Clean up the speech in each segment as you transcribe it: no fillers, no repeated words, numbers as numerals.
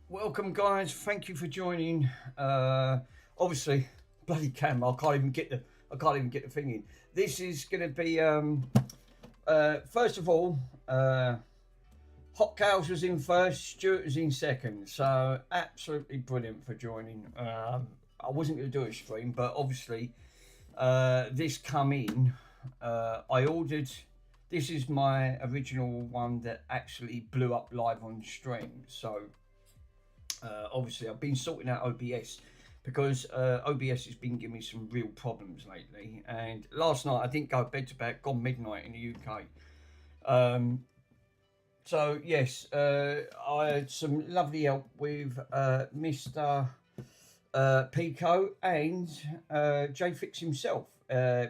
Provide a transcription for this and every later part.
Welcome, guys. Thank you for joining. Obviously, bloody camera. I can't even get the thing in. This is going to be. First of all, Hot Cows was in first. Stuart was in second. So absolutely brilliant for joining. I wasn't going to do a stream, but obviously, this come in. I ordered. This is my original one that actually blew up live on stream. So. Obviously, I've been sorting out OBS because OBS has been giving me some real problems lately. And last night I didn't go to bed till about gone midnight in the UK. So yes, I had some lovely help with Mr. Pico and JFix himself.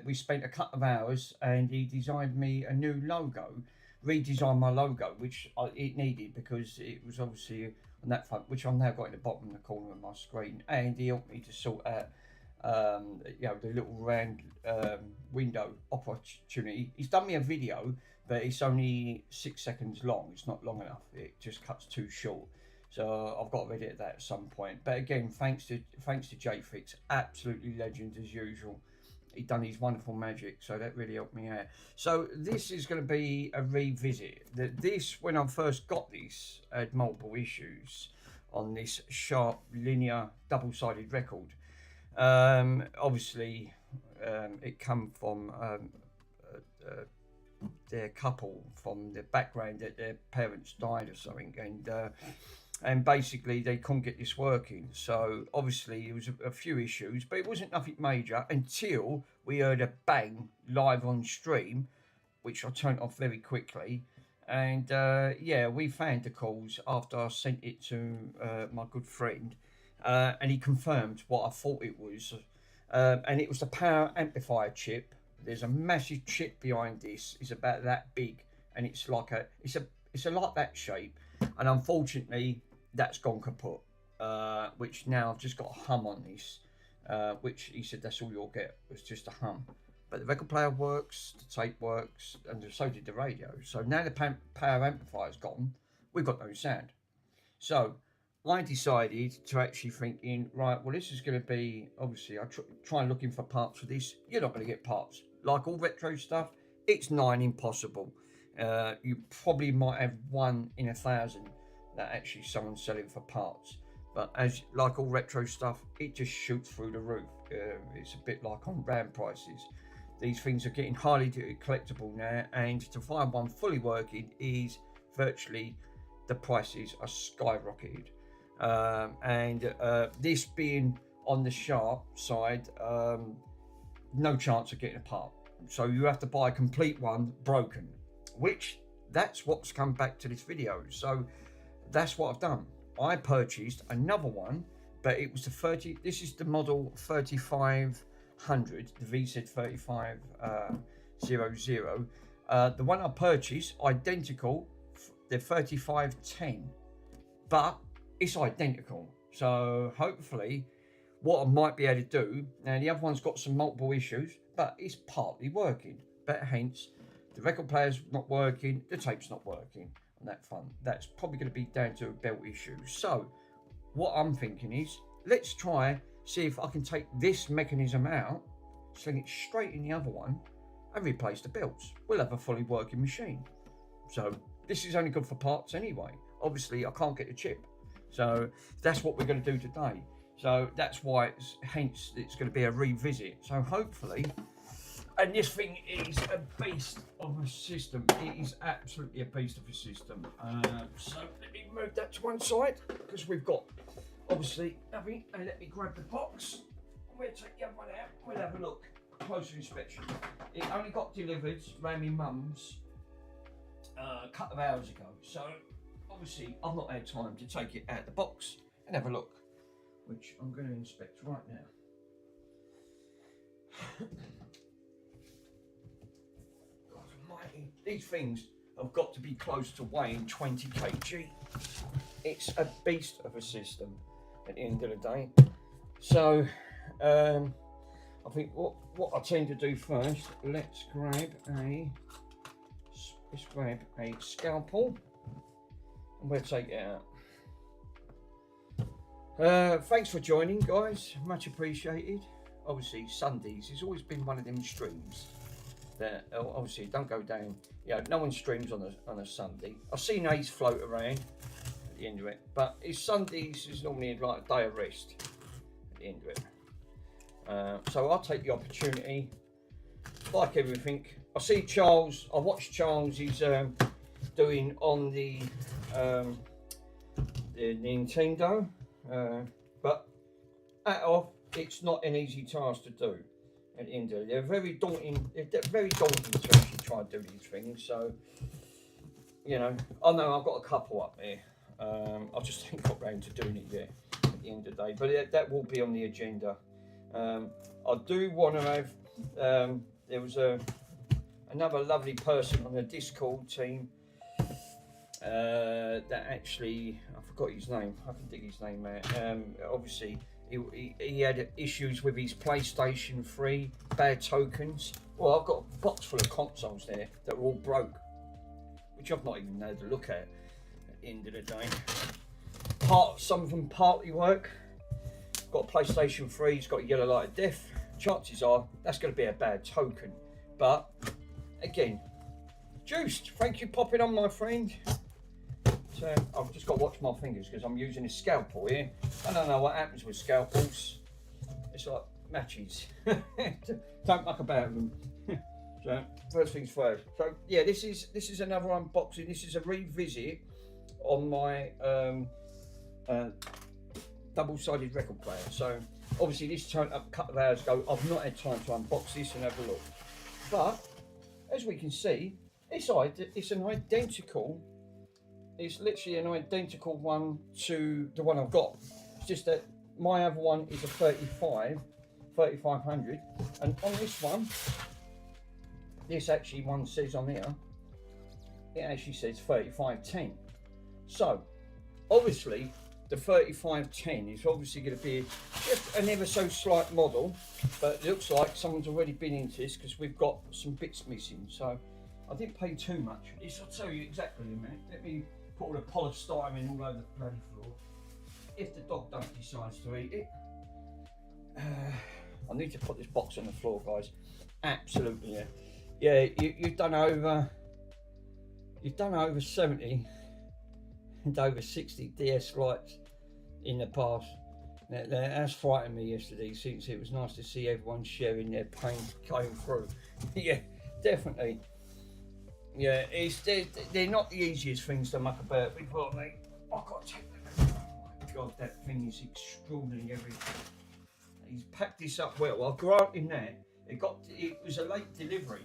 We spent a couple of hours and he designed me a new logo, redesigned my logo, which it needed because it was obviously on that front, which I've now got in the bottom of the corner of my screen, and he helped me to sort out the little round window opportunity. He's done me a video, but it's only 6 seconds long. It's not long enough. It just cuts too short. So I've got to edit that at some point. But again, thanks to JFix, absolutely legend as usual. He done his wonderful magic, so that really helped me out. So this is going to be a revisit. This, when I first got this, had multiple issues on this sharp linear double-sided record. Obviously, it come from their couple, from the background that their parents died or something, and basically they couldn't get this working. So obviously it was a few issues, but it wasn't nothing major until we heard a bang live on stream, which I turned off very quickly. And yeah, we found the cause after I sent it to my good friend, and he confirmed what I thought it was, and it was the power amplifier chip. There's a massive chip behind this. It's about that big, and it's like it's like that shape. And unfortunately, that's gone kaput, which now I've just got a hum on this, which he said that's all you'll get, was just a hum. But the record player works, the tape works, and so did the radio. So now the power amplifier's gone, we've got no sound. So I decided to actually thinking, right, well, this is going to be, obviously, I try looking for parts for this. You're not going to get parts. Like all retro stuff, it's nigh impossible. You probably might have 1 in 1,000 that actually someone's selling for parts. But as like all retro stuff, it just shoots through the roof. It's a bit like on brand prices. These things are getting highly collectible now, and to find one fully working is virtually, the prices are skyrocketed. This being on the sharp side, no chance of getting a part. So you have to buy a complete one broken, which that's what's come back to this video. So that's what I've done. I purchased another one, but it was the 30. This is the model 3500, the VZ-3500. The one I purchased, identical, the 3510, but it's identical. So hopefully, what I might be able to do, now the other one's got some multiple issues, but it's partly working. But hence, the record player's not working, the tape's not working on that front. That's probably going to be down to a belt issue. So what I'm thinking is, let's try, see if I can take this mechanism out, sling it straight in the other one, and replace the belts. We'll have a fully working machine. So this is only good for parts anyway. Obviously, I can't get the chip. So that's what we're going to do today. So that's why hence it's going to be a revisit. So hopefully, and this thing is a beast of a system. It is absolutely a beast of a system. So let me move that to one side, because we've got obviously nothing. And let me grab the box. We'll take the other one out. We'll have a look. Closer inspection. It only got delivered around my mum's a couple of hours ago. So obviously I've not had time to take it out of the box and have a look, which I'm going to inspect right now. God almighty, these things have got to be close to weighing 20 kg. It's a beast of a system at the end of the day. So I think what I tend to do first, let's grab a scalpel, and we'll take it out. Thanks for joining, guys. Much appreciated. Obviously, Sundays has always been one of them streams that obviously don't go down. You know, no one streams on a Sunday. I've seen Ace float around at the end of it, but his Sundays is normally like a day of rest at the end of it. So I'll take the opportunity, like everything. I see Charles. I watched Charles. He's doing on the Nintendo, but it's not an easy task to do. At the end of it, they're very daunting. They're very daunting to actually try and do these things. So, you know, I know I've got a couple up there. I just haven't got round to doing it yet. At the end of the day, but that will be on the agenda. I do want to have. There was another lovely person on the Discord team that actually, I forgot his name. I can dig his name out. Obviously, he had issues with his PlayStation 3, bad tokens. Well, I've got a box full of consoles there that are all broke, which I've not even had a look at the end of the day. Some of them partly work. Got a PlayStation 3, it's got a yellow light of death. Chances are that's going to be a bad token. But again, Juiced, thank you popping on, my friend. So I've just got to watch my fingers because I'm using a scalpel here. I don't know what happens with scalpels. It's like matches. Don't muck about them. So first things first. So yeah, this is another unboxing. This is a revisit on my double-sided record player. So obviously this turned up a couple of hours ago. I've not had time to unbox this and have a look. But as we can see, it's an identical. It's literally an identical one to the one I've got. It's just that my other one is a 3500, and on this one, this actually one says on here, it actually says 3510. So obviously the 3510 is obviously going to be just an ever so slight model, but it looks like someone's already been into this because we've got some bits missing. So I didn't pay too much for this. I'll tell you exactly in a minute. Let me put all the polystyrene all over the bloody floor. If the dog decides to eat it. I need to put this box on the floor, guys. Absolutely, yeah. Yeah, you've done over 70 and over 60 DS lights in the past. That's frightened me yesterday, since it was nice to see everyone sharing their pain going through. Yeah, definitely. Yeah, they're not the easiest things to muck about with, are they? I've got to take them. Oh my God, that thing is extraordinary. He's packed this up well. I'll grant him that. It was a late delivery.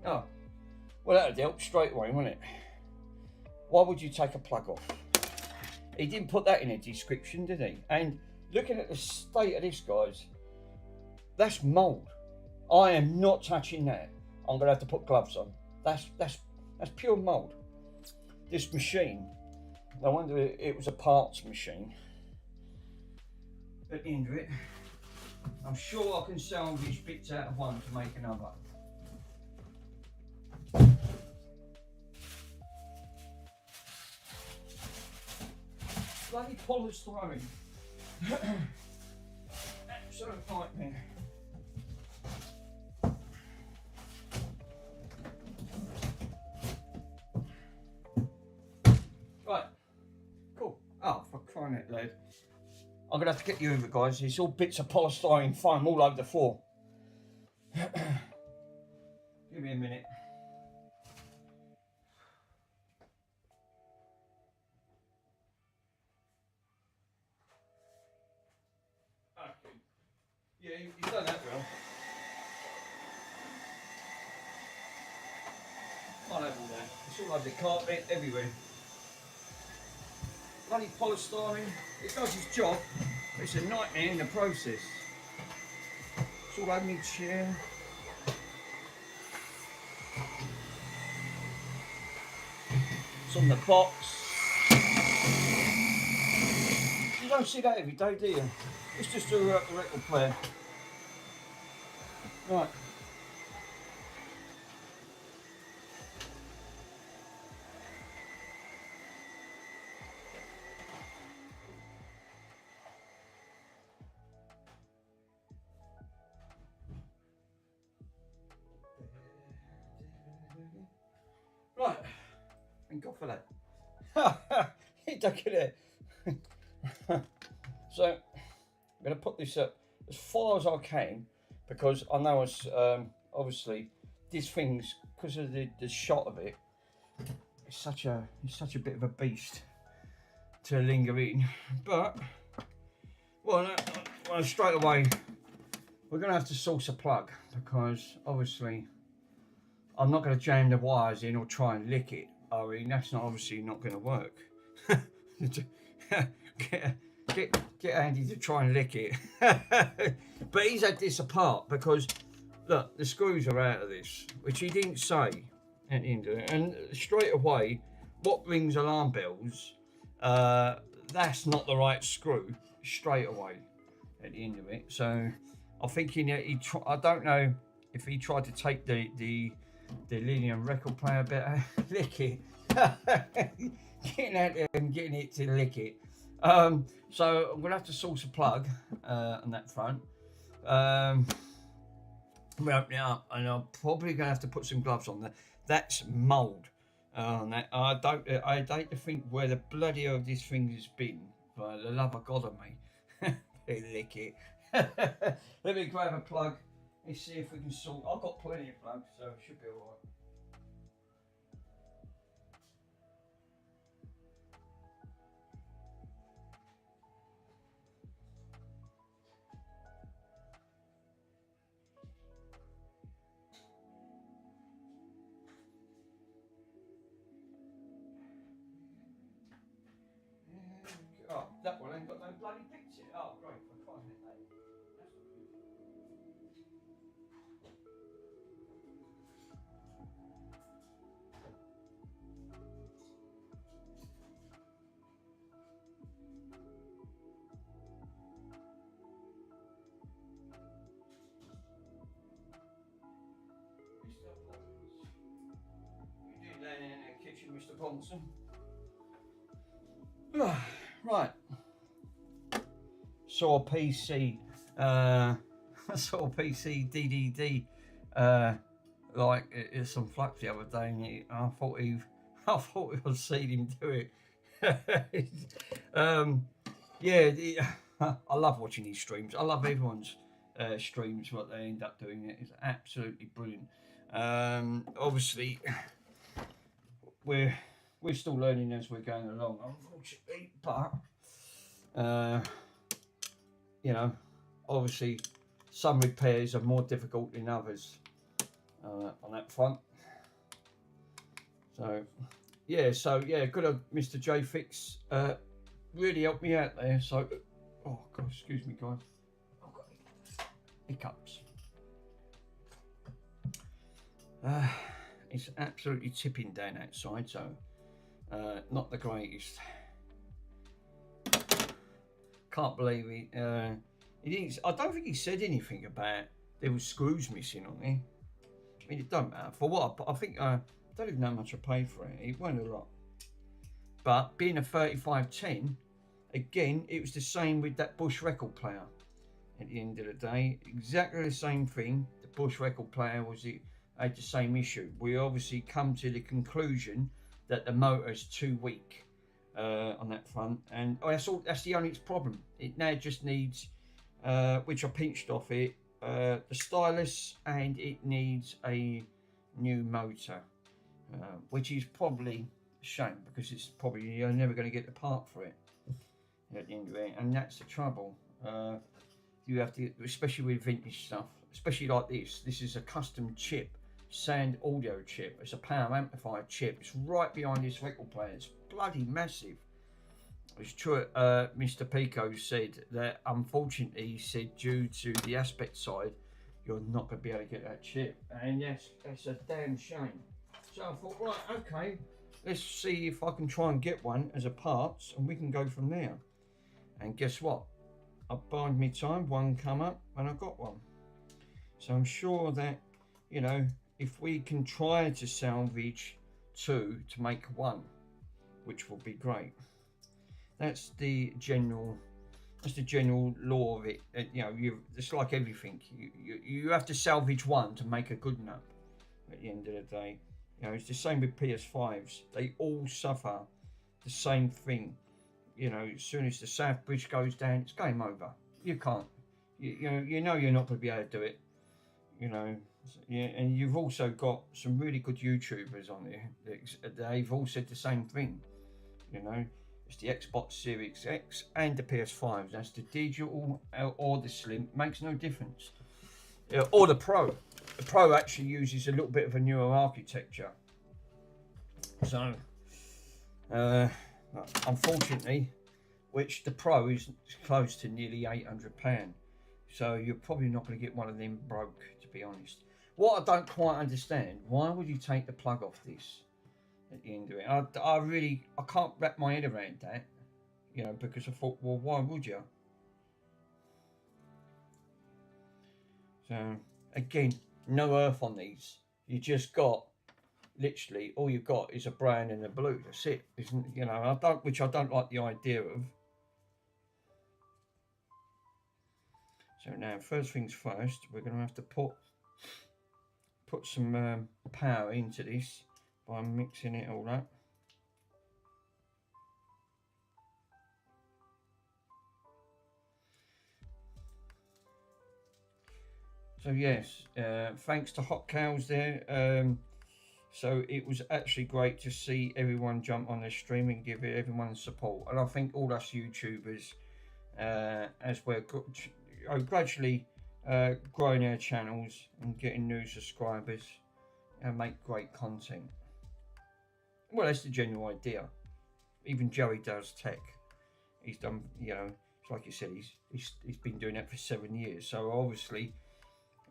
Oh, well, that'd help straight away, wouldn't it? Why would you take a plug off? He didn't put that in a description, did he? And looking at the state of this, guys, that's mould. I am not touching that. I'm gonna have to put gloves on. That's pure mould. This machine, I wonder if it was a parts machine. At the end of it, I'm sure I can salvage bits out of one to make another. Bloody polystyrene. Absolute nightmare. Right, cool. Oh, for crying out loud. I'm gonna have to get you over, guys. It's all bits of polystyrene foam all over the floor. Give me a minute. Yeah, you've done that well. I'll have all that. It's all over the carpet, everywhere. Bloody polystyrene, it does its job, but it's a nightmare in the process. It's all over my chair. It's on the box. You don't see that every day, do you? Let's just do the record player. Right. Right. Thank God for that. Look at it. So I'm going to put this up as far as I can, because I know it's obviously this thing's, because of the shot of it, it's such a bit of a beast to linger in. But well, straight away we're going to have to source a plug, because obviously I'm not going to jam the wires in or try and lick it. I mean, that's not obviously not going to work. Get Andy to try and lick it. But he's had this apart because, look, the screws are out of this, which he didn't say at the end of it. And straight away, what rings alarm bells, that's not the right screw straight away at the end of it. So I'm thinking that I don't know if he tried to take the Linium record player bit out, lick it. Getting out there and getting it to lick it. So I'm gonna have to source a plug on that front. We'll open it up, and I'm probably gonna have to put some gloves on there. That's mould on that. I don't think where the bloody hell this thing has been. For the love of God of me, lick it. Let me grab a plug. Let's see if we can sort. I've got plenty of plugs, so it should be alright. Oh, that one ain't got no bloody picture. Oh, great, for crying out loud. That's not good. Mr. Pons. You doing down in the kitchen, Mr. Ponson? Right. Saw a PC, saw a PC DDD, like it's some flux the other day, and I thought I'd seen him do it. Yeah, I love watching these streams. I love everyone's streams. What they end up doing, it is absolutely brilliant. Obviously, we're still learning as we're going along, unfortunately, but you know, obviously some repairs are more difficult than others on that front. So yeah, good old Mr. J Fix really helped me out there. So, oh God, excuse me, guys, I've got hiccups. It's absolutely tipping down outside, so not the greatest. Can't believe it. He didn't. I don't think he said anything about there was screws missing on it. I mean, it don't matter for what. I think I don't even know how much I paid for it. It wasn't a lot. But being a 3510, again, it was the same with that Bush record player. At the end of the day, exactly the same thing. The Bush record player had the same issue. We obviously come to the conclusion that the motor's too weak on that front, and that's the only problem. It now just needs, which I pinched off it, the stylus, and it needs a new motor, which is probably a shame, because it's probably you're never going to get the part for it at the end of it, and that's the trouble. You have to, especially with vintage stuff, especially like this. This is a custom chip, sound audio chip. It's a power amplifier chip. It's right behind this record player. It's bloody massive. It's true. Mr. Pico said that unfortunately, he said due to the aspect side, you're not going to be able to get that chip, and that's a damn shame. So I thought, right, okay, let's see if I can try and get one as a parts, and we can go from there. And guess what? I bided my time, one come up and I got one. So I'm sure that, you know, if we can try to salvage 2 to make 1, which will be great. That's the general law of it. You know, it's like everything. You have to salvage 1 to make a good nut at the end of the day. You know, it's the same with PS5s. They all suffer the same thing. You know, as soon as the south bridge goes down, it's game over. You can't. You know you're not going to be able to do it. You know, yeah, and you've also got some really good YouTubers on there. They've all said the same thing. You know, it's the Xbox Series X and the PS5. That's the digital or the slim. Makes no difference. Or the Pro. The Pro actually uses a little bit of a newer architecture. So, unfortunately, which the Pro is close to nearly £800. So you're probably not going to get one of them broke, to be honest. What I don't quite understand, why would you take the plug off this at the end of it? I can't wrap my head around that, you know, because I thought, well, why would you? So, again, no earth on these. You just got, literally, all you've got is a brown and a blue. That's it. Isn't, you know, which I don't like the idea of. So now, first things first, we're going to have to put some power into this by mixing it all up. So yes, thanks to Hot Cows there. So it was actually great to see everyone jump on the stream and give everyone support. And I think all us YouTubers, as we're gradually growing our channels and getting new subscribers and make great content. Well, that's the general idea. Even Joey does tech. He's done, you know, like you said, he's been doing that for 7 years. So obviously,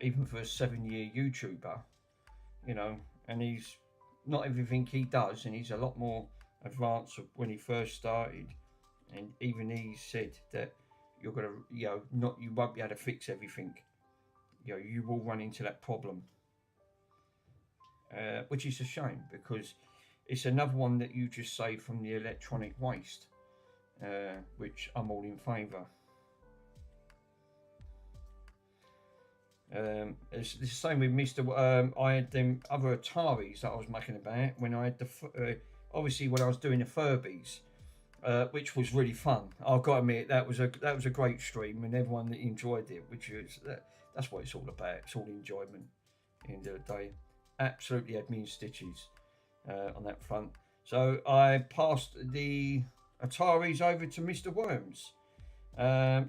even for a 7-year YouTuber, you know, and he's not everything he does, and he's a lot more advanced when he first started. And even he said that you're gonna, you know, you won't be able to fix everything. You know, you will run into that problem, which is a shame because it's another one that you just save from the electronic waste, which I'm all in favour. It's the same with Mr. I had them other Ataris that I was making about when I had the obviously when I was doing the Furbies. Which was really fun. I've got to admit that was a great stream, and everyone that enjoyed it, which is that's what it's all about. It's all enjoyment. At the end of the day, absolutely had me in stitches on that front. So I passed the Ataris over to Mr. Worms.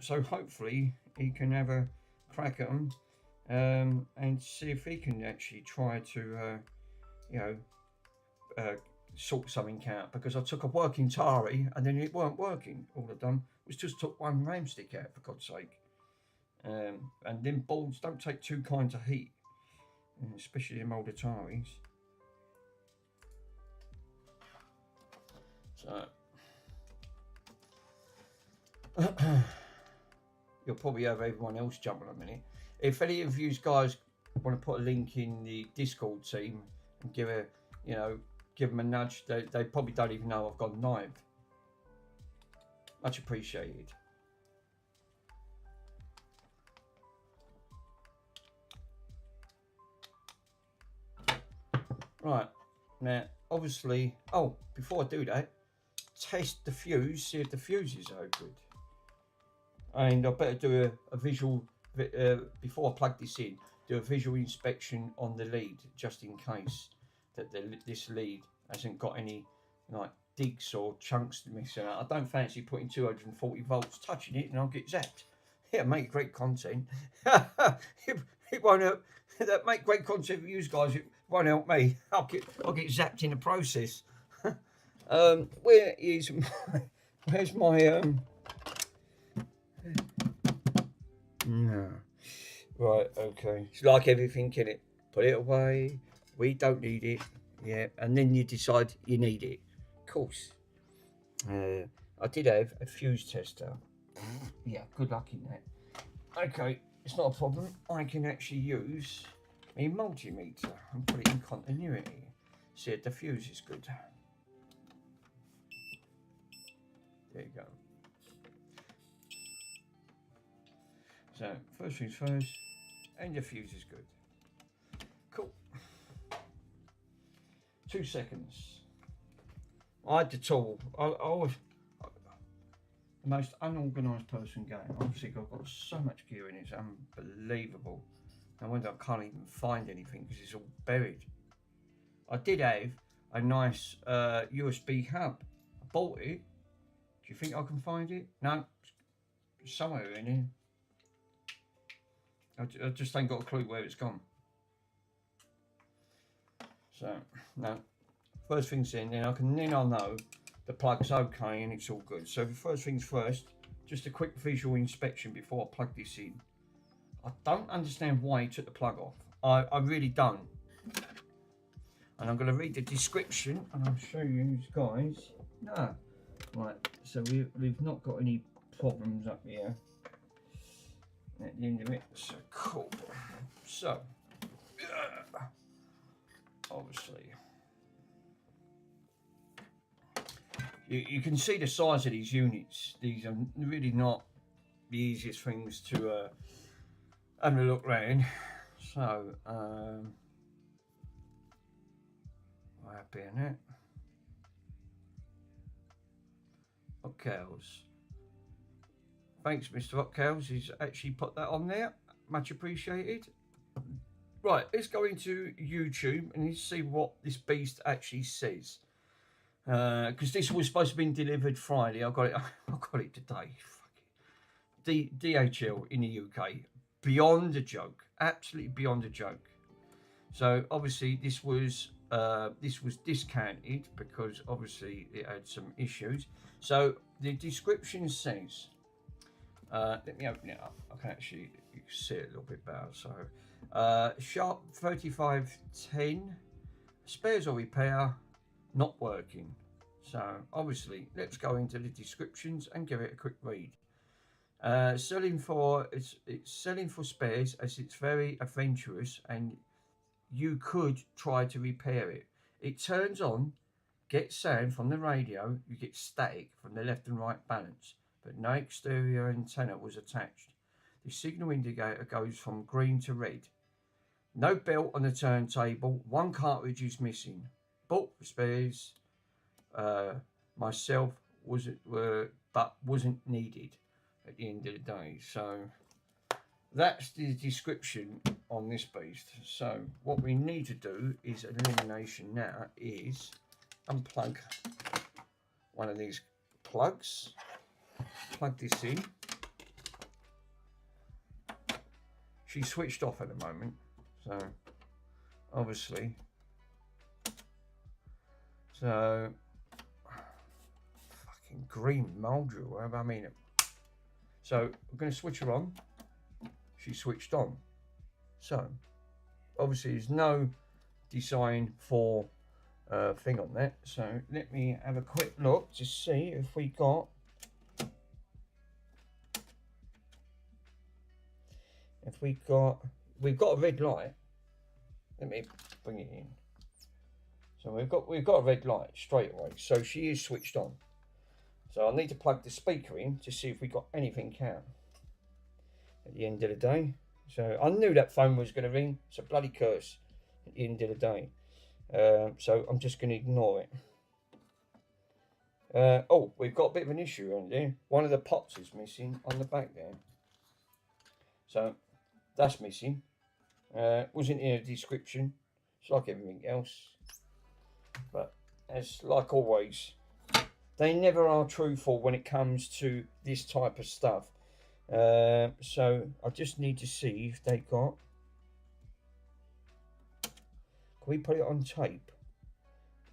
So hopefully he can have a crack at them and see if he can actually try to, you know, sort something out, because I took a working Atari and then it weren't working. All I've done was just took one RAM stick out, for God's sake. And them boards don't take 2 kinds of heat, especially them old Ataris. So you'll probably have everyone else jump in a minute. If any of you guys want to put a link in the Discord team and give them a nudge, they probably don't even know I've gone live. Much appreciated. Right, now obviously, oh, before I do that, test the fuse, see if the fuses are good. And I better do a visual, before I plug this in, do a visual inspection on the lead, just in case that this lead hasn't got any like digs or chunks missing out. I don't fancy putting 240 volts touching it and I'll get zapped. Yeah, make great content. it won't help. That make great content for you guys. It won't help me. I'll get zapped in the process. Where's my no. Right, okay. It's like everything in it. Put it away. We don't need it. Yeah, and then you decide you need it. Of course. I did have a fuse tester. Yeah, good luck in that. Okay, it's not a problem. I can actually use a multimeter and put it in continuity. See if the fuse is good. There you go. So, first things first, and the fuse is good. Cool. 2 seconds. I had the tool. I was the most unorganised person going. Obviously, I've got so much gear in it, it's unbelievable. No wonder I can't even find anything because it's all buried. I did have a nice USB hub. I bought it. Do you think I can find it? No, it's somewhere in here. I just ain't got a clue where it's gone. So, no. First things in, then I'll know the plug's okay and it's all good. So first things first, just a quick visual inspection before I plug this in. I don't understand why he took the plug off. I really don't. And I'm going to read the description and I'll show you guys. No. Right, so we've not got any problems up here at the end of it. So cool. So, obviously, you can see the size of these units. These are really not the easiest things to have a look around. So, I'm happy in it. Cows. Thanks, Mr. Rockcows. He's actually put that on there. Much appreciated. Right, let's go into YouTube and let's see what this beast actually says. Because this was supposed to be delivered Friday. I got it today. Fuck it. DHL in the UK. Beyond a joke. Absolutely beyond a joke. So obviously this was discounted because obviously it had some issues. So the description says, let me open it up. I can actually see it a little bit better. So sharp 3510, spares or repair, not working. So obviously let's go into the descriptions and give it a quick read. It's selling for spares as it's very adventurous and you could try to repair it. It turns on, gets sound from the radio, you get static from the left and right balance, but no exterior antenna was attached. The signal indicator goes from green to red. No belt on the turntable, one cartridge is missing. Bought for spares myself, but wasn't needed at the end of the day. So that's the description on this beast. So what we need to do is elimination now is unplug one of these plugs, plug this in. She's switched off at the moment, so obviously, so fucking green moldrew, I mean it. So I'm going to switch her on. She switched on. So obviously there's no design for thing on that. So let me have a quick look to see if we've got a red light. Let me bring it in. So we've got a red light straight away. So she is switched on. So I need to plug the speaker in to see if we got anything out at the end of the day. So I knew that phone was going to ring. It's a bloody curse at the end of the day. So I'm just going to ignore it. Oh, we've got a bit of an issue on there. One of the pots is missing on the back there. So that's missing. Wasn't in a description. It's like everything else. But as like always, they never are truthful when it comes to this type of stuff. So I just need to see if they got. Can we put it on tape?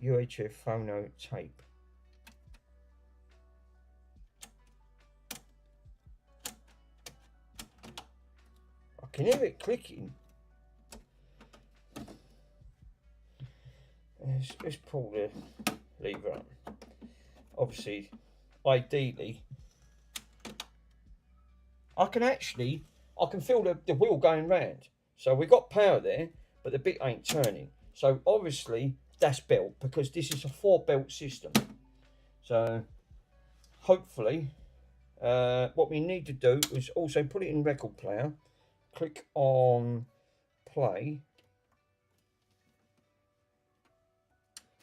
UHF phono tape. I can hear it clicking. Let's pull the lever up. Obviously, ideally, I can feel the wheel going round. So we got power there, but the bit ain't turning. So obviously that's belt, because this is a 4-belt system. So hopefully, what we need to do is also put it in record player, click on play.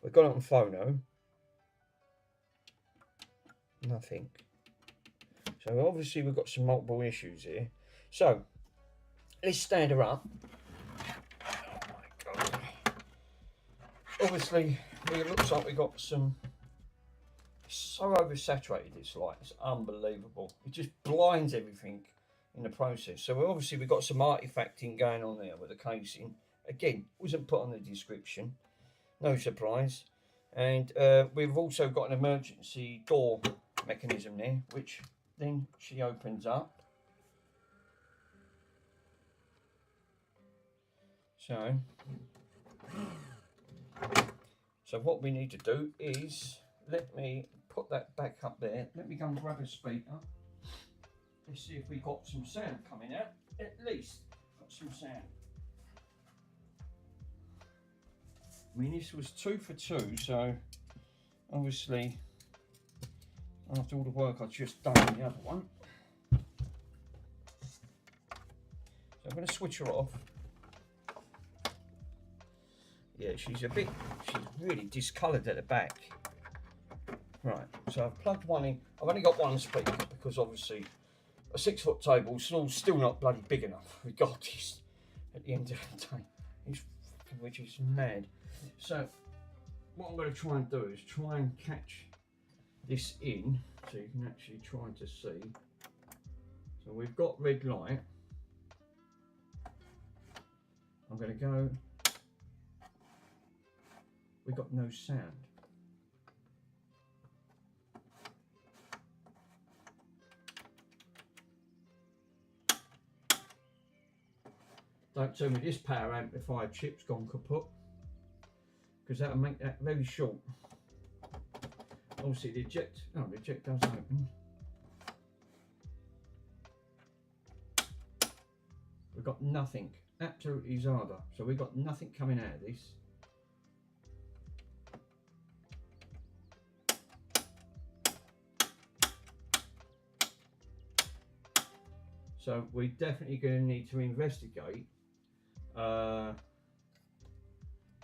We've got it on phono. Nothing. So obviously we've got some multiple issues here. So let's stand her up. Oh my God. Obviously it looks like we got some. It's so oversaturated, this light. It's unbelievable. It just blinds everything in the process. So obviously we've got some artifacting going on there with the casing. Again, wasn't put on the description. No surprise. And we've also got an emergency door mechanism there, which then she opens up. So what we need to do is, let me put that back up there. Let me go and grab a speaker. Let's see if we got some sound coming out. At least got some sound. I mean, this was 2 for 2, so obviously after all the work I've just done on the other one. So I'm going to switch her off. Yeah, she's really discoloured at the back. Right, so I've plugged one in. I've only got one speaker because obviously a 6-foot table is still not bloody big enough. We got this at the end of the day, which is mad. So what I'm going to try and do is try and catch this in so you can actually try to see. So we've got red light. I'm going to go. We've got no sound. Don't tell me this power amplifier chip's gone kaput, because that'll make that very short. Obviously the eject does open. We've got nothing, absolutely Zada. So we've got nothing coming out of this. So we're definitely going to need to investigate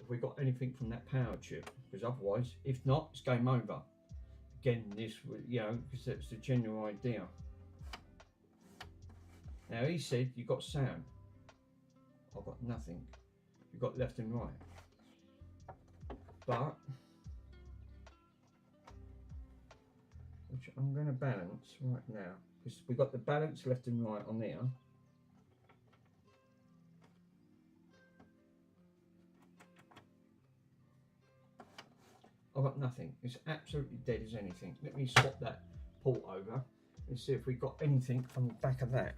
if we got anything from that power chip, because otherwise, if not, it's game over. Again, this, you know, because that's the general idea. Now he said you got sound. I've got nothing. You've got left and right. But which I'm going to balance right now, because we've got the balance left and right on there. I've got nothing. It's absolutely dead as anything. Let me swap that port over and see if we've got anything from the back of that.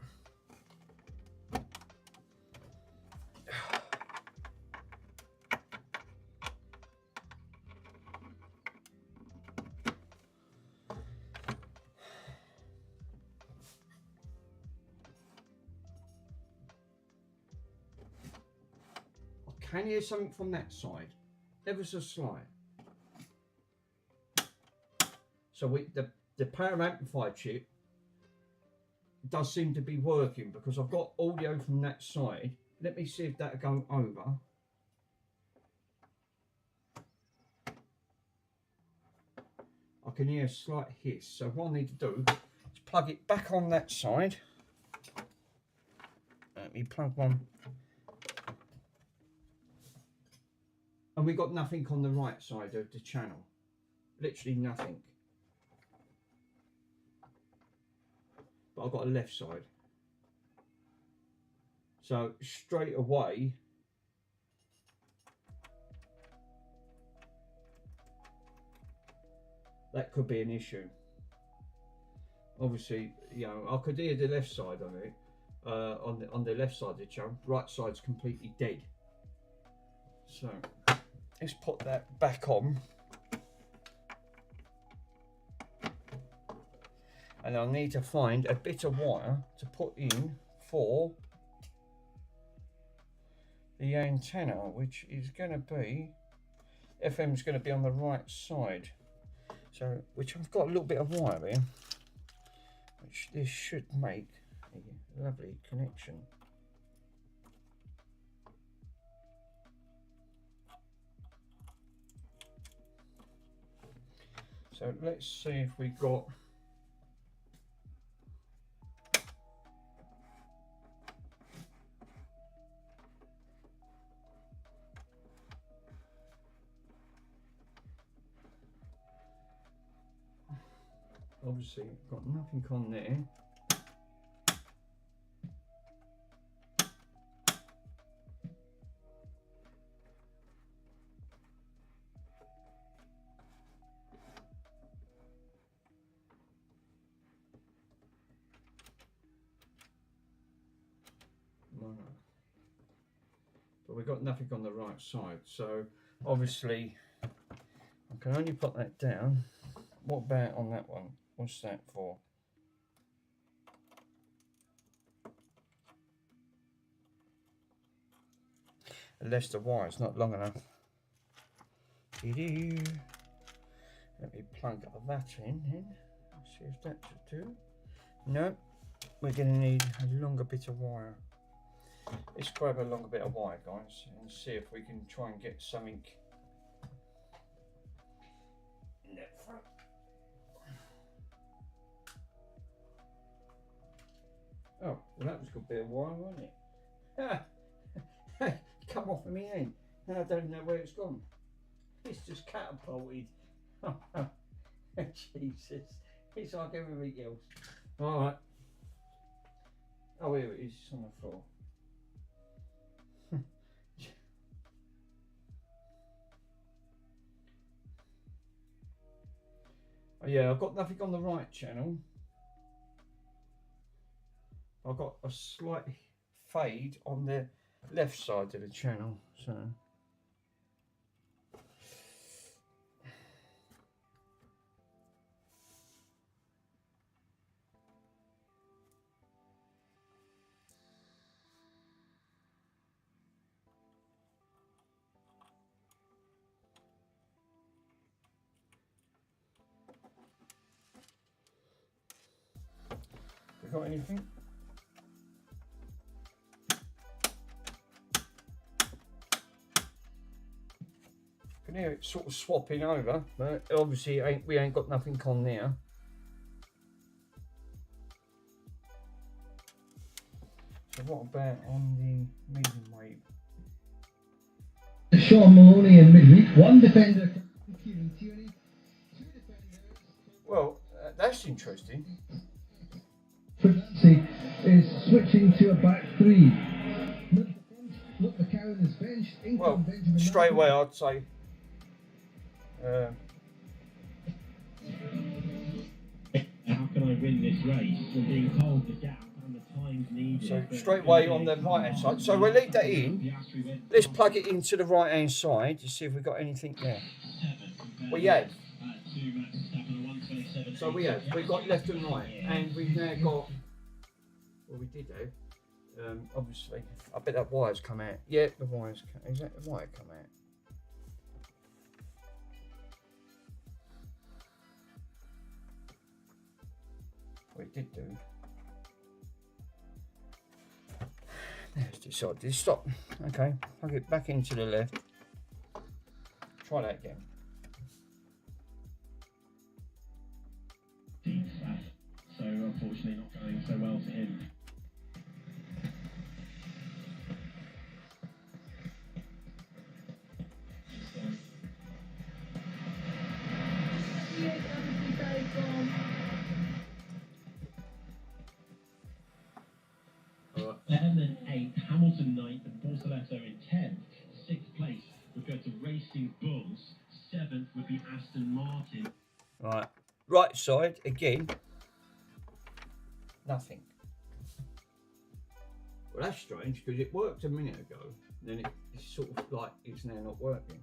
I can hear something from that side, ever so slight. So the power amplifier chip does seem to be working, because I've got audio from that side. Let me see if that'll go over. I can hear a slight hiss. So what I need to do is plug it back on that side. Let me plug one. And we got nothing on the right side of the channel. Literally nothing. But I've got a left side. So straight away, that could be an issue. Obviously, you know, I could hear the left side on it, on the left side of the channel. Right side's completely dead. So let's put that back on. and I need to find a bit of wire to put in for the antenna, which is going to be, FM's going to be on the right side. So, which I've got a little bit of wire here, which this should make a lovely connection. So let's see if we got obviously got nothing on there. No. But we've got nothing on the right side, so obviously I can only put that down. What about on that one? What's that for? Unless the wire's not long enough. Let me plug that in then. See if that should do. No, we're going to need a longer bit of wire. Let's grab a longer bit of wire, guys, and see if we can try and get something in that front. Oh, well, that was a good bit of wire, wasn't it? Come off of me hand. Now I don't know where it's gone. It's just catapulted. Jesus. It's like everything else. Alright. Oh, here it is. It's on the floor. Oh, yeah, I've got nothing on the right channel. I've got a slight fade on the left side of the channel, so you got anything? You can hear it sort of swapping over, but obviously we ain't got nothing on there. So what about on the medium wave? Sean Maloney in midweek, one defender. Well, that's interesting. Nancy is switching to a back three. Look, McCowan is benched. Well, straight away I'd say how can I win this race? And being told the gap and the times needed. so straight away on the right hand side. So we'll leave that in. Let's plug it into the right hand side to see if we've got anything there. We have. So we've got left and right, and we've now got, well, we did have, obviously, I bet that wire's come out. Yeah, the wire's come, is that the wire come out? Well, it did do. Let's decide to stop. Okay, plug it back into the left. Try that again. So unfortunately not going so well for him. Ehrman 8th, Hamilton 9th, and Bortoletto in 10th. 6th place would go to Racing Bulls. 7th would be Aston Martin. Right side again. Nothing. Well, that's strange because it worked a minute ago. Then it's sort of like it's now not working.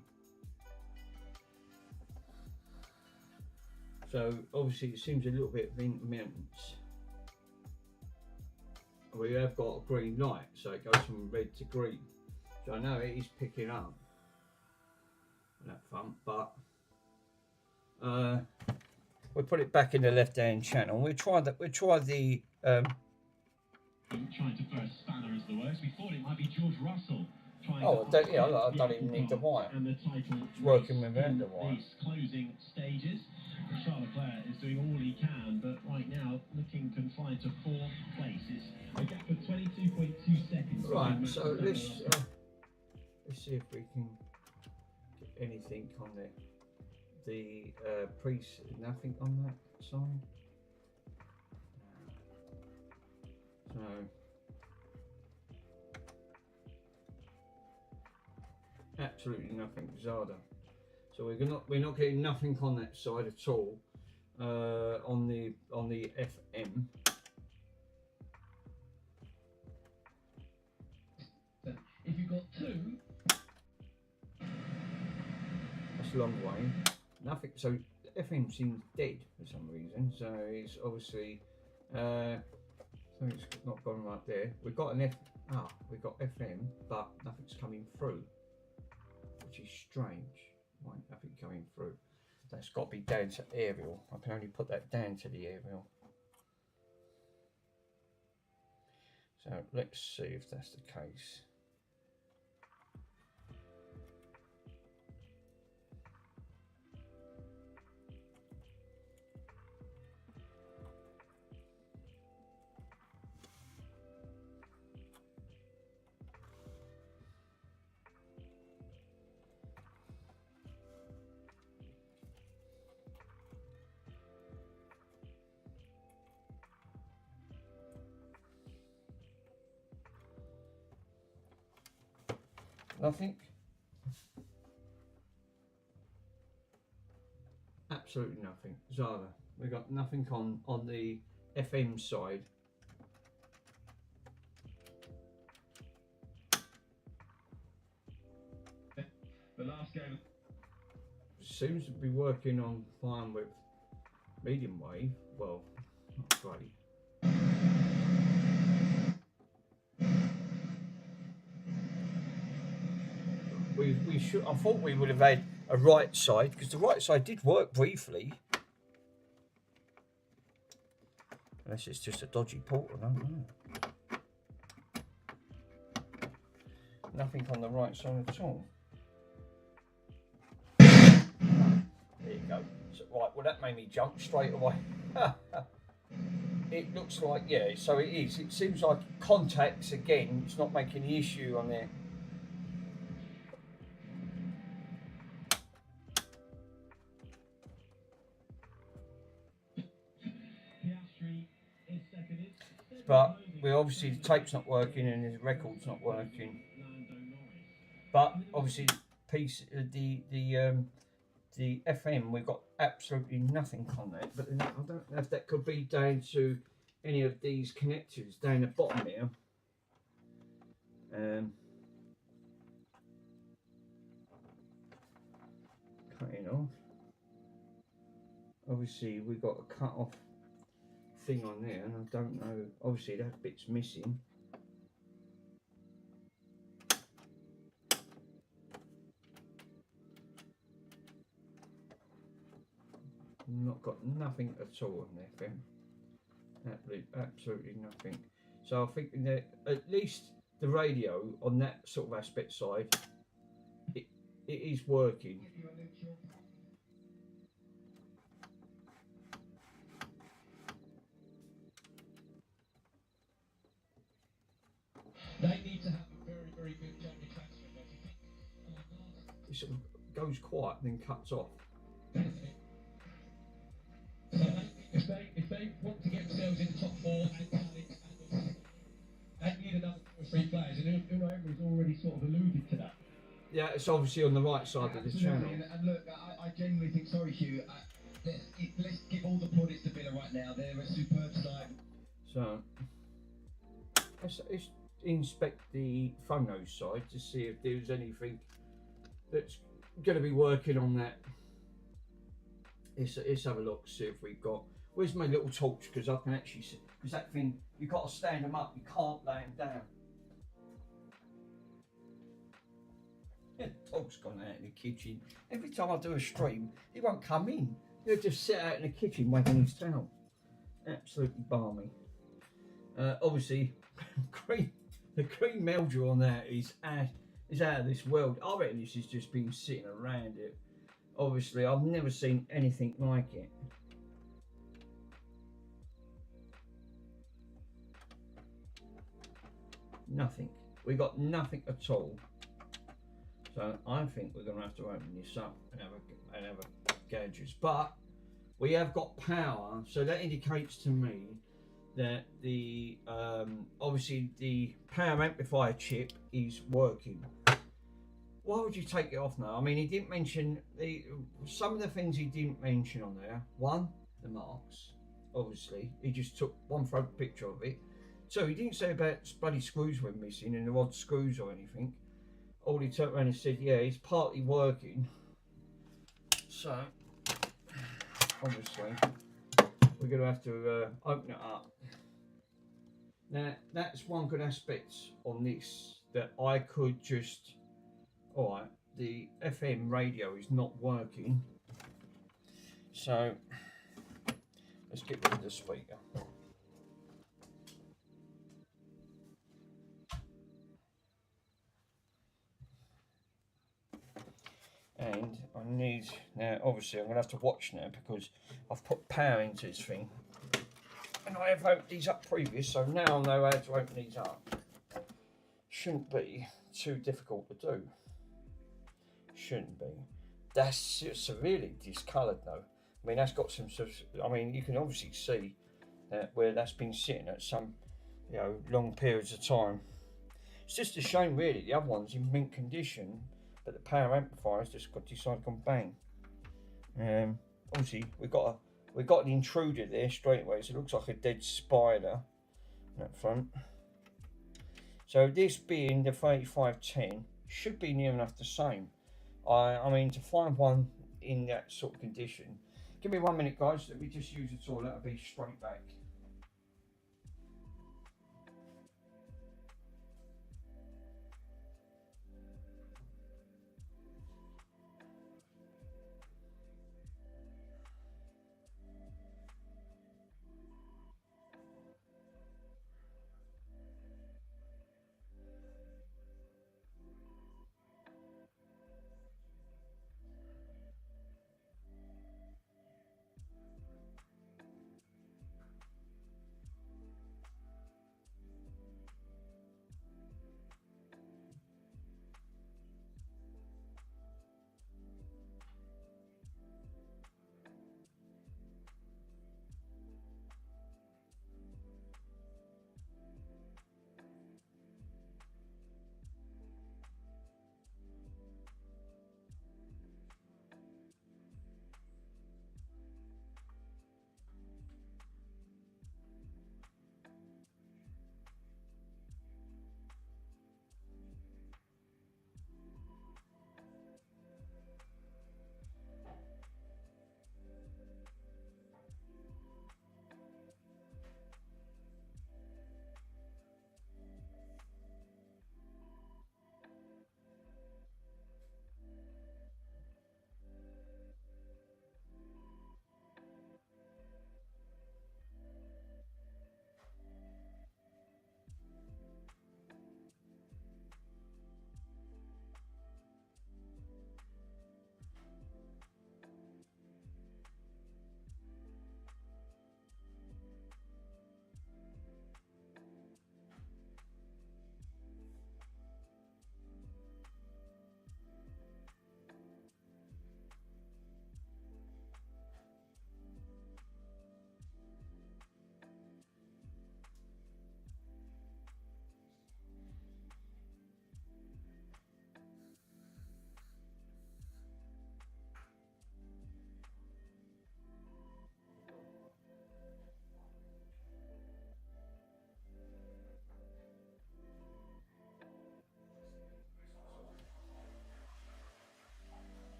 So obviously it seems a little bit of intermittence. We have got a green light, so it goes from red to green. So I know it is picking up that front, but we'll put it back in the left-hand channel. We'll try the Trying to throw a spanner as the worst. We thought it might be George Russell. I don't even need the wire. And the title it's working without the wire. These closing stages. Charles Leclerc is doing all he can, but right now looking confined to 4th place. It's a gap of 22.2 seconds. Right, so let's see if we can get anything on there. The nothing on that side. So absolutely nothing, Zada. So we're not getting nothing on that side at all. On the FM. If you've got 2, that's a long way. Nothing. So FM seems dead for some reason. So it's obviously something's not gone right there. We've got we've got FM, but nothing's coming through, which is strange. Why ain't nothing coming through? That's got to be down to aerial. I can only put that down to the aerial. So let's see if that's the case. Nothing. Absolutely nothing. Zara, we got nothing on the FM side. the last game. Seems to be working on fine with medium wave. Well, not great. We should. I thought we would have had a right side, because the right side did work briefly. Unless it's just a dodgy port, I don't know. Nothing on the right side at all. There you go. So, right, well that made me jump straight away. It looks like, yeah, so it is. It seems like contacts again. It's not making the issue on there. But we obviously the tape's not working and the record's not working. But obviously the FM, we've got absolutely nothing on that. But I don't know if that could be down to any of these connectors down the bottom here. Cutting off. Obviously we've got a cut off thing on there, and I don't know, obviously that bit's missing. Not got nothing at all on there, FM. Absolutely nothing. So I think that at least the radio on that sort of aspect side, it is working. They need to have a very, very good Johnny Claxton, don't you think? It sort of goes quiet and then cuts off. So if they want to get themselves in the top 4 and they need another 2 or 3 players, and Uno Emery's already sort of alluded to that. Yeah, it's obviously on the right side of the channel. And look, I genuinely think, sorry Hugh, let's give all the plaudits to Villa right now. They're a superb side. So let's inspect the phono side to see if there's anything that's going to be working on that let's have a look, see if we've got, where's my little torch, because I can actually see, because that thing, you've got to stand them up, you can't lay them down. The dog's gone out in the kitchen. Every time I do a stream, he won't come in. He'll just sit out in the kitchen wagging his tail. Absolutely balmy. Obviously, the green mildew on that is out of this world. I reckon this has just been sitting around it. Obviously, I've never seen anything like it. Nothing. We got nothing at all. So I think we're going to have to open this up and have a gauges. But we have got power, so that indicates to me that the obviously the power amplifier chip is working. Why would you take it off now? I mean, he didn't mention some of the things he didn't mention on there. One, the marks. Obviously, he just took one front picture of it. So he didn't say about bloody screws were missing and the odd screws or anything. All he turned around and said, yeah, it's partly working. So, obviously, we're going to have to open it up. Now, that's one good aspect on this, that I could just, alright, the FM radio is not working. So, let's get rid of the speaker. And I need, now obviously I'm going to have to watch now because I've put power into this thing. And I have opened these up previous, so now I know how to open these up. Shouldn't be too difficult to do. Shouldn't be. That's severely discoloured though. I mean, that's got some sort of, I mean, you can obviously see that where that's been sitting at some, you know, long periods of time. It's just a shame really, the other one's in mint condition, but the power amplifier's just decided to go bang. Obviously we've got an intruder there straight away, so it looks like a dead spider up front. So this being the 3510 should be near enough the same. I mean, to find one in that sort of condition. Give me 1 minute guys, let me just use the toilet, I'll be straight back.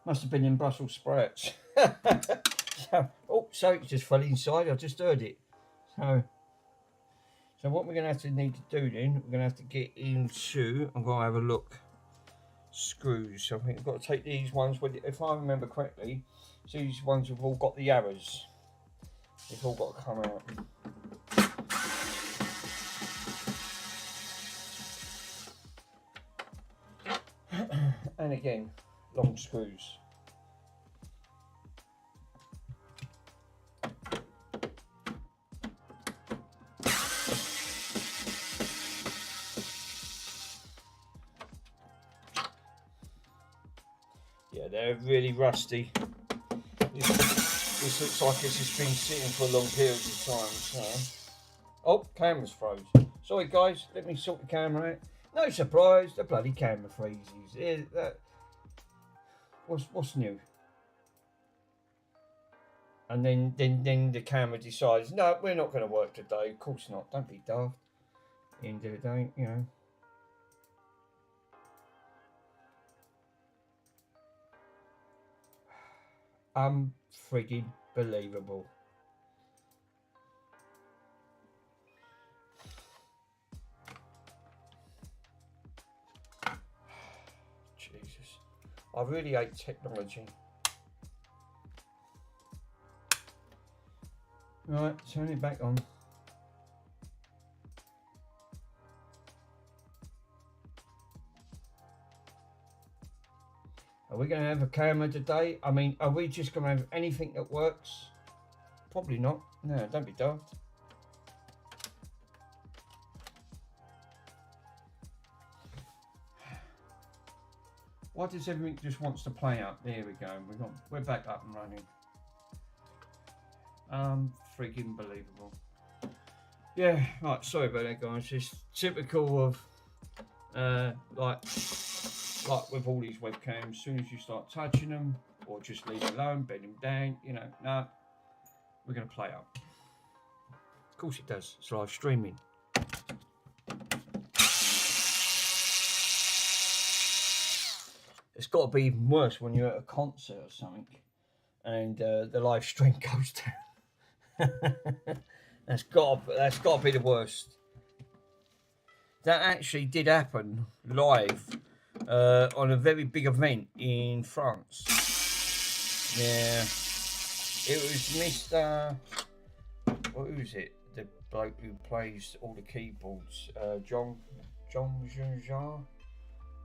Must have been in Brussels sprouts. So it just fell inside. I just heard it. So what we're going to need to do then, we're going to have to get into, I'm going to have a look, screws. So I think I've got to take these ones, if I remember correctly, so these ones have all got the arrows. They've all got to come out. And again, long screws. Yeah, they're really rusty. This looks like it's just been sitting for long periods of time. So. Oh, camera's froze. Sorry guys, let me sort the camera out. No surprise, the bloody camera freezes. What's new? And then the camera decides, no, we're not going to work today. Of course not. Don't be daft. End of the day, you know. Unfriggin' believable. Jesus, I really hate technology. Right, turn it back on. Are we going to have a camera today? I mean, are we just going to have anything that works? Probably not. No, don't be daft. Why does everything just wants to play up? There we go. We're back up and running. Freaking believable. Yeah, right, sorry about that guys. It's typical of like with all these webcams, as soon as you start touching them or just leave it alone, bend them down, you know, no, we're going to play up. Of course it does, it's live streaming. It's got to be even worse when you're at a concert or something and the live stream goes down. That's got to be the worst. That actually did happen live on a very big event in France. Yeah, it was Mr. What was it? The bloke who plays all the keyboards, John Jean.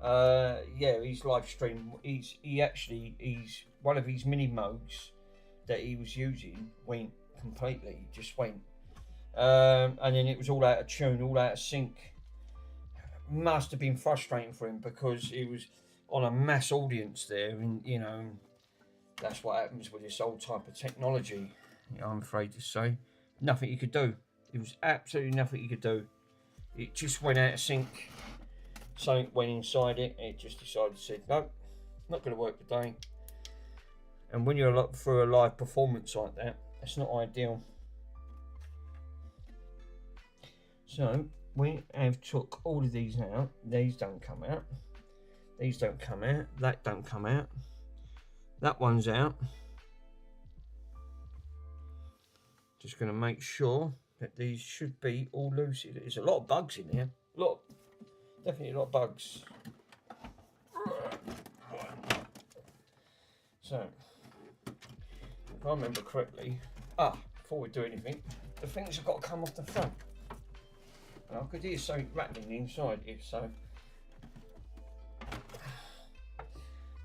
Yeah, he's live stream. He's one of his mini modes that he was using went completely, just went, and then it was all out of tune, all out of sync. Must have been frustrating for him because he was on a mass audience there, and you know that's what happens with this old type of technology. I'm afraid to say, nothing you could do. There was absolutely nothing you could do. It just went out of sync. Something went inside it. It just decided to say, no, not going to work today. And when you're through a live performance like that, that's not ideal. So we have took all of these out. These don't come out. These don't come out. That don't come out. That one's out. Just going to make sure that these should be all loose. There's a lot of bugs in here. Definitely a lot of bugs. So, if I remember correctly, before we do anything, the things have got to come off the front. And I could hear something rattling inside here, so.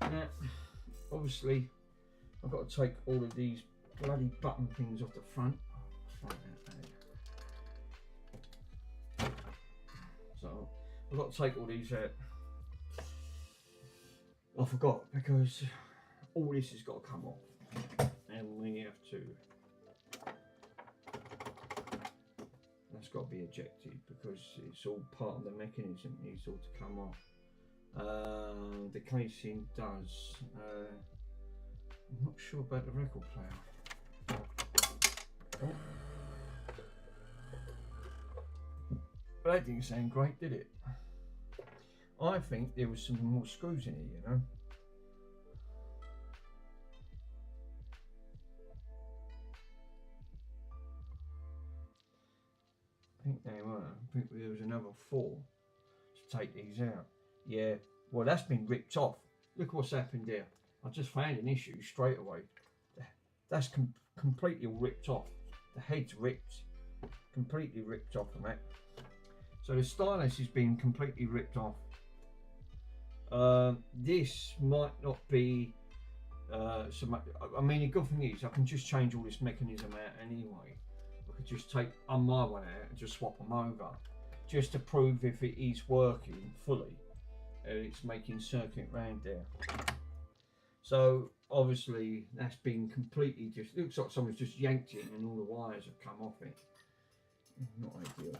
Now, obviously, I've got to take all of these bloody button things off the front. So, I've got to take all these out. I forgot because all this has got to come off, and we have to. That's got to be ejected because it's all part of the mechanism. It needs all to come off. The casing does. I'm not sure about the record player. Oh. But that didn't sound great, did it? I think there was some more screws in it, you know. think they were. I think there was another 4 to take these out. Yeah, well, that's been ripped off. Look what's happened there. I just found an issue straight away. That's completely ripped off. The head's ripped, completely ripped off from that. So the stylus has been completely ripped off. This might not be so much. I mean, the good thing is I can just change all this mechanism out anyway. I could just take my one out and just swap them over, just to prove if it is working fully. It's making circuit round there. So obviously that's been completely just, looks like someone's just yanked it and all the wires have come off it. Not ideal.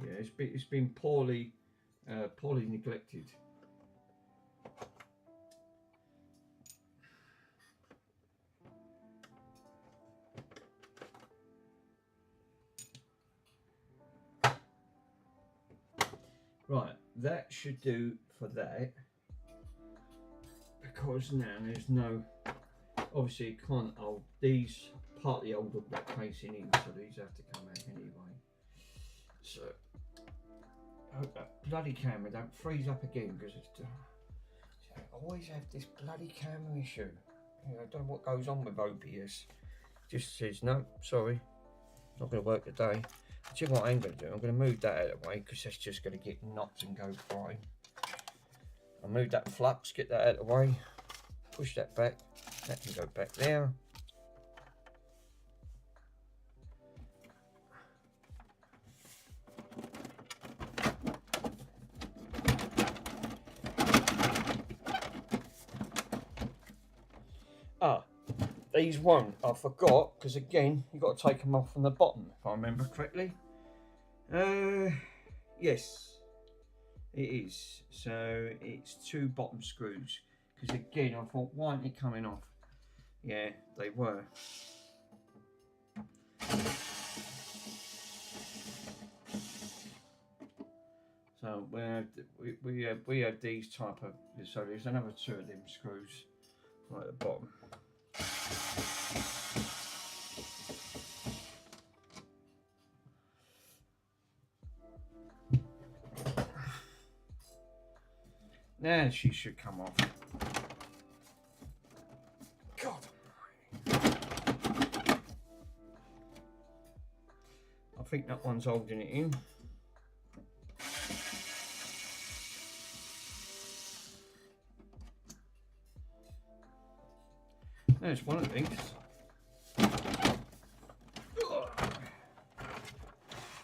Yeah, it's been poorly neglected. Right, that should do for that, because now there's no, obviously you can't hold these, partly hold up that casing in, so these have to come out anyway. So I hope that bloody camera don't freeze up again, because it's I always have this bloody camera issue. I don't know what goes on with OBS. Just says no, sorry, not going to work today. Do you know what I'm going to do? I'm going to move that out of the way, because that's just going to get knocked and go flying. I'll move that flux, get that out of the way, push that back, that can go back there. These won't, I forgot, because again, you've got to take them off from the bottom, if I remember correctly. Yes, it is. So it's 2 bottom screws, because again, I thought, why aren't they coming off? Yeah, they were. So we had these type of, so there's another 2 of them screws right at the bottom. Now she should come off. God almighty. I think that one's holding it in. There's one of these.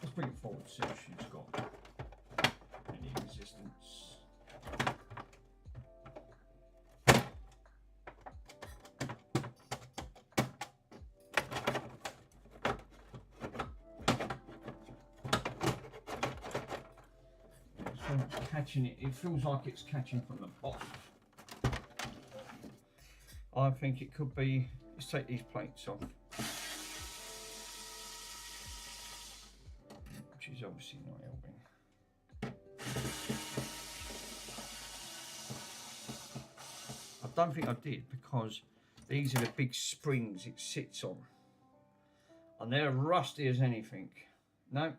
Let's bring it forward, see if she's got any resistance. It's catching it. It feels like it's catching from the bottom. I think it could be, let's take these plates off, which is obviously not helping. I don't think I did, because these are the big springs it sits on, and they're rusty as anything. No,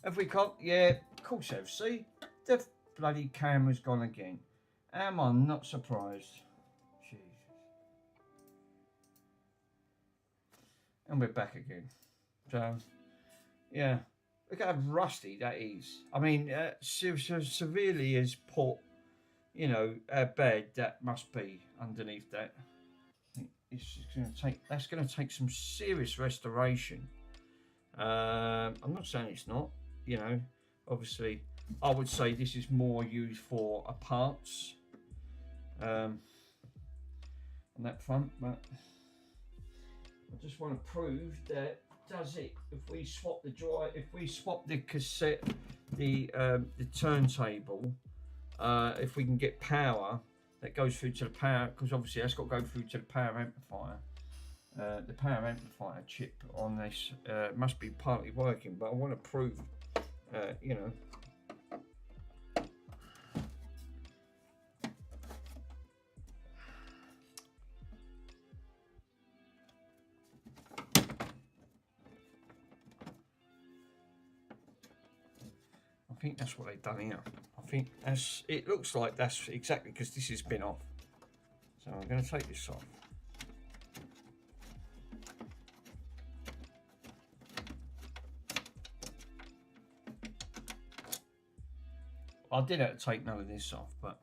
have we got, yeah, of course I have. See, the bloody camera's gone again. Am I not surprised? And we're back again. So, yeah, look how rusty that is. I mean, severely as put, you know, how bad that must be underneath that. It's just going to take, that's going to take some serious restoration. I'm not saying it's not, you know, obviously, I would say this is more used for parts on that front, but I just want to prove that does it. If we swap the if we swap the cassette, the turntable, if we can get power that goes through to the power, because obviously that's got to go through to the power amplifier. The power amplifier chip on this must be partly working, but I want to prove, you know. think that's what they've done here. I think that's, it looks like that's exactly, because this has been off. So I'm going to take this off. I did have to take none of this off, but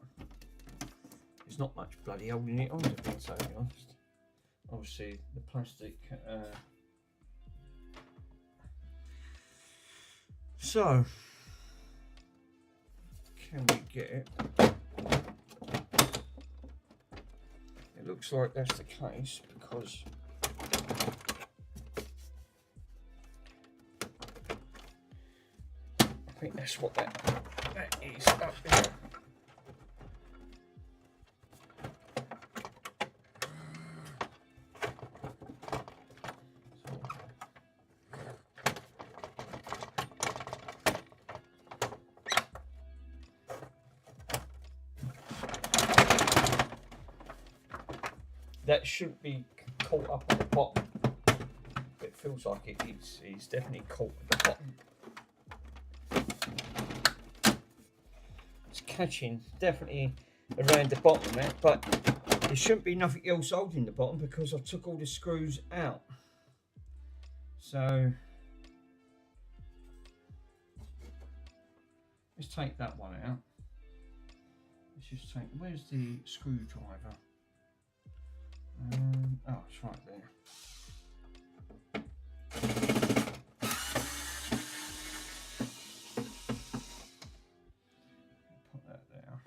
there's not much bloody holding it on, to be totally honest. Obviously the plastic. So can we get it? It looks like that's the case, because I think that's what that is up there. That should be caught up at the bottom. It feels like it is. It's definitely caught at the bottom. It's catching definitely around the bottom there, but there shouldn't be nothing else holding the bottom because I took all the screws out. So let's take that one out. Let's just take, where's the screwdriver? Oh, it's right there. Put that there.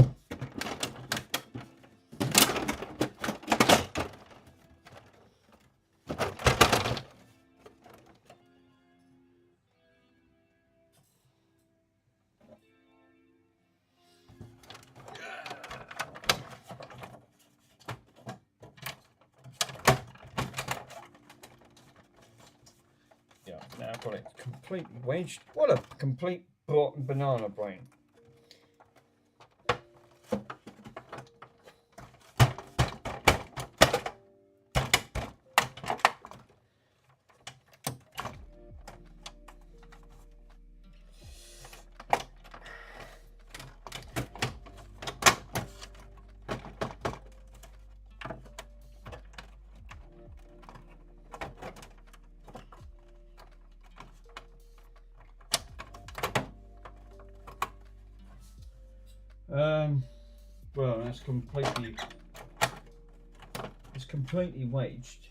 Now I've got it completely wedged. What a complete banana brain. Well, that's completely wedged,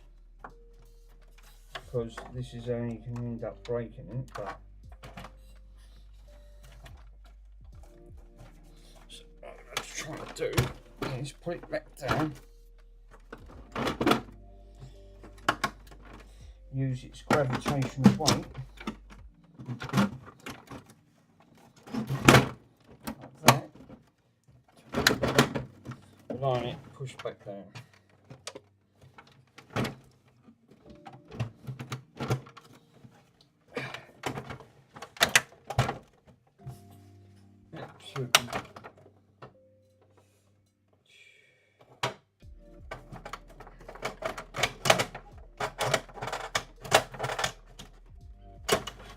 because this is only can end up breaking it, but so what I'm trying to do is put it back down, use its gravitational weight. Line it, push back down. Absolutely.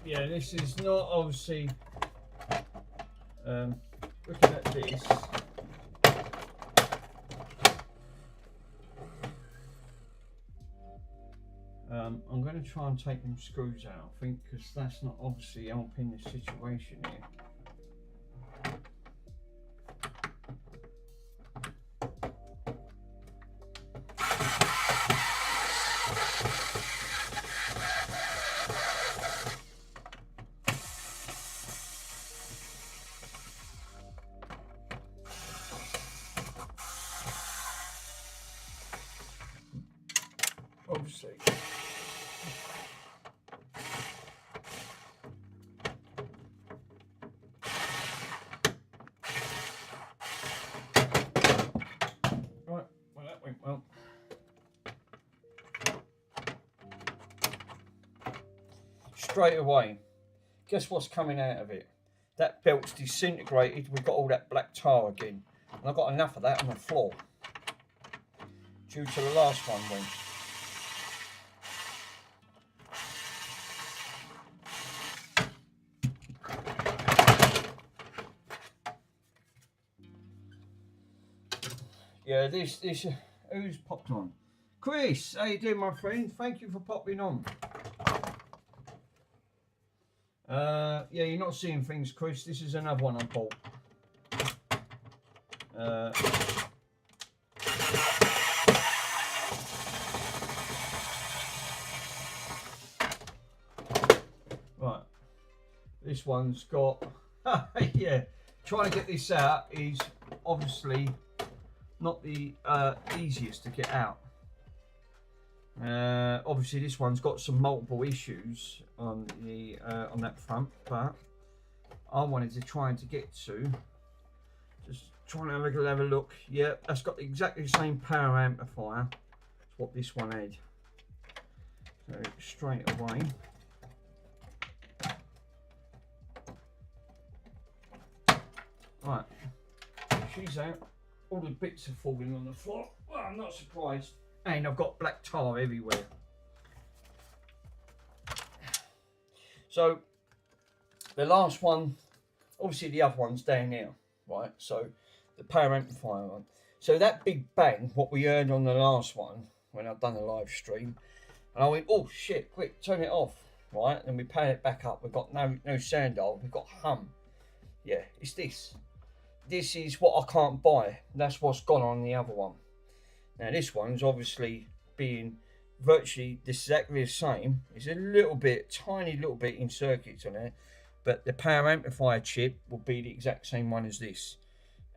Yeah, this is not obviously looking at this. I'm going to try and take them screws out, I think, because that's not obviously helping the situation here. Obviously. Right, well that went well. Straight away, guess what's coming out of it? That belt's disintegrated, we've got all that black tar again. And I've got enough of that on the floor, due to the last one went. Yeah, this who's popped on? Chris, how you doing, my friend? Thank you for popping on. Yeah, you're not seeing things, Chris. This is another one I bought. Right, this one's got. Yeah, trying to get this out is obviously not the easiest to get out. Obviously, this one's got some multiple issues on the on that front, but I wanted to try and to get to. Just trying to have a look. Yeah, that's got exactly the same power amplifier as what this one had. So straight away. Right, she's out. All the bits are falling on the floor. Well, I'm not surprised. And I've got black tar everywhere. So the last one, obviously the other one's down now, right? So the power amplifier one. So that big bang, what we heard on the last one when I've done a live stream, and I went, oh shit, quick, turn it off, right? And we powered it back up. We've got no sound off. We've got hum. Yeah, it's this. This is what I can't buy. That's what's gone on the other one. Now this one's obviously being virtually exactly the same. It's a little bit, tiny little bit in circuits on it, but the power amplifier chip will be the exact same one as this.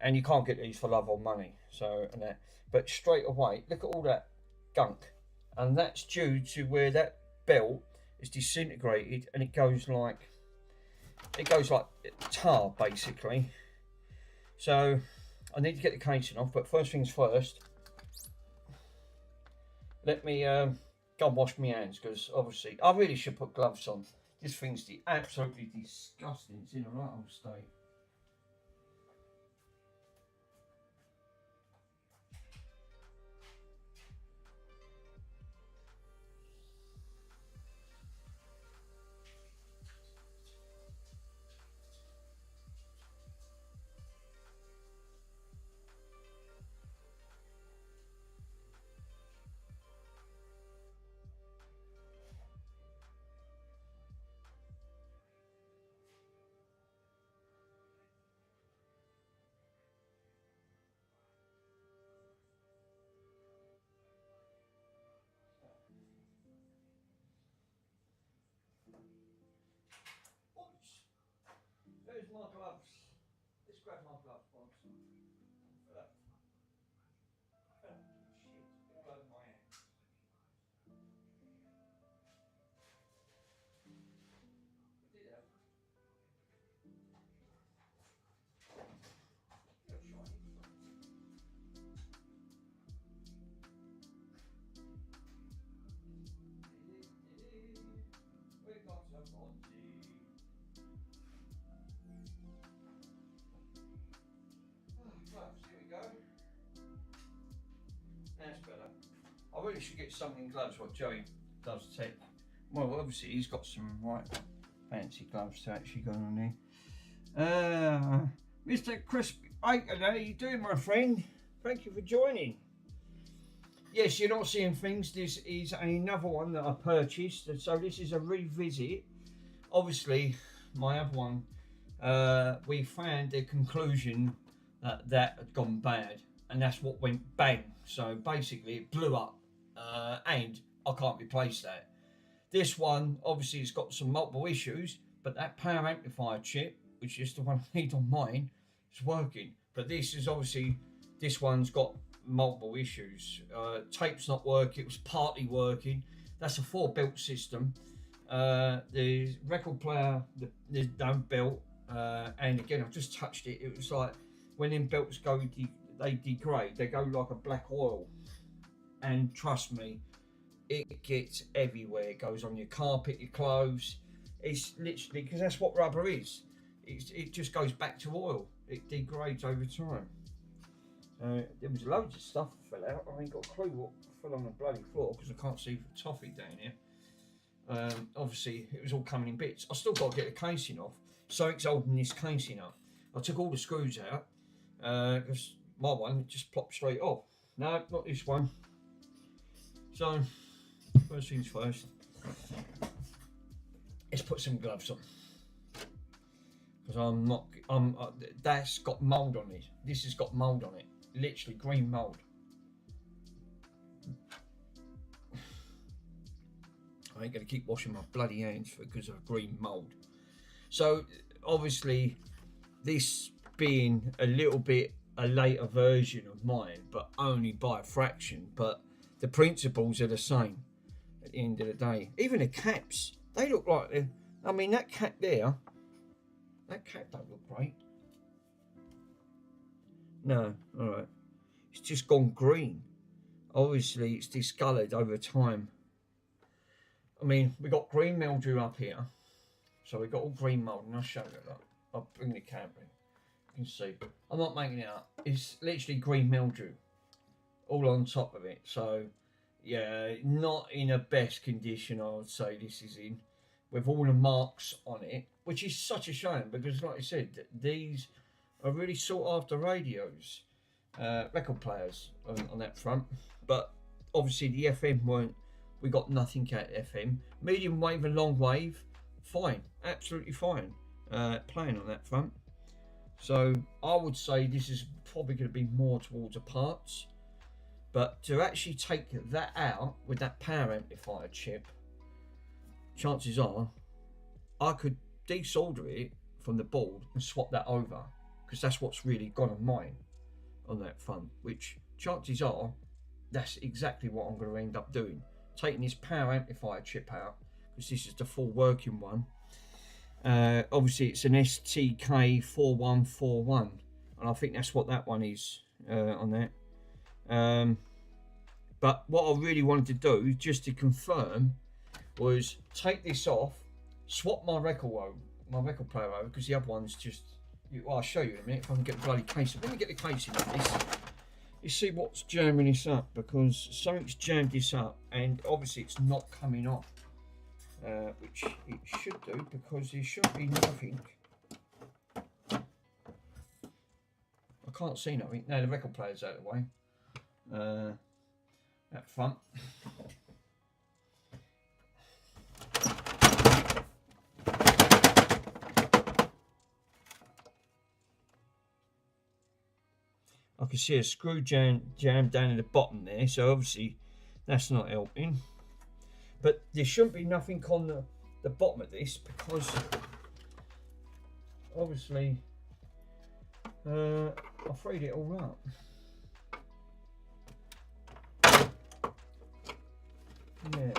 And you can't get these for love or money. So, and that. But straight away, look at all that gunk. And that's due to where that belt is disintegrated and it goes like tar basically. So I need to get the casing off, but first things first, let me go and wash my hands, because obviously I really should put gloves on. This thing's absolutely disgusting. It's in a right old state. There's my gloves. Let's grab my gloves, boys. Shit, all over my hands. I did have. You're shiny. We got a body. Gloves, here we go. That's better. I really should get something in gloves what Joey does take. Well, obviously he's got some right fancy gloves to actually go on there. Mr. Crispy, how you doing, my friend? Thank you for joining. Yes, you're not seeing things. This is another one that I purchased. So this is a revisit. Obviously, my other one, we found the conclusion that had gone bad, and that's what went bang. So basically it blew up, and I can't replace that. This one obviously has got some multiple issues, but that power amplifier chip, which is the one I need on mine, is working. But this is obviously, this one's got multiple issues. Tape's not working. It was partly working. That's a 4-belt system. The record player, there's no belt, and again I've just touched it. It was like when them belts go, they degrade. They go like a black oil, and trust me, it gets everywhere. It goes on your carpet, your clothes. It's literally, because that's what rubber is. It just goes back to oil. It degrades over time. There was loads of stuff that fell out. I ain't got a clue what fell on the bloody floor because I can't see the toffee down here. Obviously, it was all coming in bits. I still got to get the casing off. Something's holding this casing up. I took all the screws out because my one just plopped straight off. No, not this one. So, first things first, let's put some gloves on. Because that's got mould on it. This has got mould on it. Literally green mould. I ain't going to keep washing my bloody hands because of green mould. So, obviously, this being a little bit a later version of mine, but only by a fraction, but the principles are the same at the end of the day. Even the caps, they look like they're, I mean, that cap there, that cap don't look great. No, alright. It's just gone green. Obviously, it's discoloured over time. I mean, we got green mildew up here. So we got all green mould, and I'll show you that. I'll bring the camera in. You can see. I'm not making it up. It's literally green mildew. All on top of it. So, yeah, not in a best condition, I would say this is in. With all the marks on it. Which is such a shame, because like I said, these are really sought after radios. Record players on that front. But, obviously, the FM weren't. We got nothing at FM. Medium wave and long wave. Fine, absolutely fine, playing on that front. So I would say this is probably going to be more towards a parts, but to actually take that out with that power amplifier chip, chances are I could desolder it from the board and swap that over, because that's what's really gone on mine on that front, which chances are that's exactly what I'm going to end up doing, taking this power amplifier chip out, because this is the full working one. Obviously it's an STK 4141, and I think that's what that one is on that. But what I really wanted to do, just to confirm, was take this off, swap my record player over, because the other one's just, well, I'll show you in a minute if I can get the bloody case. Let me get the case in of this. You see what's jamming this up, because something's jammed this up, and obviously it's not coming off. Which it should do, because there should be nothing. I can't see nothing. No, the record player's out of the way. That front. I can see a screw jam down at the bottom there, so obviously that's not helping. But there shouldn't be nothing on the bottom of this, because obviously I freed it all up. Yeah.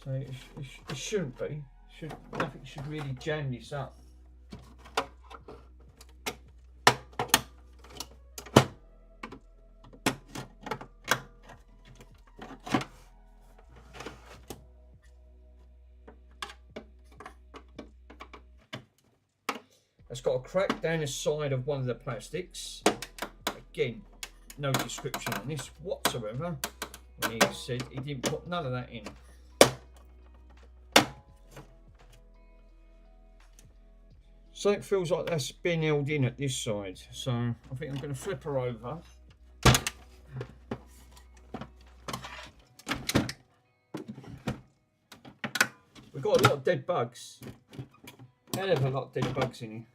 So it shouldn't be. Nothing should really jam this up. It's got a crack down the side of one of the plastics. Again, no description on this whatsoever. And he said he didn't put none of that in. So it feels like that's been held in at this side. So I think I'm going to flip her over. We've got a lot of dead bugs. Hell of a lot of dead bugs in here.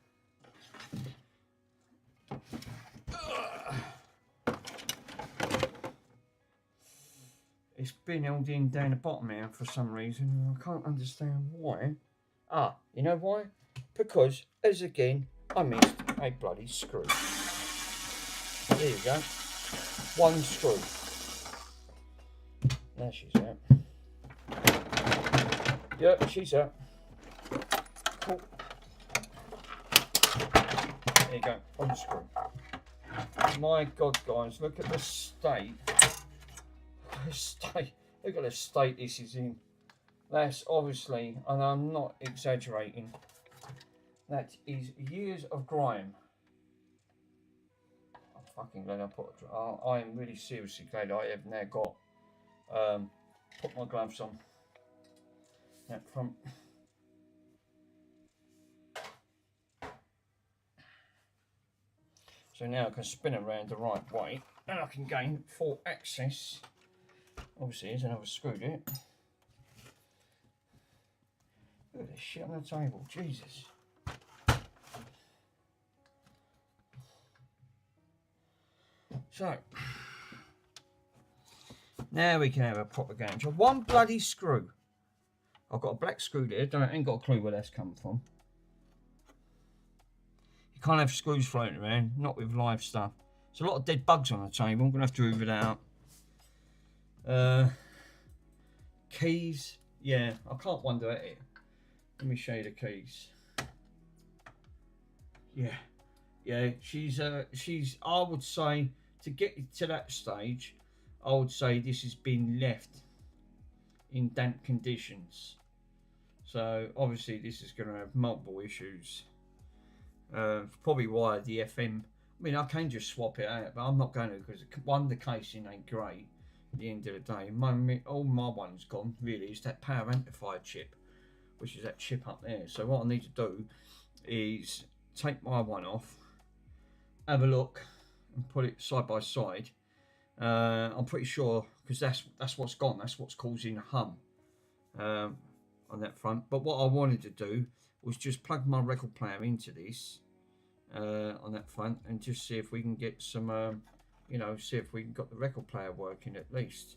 It's been held in down the bottom here for some reason. I can't understand why. Ah, you know why? Because, as again, I missed a bloody screw. There you go. One screw. There she's out. Yep, she's out. Cool. There you go, one screw. My God, guys, look at the state. Look at the state this is in. That's obviously, and I'm not exaggerating, that is years of grime. I'm fucking glad I put I am really seriously glad I have now got put my gloves on. That front. So now I can spin around the right way and I can gain full access. Obviously, here's another screw there. Look at this shit on the table, Jesus. So, now we can have a proper game. So, one bloody screw. I've got a black screw there, I ain't got a clue where that's coming from. You can't have screws floating around, not with live stuff. There's a lot of dead bugs on the table, I'm going to have to hoover that out. Keys, yeah, I can't wonder at it. Let me show you the keys. Yeah, she's, I would say, to get to that stage, I would say this has been left in damp conditions. So obviously this is going to have multiple issues. Probably why the FM, I mean I can just swap it out, but I'm not going to, because one, the casing ain't great at the end of the day. All my one's gone really is that power amplifier chip, which is that chip up there. So what I need to do is take my one off, have a look and put it side by side. I'm pretty sure, because that's what's gone, that's what's causing the hum on that front. But what I wanted to do was just plug my record player into this on that front and just see if we can get some you know, see if we can got the record player working at least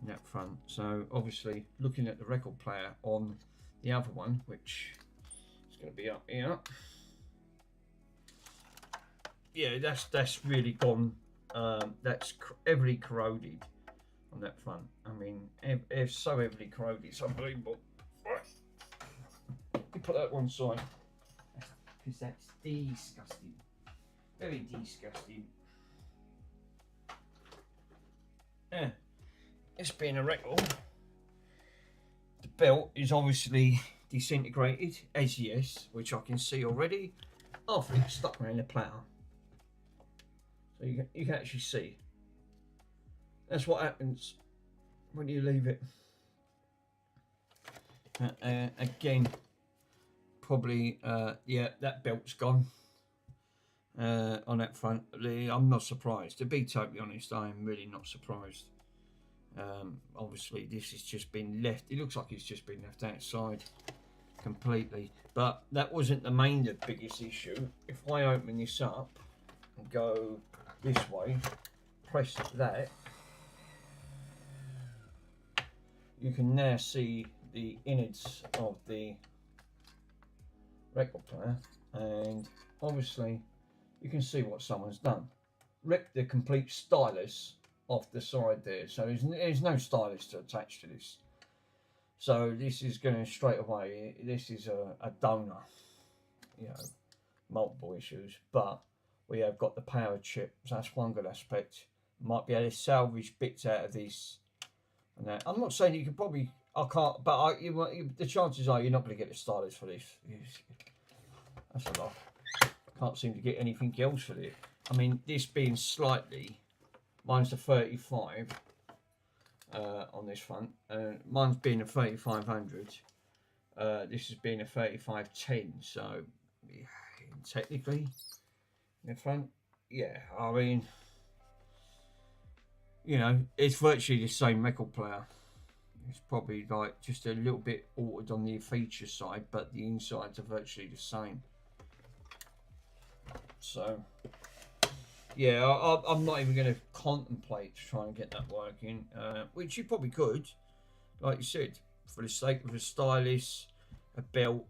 in that front. So obviously looking at the record player on the other one, which is going to be up here, yeah, that's really gone, that's heavily corroded on that front. I mean, it's so heavily corroded, it's unbelievable. Right. You put that one side, because that's disgusting, very disgusting. Yeah, this being a record, the belt is obviously disintegrated, as yes, which I can see already after it's stuck around the platter. So you can actually see. That's what happens when you leave it. Again, probably, yeah, that belt's gone on that front. I'm not surprised. To be totally honest, I am really not surprised. Obviously, this has just been left. It looks like it's just been left outside completely. But that wasn't the biggest issue. If I open this up and go this way, press that, you can now see the innards of the record player, and obviously you can see what someone's done. Ripped the complete stylus off the side there, so there's no stylus to attach to this. So this is going to straight away, this is a donor, you know, multiple issues, but we have got the power chip, so that's one good aspect. Might be able to salvage bits out of this and that. I'm not saying you can probably, I can't, but the chances are you're not going to get the stylus for this. That's a lot. Can't seem to get anything else for it. I mean, this being slightly, mine's a 35 on this front. Mine's being a 3500. This has been a 3510. So, yeah, technically, in the front, yeah, I mean, you know, it's virtually the same record player. It's probably like just a little bit altered on the feature side, but the insides are virtually the same. So, yeah, I'm not even going to contemplate to try and get that working, which you probably could, like you said, for the sake of a stylus, a belt,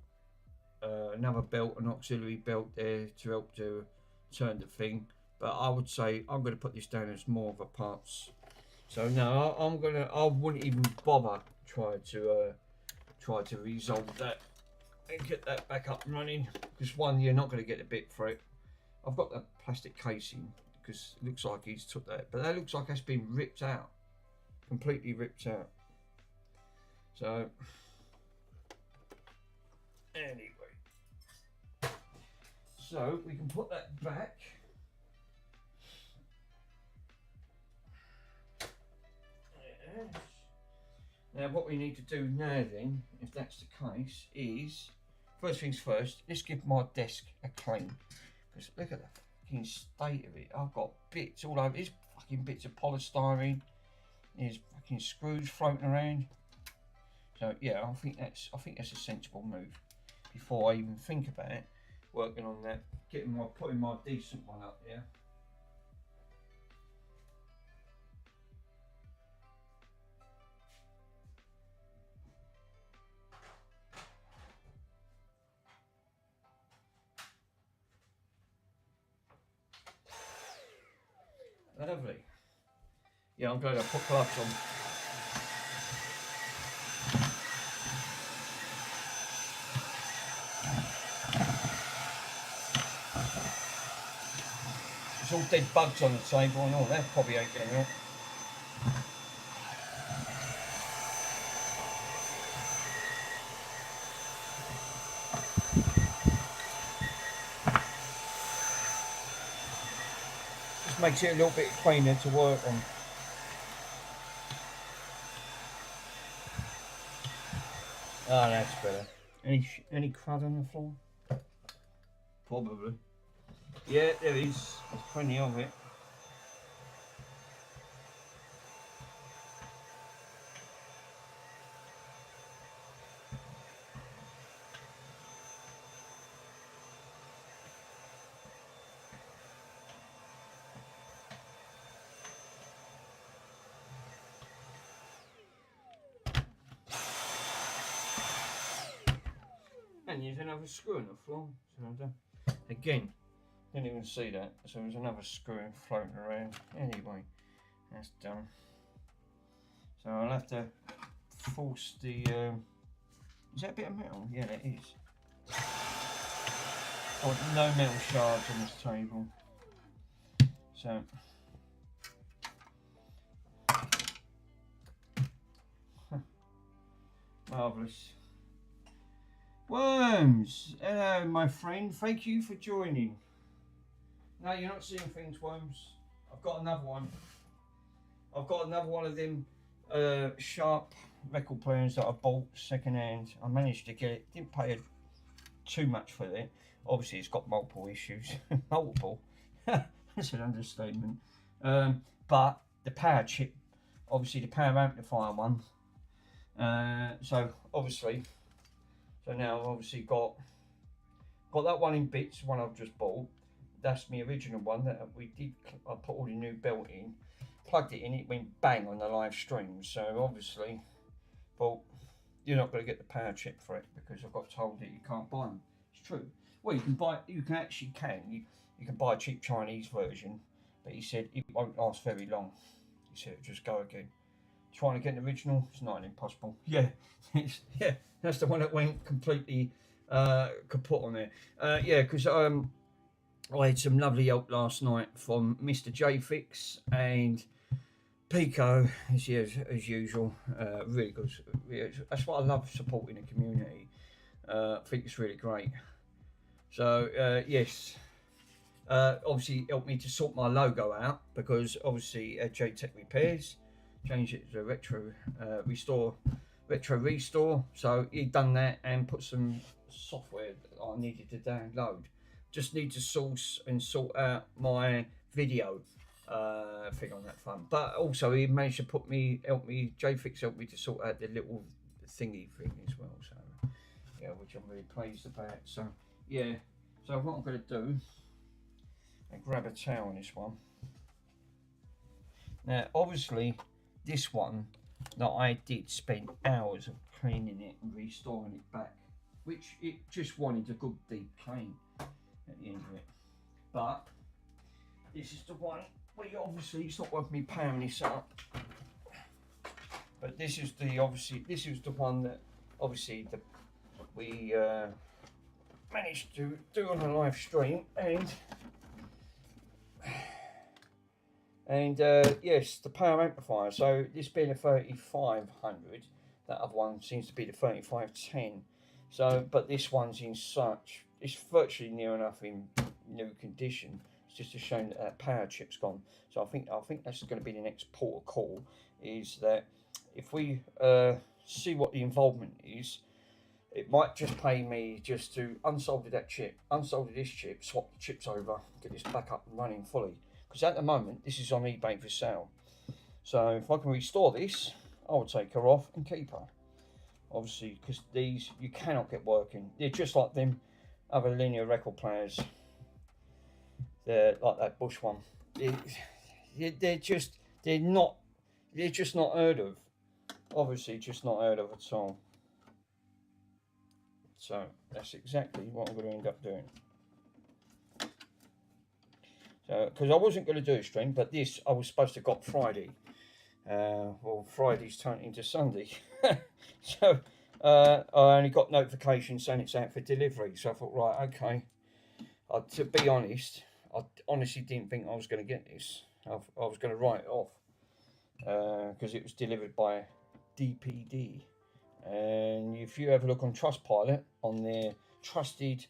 another belt, an auxiliary belt there to help to turn the thing. But I would say I'm going to put this down as more of a parts. So no, I wouldn't even bother try to resolve that and get that back up and running, because one, you're not going to get a bit for it. I've got the plastic casing because it looks like he's took that, but that looks like that's been ripped out, completely ripped out. So anyway, so we can put that back. Now what we need to do now then, if that's the case, is first things first, let's give my desk a clean. Because look at that, fucking state of it. I've got bits all over. There's fucking bits of polystyrene. There's fucking screws floating around. So yeah, I think that's a sensible move. Before I even think about it, working on that, putting my decent one up there. Lovely. Yeah, I'm glad I put gloves on. There's all dead bugs on the table and all that probably ain't going to help. Just makes it a little bit cleaner to work on. Oh, that's better. Any crud on the floor? Probably. Yeah, there is. There's plenty of it. And there's another screw on the floor. So again, didn't even see that. So there's another screw floating around. Anyway, that's done. So I'll have to force the. Is that a bit of metal? Yeah, that is. Got no metal shards on this table. So. Marvellous. Worms! Hello, my friend. Thank you for joining. No, you're not seeing things, Worms. I've got another one. I've got another one of them sharp record players that I bought second hand. I managed to get it. Didn't pay too much for it. Obviously, it's got multiple issues. Multiple. That's an understatement. But the power chip, obviously the power amplifier one. So obviously. So now I've obviously got that one in bits, one I've just bought. That's my original one that I put all the new belt in, plugged it in, it went bang on the live stream. So obviously, well, you're not going to get the power chip for it because I got told that you can't buy them. It's true. Well, you can buy a cheap Chinese version, but he said it won't last very long. He said it'll just go again. Trying to get an original, it's not impossible. Yeah, yeah, that's the one that went completely kaput on there. Yeah, because I had some lovely help last night from Mr. J-Fix and Pico, as usual. Really good. That's what I love, supporting the community. I think it's really great. So, yes. Obviously, helped me to sort my logo out because obviously J-Tech Repairs. Change it to retro restore. So he'd done that and put some software that I needed to download. Just need to source and sort out my video thing on that phone. But also he managed to J-Fix helped me to sort out the little thingy thing as well. So yeah, which I'm really pleased about. So yeah. So what I'm going to do, I grab a towel on this one. Now obviously. This one that I did spend hours of cleaning it and restoring it back, which it just wanted a good deep clean at the end of it. But this is the one where obviously it's not worth me powering this up. But this is the one that obviously we managed to do on a live stream and yes, the power amplifier. So this being a 3500, that other one seems to be the 3510. So, but this one's it's virtually near enough in new condition. It's just a shame that that power chip's gone. So I think that's going to be the next port of call. Is that if we see what the involvement is, it might just pay me just to unsolder that chip, unsolder this chip, swap the chips over, get this back up and running fully. Because at the moment, this is on eBay for sale. So if I can restore this, I'll take her off and keep her. Obviously, because these you cannot get working. They're just like them other linear record players. They're like that Bush one. They're just not heard of. Obviously, just not heard of at all. So that's exactly what I'm going to end up doing. So, because I wasn't going to do a stream, but this I was supposed to have got Friday. Well, Friday's turned into Sunday. So I only got notifications saying it's out for delivery. So I thought, right, okay. To be honest, I honestly didn't think I was going to get this. I was going to write it off because it was delivered by DPD. And if you ever look on Trustpilot, on their trusted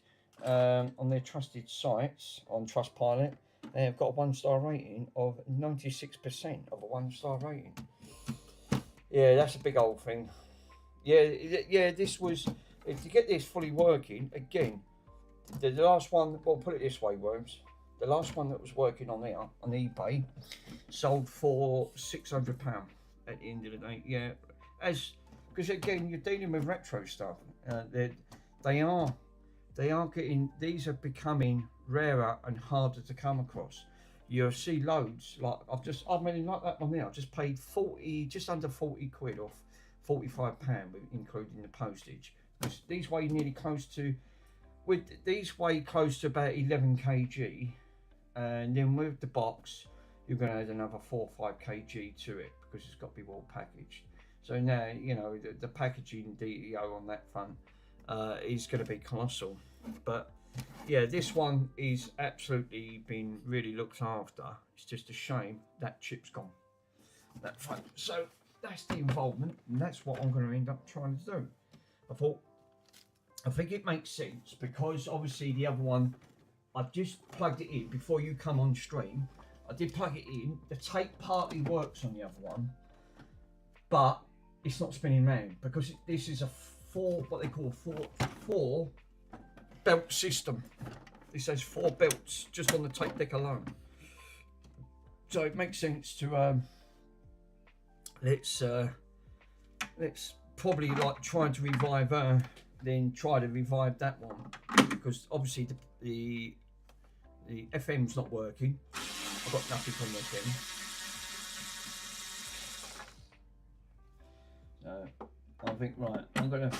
sites on Trustpilot, they have got a 1-star rating of 96% of a 1-star rating. Yeah, that's a big old thing. Yeah, this was, to get this fully working, again, the last one, well, put it this way, Worms, the last one that was working on there, on eBay, sold for £600 at the end of the day. Yeah, because again, you're dealing with retro stuff. They are getting, these are becoming rarer and harder to come across. You'll see loads, like I mean, like that one there, I just paid just under 40 quid off £45, including the postage. Because these weigh nearly close to, these weigh close to about 11 kg, and then with the box, you're going to add another 4 or 5 kg to it because it's got to be well packaged. So now, you know, the packaging DEO on that front is going to be colossal. But yeah, this one is absolutely been really looked after. It's just a shame that chip's gone, that front. So that's the involvement, and that's what I'm going to end up trying to do. I think it makes sense because obviously the other one, I've just plugged it in before you come on stream. I did plug it in. The tape partly works on the other one, but it's not spinning round because this is a what they call four belt system. This has 4 belts just on the tape deck alone. So it makes sense to let's probably like try to revive her, then try to revive that one because obviously the FM's not working. I've got nothing on the FM. So I think, right, I'm going to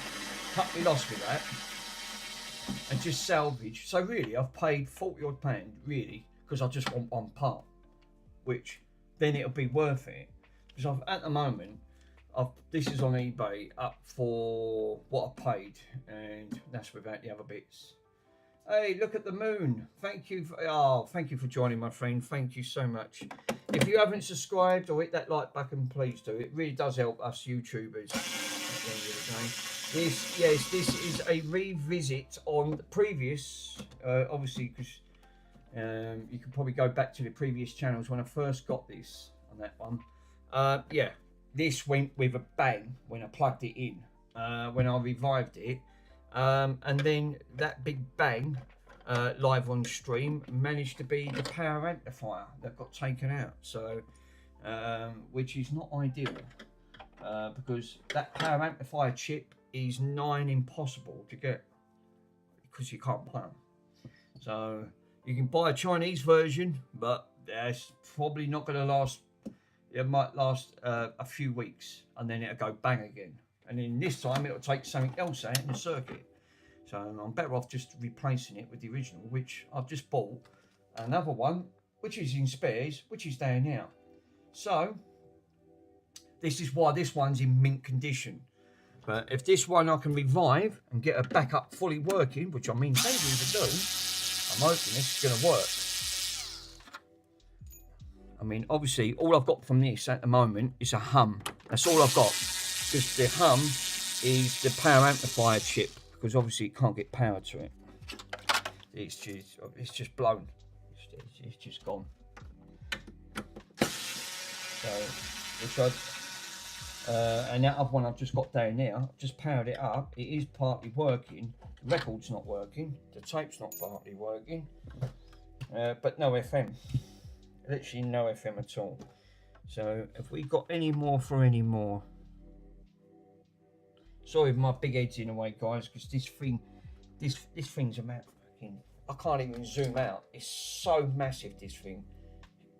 cut my loss with that and just salvage. So really, I've paid £40 odd, really, because I just want one part, which then it'll be worth it. Because at the moment, this is on eBay up for what I paid, and that's without the other bits. Hey, look at the moon. Thank you for joining, my friend. Thank you so much. If you haven't subscribed or hit that like button, please do. It really does help us YouTubers at the end of the day. This is a revisit on the previous, obviously, because you can probably go back to the previous channels when I first got this on that one. Yeah, this went with a bang when I plugged it in, when I revived it. And then that big bang live on stream managed to be the power amplifier that got taken out. So, which is not ideal because that power amplifier chip is nigh impossible to get because you can't play them. So you can buy a Chinese version, but that's probably not going to last. It might last a few weeks and then it'll go bang again. And then this time it'll take something else out in the circuit. So I'm better off just replacing it with the original, which I've just bought another one, which is in spares, which is down here. So this is why this one's in mint condition. But if this one I can revive and get her back up fully working, which I'm intending to do, I'm hoping this is going to work. I mean, obviously, all I've got from this at the moment is a hum. That's all I've got. Because the hum is the power amplifier chip, because obviously it can't get power to it. It's just blown. It's just gone. So, And that other one I've just got down there, I've just powered it up. It is partly working. The record's not working. The tape's not partly working. But no FM. Literally no FM at all. So if we got any more for any more. Sorry if my big head's in the way, guys, because this thing's about fucking, I can't even zoom out. It's so massive, this thing.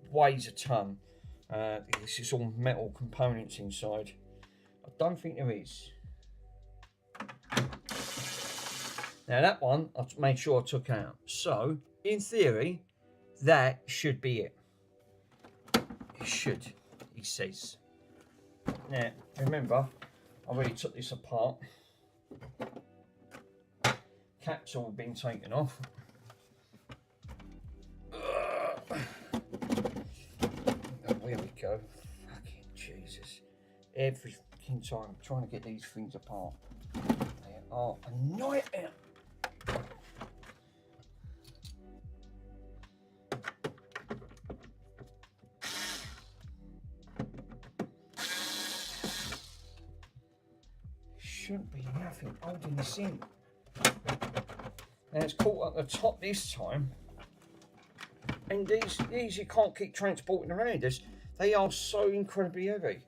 It weighs a ton. It's all metal components inside. I don't think there is. Now that one, I made sure I took out. So, in theory, that should be it. It should, he says. Now, remember, I already took this apart. Cap's all been taken off. There we go. Fucking Jesus. Every fucking time I'm trying to get these things apart. They are a nightmare. Shouldn't be nothing holding this in. Now it's caught at the top this time. And these you can't keep transporting around. They are so incredibly heavy.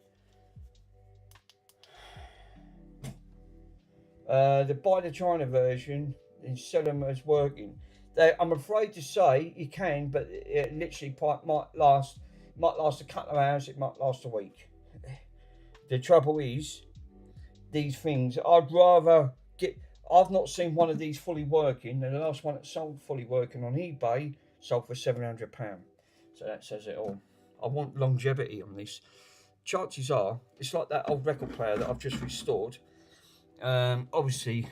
The Buy the China version and sell them as working. I'm afraid to say you can, but it literally might last a couple of hours. It might last a week. The trouble is, these things, I'd rather get. I've not seen one of these fully working. And the last one that sold fully working on eBay sold for £700. So that says it all. I want longevity on this. Chances are, it's like that old record player that I've just restored. Obviously,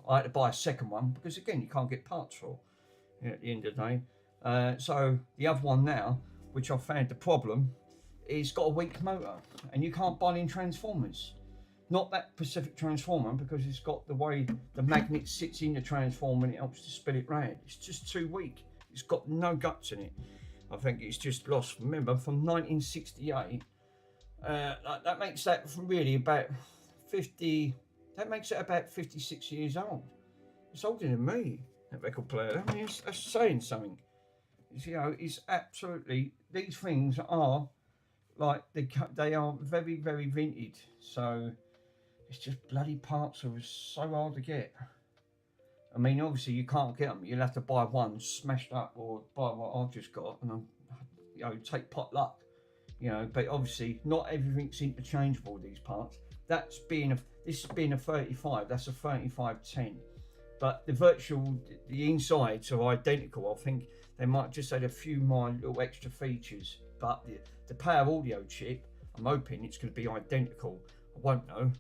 I had to buy a second one because again, you can't get parts for at the end of the day. So the other one now, which I've found the problem, is got a weak motor, and you can't buy in transformers. Not that specific transformer because it's got the way the magnet sits in the transformer and it helps to spin it round. It's just too weak. It's got no guts in it. I think it's just lost. Remember, from 1968. That makes that really about 50. That makes it about 56 years old. It's older than me, that record player. I mean, that's saying something. You know, it's absolutely, these things are like, they are very, very vintage. So it's just bloody parts are so hard to get. I mean, obviously you can't get them. You'll have to buy one smashed up or buy what I've just got and take pot luck. But obviously not everything's interchangeable, these parts. This being a 35, that's a 3510. But the insides are identical. I think they might just add a few more little extra features. But the power audio chip, I'm hoping it's going to be identical. I won't know.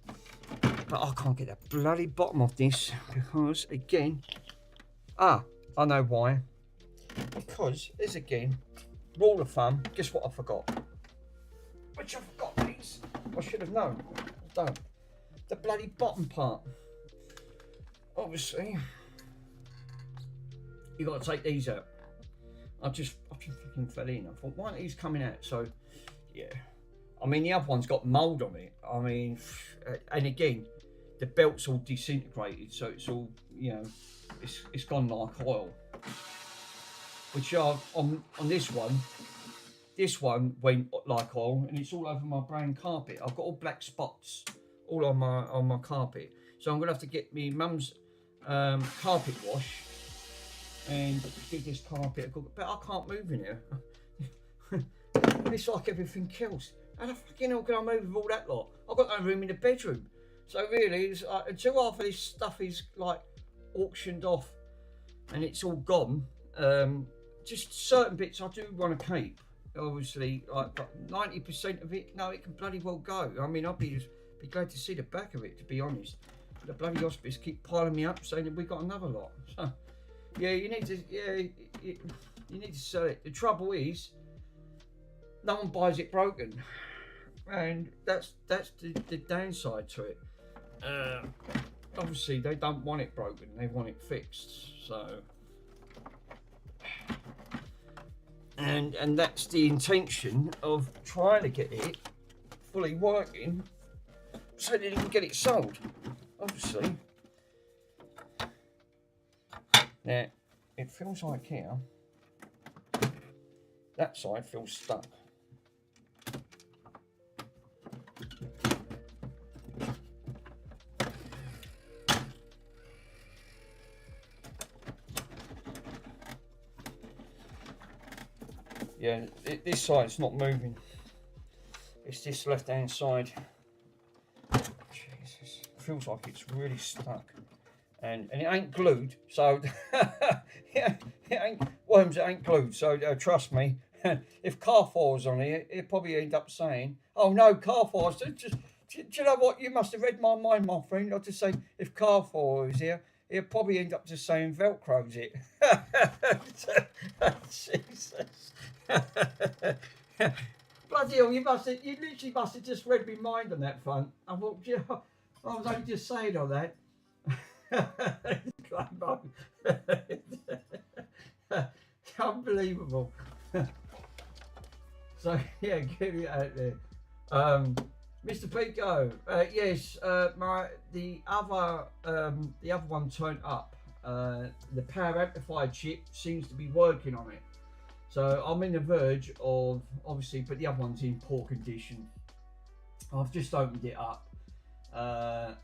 But I can't get the bloody bottom of this because, again, I know why. Because, there's again, rule of thumb, guess what I forgot? Which I forgot, these. I should have known. I don't. The bloody bottom part. Obviously, you got to take these out. I just fucking fell in. I thought, why aren't these coming out? So, yeah. I mean, the other one's got mould on it. I mean, and again, the belt's all disintegrated, so it's all, it's gone like oil. Which on this one went like oil, and it's all over my brown carpet. I've got all black spots all on my carpet, so I'm gonna have to get me mum's carpet wash and give this carpet a good. But I can't move in here. It's like everything else. How the fucking hell can I move with all that lot? I've got no room in the bedroom. So really, it's like, until half of this stuff is like auctioned off and it's all gone, just certain bits I do want to keep. Obviously, like 90% of it, no, it can bloody well go. I mean, I'd be glad to see the back of it, to be honest. But the bloody hospice keep piling me up saying that we got another lot. So, yeah, you need to sell it. The trouble is, no one buys it broken, and that's the downside to it. Obviously, they don't want it broken; they want it fixed. So, and that's the intention of trying to get it fully working so that he can get it sold, obviously. Now, it feels like here, that side feels stuck. Yeah, this side's not moving. It's this left-hand side. Jesus, feels like it's really stuck, and it ain't glued. So yeah, it ain't worms. It ain't glued. So trust me, if Carrefour was on here, he'd probably end up saying, "Oh no, Carrefour." Do you know what? You must have read my mind, my friend. I'll just say, if Carrefour was here, he'd probably end up just saying Velcro's it. Jesus. Bloody hell, you literally must have just read my mind on that front. I thought, you know, I was only just saying on that. Unbelievable. So yeah, get it out there. Mr. Pico, yes, the other one turned up. The power amplifier chip seems to be working on it. So I'm in the verge of, obviously, but the other one's in poor condition. I've just opened it up,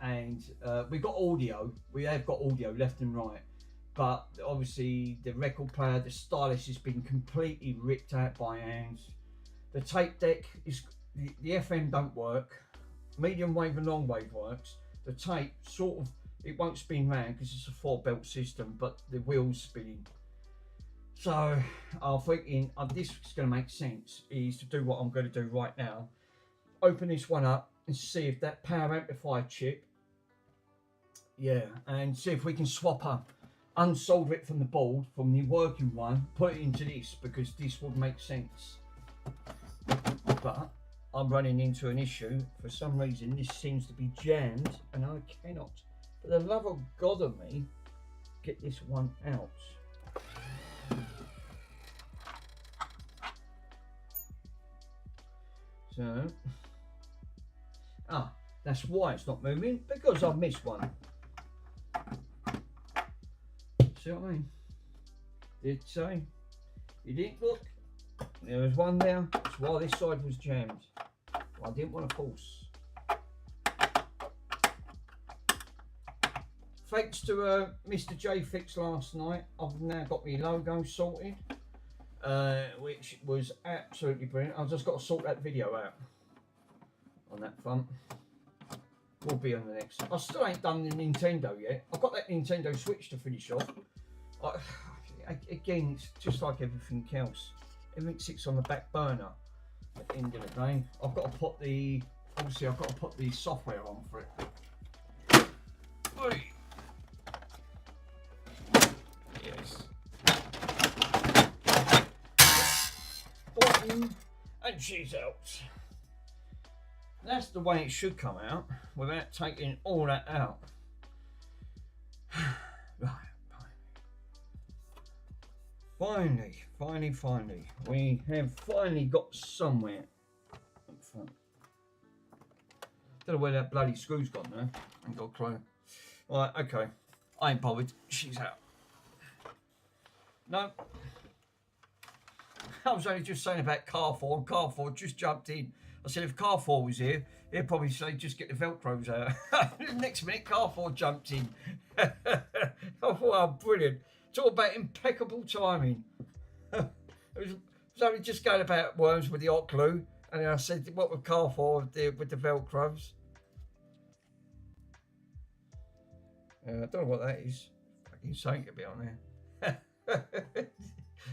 and we've got audio. We have got audio left and right, but obviously the record player, the stylus has been completely ripped out by hands. The tape deck is, the FM don't work. Medium wave and long wave works. The tape sort of, it won't spin round because it's a 4-belt system, but the wheel's spinning. So I'm thinking this is going to make sense, is to do what I'm going to do right now. Open this one up and see if that power amplifier chip, yeah, and see if we can swap up, unsolder it from the board, from the working one, put it into this, because this would make sense. But I'm running into an issue. For some reason this seems to be jammed and I cannot, for the love of God of me, get this one out. So, that's why it's not moving, because I've missed one. See what I mean? Did say you didn't look? There was one there. That's why this side was jammed. I didn't want to force. Thanks to Mr. J Fix last night, I've now got my logo sorted, which was absolutely brilliant. I've just got to sort that video out on that front. We'll be on the next. I still ain't done the Nintendo yet. I've got that Nintendo Switch to finish off. Again, it's just like everything else. Everything sits on the back burner at the end of the day. I've got to put the, obviously I've got to put the software on for it. Oi. Yes. Button, and she's out. That's the way it should come out, without taking all that out. Right. Finally, we have finally got somewhere up front. Don't know where that bloody screw's gone now. I ain't got a clue. Right, okay. I ain't bothered. She's out. No. I was only just saying about Carrefour, and Carrefour just jumped in. I said if Carrefour was here, he'd probably say just get the Velcros out. Next minute, Carrefour jumped in. I thought, oh, brilliant. Talk about impeccable timing. It was only just going about worms with the hot glue, and then I said, what would Carrefour do with the Velcros? I don't know what that is. Fucking something to be on there.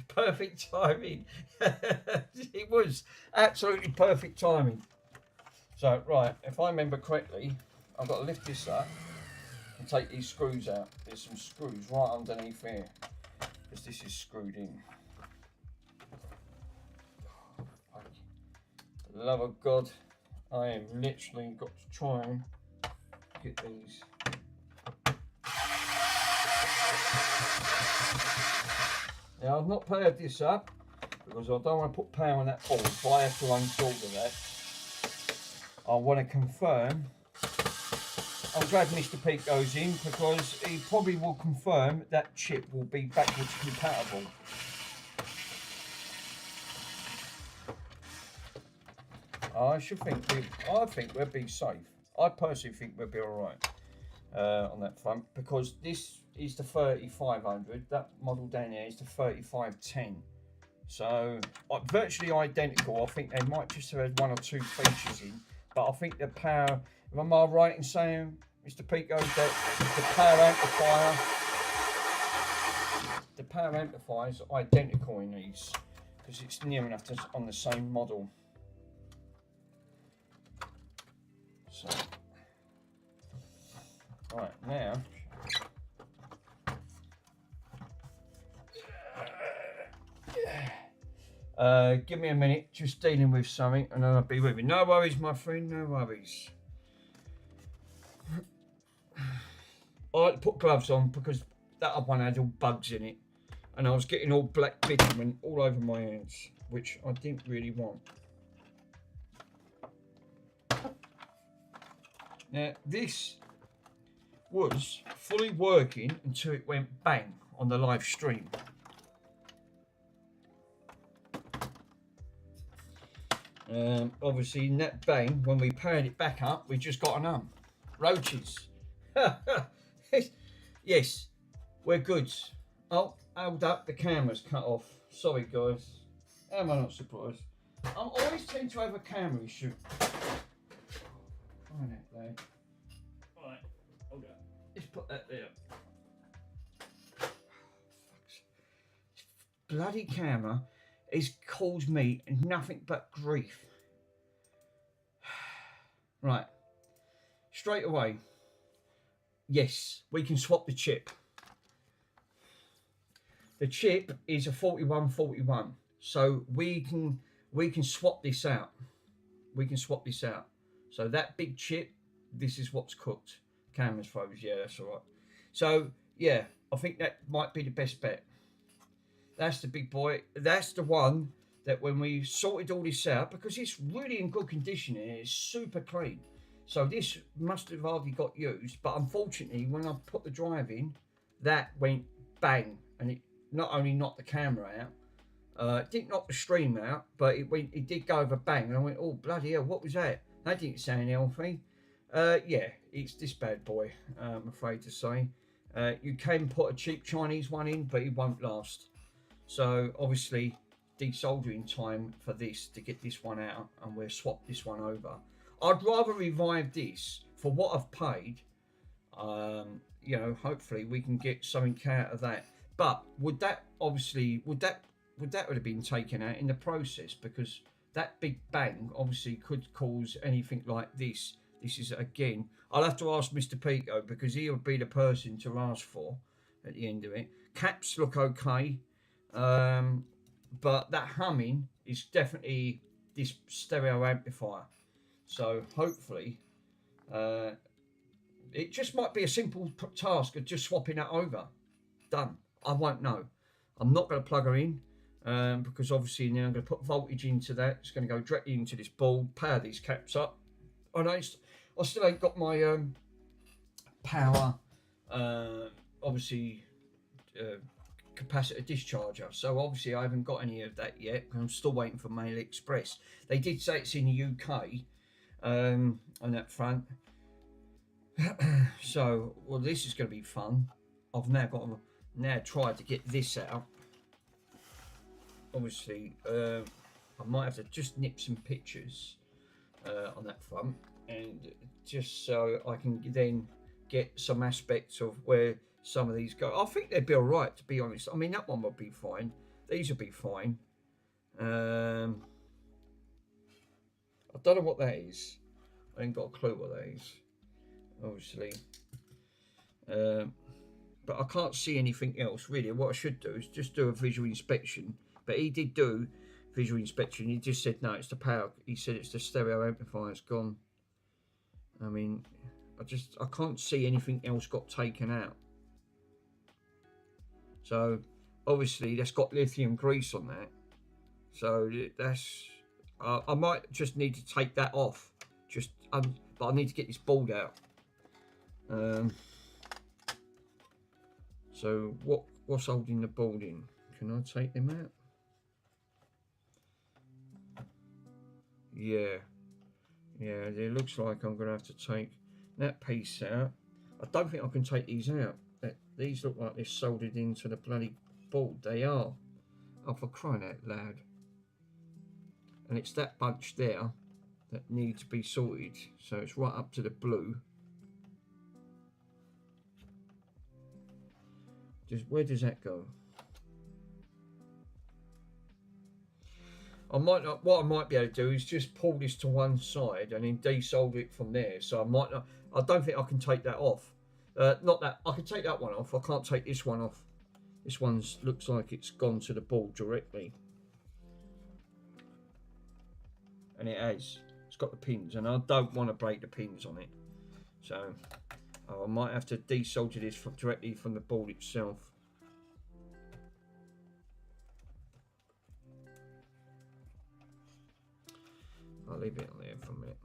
Perfect timing. It was absolutely perfect timing. So, right, if I remember correctly, I've got to lift this up and take these screws out. There's some screws right underneath here, because this is screwed in. For the love of God, I have literally got to try and get these. Now I've not powered this up because I don't want to put power on that board, so I have to unsolder that. I want to confirm I'm glad Mr. Pete goes in because he probably will confirm that chip will be backwards compatible. I think we'll be safe. I personally think we'll be alright on that front because this is the 3500. That model down there is the 3510. So virtually identical. I think they might just have had one or two features in, but I think the power. Am I right in saying, Mr. Pete goes that the power amplifier is identical in these because it's near enough to on the same model. So, right now. Give me a minute, just dealing with something, and then I'll be with you. No worries, my friend, no worries. I like to put gloves on because that other one had all bugs in it, and I was getting all black bitumen all over my hands, which I didn't really want. Now, this was fully working until it went bang on the live stream. Obviously, in that bang, when we powered it back up, we just got an roaches. Yes, we're good. Oh, hold up, the camera's cut off. Sorry, guys. Am I not surprised? I always tend to have a camera issue. Find that there. Right, hold up. Let's put that there. Bloody camera has caused me nothing but grief. Right, straight away. Yes, we can swap the chip. The chip is a 4141, so we can swap this out. We can swap this out. So that big chip, this is what's cooked. Camera's froze. Yeah, that's all right. So yeah, I think that might be the best bet. That's the big boy. That's the one that when we sorted all this out, because it's really in good condition and it's super clean. So this must have hardly got used, but unfortunately when I put the drive in, that went bang, and it not only knocked the camera out, it didn't knock the stream out, but it did go over bang, and I went, oh bloody hell, what was that? That didn't sound healthy. Yeah, it's this bad boy, I'm afraid to say. You can put a cheap Chinese one in, but it won't last. So obviously desoldering time for this to get this one out, and we'll swap this one over. I'd rather revive this for what I've paid. You know, hopefully we can get something out of that. But would that would have been taken out in the process, because that big bang obviously could cause anything like this. This is, again, I'll have to ask Mr. Pico, because he would be the person to ask for at the end of it. Caps look okay, but that humming is definitely this stereo amplifier. So hopefully it just might be a simple task of just swapping that over. Done. I won't know. I'm not going to plug her in, because obviously now I'm going to put voltage into that. It's going to go directly into this board, power these caps up. And I still ain't got my power, obviously, capacitor discharger. So obviously I haven't got any of that yet. I'm still waiting for Mail Express. They did say it's in the UK on that front. So, well, this is going to be fun. I've now got to tried to get this out. Obviously, I might have to just nip some pictures on that front, and just so I can then get some aspects of where some of these go. I think they'd be all right, to be honest. I mean, that one would be fine. These would be fine. I don't know what that is. I ain't got a clue what that is, obviously. But I can't see anything else, really. What I should do is just do a visual inspection. But he did do visual inspection. He just said, no, it's the power. He said it's the stereo amplifier. It's gone. I mean, I can't see anything else got taken out. So, obviously, that's got lithium grease on that. So, that's... I might just need to take that off. But I need to get this board out. So what's holding the board in? Can I take them out? Yeah, it looks like I'm going to have to take that piece out. I don't think I can take these out. These look like they're soldered into the bloody board. They are. Oh, for crying out loud. And it's that bunch there that needs to be sorted. So it's right up to the blue. Where does that go? What I might be able to do is just pull this to one side and then desolder it from there. So I don't think I can take that off. Not that, I can take that one off. I can't take this one off. This one looks like it's gone to the board directly. And it has. It's got the pins, and I don't want to break the pins on it. So I might have to desolder this directly from the board itself. I'll leave it on there for a minute.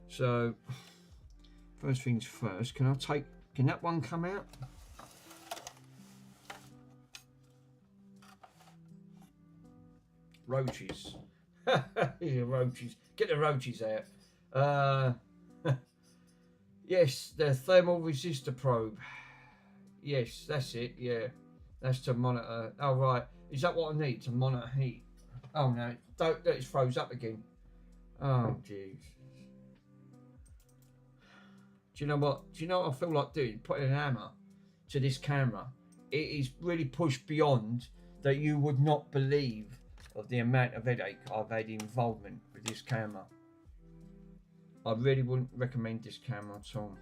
So first things first, can that one come out? Roaches. Yeah, roaches. Get the roaches out. Yes, the thermal resistor probe. Yes, that's it. Yeah, that's to monitor. Oh right, is that what I need to monitor heat? Oh no, don't. It's froze up again. Oh jeez. Do you know what? Do you know what I feel like doing? Putting an hammer to this camera. It is really pushed beyond that you would not believe of the amount of headache I've had involvement with this camera. I really wouldn't recommend this camera at all.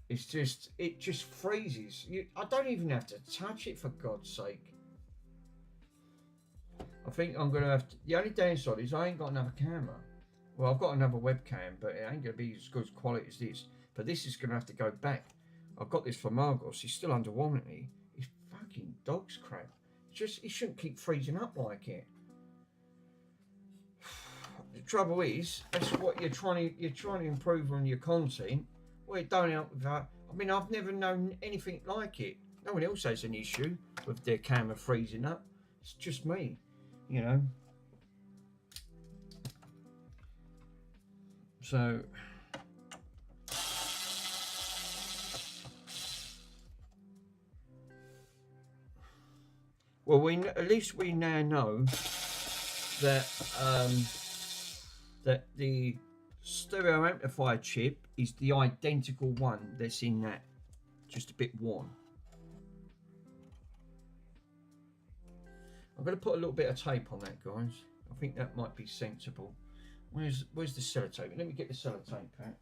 It's just, it just freezes. I don't even have to touch it, for God's sake. I think I'm going to have to, the only downside is I ain't got another camera. Well, I've got another webcam, but it ain't going to be as good quality as this. But this is going to have to go back. I've got this from Argos. He's still under warranty. It's fucking dog's crap. It shouldn't keep freezing up like it. The trouble is, that's what you're trying to improve on your content. Well, it don't help with that. I mean, I've never known anything like it. No one else has an issue with their camera freezing up. It's just me, you know. So well, at least we now know that that the stereo amplifier chip is the identical one that's in that, just a bit worn. I'm going to put a little bit of tape on that, guys. I think that might be sensible. Where's the sellotape? Let me get the sellotape out.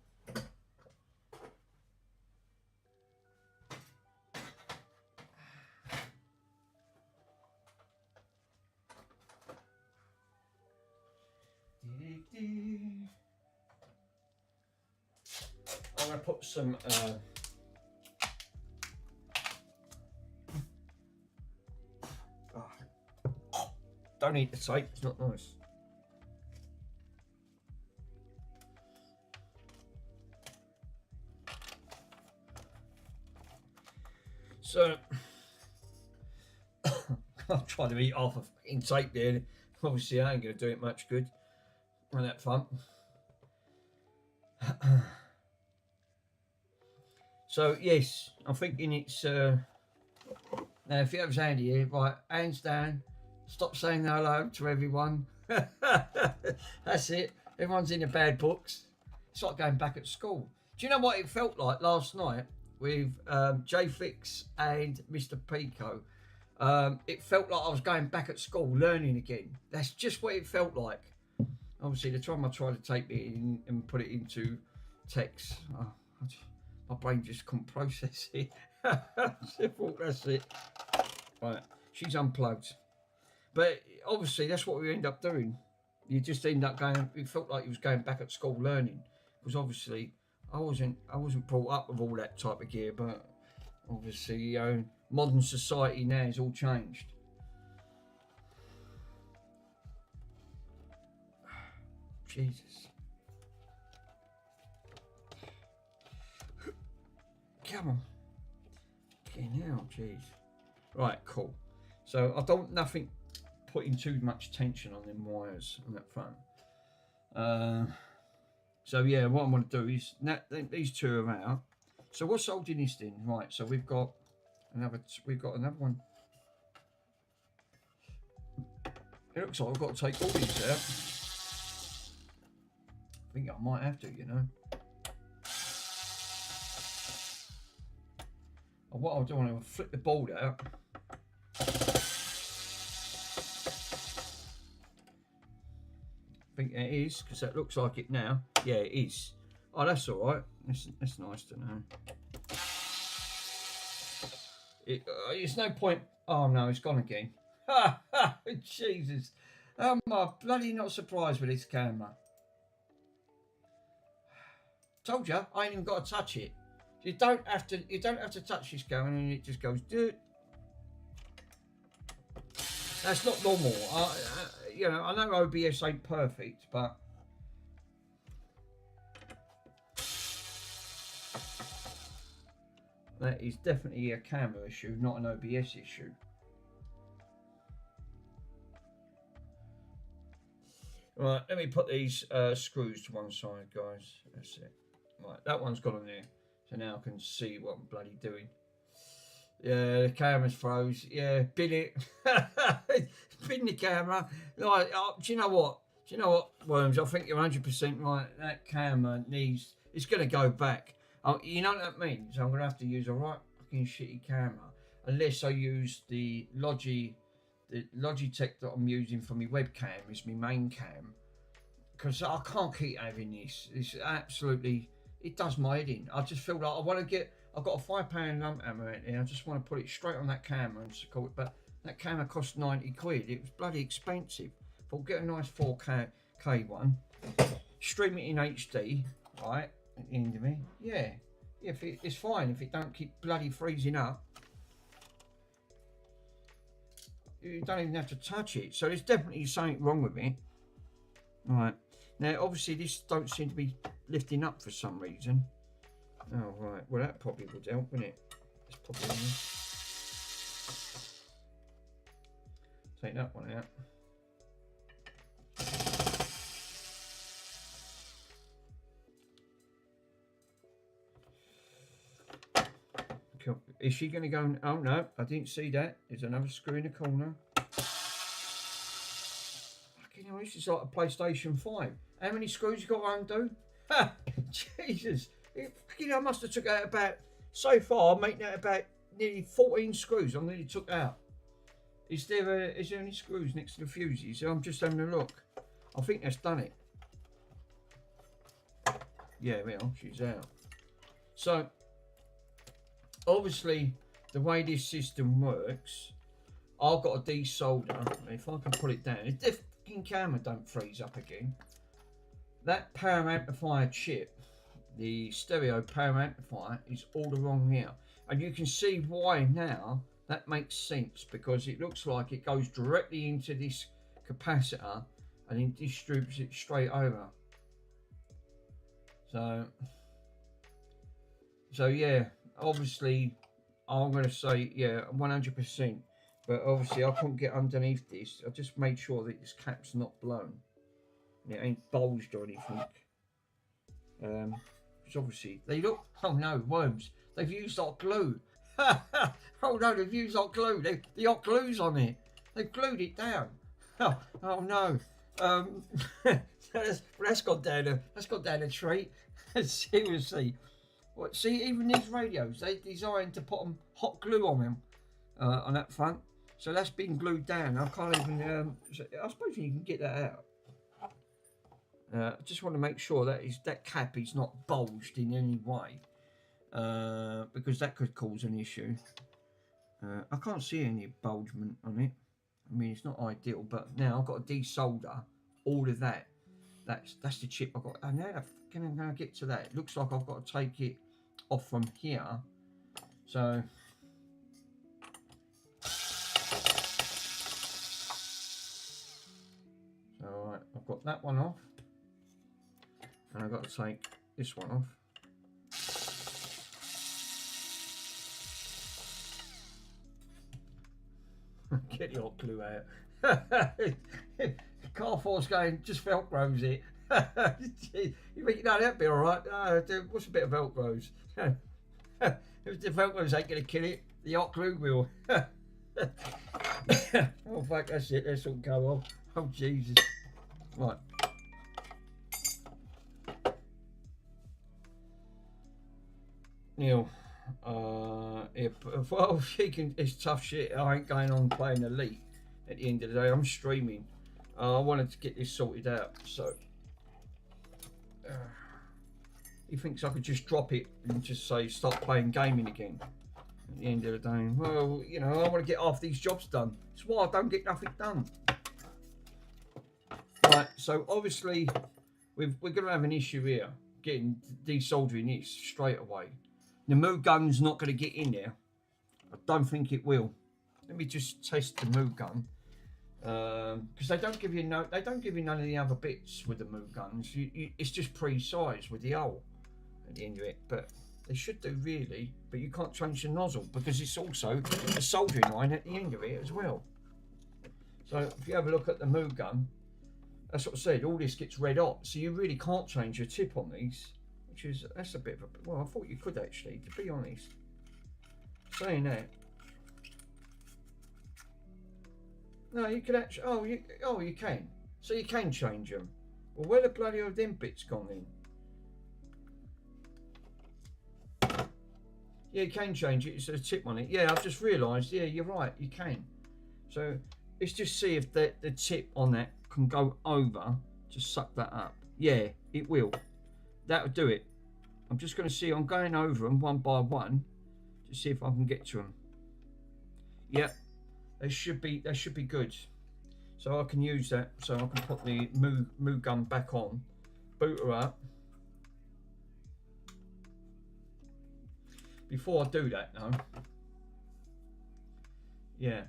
I'm going to put some don't eat the tape, it's not nice. So I'm trying to eat half a fucking tape there. Obviously I ain't going to do it much good on that front. So yes, I'm thinking it's now if you have Andy here, right, hands down, stop saying hello to everyone. That's it, everyone's in the bad books. It's like going back at school. Do you know what it felt like last night with J-Fix and Mr. Pico? It felt like I was going back at school, learning again. That's just what it felt like. Obviously, the time I tried to tape it in and put it into text, my brain just couldn't process it. Simple, that's it. Right, she's unplugged. But obviously, that's what we end up doing. You just end up going. It felt like you was going back at school learning, because obviously I wasn't brought up with all that type of gear. But obviously, modern society now has all changed. Jesus. Come on. Okay, now, jeez. Right, cool. So I don't nothing putting too much tension on them wires on that front. So yeah, what I'm going to do is these two are out. So what's holding this in? Right. So we've got another one. It looks like I've got to take all these out. I think I might have to, you know. And what I'll do, I'll flip the board out. I think it is, because that looks like it now. Yeah, it is. Oh, that's all right. That's nice to know. It's no point. Oh no, it's gone again. Ha ha! Jesus. I'm bloody not surprised with this camera. Told you, I ain't even got to touch it. You don't have to touch this camera, and it just goes. Dude. That's not normal. You know, I know OBS ain't perfect, but that is definitely a camera issue, not an OBS issue. Right, let me put these screws to one side, guys. That's it. Right, that one's gone on there, so now I can see what I'm bloody doing. Yeah, the camera's froze. Yeah, bin it. Bin the camera. Like, do you know what? Worms? I think you're 100% right. That camera needs. It's going to go back. You know what that means? I'm going to have to use a right fucking shitty camera, unless I use the Logitech that I'm using for my webcam is my main cam. Because I can't keep having this. It's absolutely. It does my head in. I just feel like I want to get. I've got a £5 lump hammer out there. I just want to put it straight on that camera and call it. But that camera cost 90 quid. It was bloody expensive. If I'll get a nice 4K one, stream it in HD, right? At the end of it, yeah. If it's fine if it don't keep bloody freezing up. You don't even have to touch it. So there's definitely something wrong with it. Right. Now, obviously, this don't seem to be lifting up for some reason. Oh, right. Well, that probably would help, wouldn't it? Let's pop it in. Take that one out. Is she going to go? Oh, no. I didn't see that. There's another screw in the corner. Fucking hell, this is like a PlayStation 5. How many screws you got to undo? Ha! Jesus. I must have took out about, so far, I'm making out about nearly 14 screws I nearly took out. Is there any screws next to the fuses? I'm just having a look. I think that's done it. Yeah, well, she's out. So, obviously, the way this system works, I've got to desolder. If I can pull it down, if the fucking camera don't freeze up again, that power amplifier chip, the stereo power amplifier, is all the wrong here. And you can see why now that makes sense, because it looks like it goes directly into this capacitor and then distributes it straight over. So yeah, obviously I'm going to say, yeah, 100%. But obviously I couldn't get underneath this. I just made sure that this cap's not blown. It ain't bulged or anything. Because obviously they look, oh no, worms. They've used hot glue. Oh no, they've used hot glue. The hot glue's on it. They've glued it down. Oh no. That's gone down a treat. Seriously. What? See, even these radios, they designed to put them hot glue on them on that front. So that's been glued down. I can't even. I suppose you can get that out. I just want to make sure that cap is not bulged in any way, because that could cause an issue. I can't see any bulgement on it. I mean, it's not ideal, but now I've got to desolder all of that. That's the chip I've got. And now I'm going to get to that. It looks like I've got to take it off from here. So alright, I've got that one off. I've got to take this one off. Get the hot glue out. Carforce going, just Velcro's it. You think, no, that'd be alright. What's a bit of Velcro's? If the Velcro's ain't going to kill it, the hot glue will. Oh, fuck, that's it. That's all go off. Oh, Jesus. Right. Neil, well, it's tough shit. I ain't going on playing Elite at the end of the day. I'm streaming. I wanted to get this sorted out, so he thinks I could just drop it and just say start playing gaming again at the end of the day. Well, you know, I want to get half these jobs done. That's why I don't get nothing done. Right, so obviously we're going to have an issue here getting desoldering this straight away. The Moog gun's not going to get in there. I don't think it will. Let me just test the Moog gun, because they don't give you none of the other bits with the Moog guns. It's just pre-sized with the hole at the end of it, but they should do really. But you can't change the nozzle because it's also a soldering line at the end of it as well. So if you have a look at the Moog gun, that's what I said. All this gets red hot, so you really can't change your tip on these. That's a bit of a, well, I thought you could actually, to be honest. Saying that, no, you could actually, you can. So you can change them. Well, where the bloody hell them bits gone in? Yeah, you can change it. It's a tip on it. Yeah, I've just realised. Yeah, you're right. You can. So let's just see if the tip on that can go over to suck that up. Yeah, it will. That'll do it. I'm just going to see. I'm going over them one by one to see if I can get to them. Yep, they should be good. So I can use that. So I can put the Moog gun back on, boot her up. Before I do that, though, yeah,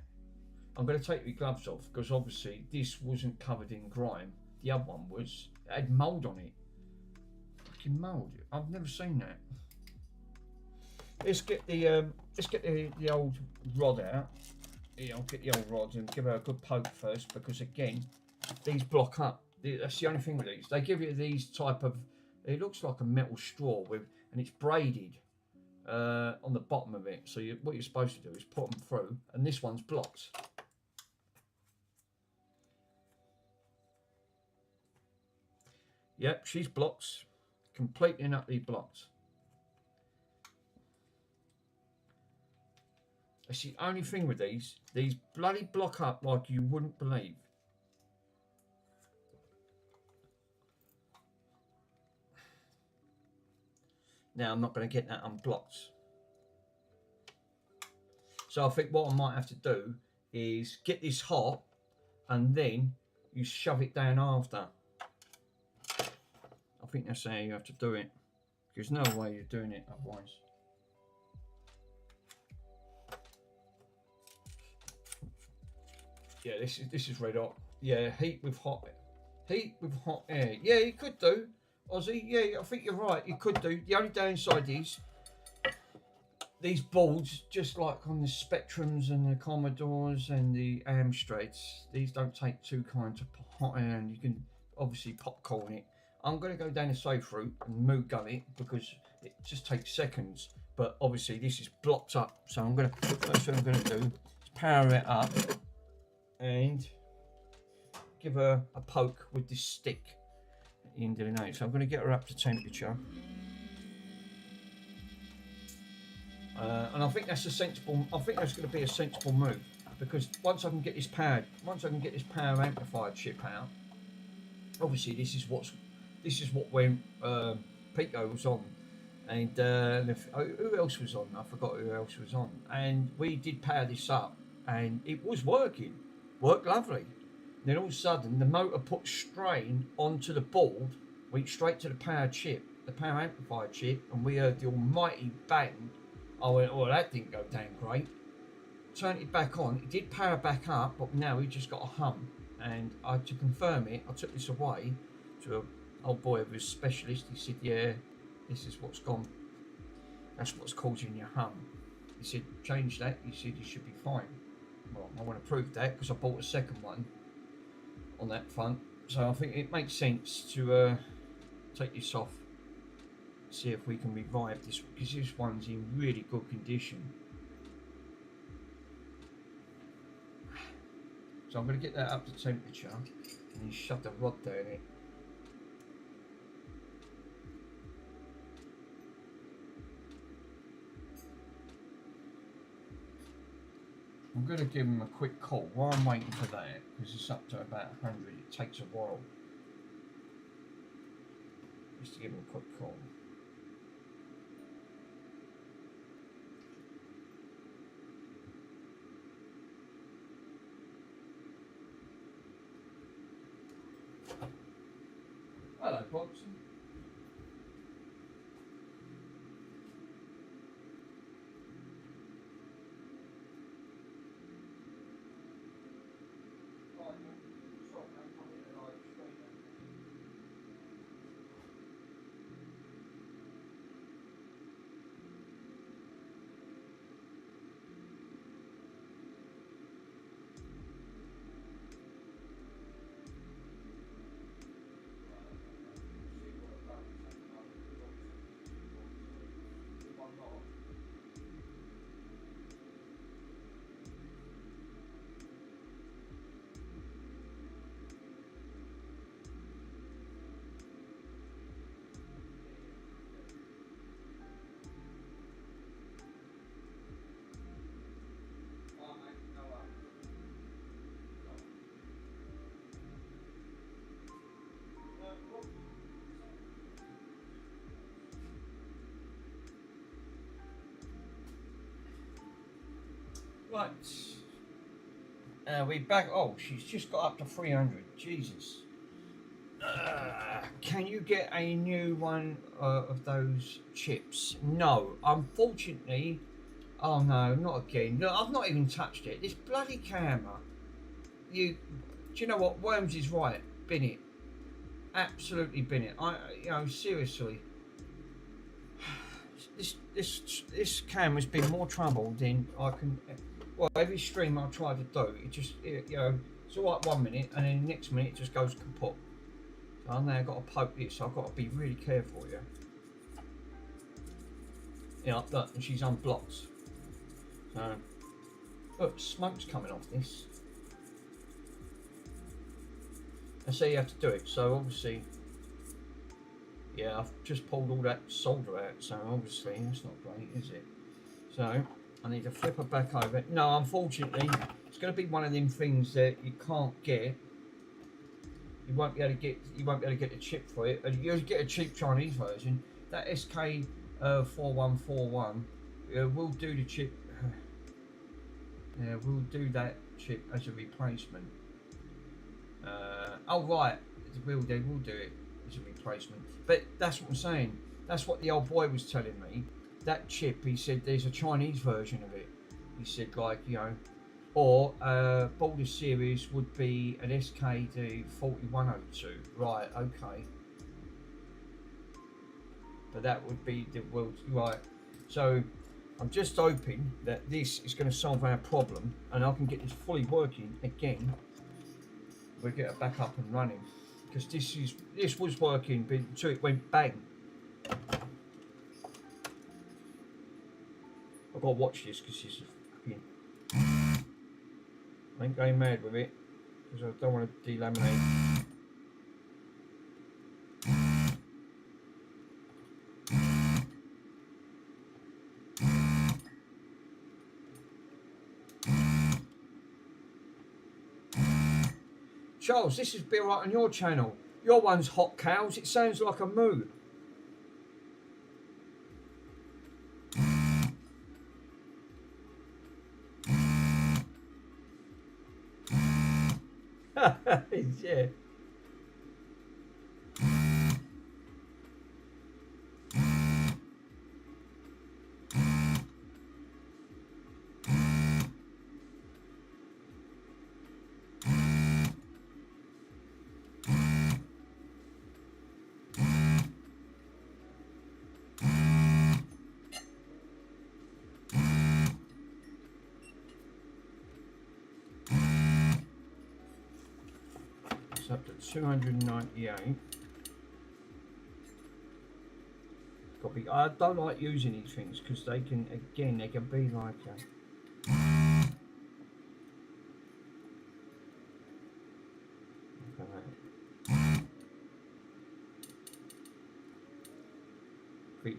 I'm going to take the gloves off because obviously this wasn't covered in grime. The other one was. It had mould on it. Fucking mould. I've never seen that. Let's get the old rod out. Yeah, I'll get the old rod and give her a good poke first because again, these block up. That's the only thing with these. They give you these type of. It looks like a metal straw with, and it's braided on the bottom of it. So what you're supposed to do is put them through, and this one's blocked. Yep, she's blocked, completely and utterly blocked. That's the only thing with these. These bloody block up like you wouldn't believe. Now I'm not going to get that unblocked. So I think what I might have to do is get this hot and then you shove it down after. I think that's how you have to do it. There's no way you're doing it otherwise. Yeah, this is red hot. Yeah, heat with hot air. Yeah, you could do, Ozzy. Yeah, I think you're right. You could do. The only downside is these boards, just like on the Spectrums and the Commodores and the Amstrades, these don't take too kind to hot air, and you can obviously popcorn it. I'm going to go down the safe route and Moog gun it because it just takes seconds. But obviously this is blocked up, so I'm going to. First thing I'm going to do is power it up and give her a poke with this stick at the end of the night. So I'm going to get her up to temperature. And I think that's a sensible. I think that's going to be a sensible move because once I can get this power amplifier chip out, obviously this is what when Pico was on, and who else was on? I forgot who else was on. And we did power this up, and it was working, worked lovely. And then all of a sudden, the motor put strain onto the board, went straight to the power chip, the power amplifier chip, and we heard the almighty bang. I went, oh, that didn't go down great. Turned it back on. It did power back up, but now we just got a hum. And to confirm it, I took this away to old boy was a specialist. He said, yeah, this is what's gone. That's what's causing your hum. He said, change that. He said, you should be fine. Well, I want to prove that because I bought a second one on that front. So I think it makes sense to take this off, see if we can revive this, because this one's in really good condition. So I'm going to get that up to temperature and then shove the rod down it. I'm going to give him a quick call while I'm waiting for that, because it's up to about 100. It takes a while just to give him a quick call. Hello, Bobson. Right, we're back. Oh, she's just got up to 300. Jesus. Can you get a new one of those chips? No, unfortunately. Oh no, not again. No, I've not even touched it. This bloody camera. Do you know what? Worms is right. Bin it. Absolutely bin it. Seriously. This camera's been more trouble than I can. Well, every stream I try to do, it's all right 1 minute, and then the next minute it just goes kaput. So I've now got to poke this, so I've got to be really careful here. Look, and she's unblocked. So, look, smoke's coming off this. That's how you have to do it. So obviously, yeah, I've just pulled all that solder out, so obviously that's not great, is it? So I need to flip her back over. No, unfortunately, it's going to be one of them things that you can't get. You won't be able to get. You won't be able to get the chip for it. And you get a cheap Chinese version. That SK 4141 will do the chip. We'll do that chip as a replacement. Oh right, they will do it as a replacement. But that's what I'm saying. That's what the old boy was telling me. That chip, he said, there's a Chinese version of it. He said, or Boulder series would be an SKD 4102. Right, okay. But that would be the world, right. So I'm just hoping that this is going to solve our problem and I can get this fully working again. We'll get it back up and running. Because this was working, but until it went bang. I've got to watch this because she's I ain't going mad with it because I don't want to delaminate. Charles, this is Bill right on your channel. Your one's hot cows. It sounds like a moo. Yeah. up to 298. Got to be, I don't like using these things because they can, again, they can be like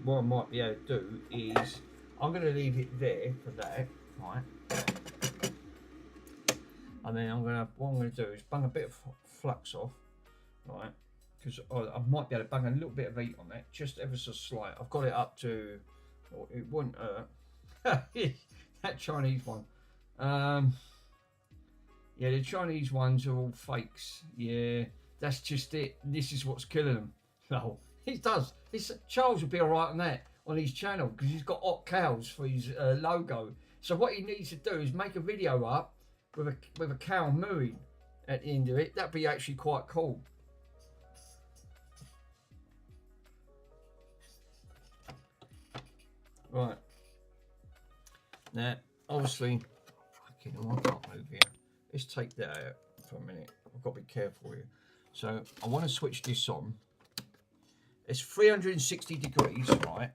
what I might be able to do is I'm going to leave it there for that, right? And then what I'm going to do is bung a bit of flux off, right? Because I might be able to bung a little bit of heat on that, just ever so slight. I've got it up to, it wouldn't hurt. That Chinese one. Yeah, the Chinese ones are all fakes. Yeah, that's just it. This is what's killing them. No, it does. Charles will be alright on that, on his channel, because he's got hot cows for his logo. So what he needs to do is make a video up with a cow mooing at the end of it. That'd be actually quite cool. Right. Now, obviously, fucking hell, I can't move here. Let's take that out for a minute. I've got to be careful here. So I want to switch this on. It's 360 degrees, right?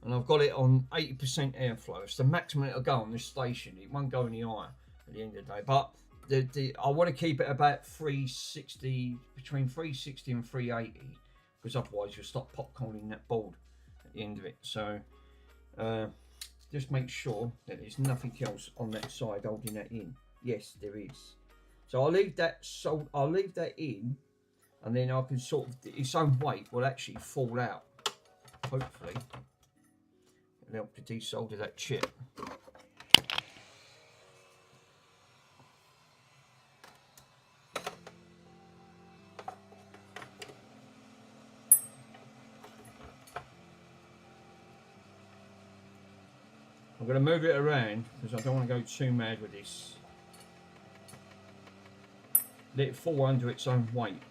And I've got it on 80% airflow. It's the maximum it'll go on this station. It won't go any higher at the end of the day. But I want to keep it about 360, between 360 and 380, because otherwise you'll stop popcorning that board at the end of it. So just make sure that there's nothing else on that side holding that in. Yes, there is. So I'll leave that. So I'll leave that in, and then I can sort of, its own weight will actually fall out. Hopefully, it'll help to desolder that chip. I'm going to move it around because I don't want to go too mad with this. Let it fall under its own weight.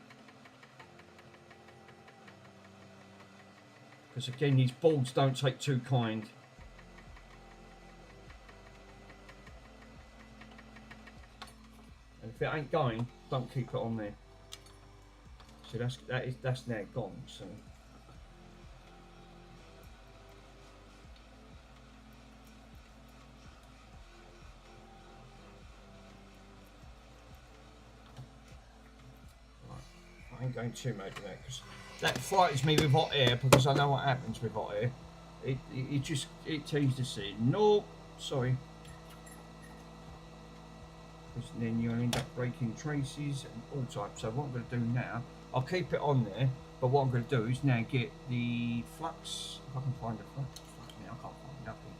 Because again, these boards don't take too kind. And if it ain't going, don't keep it on there. So that's now gone. So. I ain't going too mad with that because that frightens me with hot air, because I know what happens with hot air. It teases the seed. No, sorry. Because then you'll end up breaking traces and all types. So what I'm going to do now, I'll keep it on there, but what I'm going to do is now get the flux. If I can find a flux. Fuck me, I can't find nothing.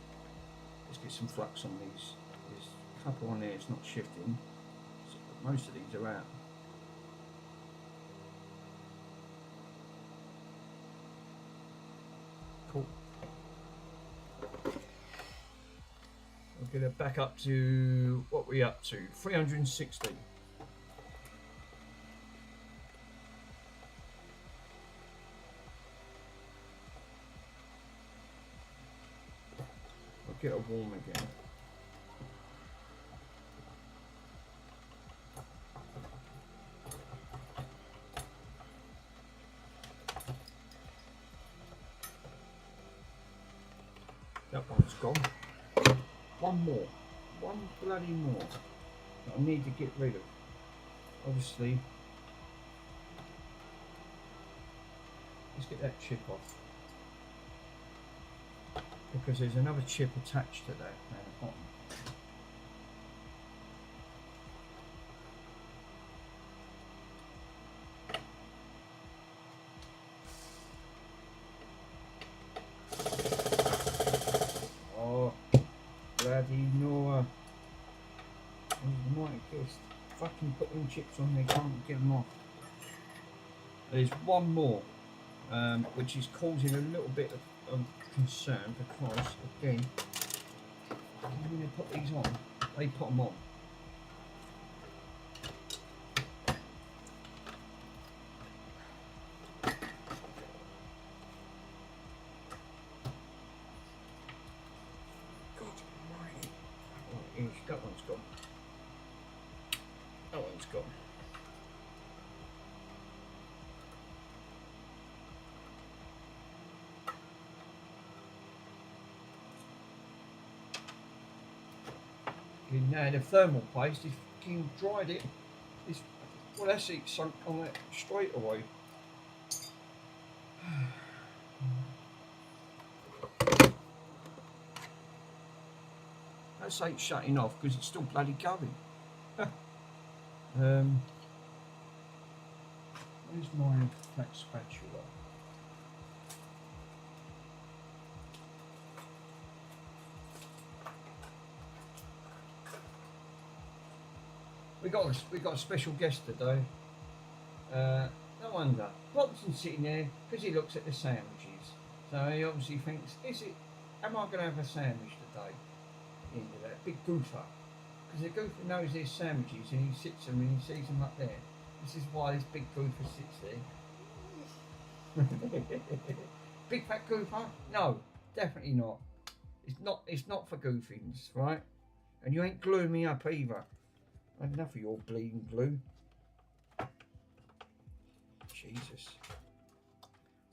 Let's get some flux on these. There's a couple on there, it's not shifting. So most of these are out. We'll get it back up to, what we're up to, 360. We'll get it warm again. That one's gone. One more. One bloody more that I need to get rid of. Obviously, let's get that chip off. Because there's another chip attached to that down the bottom. Bloody Noah. You might have guessed. Fucking put them chips on there, can't get them off. There's one more, which is causing a little bit of concern, because, again, when they put these on, they put them on. That one's gone. That one's gone. fucking now the thermal paste, he's fucking dried it. It's, well, that's it sunk on that straight away. That's ain't shutting off because it's still bloody going. Where's my flat spatula? We got a special guest today. No wonder. Robinson's sitting there because he looks at the sandwiches. So he obviously thinks, am I going to have a sandwich today? Into that big goofer. Because the goofer knows there's sandwiches and he sits them and he sees them up there. This is why this big goofer sits there. Big fat goofer? No, definitely not. It's not for goofings, right? And you ain't gluing me up either. Enough of your bleeding glue. Jesus.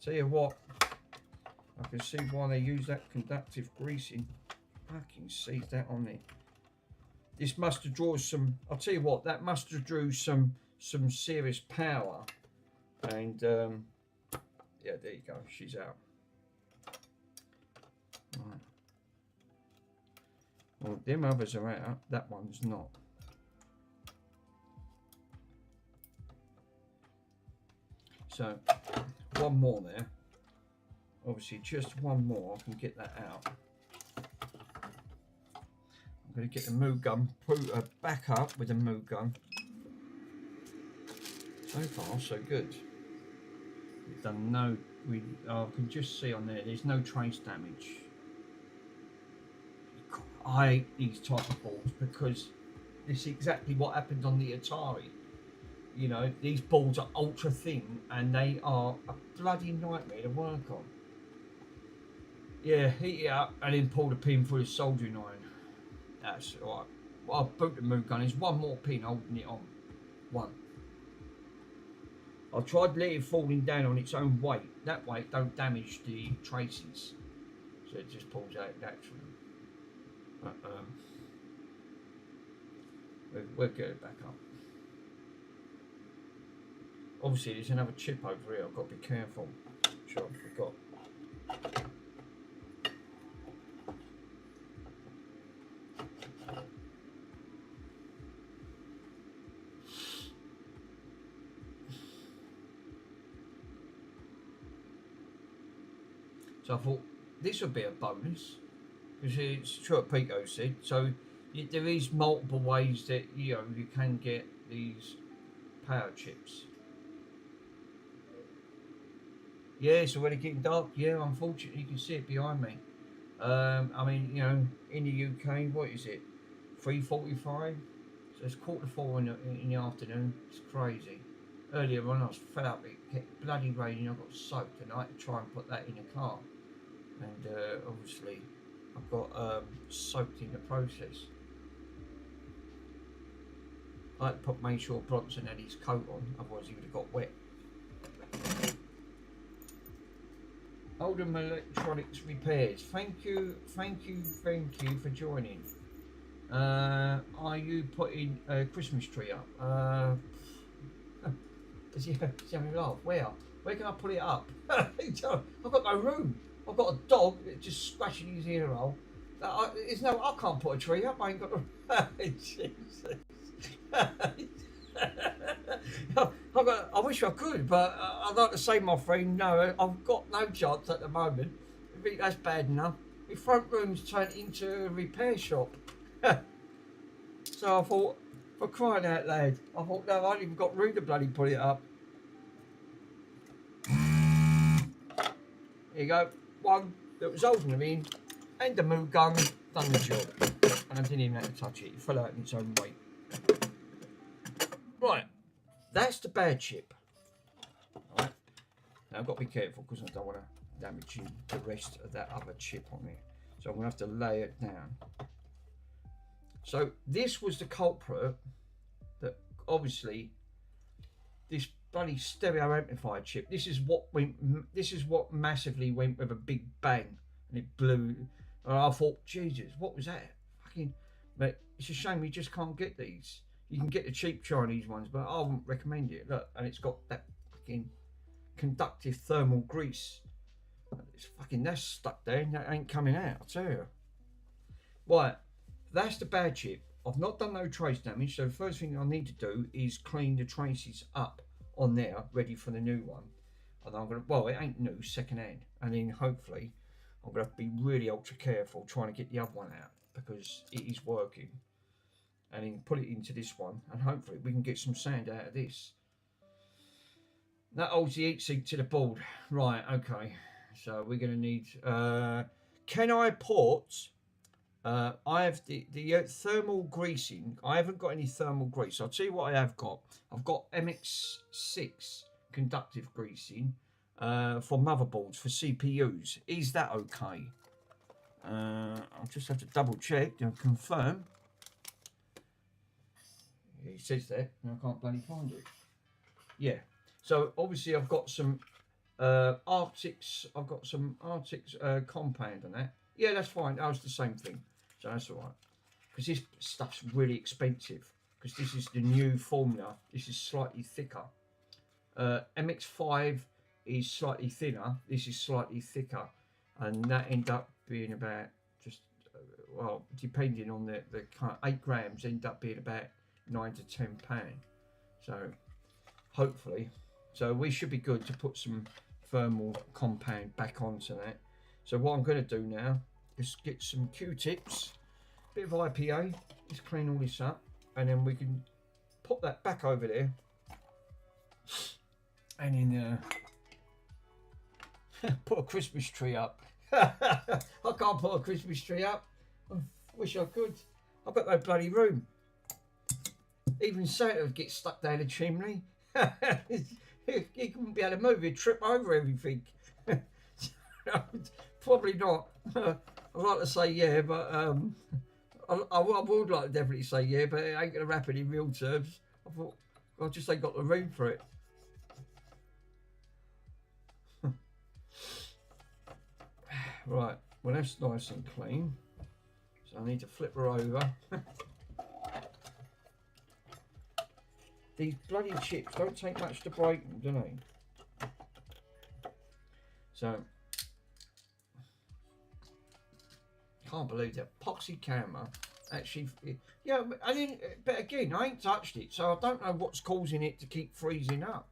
Tell you what, I can see why they use that conductive greasing. Fucking sees that on there. This must have drawn some. I'll tell you what, that must have drew some serious power. And yeah, there you go. She's out. Right. Well, them others are out. That one's not. So one more there. Obviously, just one more. I can get that out. I'm going to get the moo gun back up with the moo gun. So far, so good. We've done no. I can just see on there. There's no trace damage. I hate these type of balls because this is exactly what happened on the Atari. You know, these balls are ultra thin and they are a bloody nightmare to work on. Yeah, heat it up and then pull the pin through the soldering iron. That's alright. Well, I'll boot the moo gun. There's one more pin holding it on. One. I tried letting it falling down on its own weight. That way it don't damage the traces. So it just pulls out naturally. But we'll get it back up. Obviously, there's another chip over here. I've got to be careful. Sure, I forgot. So I thought this would be a bonus because it's true what Pico said. So there is multiple ways that you can get these power chips. Yeah, it's already getting dark. Yeah, unfortunately, you can see it behind me. I mean, in the UK, what is it? 3:45. So it's 3:45 in the afternoon. It's crazy. Earlier on, I was fed up. It kept bloody raining. I got soaked, and I had to try and put that in the car. And obviously, I got soaked in the process. I had to make sure Bronson had his coat on, otherwise he would have got wet. Oldham Electronics Repairs. Thank you for joining. Are you putting a Christmas tree up? Is he having a laugh? Where can I put it up? I've got no room. I've got a dog just scratching his ear hole. I can't put a tree up. I ain't got no. Jesus. I wish I could, but I'd like to say, my friend, no, I've got no chance at the moment. I think that's bad enough. My front room's turned into a repair shop. So I thought, for crying out loud, I thought, no, I haven't even got room to bloody put it up. There you go. One that was holding them in, and the moo gun done the job. And I didn't even have to touch it. It fell out in its own weight. Right, that's the bad chip. Right. Now I've got to be careful because I don't want to damage the rest of that other chip on there. So I'm going to have to lay it down. So this was the culprit that obviously this bloody stereo amplifier chip. This is what massively went with a big bang and it blew. And I thought, Jesus, what was that? Fucking But it's a shame you just can't get these. You can get the cheap Chinese ones, but I wouldn't recommend it. Look, and it's got that fucking conductive thermal grease. It's fucking, that's stuck there and that ain't coming out, I tell you. Right, that's the bad chip. I've not done no trace damage, so the first thing I need to do is clean the traces up on there, ready for the new one. And I'm gonna, well, it ain't new, second hand. And then hopefully I'm gonna have to be really ultra careful trying to get the other one out because it is working. And then put it into this one, and hopefully we can get some sound out of this. That holds the heat sink to the board. Right, okay. So we're gonna need, can I put, I have the thermal greasing. I haven't got any thermal grease. I'll tell you what I have got. I've got MX6 conductive greasing for motherboards, for CPUs. Is that okay? I'll just have to double check and confirm. It says that, and I can't bloody find it. Yeah. So obviously I've got some Arctics. I've got some Arctics compound on that. Yeah, that's fine. That was the same thing. So that's all right. Because this stuff's really expensive. Because this is the new formula. This is slightly thicker. MX5 is slightly thinner. This is slightly thicker. And that end up being about just, well, depending on the kind of 8 grams, end up being about £9 to £10. So hopefully. So we should be good to put some thermal compound back onto that. So what I'm going to do now is get some Q-tips, bit of IPA, just clean all this up, and then we can put that back over there. And then put a Christmas tree up. I can't put a Christmas tree up. I wish I could. I've got no bloody room. Even Santa would get stuck down the chimney. He couldn't be able to move, he'd trip over everything. Probably not. I'd like to say yeah, but I would like to definitely say yeah, but it ain't going to happen in real terms. I thought I just ain't got the room for it. Right, well that's nice and clean. So I need to flip her over. These bloody chips don't take much to break them, do they? So, can't believe that epoxy camera actually, yeah, I didn't, but again, I ain't touched it, so I don't know what's causing it to keep freezing up.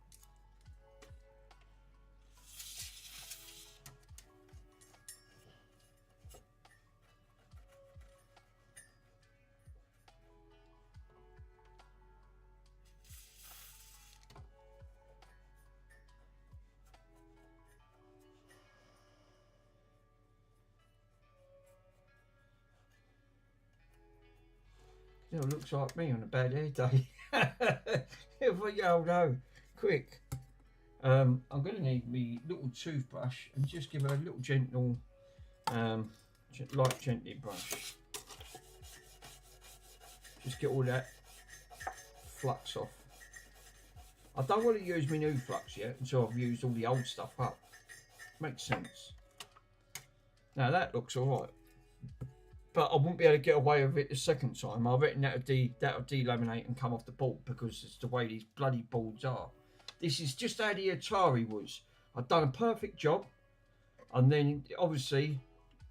You know, looks like me on a bad hair day. Well, yeah, no, quick. I'm going to need me little toothbrush and just give her a little gentle, light gently brush. Just get all that flux off. I don't want to use my new flux yet until I've used all the old stuff up. Makes sense. Now that looks alright. But I won't be able to get away with it the second time. I reckon that'll delaminate and come off the board because it's the way these bloody boards are. This is just how the Atari was. I've done a perfect job, and then obviously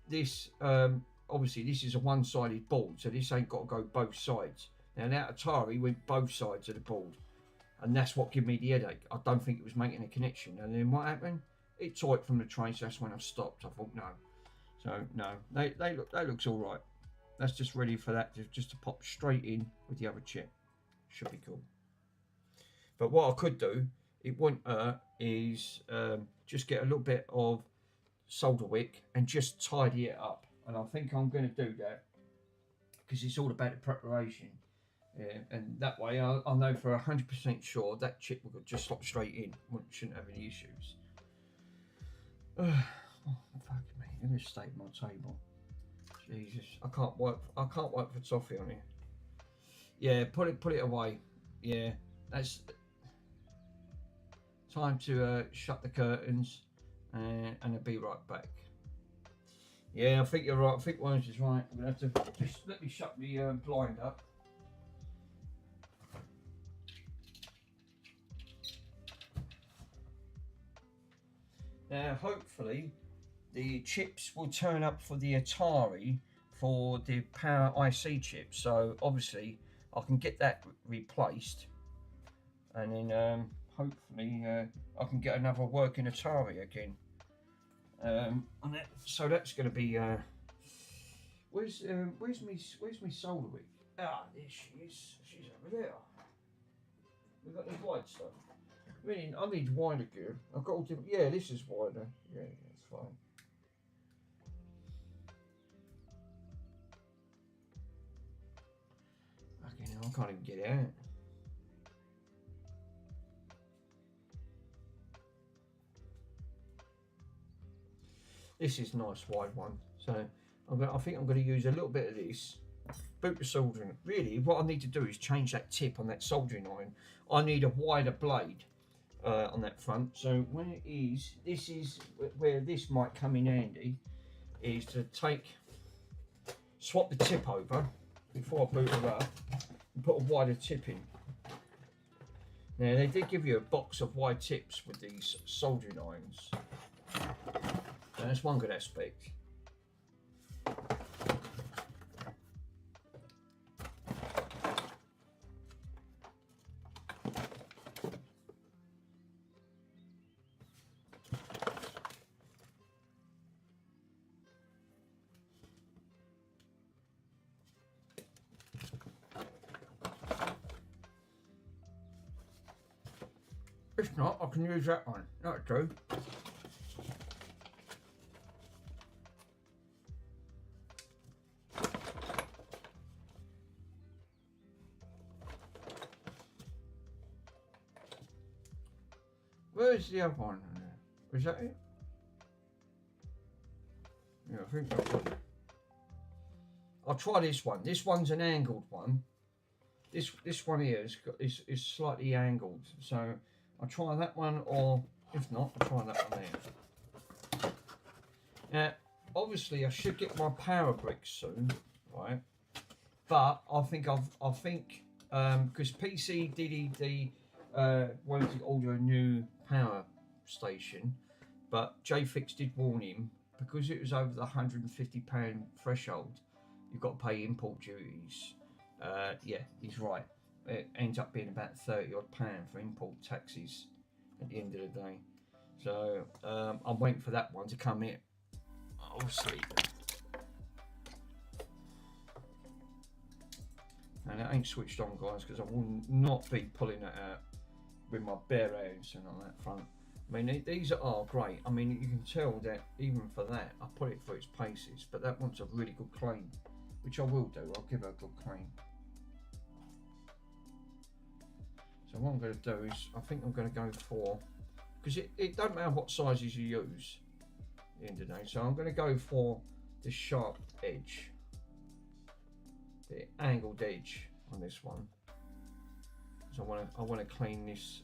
this is a one-sided board, so this ain't got to go both sides. Now that Atari went both sides of the board, and that's what gave me the headache. I don't think it was making a connection, and then what happened? It tore it from the trace. That's when I stopped. I thought no. So no, that looks all right. That's just ready for that just to pop straight in with the other chip. Should be cool. But what I could do, it won't hurt, is just get a little bit of solder wick and just tidy it up. And I think I'm going to do that because it's all about the preparation. And that way I'll know for 100% sure that chip will just slot straight in. Shouldn't have any issues. Oh, fuck me. Let me stay at my table. Jesus, I can't work for toffee on here. Yeah, put it away. Yeah, that's time to shut the curtains, and I'll be right back. Yeah, I think you're right. I think Wayne's is right. I'm going to have to just let me shut the blind up. Now, hopefully, the chips will turn up for the Atari for the Power IC chip. So, obviously, I can get that replaced. And then, hopefully, I can get another working Atari again. So that's going to be... where's me solder wick? Ah, there she is. She's over there. We've got the wide stuff. I need wider gear. I've got all different. Yeah, this is wider. Yeah, that's fine. Okay, now I can't even get it out. This is a nice wide one. So I think I'm going to use a little bit of this. Boot the soldering. Really, what I need to do is change that tip on that soldering iron. I need a wider blade on that front. So this is where this might come in handy, is to swap the tip over before I boot her up and put a wider tip in. Now they did give you a box of wide tips with these soldering irons. So that's one good aspect. If not, I can use that one. That'll do. Where's the other one? Is that it? Yeah, I think that's it. I'll try this one. This one's an angled one. This one here is slightly angled. So I'll try that one, or if not, I'll try that one there. Now, obviously, I should get my power bricks soon, right? But I think because PC did wanted to order a new power station, but JFix did warn him, because it was over the £150 threshold, you've got to pay import duties. Yeah, he's right. It ends up being about £30 odd for import taxes at the end of the day. So I'm waiting for that one to come in. Obviously. And it ain't switched on, guys, because I will not be pulling that out with my bare hands and on that front. I mean, these are great. I mean, you can tell that even for that, I put it through its paces, but that wants a really good clean, which I will do. I'll give it a good clean. So what I'm going to do is, I think I'm going to go for, because it don't matter what sizes you use at the end of the day, so I'm going to go for the sharp edge, the angled edge on this one. So I want to clean this,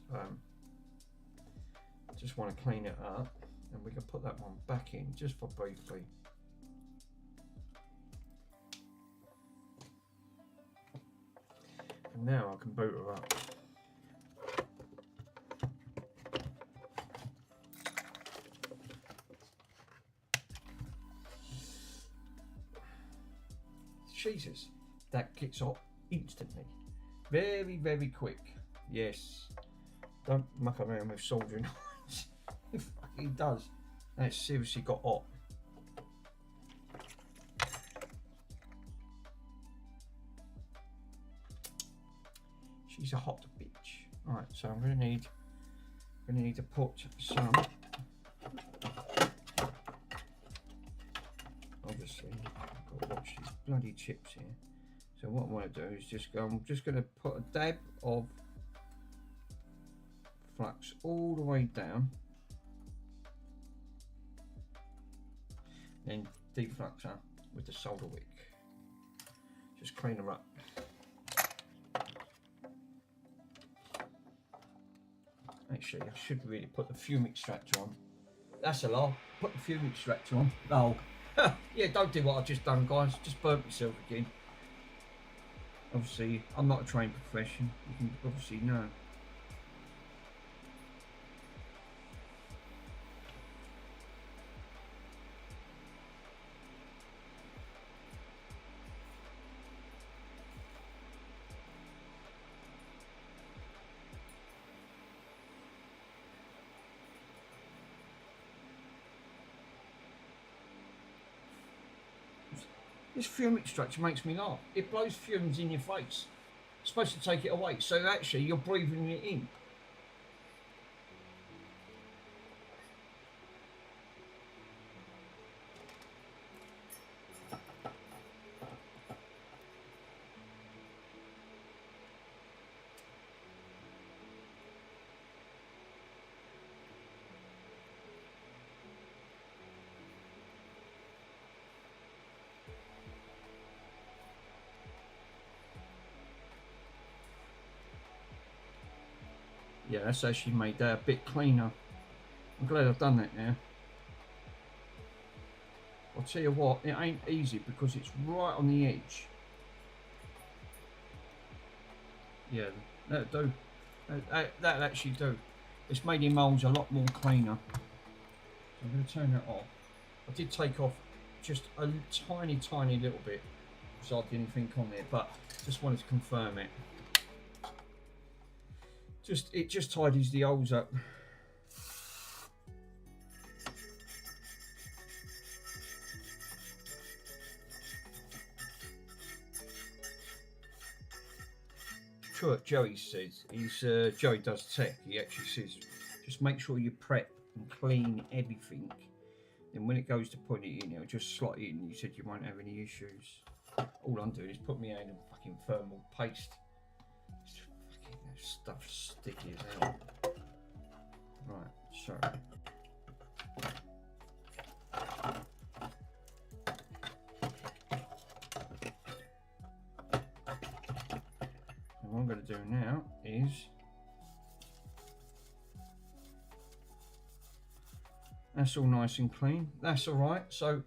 just want to clean it up, and we can put that one back in just for briefly. And now I can boot her up. Jesus, that kicks off instantly. Very, very quick. Yes. Don't muck around with soldering irons. It fucking does. That seriously got hot. She's a hot bitch. Alright, so I'm gonna need to put some, obviously I've got to watch these bloody chips here. So what I want to do is I'm just going to put a dab of flux all the way down, then deflux her with the solder wick. Just clean her up. Actually, I should really put the fume extractor on. That's a lie. Put the fume extractor on. Oh, Yeah, don't do what I've just done, guys. Just burnt myself again. Obviously, I'm not a trained profession. You can obviously know. This fume extractor makes me laugh. It blows fumes in your face. It's supposed to take it away, so actually you're breathing it in. Yeah, that's actually made that a bit cleaner. I'm glad I've done that now. I'll tell you what, it ain't easy because it's right on the edge. Yeah, that'll do. That'll actually do. It's made your moulds a lot more cleaner. So I'm going to turn that off. I did take off just a tiny little bit, so I didn't think on there, but just wanted to confirm it. It just tidies the holes up. Sure, Joey says Joey does tech. He actually says just make sure you prep and clean everything. Then when it goes to put it in, it'll just slot in. You said you won't have any issues. All I'm doing is put my hand in fucking thermal paste. Fucking stuff sticky as hell. Right, so. And what I'm going to do now is that's all nice and clean. That's all right. So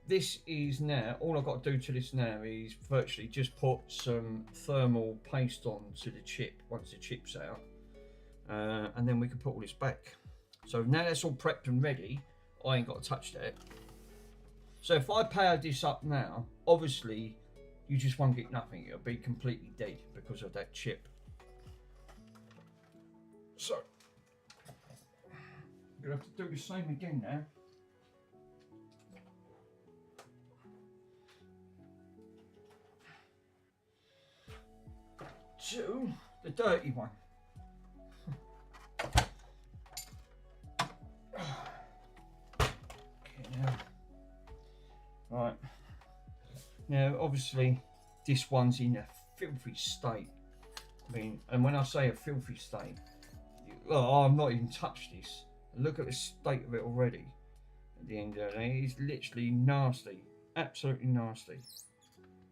this is now, all I've got to do to this now is virtually just put some thermal paste on to the chip once the chip's out. And then we can put all this back. So now that's all prepped and ready, I ain't got to touch that. So if I power this up now, obviously you just won't get nothing. It'll be completely dead because of that chip. So I'm gonna have to do the same again now. To the dirty one. Okay, now. Right. Now, obviously, this one's in a filthy state. I mean, and when I say a filthy state, I've not even touched this. Look at the state of it already. At the end of the day, it's literally nasty, absolutely nasty.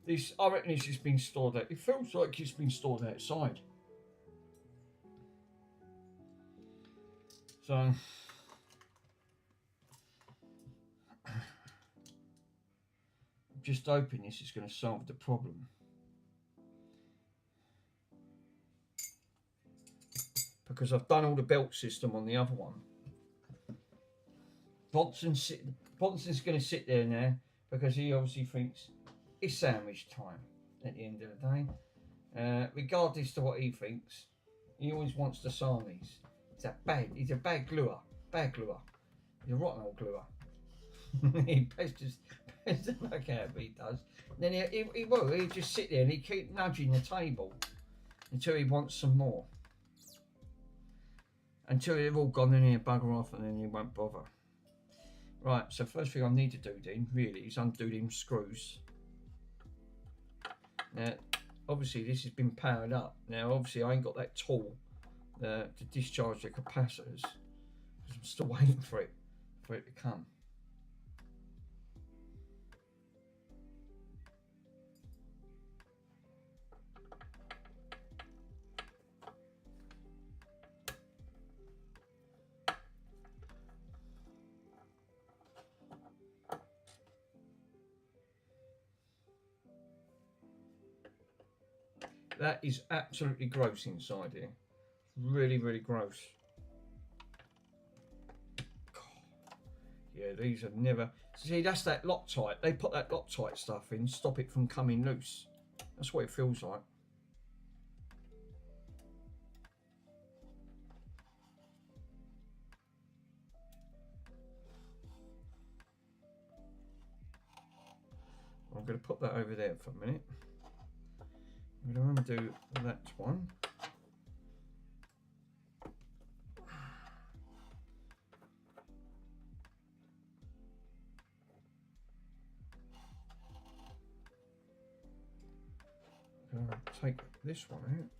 This, I reckon, this has been stored out. It feels like it's been stored outside. So, I'm just hoping this is going to solve the problem. Because I've done all the belt system on the other one. Bonson's going to sit there now because he obviously thinks it's sandwich time at the end of the day. Regardless to what he thinks, he always wants the Sarnies. He's a bad gluer. He's a rotten old gluer. He pesters the fuck out of me, he does. And then he'll just sit there and he keep nudging the table until he wants some more. Until they've all gone in here, bugger off, and then he won't bother. Right, so first thing I need to do then, really, is undo them screws. Now, obviously this has been powered up. Now, obviously I ain't got that tool to discharge the capacitors, because I'm still waiting for it to come. That is absolutely gross inside here. Really, really gross. Yeah, these have never... See, that's that Loctite. They put that Loctite stuff in, stop it from coming loose. That's what it feels like. I'm going to put that over there for a minute. I'm going to undo that one. Take this one out.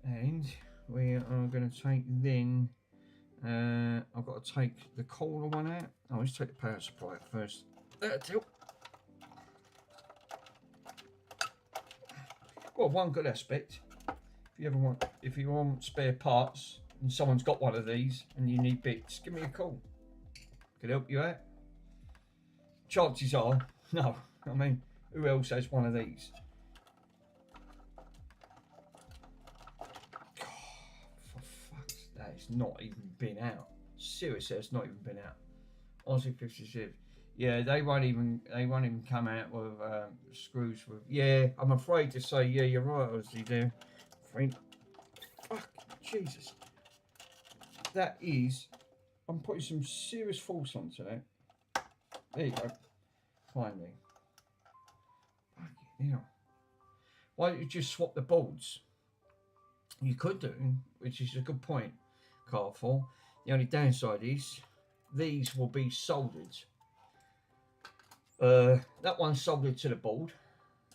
And we are going to take then, I've got to take the cooler one out. Oh, let's take the power supply out first. Well, one good aspect, if you want spare parts and someone's got one of these and you need bits, give me a call. Could help you out. Chances are, no. I mean, who else has one of these? God, for fuck's sake, that has not even been out. Seriously, it's not even been out. Aussie 56. Yeah, they won't even come out with screws with. Yeah, I'm afraid to say, yeah, you're right, Aussie there. Frank. Fuck, Jesus. That is. I'm putting some serious force onto that. There you go. Finally. Fucking hell. Why don't you just swap the boards? You could do, which is a good point, Carful. The only downside is these will be soldered. That one's soldered to the board,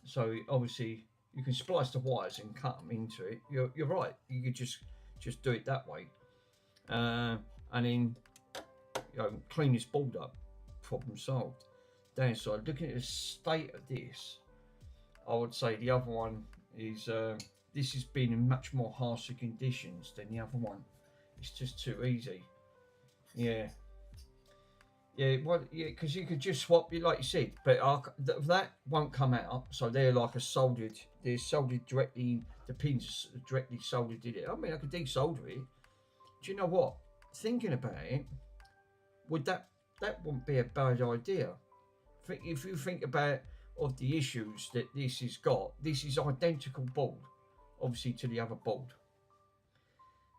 so obviously you can splice the wires and cut them into it. You're right. You could just do it that way, and then clean this board up. Problem solved. Downside, looking at the state of this, I would say the other one is this has been in much more harsher conditions than the other one. It's just too easy. Yeah, well, yeah, because you could just swap it like you said, but that won't come out. So they're like they're soldered directly. The pins are directly soldered in it. I mean, I could desolder it. Do you know what? Thinking about it, that wouldn't be a bad idea. If you think about of the issues that this has got, this is identical board, obviously, to the other board,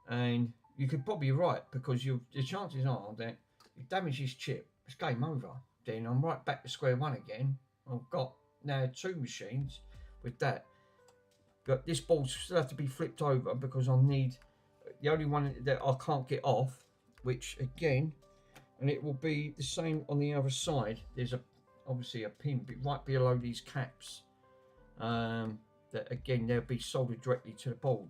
and you could probably be right, because the chances are that you damage this chip, it's game over. Then I'm right back to square one again. I've got now two machines with that, but this board still have to be flipped over because I need the only one that I can't get off, which again, and it will be the same on the other side. There's obviously a pin right below these caps, that again they'll be soldered directly to the board.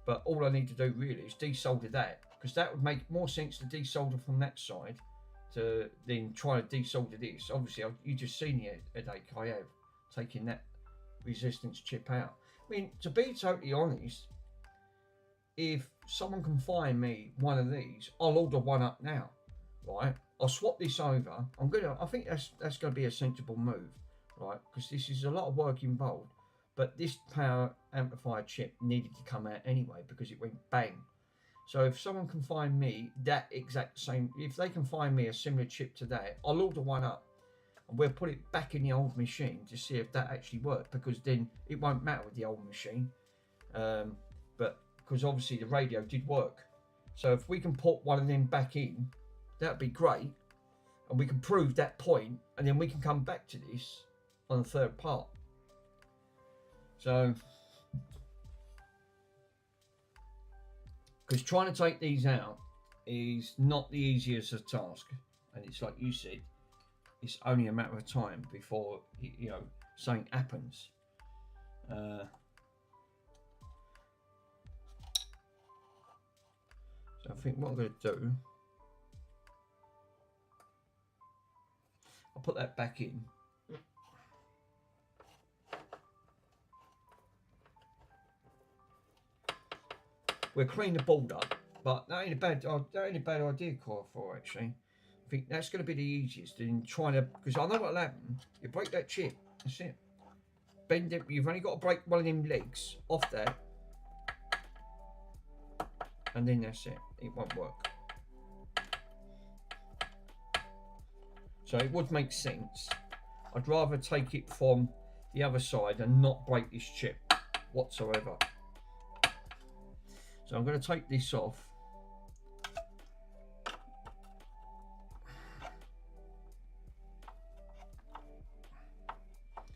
But all I need to do really is desolder that, because that would make more sense to desolder from that side to then try to desolder this. Obviously, you just seen the headache I have taking that resistance chip out. I mean, to be totally honest, if someone can find me one of these, I'll order one up now. Right, I'll swap this over. I think that's gonna be a sensible move, right? Because this is a lot of work involved. But this power amplifier chip needed to come out anyway because it went bang. So if someone can find me that exact same, if they can find me a similar chip to that, I'll order one up and we'll put it back in the old machine to see if that actually worked. Because then it won't matter with the old machine, but because obviously the radio did work. So if we can put one of them back in, that'd be great, and we can prove that point, and then we can come back to this on the third part. So, because trying to take these out is not the easiest of task, and it's like you said, it's only a matter of time before something happens. So I think what I'm going to do, I'll put that back in. We'll clean the board up, but that ain't a bad idea, Core 4 actually. I think that's going to be the easiest in trying to, because I know what'll happen. You break that chip, that's it. Bend it, you've only got to break one of them legs off that, and then that's it. It won't work. So it would make sense. I'd rather take it from the other side and not break this chip whatsoever. So I'm going to take this off.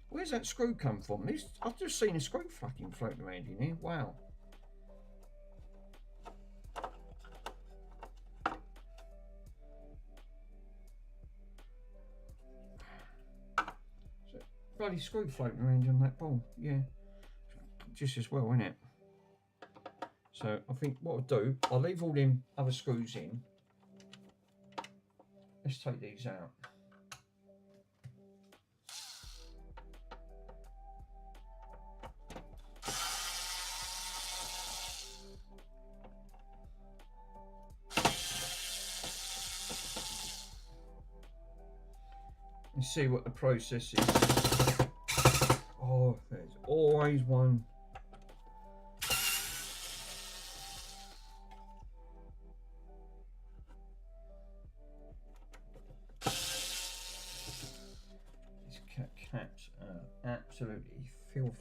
Where's that screw come from? I've just seen a screw fucking floating around in here. Wow. So, bloody screw floating around on that ball. Yeah. Just as well, isn't it? So I think what I'll do, I'll leave all them other screws in. Let's take these out. And see what the process is. Oh, there's always one. Caps are absolutely filthy.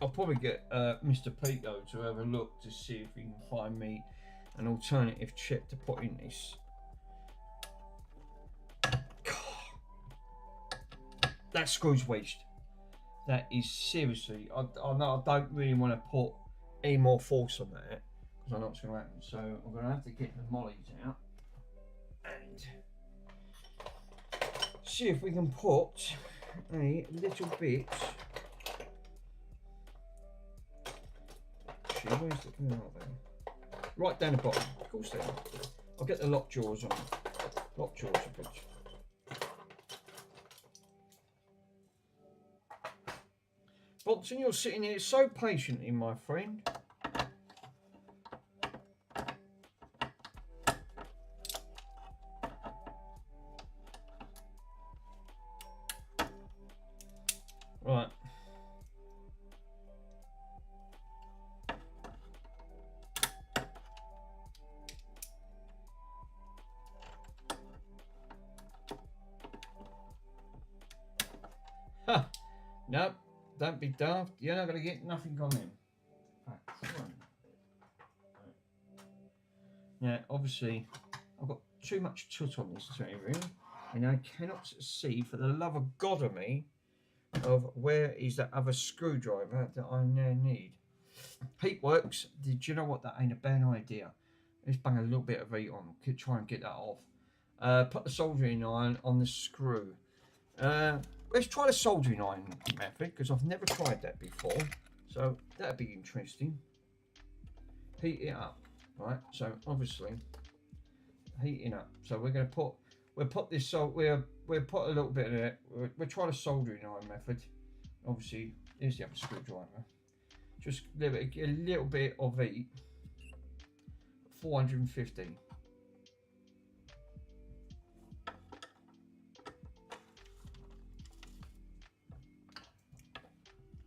I'll probably get Mr. Pete though to have a look to see if he can find me an alternative chip to put in this. That screw's wedged. That is seriously, I know I don't really want to put any more force on that because I know what's going to happen. So I'm going to have to get the mollies out and see if we can put a little bit. Where's the, where are they? Right down the bottom. Of course they are. I'll get the lock jaws on. Lock jaws are good. Bolton, you're sitting here so patiently, my friend. Right. Huh. Nope, don't be daft. You're not going to get nothing on him. Now, obviously, I've got too much toot on this area, and I cannot see, for the love of God of me, of where is that other screwdriver that I now need. Heat works. Did you know what? That ain't a bad idea. Let's bang a little bit of heat on. Try and get that off. Put the soldering iron on the screw. Let's try the soldering iron method because I've never tried that before. So that'd be interesting. Heat it up, right? So obviously heating up. So we're going to put this. So we'll put a little bit of it. We'll try the soldering iron method. Obviously, here's the other screwdriver. Just give it a little bit of heat. 450.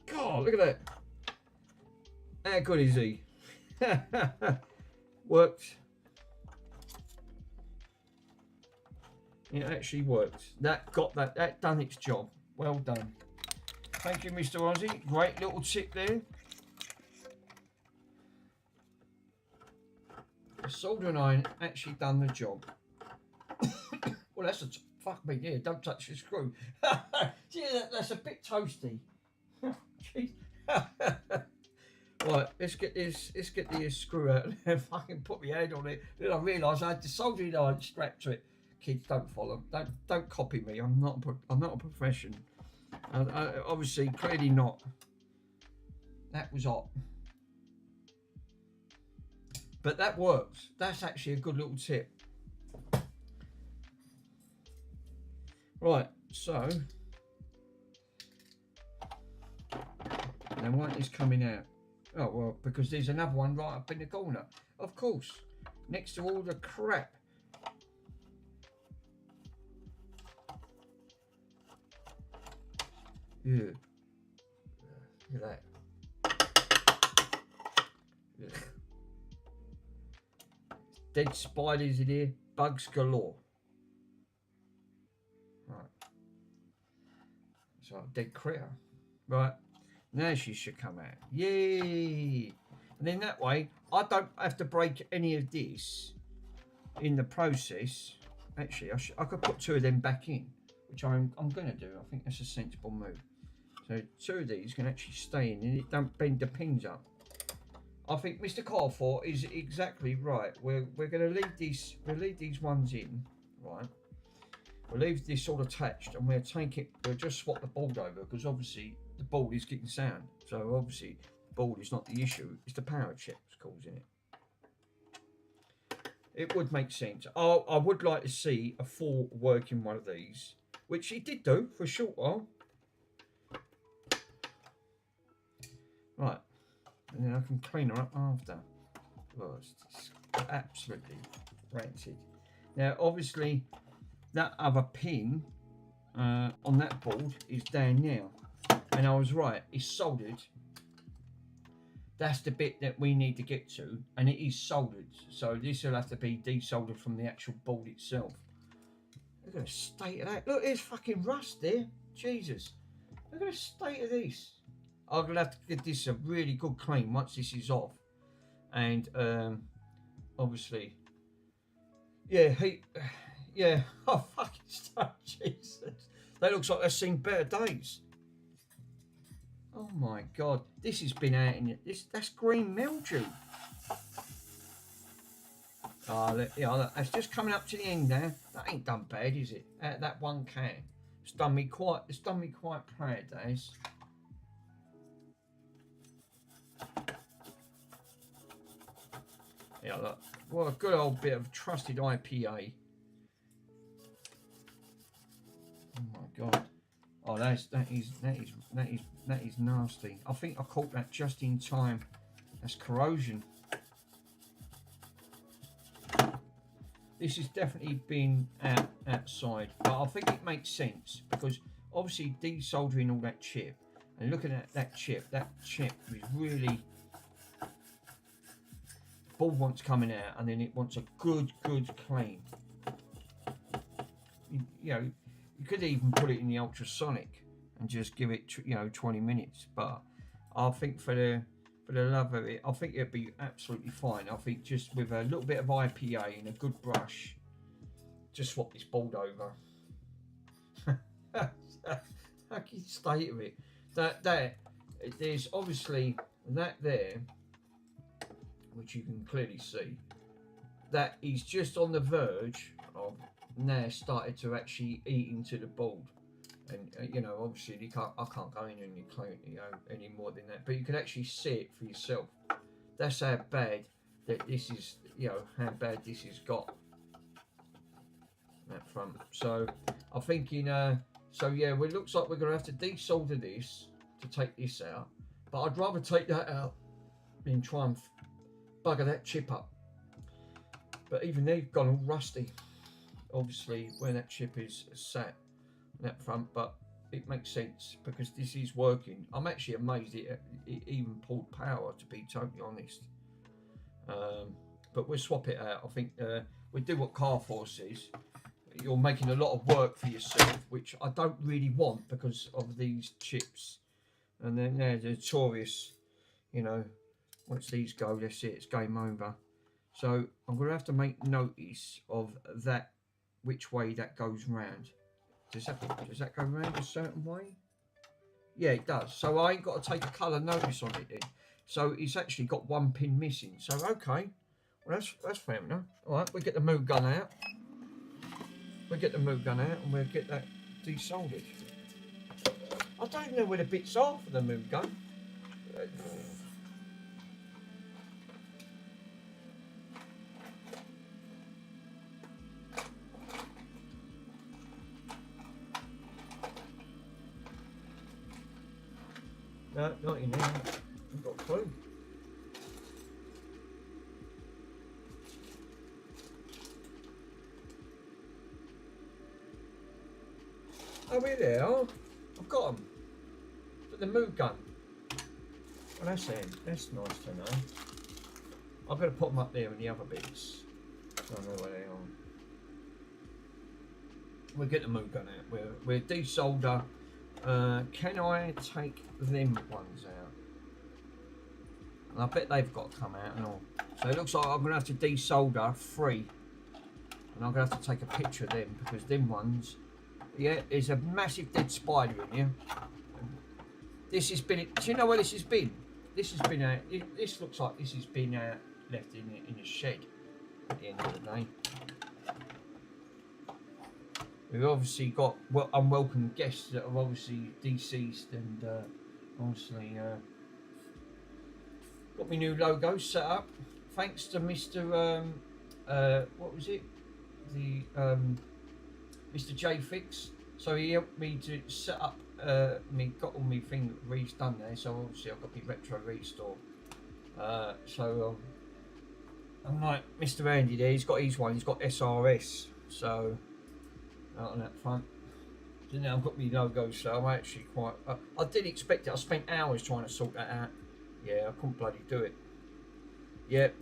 God, look at that. How good is he? Worked. It actually worked. That done its job. Well done. Thank you, Mr. Ozzy. Great little tip there. The soldering iron actually done the job. Well, that's a fuck me. Yeah, don't touch the screw. Yeah, that's a bit toasty. Right, let's get the screw out and fucking put my hand on it. Then I realised I had the soldering iron strapped to it. kids, don't follow. Don't copy me. I'm not a profession. Obviously, clearly not. That was hot. But that works. That's actually a good little tip. Right, so now why is coming out? Oh well, because there's another one right up in the corner. Of course, next to all the crap. Yeah. Look at that. Ugh. Dead spiders in here, bugs galore. Right. So dead critter. Right. Now she should come out. Yay! And then that way, I don't have to break any of this in the process. Actually, I could put 2 of them back in, which I'm going to do. I think that's a sensible move. So 2 of these can actually stay in and it don't bend the pins up. I think Mr. Carfor is exactly right. We're going to leave these. We'll leave these ones in, right? We'll leave this all attached, and we'll take it. We'll just swap the board over because obviously the board is getting sound. So obviously the board is not the issue. It's the power chips causing it. It would make sense. I would like to see a full working one of these, which he did do for a short while. Right. And then I can clean her up after. Well, it's absolutely rancid. Now, obviously, that other pin on that board is down now. And I was right, it's soldered. That's the bit that we need to get to, and it is soldered. So this will have to be desoldered from the actual board itself. Look at the state of that. Look, there's fucking rust there. Jesus. Look at the state of this. I'm going to have to give this a really good clean once this is off. And obviously, yeah, oh fucking stuff, Jesus. That looks like they've seen better days. Oh my God, this has been out in this. That's green mildew. Oh, yeah, it's just coming up to the end now. That ain't done bad, is it? That one can. It's done me quite proud, that is. Yeah, look. Well, a good old bit of trusted IPA. Oh my God. Oh, that is nasty. I think I caught that just in time. That's corrosion. This has definitely been outside, but I think it makes sense because obviously desoldering all that chip and looking at that chip is really. Board wants coming out, and then it wants a good clean. You know, you could even put it in the ultrasonic and just give it 20 minutes. But I think for the love of it, I think it'd be absolutely fine. I think just with a little bit of IPA and a good brush, just swap this board over. Fucking state of it. That there's obviously that there, which you can clearly see, that is just on the verge of now started to actually eat into the board. And obviously I can't go in and clean any more than that, but you can actually see it for yourself. That's how bad that this is, how bad this has got that front. So I'm thinking, so yeah, well, it looks like we're gonna have to desolder this to take this out, but I'd rather take that out than try and bugger that chip up. But even they've gone all rusty, obviously where that chip is sat that front, but it makes sense because this is working. I'm actually amazed it even pulled power, to be totally honest. But we'll swap it out. I think we'll do what Carfor says. You're making a lot of work for yourself, which I don't really want because of these chips. And then they're notorious, once these go, that's it, it's game over. So I'm going to have to make notice of that, which way that goes round. Does that go round a certain way? Yeah, it does. So I ain't got to take a colour notice on it then. So it's actually got one pin missing. So okay, well that's fair enough. All right, we get the mood gun out. we'll get the move gun out and we'll get that desoldered. I don't know where the bits are for the move gun. No, not in there. I've got a clue. Oh, here they are. I've got them. But the move gun. Well, that's it. That's nice to know. I've got to put them up there in the other bits. I don't know where they are. We'll get the move gun out. We'll desolder. Can I take them ones out? And I bet they've got to come out and all. So it looks like I'm going to have to desolder 3. And I'm going to have to take a picture of them because them ones, yeah, there's a massive dead spider in here. This has been, do you know where this has been? This has been out, this looks like this has been left in a shed at the end of the day. We've obviously got unwelcome guests that are obviously deceased and obviously got my new logo set up. Thanks to Mr. What was it? The Mr. J Fix. So he helped me to set up got all my thing that Reeves done there. So obviously I've got my retro restore. So I'm like Mr. Andy there. He's got his one. He's got SRS. So out on that front. So now I've got my logo. So I'm actually quite. I didn't expect it. I spent hours trying to sort that out. Yeah, I couldn't bloody do it. Yep.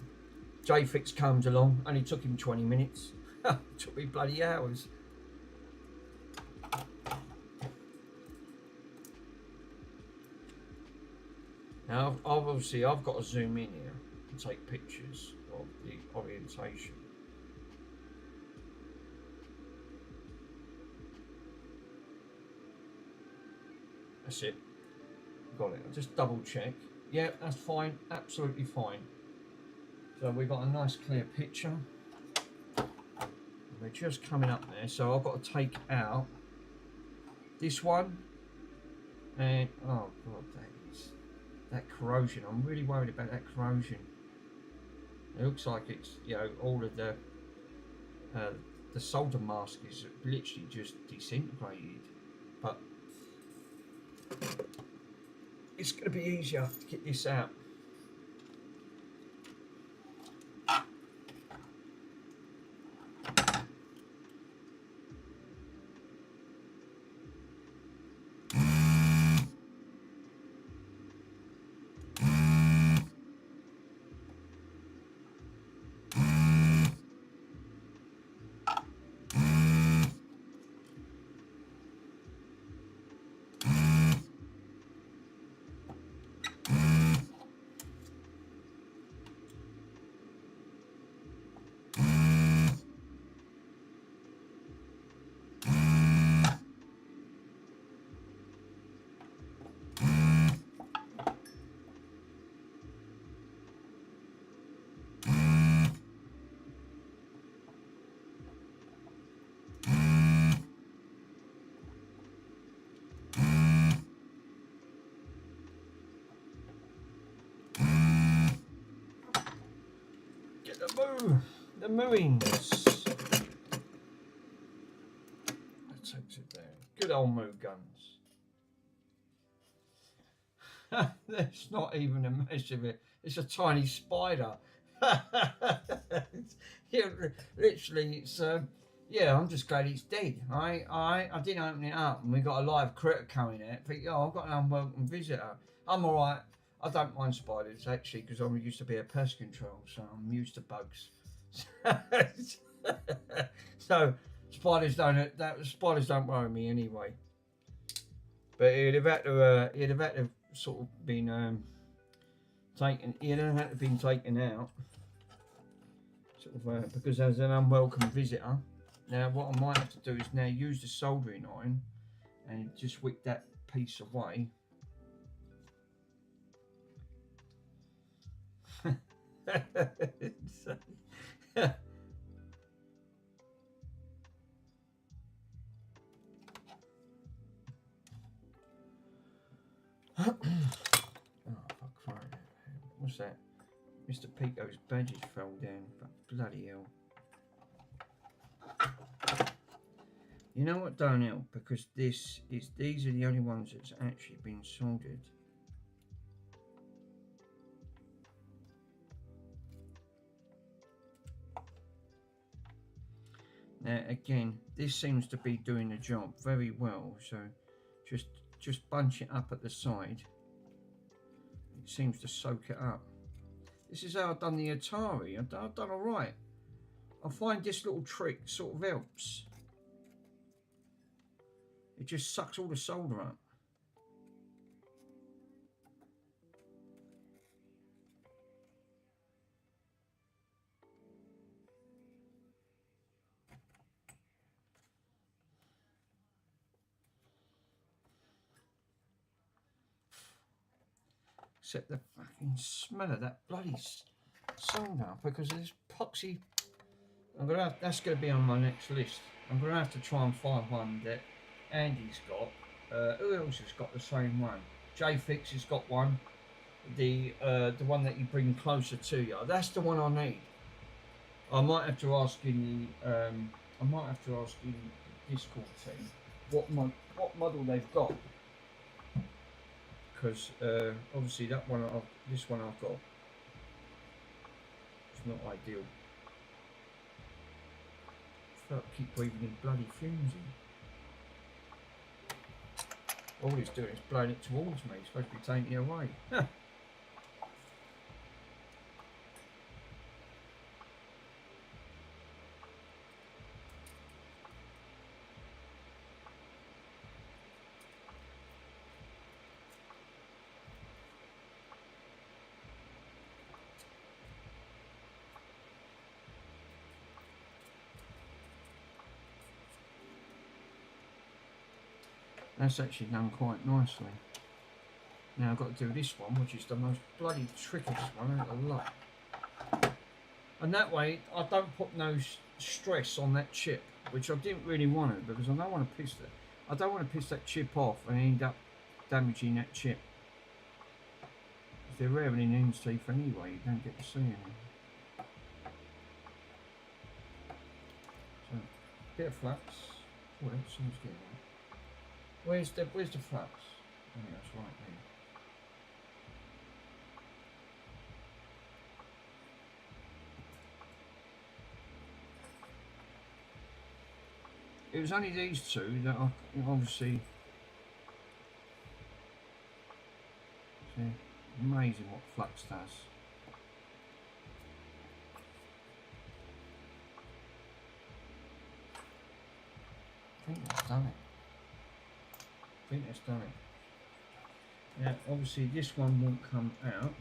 J Fix comes along. Only took him 20 minutes. Took me bloody hours. Now, obviously, I've got to zoom in here and take pictures of the orientation. That's it. Got it. I'll just double check. Yeah, that's fine. Absolutely fine. So we've got a nice clear picture. We're just coming up there. So I've got to take out this one. And, oh God, that corrosion. I'm really worried about that corrosion. It looks like it's, you know, all of the solder mask is literally just disintegrated. But it's going to be easier to get this out. The mooings. That takes it down. Good old moo guns. That's not even a measure of it. It's a tiny spider. Yeah, literally, it's yeah. I'm just glad it's dead. I didn't open it up, and we got a live critter coming out. Think, oh, I've got an unwelcome visitor. I'm all right. I don't mind spiders actually because I'm used to be a pest control, so I'm used to bugs. So spiders don't worry me anyway. But he'd have had to sort of been taken. He'd have had to been taken out, sort of because as an unwelcome visitor. Now what I might have to do is now use the soldering iron and just wick that piece away. Oh, fuck, fine. What's that? Mr. Pico's badges fell down. But bloody hell. You know what don't help? Because these are the only ones that's actually been soldered. Now again, this seems to be doing the job very well, so just bunch it up at the side. It seems to soak it up. This is how I've done the Atari. I've done alright. I find this little trick sort of helps. It just sucks all the solder up. Except the fucking smell of that bloody solder, because there's epoxy. That's going to be on my next list. I'm going to have to try and find one that Andy's got. Who else has got the same one? J-Fix has got one. The one that you bring closer to you. That's the one I need. I might have to ask in the Discord team what model they've got. Because obviously this one I've got, it's not ideal. I feel like I keep breathing in bloody fumes in. All it's doing is blowing it towards me. It's supposed to be taking it away. That's actually done quite nicely. Now I've got to do this one, which is the most bloody trickiest one out of the lot. And that way I don't put no stress on that chip, which I didn't really want to, because I don't want to piss that chip off and end up damaging that chip. If they're wearing in end teeth anyway, you don't get to see anything. So, bit of flux. Oh, that sounds good. Where's the flux? Oh yeah, it's right there. It was only these two that I obviously see, amazing what flux does. I think that's done it. Now obviously this one won't come out,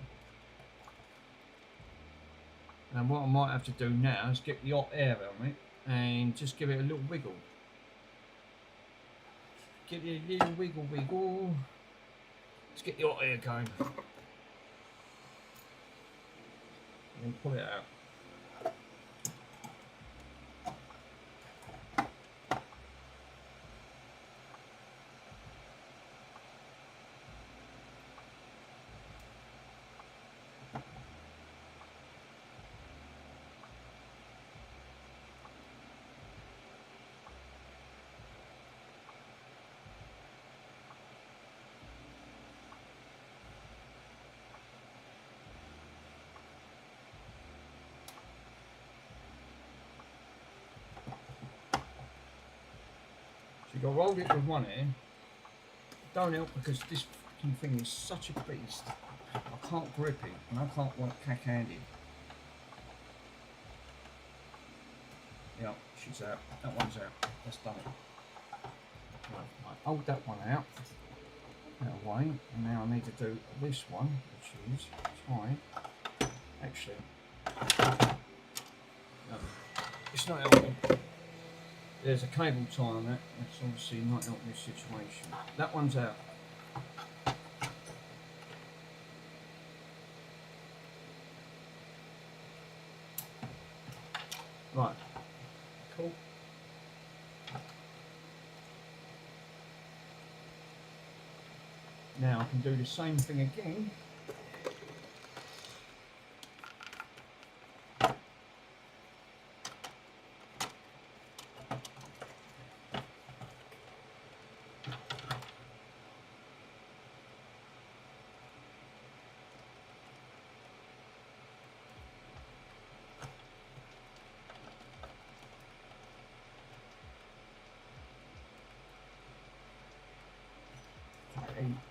and what I might have to do now is get the hot air on it and just give it a little wiggle. Give it a little wiggle. Let's get the hot air going and pull it out. So you got to roll it with one hand. Don't help because this fucking thing is such a beast. I can't grip it and I can't work cack-handed. Yeah, she's out. That one's out. That's done it. Right, hold that one out. That away. And now I need to do this one, which is tied. Actually, no, it's not helping. There's a cable tie on that. That's obviously not helping this situation. That one's out. Right. Cool. Now I can do the same thing again.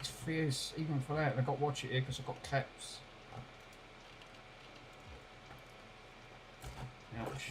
It's fierce even for that, and I've got to watch it here because I've got caps. Ouch.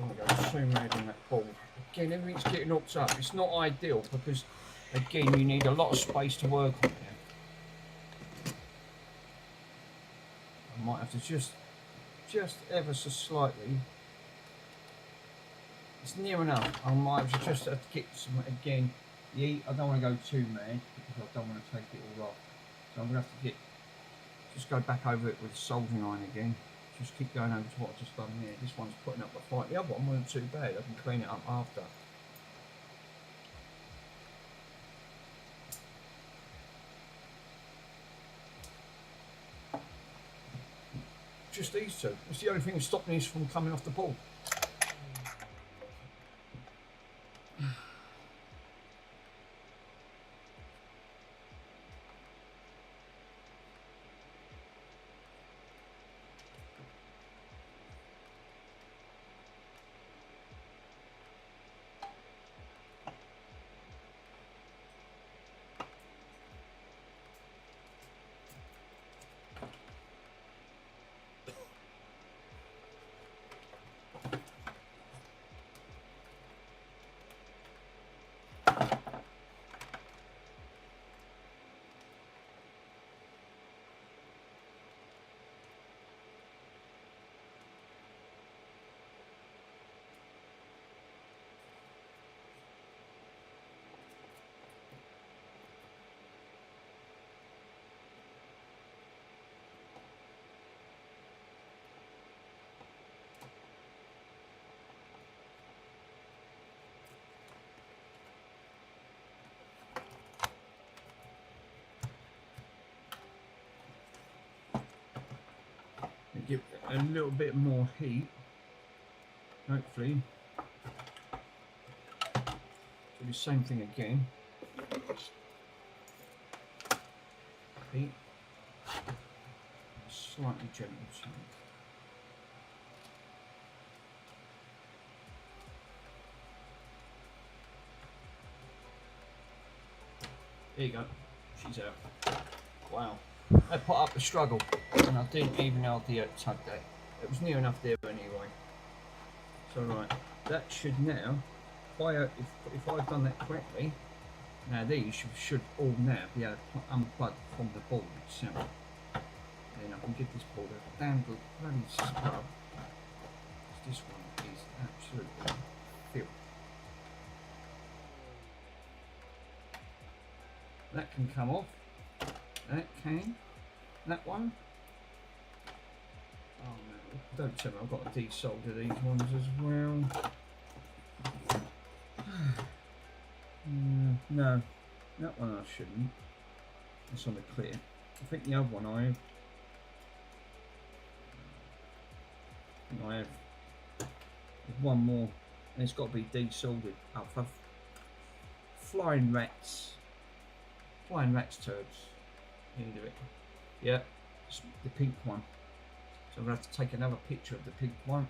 I'm going to go too mad on that ball. Again, everything's getting hooked up. It's not ideal because, again, you need a lot of space to work on here. I might have to just ever so slightly. It's near enough. I might have to just have to get some, again, I don't want to go too mad because I don't want to take it all off. So I'm going to have to just go back over it with a soldering iron again. Just keep going over to what I've just done there. This one's putting up a fight. The other one wasn't too bad. I can clean it up after. Just these two. It's the only thing that's stopping these from coming off the ball. Give it a little bit more heat, hopefully. Do the same thing again. Heat, slightly gentle change. There you go, she's out. Wow. I put up a struggle and I didn't even know the tug that. It was near enough there anyway. So right, that should now, if I've done that correctly, now these should all now be able to unplug from the board itself. Then I can give this board a damn good bloody scrub. This one is absolutely filth. That can come off. That can. That one. Oh no, don't tell me I've got to desolder these ones as well. No, that one I shouldn't. It's on the clear. I think the other one I have. There's one more, and it's got to be desoldered. Oh, for flying rats turds. Into it. Yeah, it's the pink one. So I'm going to have to take another picture of the pink one.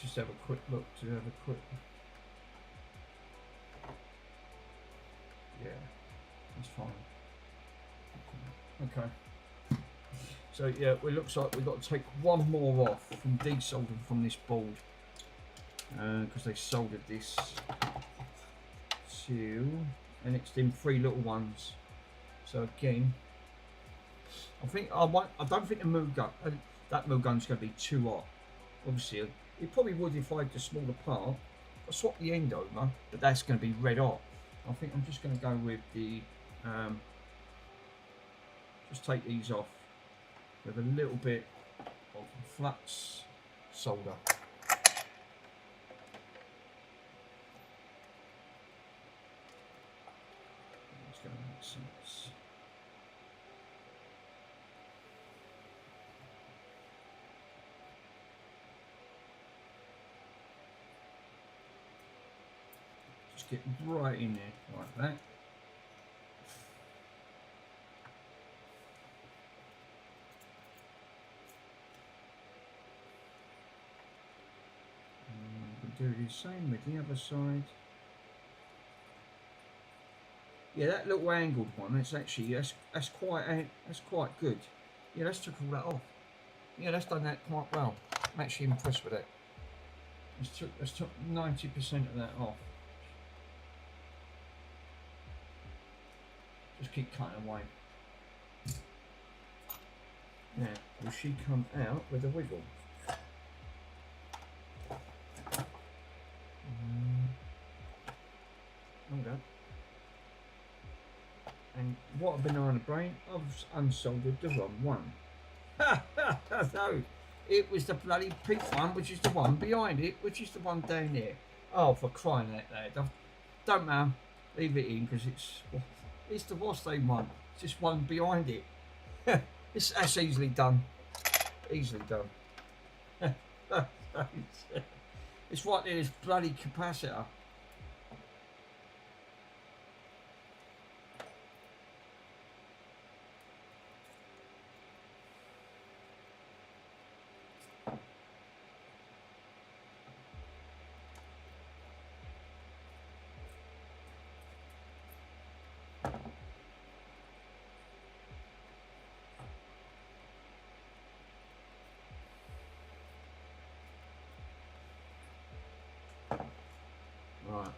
Just have a quick look to have a quick. Yeah, that's fine. Okay. So yeah, it looks like we've got to take one more off from desoldering from this board because they soldered this to, and it's in 3 little ones. So again, I don't think the move gun, that move gun's going to be too hot. Obviously, it probably would if I had the smaller part. I swap the end over, but that's going to be red hot. I think I'm just going to go with the, just take these off with a little bit of flux solder. It's going to make sense. Just get right in there like that. Do the same with the other side. Yeah, that little angled one, it's actually that's quite good. Yeah, let's took all that off. Yeah, that's done that quite well. I'm actually impressed with it. Let's took 90% of that off. Just keep cutting away. Now, will she come out with a wiggle? Okay. And what a banana brain, I've unsoldered the wrong one. No, it was the bloody pink one, which is the one behind it, which is the one down there. Oh, for crying out loud. Don't matter, leave it in because it's the Vostane one. It's just one behind it. That's easily done. Easily done. It's right there, this bloody capacitor. Right.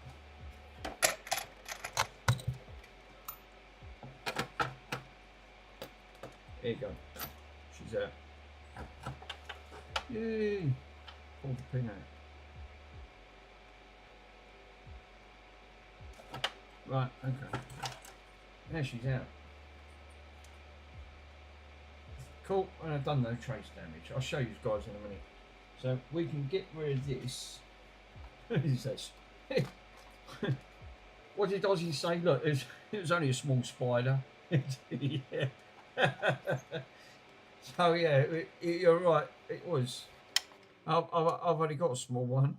There you go. She's out. Yay! Pull the pin out. Right, okay. Now she's out. Cool, and I've done no trace damage. I'll show you guys in a minute. So we can get rid of this. What is this? What did Ozzy say? Look, it was only a small spider. Yeah. So yeah, you're right. It was. I've only got a small one.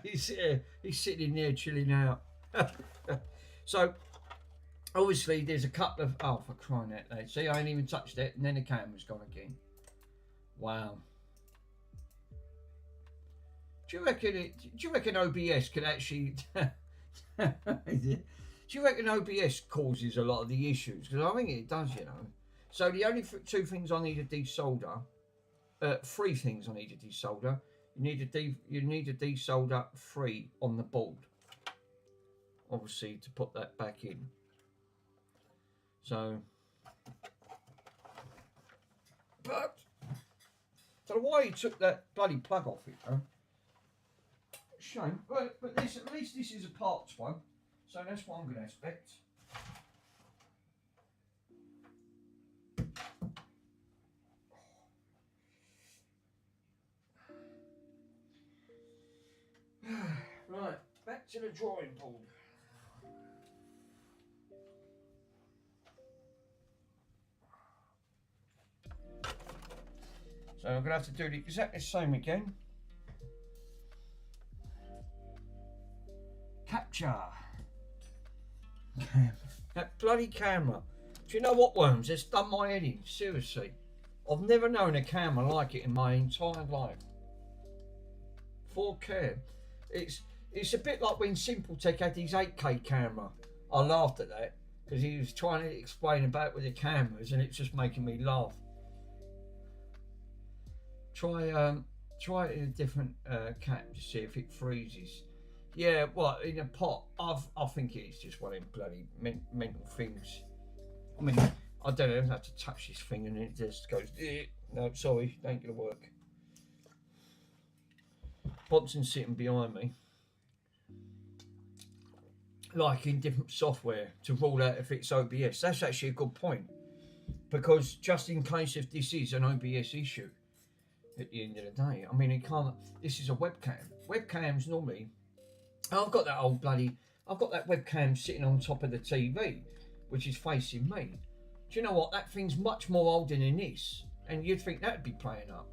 He's sitting in there chilling out. So obviously there's a couple of, oh, for crying out loud. See, I ain't even touched it, and then the camera's gone again. Wow. Do you reckon OBS can actually? Do you reckon OBS causes a lot of the issues? Because I think it does, you know. So the only 2 things I need to desolder, 3 things I need to desolder. You need to desolder 3 on the board, obviously, to put that back in. So, but I don't know why he took that bloody plug off it, though. Shame, but this, at least this is a parts one, so that's one good aspect. Right, back to the drawing board. So I'm going to have to do the exactly the same again. Capture. That bloody camera. Do you know what, Worms? It's done my head in. Seriously. I've never known a camera like it in my entire life. 4K. It's a bit like when Simpletech had his 8K camera. I laughed at that because he was trying to explain about with the cameras, and it's just making me laugh. Try it in a different cap to see if it freezes. Yeah, well, in a pot, I think it's just one of them bloody mental things. I mean, I don't know, I have to touch this thing and it just goes, no, sorry, ain't gonna work. Bonson's sitting behind me, like in different software to rule out if it's OBS. That's actually a good point, because just in case if this is an OBS issue at the end of the day, I mean, it can't. This is a webcam. Webcams normally, I've got that webcam sitting on top of the TV, which is facing me. Do you know what? That thing's much more older than this, and you'd think that'd be playing up.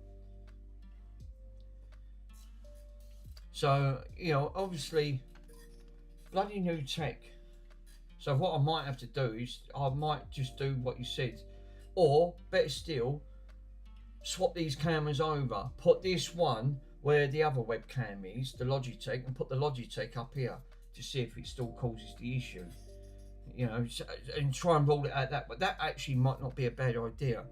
So, you know, obviously, bloody new tech. So what I might have to do is, I might just do what you said, or better still, swap these cameras over, put this one where the other webcam is, the Logitech, and put the Logitech up here to see if it still causes the issue. You know, and try and roll it out that, but that actually might not be a bad idea.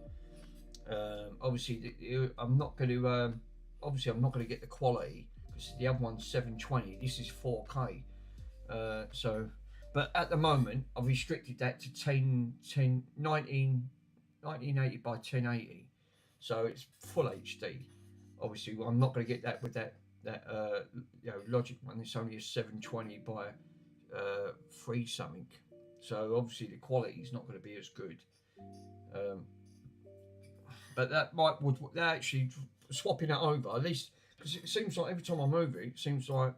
Obviously, I'm not going to get the quality, because the other one's 720. This is 4K. But at the moment, I've restricted that to 1980 by 1080. So it's full HD. Obviously, I'm not going to get that with that Logic one. It's only a 720 by 3 something. So obviously the quality is not going to be as good. But that actually swapping it over, at least, because it seems like every time I move it, it seems like,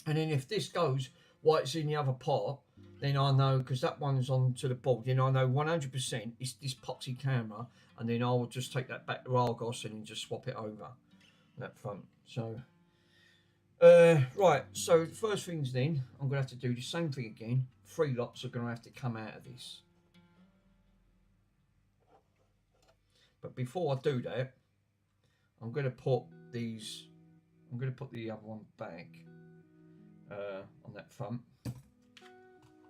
and then if this goes while it's in the other part, then I know, because that one's onto the board, then I know 100% it's this poxy camera, and then I will just take that back to Argos and then just swap it over that front. So right, so first things then, I'm going to have to do the same thing again. 3 lots are going to have to come out of this. But before I do that, I'm going to put the other one back on that front.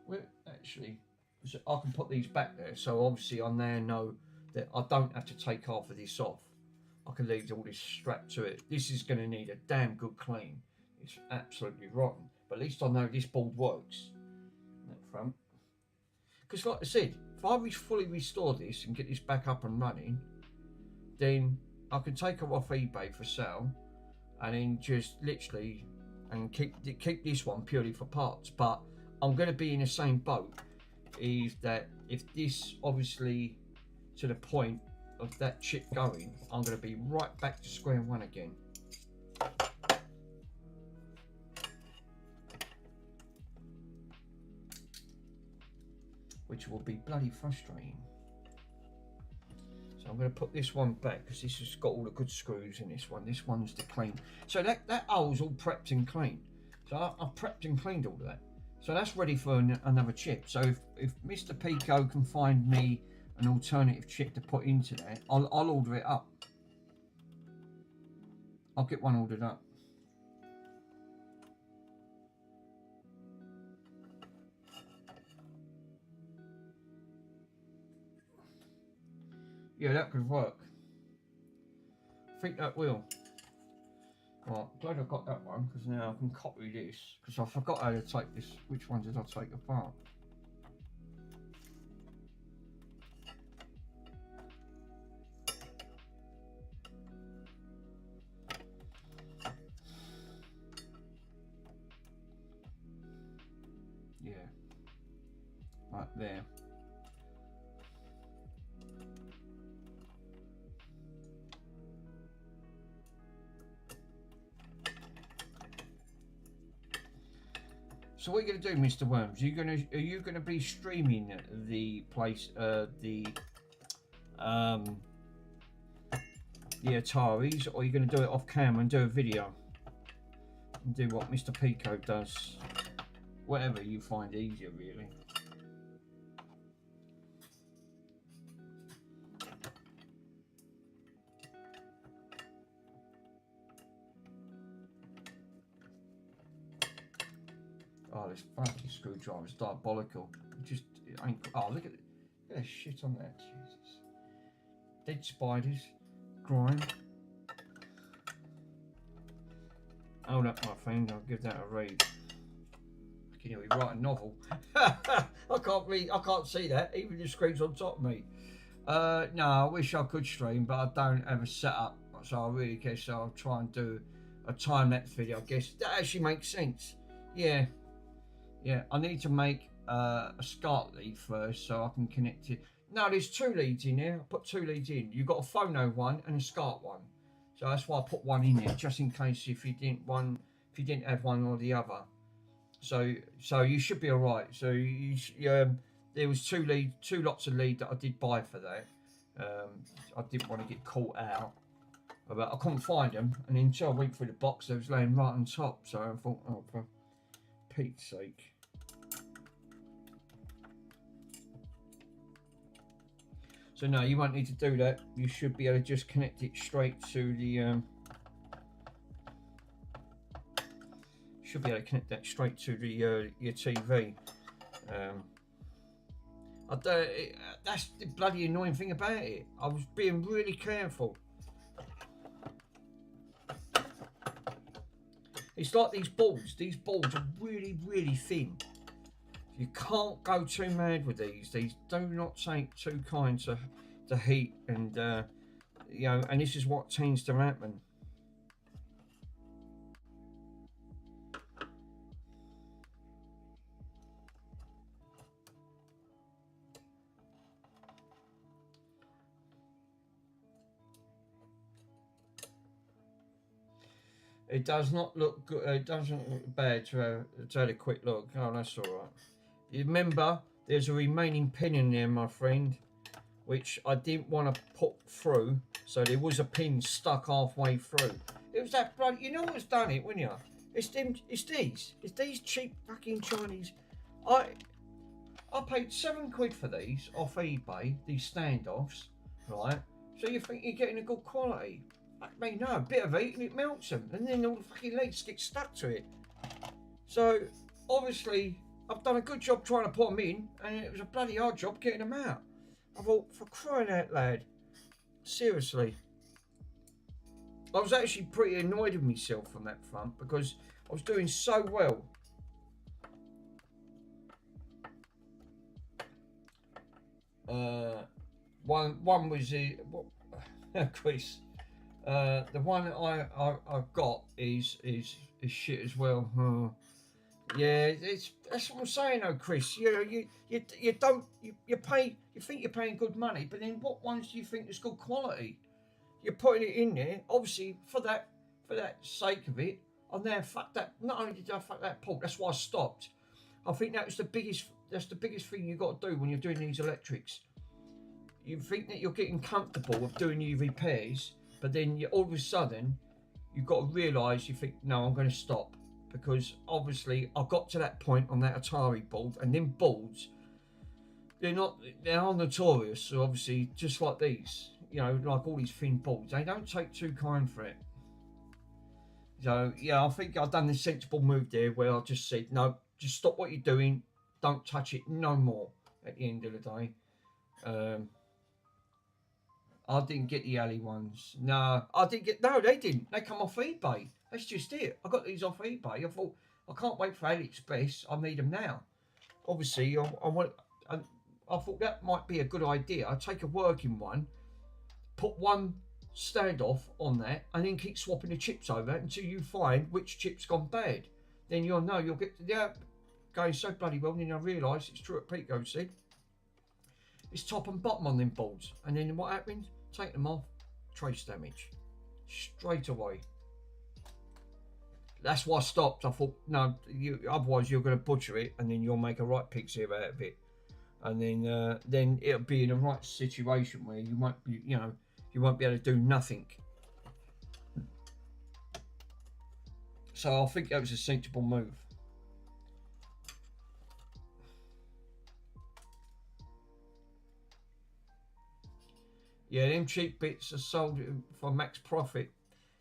Well, actually, so I can put these back there, so obviously I now know that I don't have to take half of this off. I can leave all this strapped to it. This is going to need a damn good clean. It's absolutely rotten, but at least I know this board works. That front, because like I said, if I fully restore this and get this back up and running, then I can take her off eBay for sale, and then just literally and keep this one purely for parts. But I'm going to be in the same boat, is that if this obviously to the point of that chip going, I'm going to be right back to square one again. Which will be bloody frustrating. So I'm going to put this one back, because this has got all the good screws in this one. This one's the clean. So that hole's all prepped and clean. So I've prepped and cleaned all of that. So that's ready for another chip. So if Mr. Pico can find me an alternative chip to put into that, I'll order it up. I'll get one ordered up. Yeah, that could work. I think that will. Right, glad I got that one, because now I can copy this, because I forgot how to take this. Which one did I take apart? Yeah, right there. So what are you going to do, Mr. Worms? Are you gonna be streaming the Ataris, or are you going to do it off camera and do a video and do what Mr. Pico does? Whatever you find easier, really. Oh, Oh, this fucking screwdriver's diabolical. It ain't. Oh, look at that shit on there. Jesus. Dead spiders. Grime. Hold up, my friend. I'll give that a read. Can you write a novel? I can't read. I can't see that. Even the screen's on top of me. No, I wish I could stream, but I don't have a setup. So I really guess I'll try and do a time-lapse video. I guess that actually makes sense. Yeah. I need to make a SCART lead first so I can connect it. No, there's 2 leads in there. I put 2 leads in. You've got a phono one and a SCART one. So that's why I put one in there, just in case if you didn't have one or the other. So you should be all right. So there was 2 lots of lead that I did buy for that. I didn't want to get caught out, but I couldn't find them, and until I went through the box, they was laying right on top. So I thought, oh, for Pete's sake. So no, you won't need to do that. You should be able to just connect it straight to the. Should be able to connect that straight to the your TV. That's the bloody annoying thing about it. I was being really careful. It's like these boards. These boards are really, really thin. You can't go too mad with these. These do not take too kind to heat, and and this is what tends to happen. It does not look good. It doesn't look bad to have a quick look. Oh, that's all right. You remember, there's a remaining pin in there, my friend, which I didn't want to put through. So there was a pin stuck halfway through. It was that bloody. You know what's done it, wouldn't you? It's them. It's these cheap fucking Chinese. I paid £7 for these off eBay. These standoffs, right? So you think you're getting a good quality? I mean, no, a bit of heat and it melts them, and then all the fucking legs get stuck to it. So obviously, I've done a good job trying to put them in, and it was a bloody hard job getting them out. I thought, for crying out loud, seriously. I was actually pretty annoyed with myself on that front because I was doing so well. One was Chris. The one I've got is shit as well. Oh. Yeah, that's what I'm saying, though, Chris. You know, you think you're paying good money, but then what ones do you think is good quality? You're putting it in there, obviously for that sake of it. And now fuck that. Not only did I fuck that port, that's why I stopped. I think that's the biggest thing you got to do when you're doing these electrics. You think that you're getting comfortable with doing your repairs, but then all of a sudden you've got to realise, you think, no, I'm going to stop, because obviously I got to that point on that Atari board, and them boards, they are notorious. So obviously, just like these, you know, like all these thin boards, they don't take too kind for it. So yeah, I think I've done the sensible move there, where I just said, no, just stop what you're doing, don't touch it no more. At the end of the day, I didn't get the alley ones. No, they didn't. They come off eBay. That's just it. I got these off eBay. I thought, I can't wait for AliExpress. I need them now. Obviously, I thought that might be a good idea. I'd take a working one, put one standoff on that, and then keep swapping the chips over until you find which chip's gone bad. Then you'll know, you'll get going so bloody well. And then I realise it's true what Pico said. It's top and bottom on them boards. And then what happened? Take them off, trace damage. Straight away. That's why I stopped. I thought, no, otherwise you're going to butcher it, and then you'll make a right pixie out of it. And then it'll be in a right situation where you won't be, you won't be able to do nothing. So I think that was a sensible move. Yeah, them cheap bits are sold for max profit.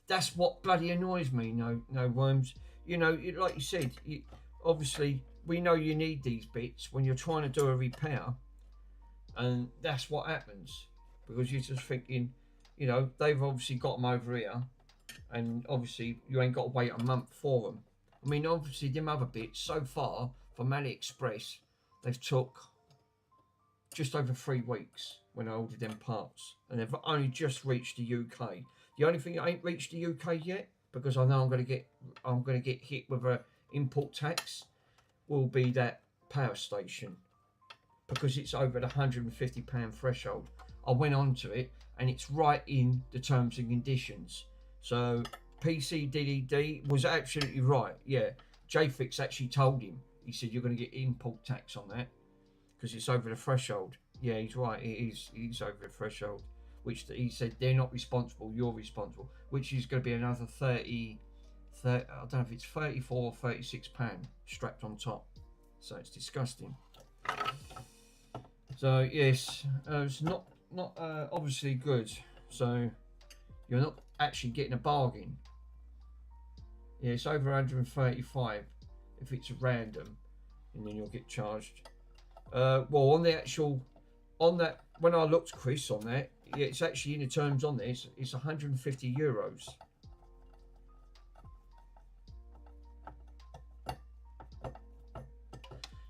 That's what bloody annoys me. No worms. You know, like you said, obviously we know you need these bits when you're trying to do a repair, and that's what happens, because you're just thinking, you know, they've obviously got them over here, and obviously you ain't got to wait a month for them. I mean, obviously them other bits so far from AliExpress, they've took just over 3 weeks when I ordered them parts, and they've only just reached the UK. The only thing that ain't reached the UK yet, because I know I'm going to get hit with a import tax, will be that power station, because it's over the £150 threshold. I went on to it, and it's right in the terms and conditions. So PCDD was absolutely right. Yeah, JFix actually told him. He said you're going to get import tax on that because it's over the threshold. Yeah, he's right. It is. It's over the threshold, which he said they're not responsible. You're responsible, which is going to be another 30 I don't know if it's 34 or 36 pound strapped on top. So it's disgusting. So yes, it's not obviously good. So you're not actually getting a bargain. Yeah, it's over 135 if it's random, and then you'll get charged. Well, on the actual, on that, when I looked, Chris, on that, yeah, it's actually in the terms on this, it's 150 euros.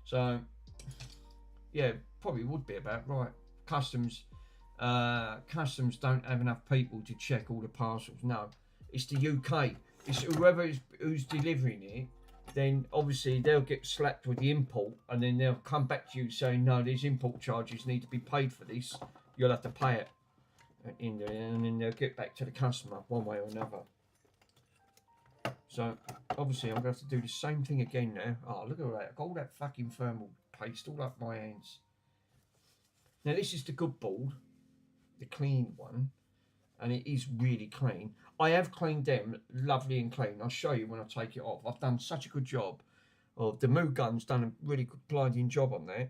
So, yeah, probably would be about right. Customs don't have enough people to check all the parcels. No, it's the UK. It's who's delivering it. Then obviously they'll get slapped with the import, and then they'll come back to you saying, no, these import charges need to be paid for this. You'll have to pay it in there, and then they'll get back to the customer one way or another. So obviously I'm going to have to do the same thing again now. Oh, look at all that. I've got all that fucking thermal paste all up my hands. Now this is the good board, the clean one, and it is really clean. I have cleaned them lovely and clean. I'll show you when I take it off. I've done such a good job. Well, the Moo Gun's done a really good blinding job on there,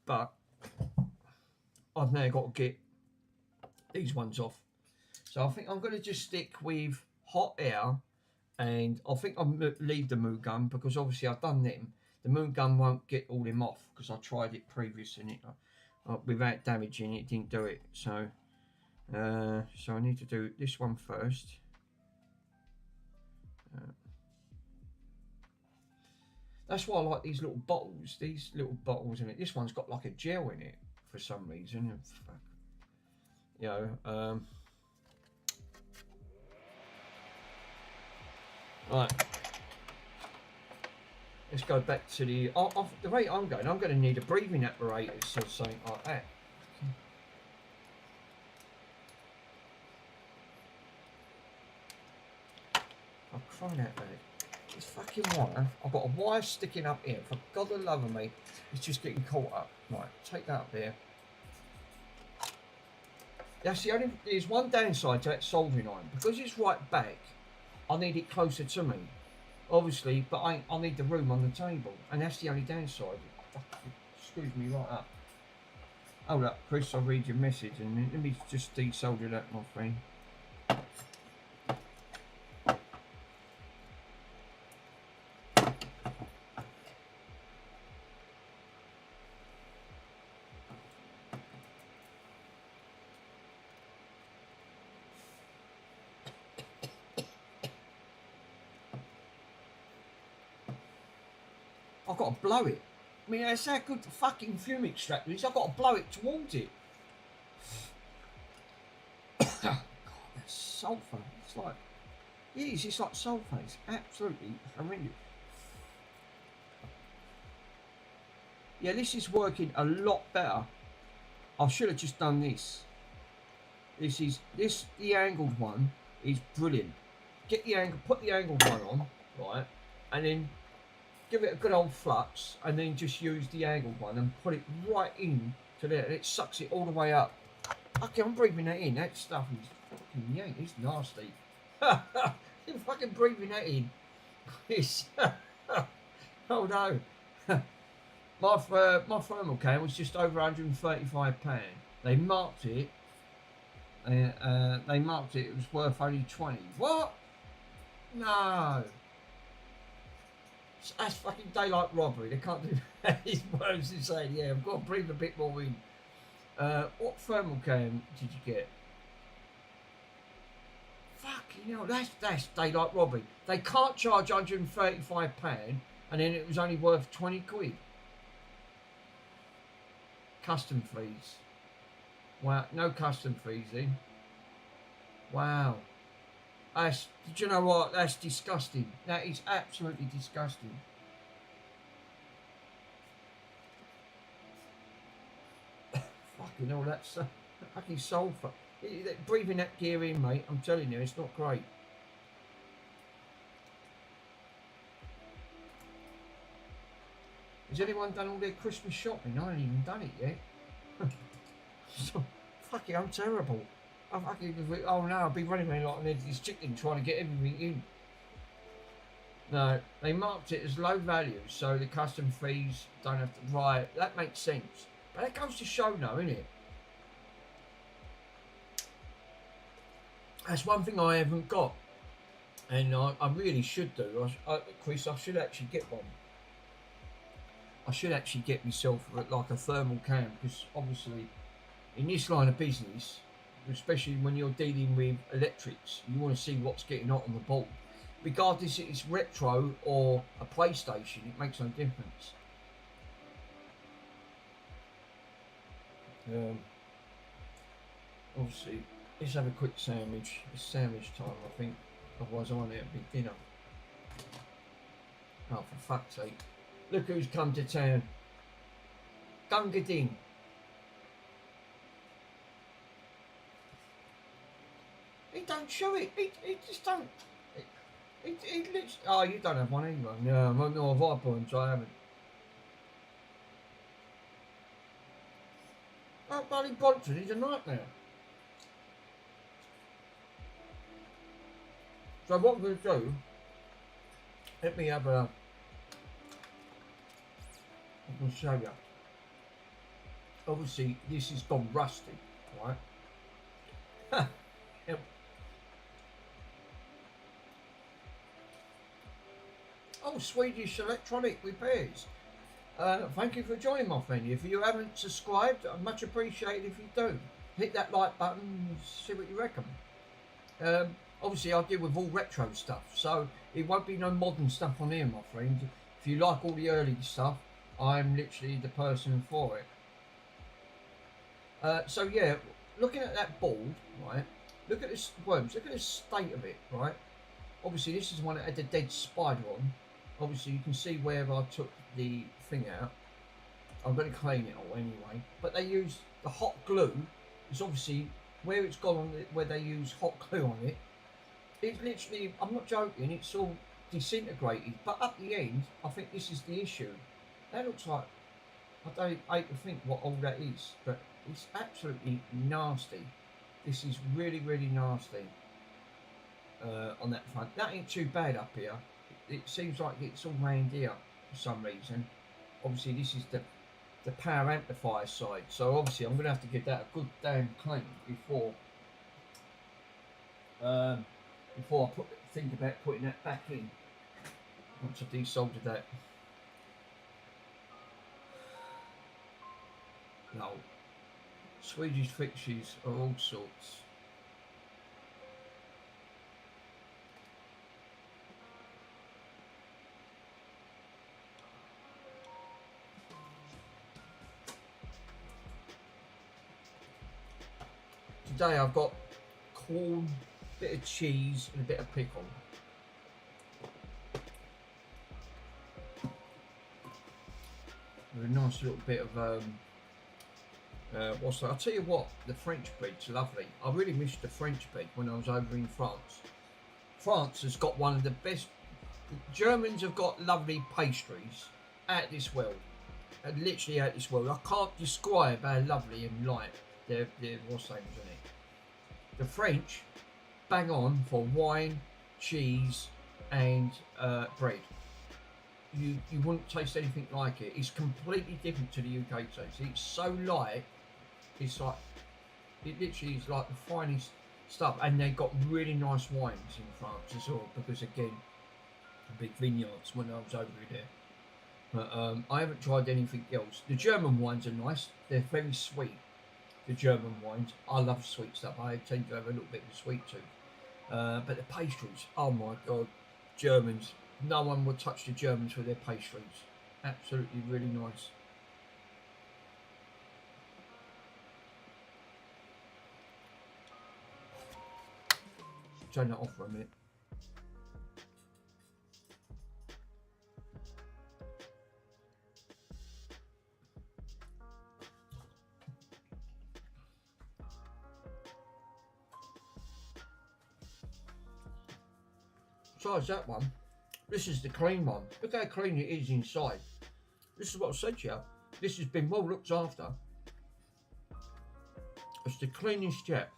but I've now got to get these ones off. So I think I'm going to just stick with hot air, and I think I'll leave the Moo Gun because obviously I've done them. The Moo Gun won't get all them off because I tried it previous and it without damaging it didn't do it. So I need to do this one first. That's why I like these little bottles. These little bottles in it. This one's got like a gel in it for some reason. You know. Right. Let's go back to the. The rate I'm going to need a breathing apparatus or something like that. I'm crying out loud. This fucking wire, I've got a wire sticking up here. For God the love of me, it's just getting caught up. Right, take that up there. That's the only. There's one downside to that soldering iron because it's right back. I need it closer to me, obviously, but I need the room on the table, and that's the only downside. It screws me right up. Hold up, Chris. I'll read your message, and let me just desolder that, my friend. I've got to blow it. I mean, that's how good the fucking fume extractor is. I've got to blow it towards it. God, that's sulphur. It's like, it is, it's like sulphur. It's absolutely horrendous. Yeah, this is working a lot better. I should have just done this. The angled one is brilliant. Get the angle, put the angled one on, right, and then give it a good old flux, and then just use the angled one and put it right in to there, and it sucks it all the way up. Okay, I'm breathing that in. That stuff is fucking yank. It's nasty. You're fucking breathing that in. It's oh no. My thermal can was just over £135. They marked it. It was worth only 20. What? No. That's fucking daylight robbery. They can't do that. His words is saying, yeah, I've got to breathe a bit more in. What thermal cam did you get? Fucking hell, that's daylight robbery. They can't charge £135 and then it was only worth 20 quid. Custom fees. Wow, no custom fees in. Wow. Did you know what? That's disgusting. That is absolutely disgusting. Fucking hell, that's fucking sulphur. Breathing that gear in, mate, I'm telling you, it's not great. Has anyone done all their Christmas shopping? I ain't even done it yet. So, fucking, I'm terrible. Oh no, I'll be running around like an headless chicken trying to get everything in. No, they marked it as low value, so the custom fees don't have to. Right, that makes sense. But that goes to show now, innit? That's one thing I haven't got, and I really should do. Chris, I should actually get one. I should actually get myself like a thermal cam, because obviously in this line of business, especially when you're dealing with electrics, you want to see what's getting hot on the board. Regardless if it's retro or a PlayStation, it makes no difference. Obviously, let's have a quick sandwich. It's sandwich time, I think. Otherwise, I won't have a big dinner. Oh, for fuck's sake. Look who's come to town. Gunga Ding. He don't show it. He just don't. He literally. Oh, you don't have one either. No, no, I've had one, so I haven't. That bloody Bronson, he's a nightmare. So what I'm going to do, let me have a. I'm going to show you. Obviously, this has gone rusty, right? Yep. Oh, Swedish Electronic Repairs. Thank you for joining, my friend. If you haven't subscribed, I'd much appreciate it if you do. Hit that like button and see what you reckon. Obviously, I deal with all retro stuff, so it won't be no modern stuff on here, my friend. If you like all the early stuff, I'm literally the person for it. So yeah, looking at that board, right? Look at this worms. Look at the state of it, right? Obviously, this is one that had the dead spider on. Obviously, you can see where I took the thing out. I'm going to clean it all anyway. But they use the hot glue. It's obviously where it's gone on, where they use hot glue on it. It's literally, I'm not joking, it's all disintegrated. But at the end, I think this is the issue. That looks like, I hate to think what all that is, but it's absolutely nasty. This is really, really nasty on that front. That ain't too bad up here. It seems like it's all round here for some reason. Obviously, this is the power amplifier side. So obviously, I'm going to have to give that a good damn clean before I think about putting that back in. Once I've desoldered that. No. Swedish fixtures are all sorts. Today I've got corn, a bit of cheese and a bit of pickle. With a nice little bit of what's that? I'll tell you what, the French bread's lovely. I really missed the French bread when I was over in France. France has got one of the best. The Germans have got lovely pastries out of this world. Literally out of this world. I can't describe how lovely and light their what's names on it. The French, bang on for wine, cheese, and bread. You wouldn't taste anything like it. It's completely different to the UK taste. It's so light. It's like, it literally is like the finest stuff. And they've got really nice wines in France as well. Because again, big vineyards when I was over there. But I haven't tried anything else. The German wines are nice. They're very sweet. The German wines. I love sweet stuff. I tend to have a little bit of a sweet tooth. But the pastries, oh my God, Germans. No one would touch the Germans with their pastries. Absolutely really nice. Turn that off for a minute. Besides that one, this is the clean one. Look how clean it is inside. This is what I said to you. This has been well looked after. It's the cleanest yet.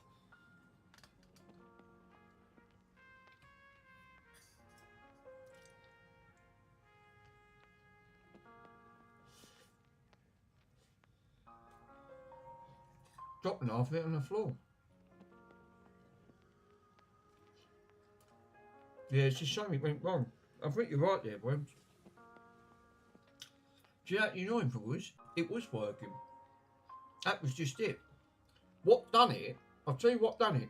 Dropping half of it on the floor. Yeah, it's just something went wrong. I think you're right there, Worms. Do you know what you know for was? It was working. That was just it. What done it? I'll tell you what done it.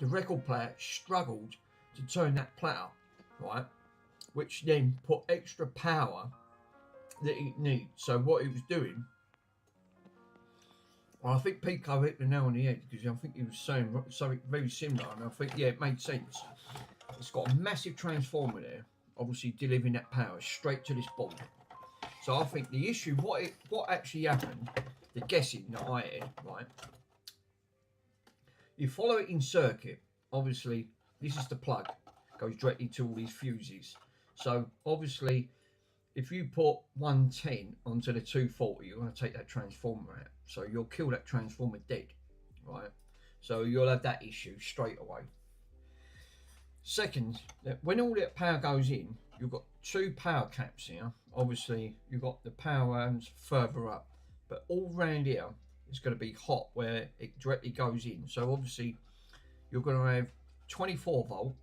The record player struggled to turn that platter, right? Which then put extra power that it needs. So what it was doing, well, I think Pico hit the nail on the head because I think he was saying something very similar, and I think, yeah, it made sense. It's got a massive transformer there, obviously delivering that power straight to this board. So I think the issue, what actually happened, the guessing that I had, right? You follow it in circuit. Obviously, this is the plug, goes directly to all these fuses. So obviously, if you put 110 onto the 240, you're going to take that transformer out. So you'll kill that transformer dead, right? So you'll have that issue straight away. Second, when all that power goes in, you've got two power caps here. Obviously, you've got the power arms further up, but all round here it's going to be hot where it directly goes in. So obviously, you're going to have 24 volt,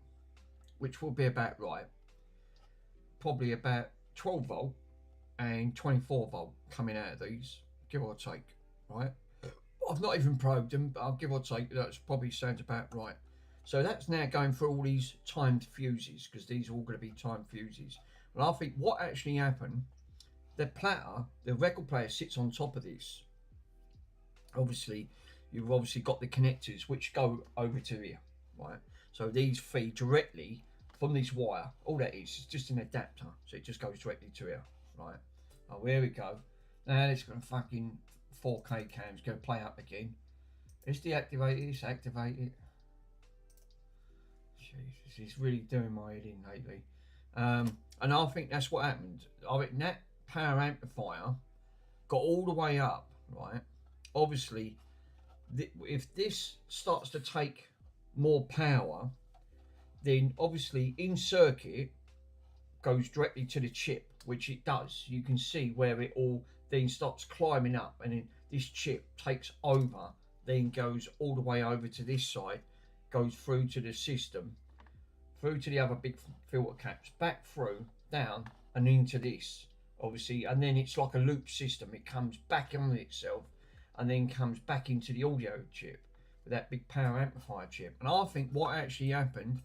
which will be about right. Probably about 12 volt and 24 volt coming out of these, give or take, right? I've not even probed them, but I'll give or take, that probably sounds about right. So that's now going through all these timed fuses, because these are all going to be timed fuses. And I think what actually happened, the platter, the record player sits on top of this. Obviously, you've obviously got the connectors which go over to here, right? So these feed directly from this wire. All that is just an adapter, so it just goes directly to here, right? Oh, here we go. Now it's going to fucking 4K cam's going to play up again. Let's deactivate it, let's activate it. Jesus, it's really doing my head in lately. And I think that's what happened. I think that power amplifier got all the way up, right? Obviously, if this starts to take more power, then obviously in circuit goes directly to the chip, which it does. You can see where it all then starts climbing up, and then this chip takes over, then goes all the way over to this side, goes through to the system, through to the other big filter caps, back through, down and into this, obviously, and then it's like a loop system. It comes back on itself and then comes back into the audio chip with that big power amplifier chip. And I think what actually happened,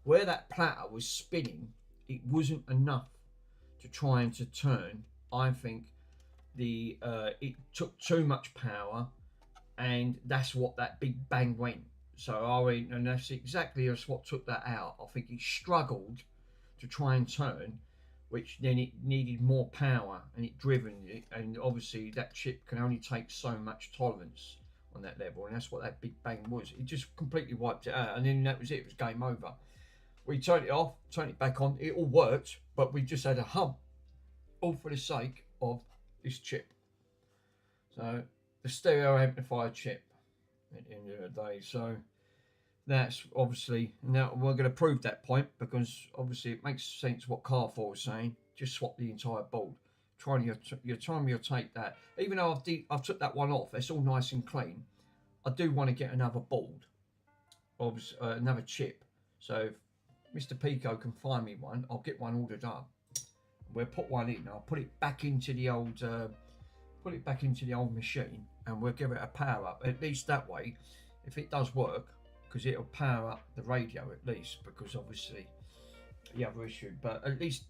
where that platter was spinning, it wasn't enough to try and to turn. I think it took too much power, and that's what that big bang went. So I mean, and that's exactly what took that out. I think it struggled to try and turn, which then it needed more power, and it driven it, and obviously that chip can only take so much tolerance on that level, and that's what that big bang was. It just completely wiped it out, and then that was it. It was game over. We turned it off, turned it back on. It all worked, but we just had a hump, all for the sake of this chip. So the stereo amplifier chip at the end of the day. So that's obviously, now we're going to prove that point, because obviously it makes sense what Carfor was saying. Just swap the entire board. Trying your time you'll take that. Even though I've took that one off, it's all nice and clean. I do want to get another board, obviously another chip. So Mr. Pico can find me one, I'll get one ordered up. We'll put one in. I'll put it back into the old machine, and we'll give it a power up. At least that way, if it does work, because it'll power up the radio at least. Because obviously the other issue, but at least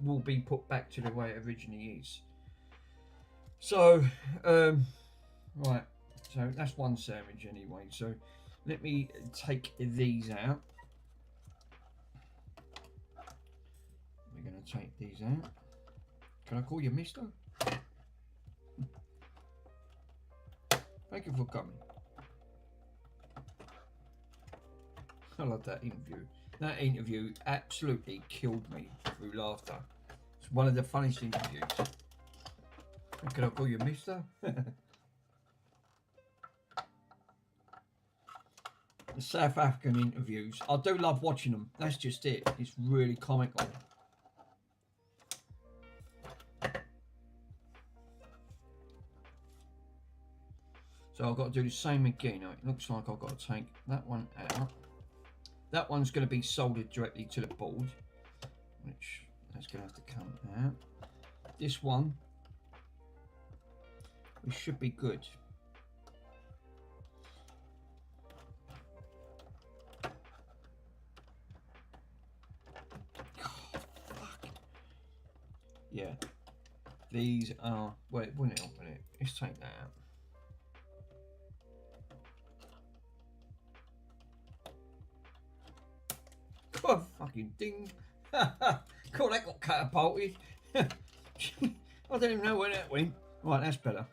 will be put back to the way it originally is. So right, so that's one sandwich anyway. So let me take these out. We're going to take these out. Can I call you mister? Thank you for coming. I love that interview. That interview absolutely killed me through laughter. It's one of the funniest interviews. Can I call you mister? The South African interviews, I do love watching them. That's just it. It's really comical. So I've got to do the same again. Now, it looks like I've got to take that one out. That one's going to be soldered directly to the board, which that's going to have to come out. This one, we should be good. Oh, fuck. Yeah, these are, well, it wouldn't help in it. Let's take that out. Oh, fucking ding. Cool, that got catapulted. I don't even know where that went. Right, that's better.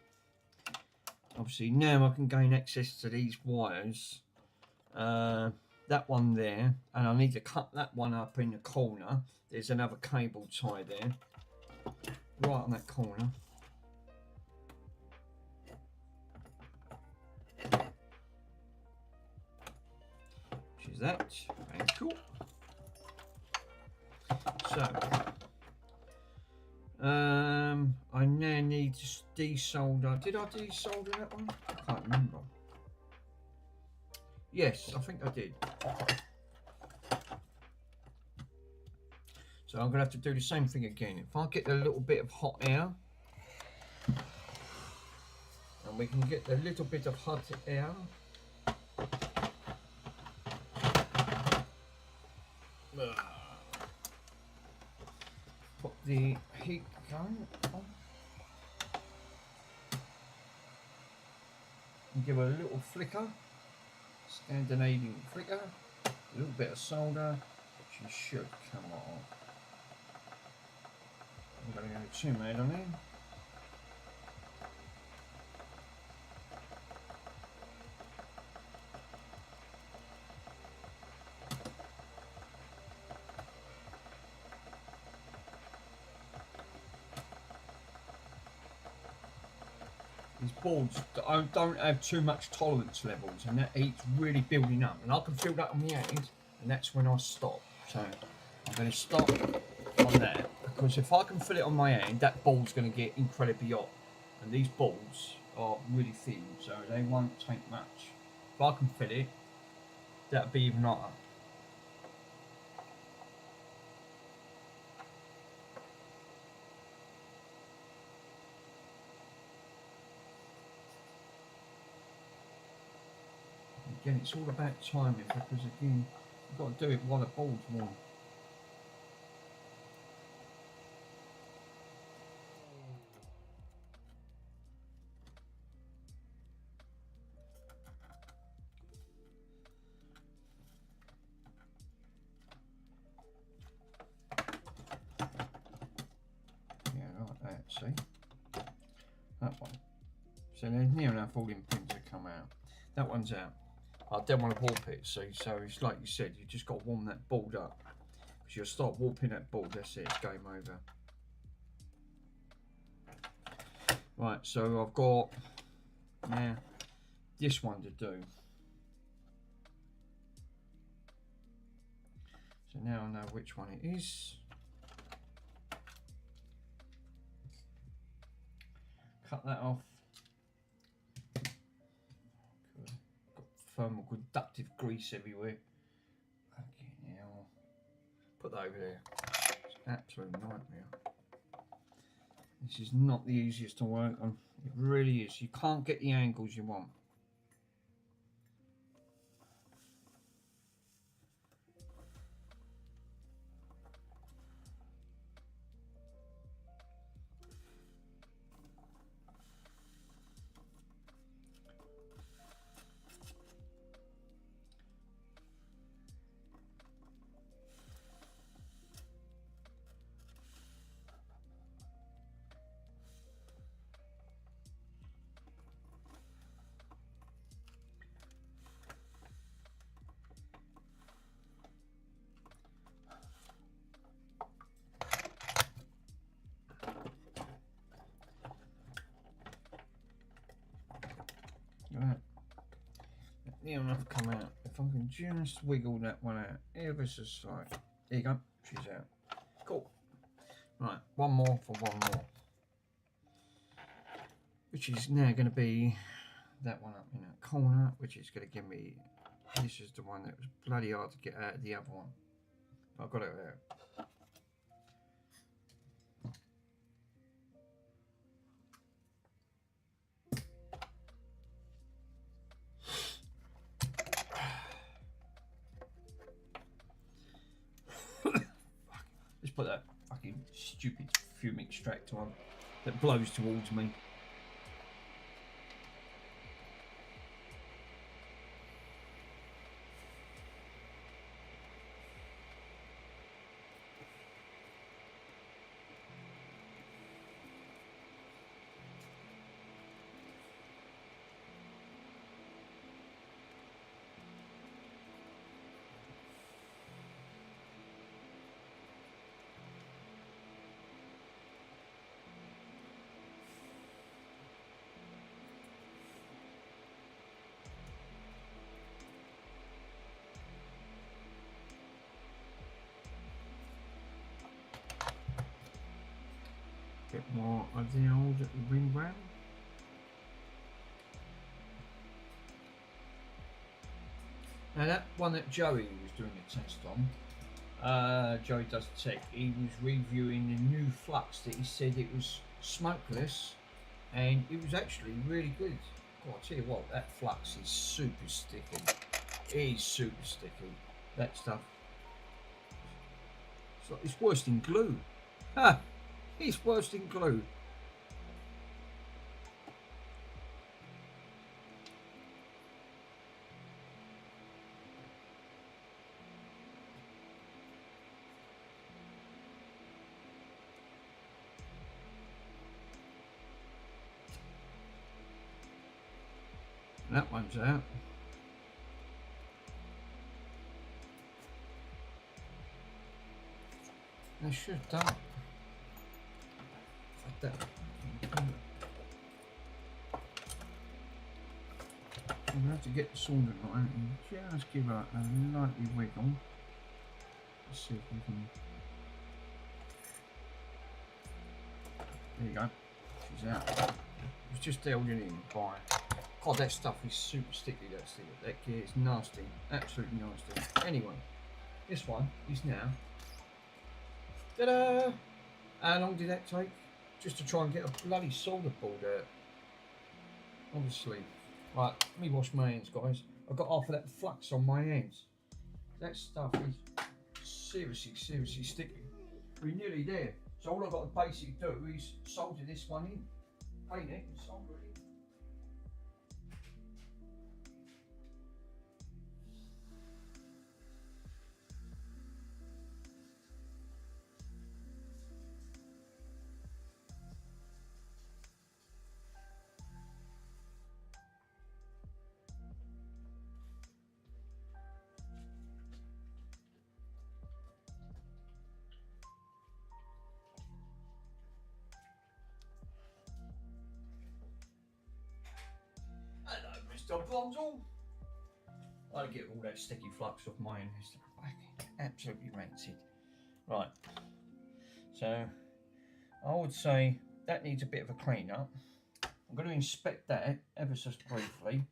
Obviously, now I can gain access to these wires. That one there. And I need to cut that one up in the corner. There's another cable tie there. Right on that corner. Which is that. Very cool. So, I now need to desolder. Did I desolder that one? I can't remember. Yes, I think I did. So I'm going to have to do the same thing again. If I get a little bit of hot air, and we can get a little bit of hot air. Put the heat gun on and give it a little flicker, Scandinavian flicker, a little bit of solder, which should come off. I'm going to go too mad on there. These boards don't have too much tolerance levels, and that heat's really building up. And I can feel that on my hand, and that's when I stop. So I'm going to stop on that, because if I can feel it on my hand, that ball's going to get incredibly hot. And these balls are really thin, so they won't take much. If I can feel it, that'll be even hotter. Again, it's all about timing, because again, you've got to do it while the ball's warm. Yeah, like that, see? That one. So there's near enough all them pins to come out. That one's out. I don't want to warp it, see, so it's like you said, you just got to warm that board up. Because you'll start warping that board, that's it, it's game over. Right, so I've got now this one to do. So now I know which one it is. Cut that off. Thermal conductive grease everywhere. Okay, now Put that over there. It's an absolute nightmare. This is not the easiest to work on. It really is. You can't get the angles you want. Right. Near enough come out. If I can just wiggle that one out ever so slightly. There you go. She's out. Cool. Right. One more for one more. Which is now going to be that one up in that corner. Which is going to give me... This is the one that was bloody hard to get out of the other one. But I got it out. Let's put that fucking stupid fume extractor on that blows towards me. Bit more of the old ring brown. Now that one that Joey was doing a test on, Joey does the tech, he was reviewing the new flux that he said it was smokeless and it was actually really good. God, I'll tell you what, that flux is super sticky. It is super sticky, that stuff. It's worse than glue. Ha! It's worse than glue. That one's out. I should have done it. Like that. I'm going to have to get the soldering line and just give her a lightly wiggle. Let's see if we can. There you go. She's out. It's just held in by. God, that stuff is super sticky. That gear is nasty. Absolutely nasty. Anyway, this one is now. Ta-da! How long did that take? Just to try and get a bloody solder board out. Obviously. Right, let me wash my hands, guys. I've got half of that flux on my hands. That stuff is seriously sticky. We're nearly there. So all I've got to basically do is solder this one in. Paint it and solder it in. Hello, Mr. Blondel. I'll get all that sticky flux off my hands. Absolutely rancid. Right. So, I would say that needs a bit of a clean up. I'm going to inspect that ever so briefly.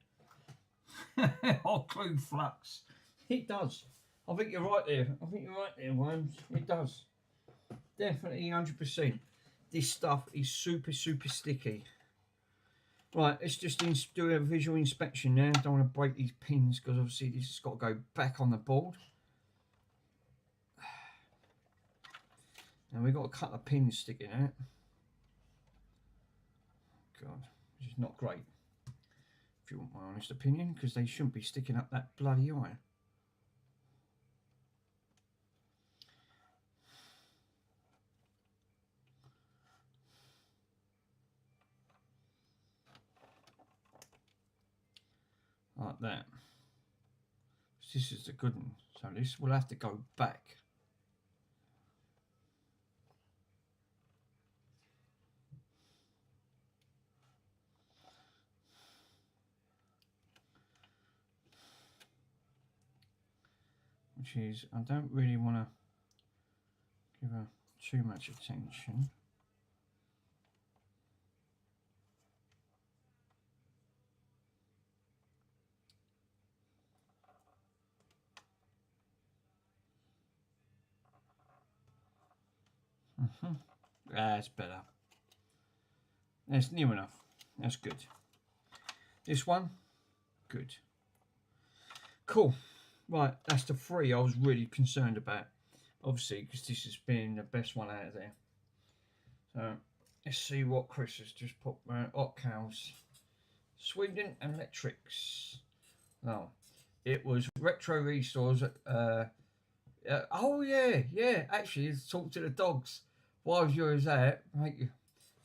Hot glue flux. It does. I think you're right there. I think you're right there, Worms. It does. Definitely 100%. This stuff is super, super sticky. Right, let's just do a visual inspection now. Don't want to break these pins because obviously this has got to go back on the board. Now we've got a couple of pins sticking out. God, which is not great, if you want my honest opinion, because they shouldn't be sticking up that bloody eye. Like that. This is the good one, so this will have to go back. Which is, I don't really want to give her too much attention. That's better. That's new enough. That's good. This one, good. Cool. Right, that's the three I was really concerned about. Obviously, because this has been the best one out of there. So, let's see what Chris has just put. Hot cows. Sweden Electrics. No, it was Retro Restores. Oh yeah. Actually, talk to the dogs. While yours out, thank you.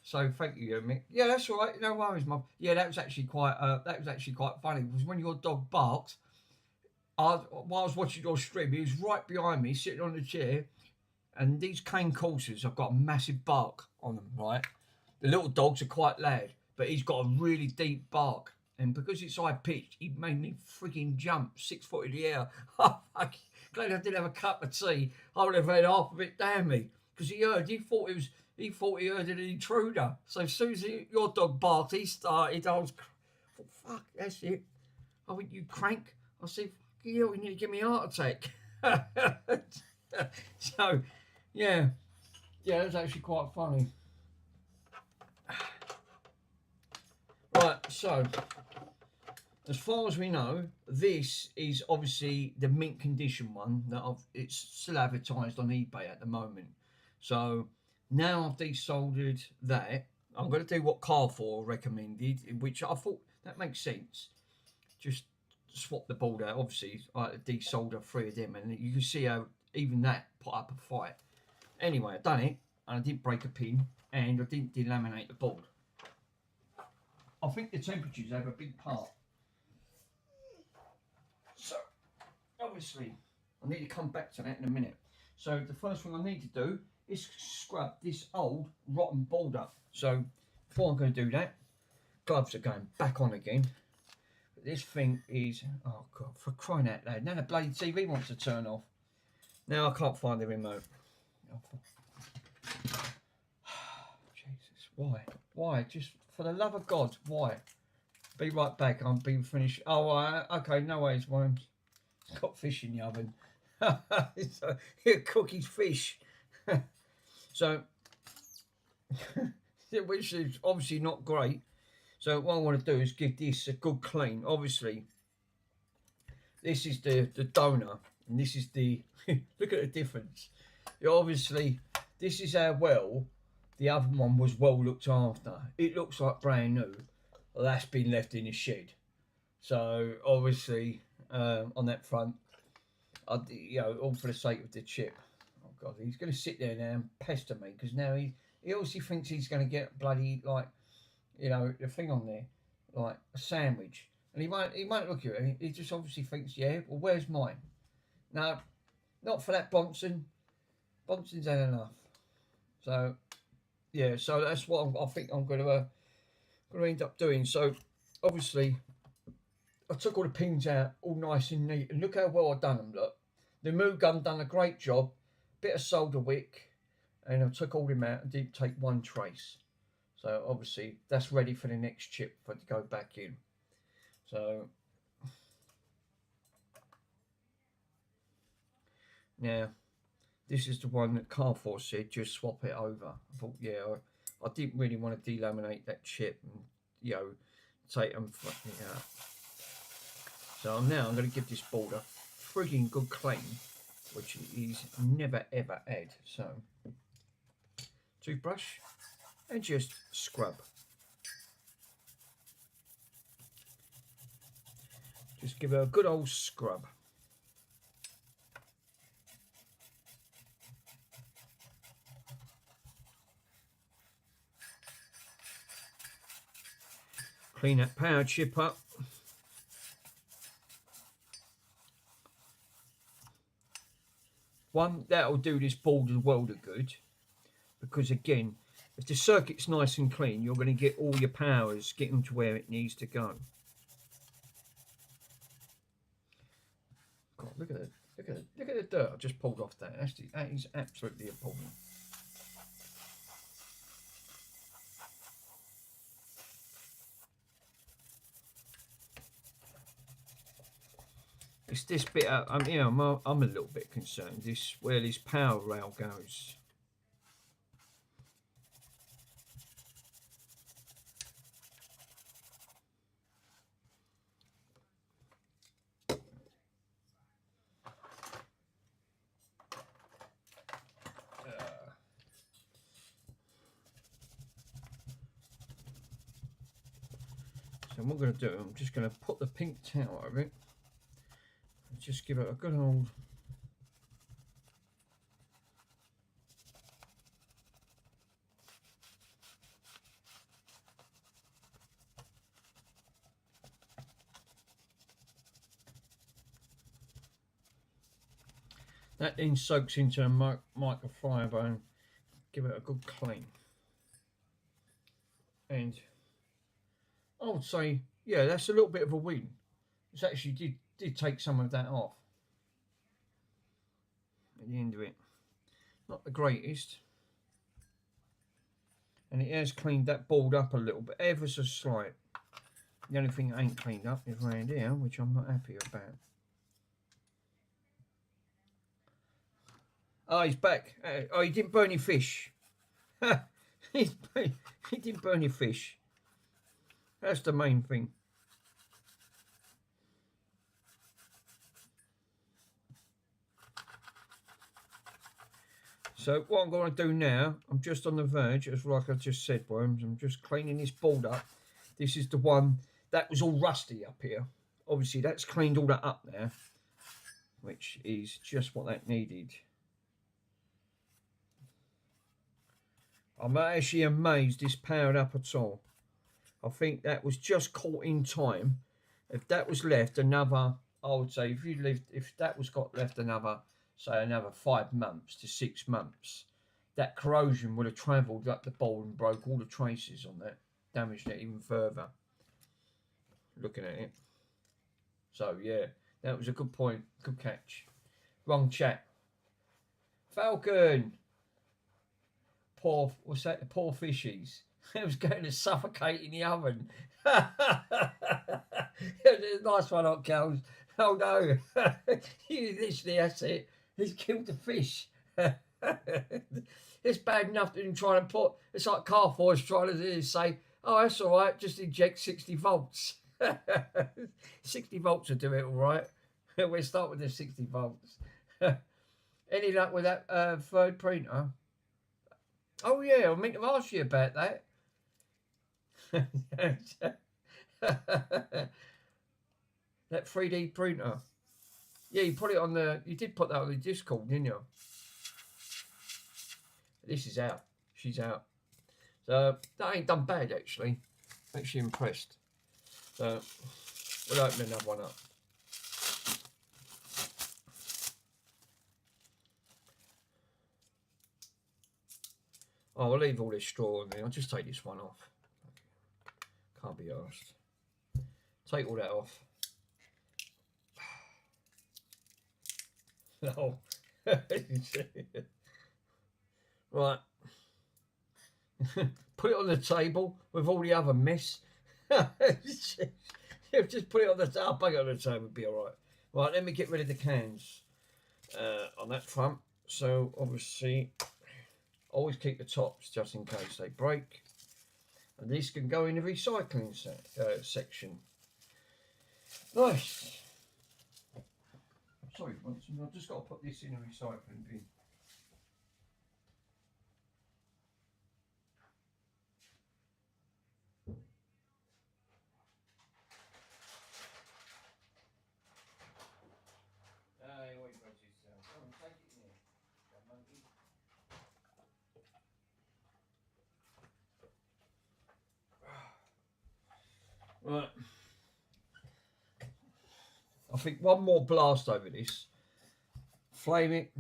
So thank you, Mick. Yeah, that's all right. No worries, Mum. Yeah, that was actually quite funny. Because when your dog barks, while I was watching your stream, he was right behind me, sitting on the chair. And these cane coursers have got a massive bark on them, right? The little dogs are quite loud, but he's got a really deep bark. And because it's high pitched, he made me freaking jump 6 foot in the air. Glad I didn't have a cup of tea. I would have had half of it down me. Because he thought he heard an intruder. So as soon as your dog barked, he started. I was, fuck, that's it. I went, you crank. I said, fucking hell, you need to give me a heart attack. So, yeah, that's actually quite funny. Right, so as far as we know, this is obviously the mint condition one that it's still advertised on eBay at the moment. So now I've desoldered that, I'm going to do what Carrefour recommended, which I thought that makes sense. Just swap the board out. Obviously, I had to desolder 3 of them, and you can see how even that put up a fight. Anyway, I've done it, and I didn't break a pin, and I didn't delaminate the board. I think the temperatures have a big part. So, obviously, I need to come back to that in a minute. So the first thing I need to do is scrub this old rotten board up. So before I'm going to do that, gloves are going back on again. But this thing is, oh God, for crying out loud. Now the bloody TV wants to turn off. Now I can't find the remote. Jesus, why? Why? Just for the love of God, why? Be right back. I'm being finished. Oh, okay, no worries, Worms. It's got fish in the oven. Here, cookies fish. So, which is obviously not great. So what I want to do is give this a good clean. Obviously, this is the donor, and this is the look at the difference. Obviously, this is how well the other one was well looked after. It looks like brand new. Well, that's been left in the shed. So obviously, on that front, all for the sake of the chip. Oh God, he's going to sit there now and pester me because now he obviously thinks he's going to get bloody the thing on there, like a sandwich, and he won't look at it. He just obviously thinks, yeah, well, where's mine? No, not for that Bonson. Bonson's had enough. So yeah, so that's what I think I'm going to end up doing. So obviously, I took all the pins out, all nice and neat, and look how well I've done them. Look, the Moo gun done a great job. Bit of solder wick, and I took all them out and didn't take one trace. So obviously that's ready for the next chip for it to go back in. So Now, this is the one that Carrefour said just swap it over. I thought, yeah, I didn't really want to delaminate that chip and, you know, take them fucking out. So now I'm going to give this board a frigging good clean, which he's never ever had. So, toothbrush and just scrub. Just give it a good old scrub. Clean that power chip up. One, that'll do this board a world of good, because again, if the circuit's nice and clean, you're going to get all your powers getting to where it needs to go. God, look at the dirt I just pulled off that. That is absolutely appalling. It's this bit. You know, I'm a little bit concerned. This where this power rail goes. So what I'm going to do, I'm just going to put the pink towel over it. And just give it a good old... That then soaks into a microfiber and give it a good clean. And I would say, yeah, that's a little bit of a win. It's actually did take some of that off at the end of it. Not the greatest. And it has cleaned that board up a little bit, ever so slight. The only thing that ain't cleaned up is around here, which I'm not happy about. Oh, he's back. Oh, he didn't burn your fish. He didn't burn your fish. That's the main thing. So what I'm going to do now, I'm just on the verge, as like I just said, Worms, I'm just cleaning this board up. This is the one that was all rusty up here. Obviously, that's cleaned all that up there, which is just what that needed. I'm actually amazed this powered up at all. I think that was just caught in time. If that was left another, I would say, if that was got left another, say another 5 months to 6 months, that corrosion would have travelled up the board and broke all the traces on that, damaged it even further. Looking at it. So yeah, that was a good point, good catch. Wrong chat. Falcon. Poor, what's that? The poor fishies. It was going to suffocate in the oven. Nice one, Hot Cows. Oh no, you literally, that's it. He's killed the fish. It's bad enough that him trying to put, it's like Carrefour's trying to do, say, oh, that's all right, just inject 60 volts. 60 volts will do it all right. We'll start with the 60 volts. Any luck with that third printer? Oh yeah, I meant to ask you about that. That 3D printer. Yeah, you put it on the, you did put that on the Discord, didn't you? This is out. She's out. So that ain't done bad actually. Actually impressed. So we'll open another one up. Oh, I'll leave all this straw in there. I'll just take this one off. Can't be arsed. Take all that off. No. Right. Put it on the table with all the other mess. Just put it on the table. I'll bang it on the table, it'll be alright. Right, let me get rid of the cans. on that front. So obviously, always keep the tops just in case they break. And this can go in the recycling section. Nice. Sorry, I've just got to put this in a recycling bin. Right. I think one more blast over this. Flame it.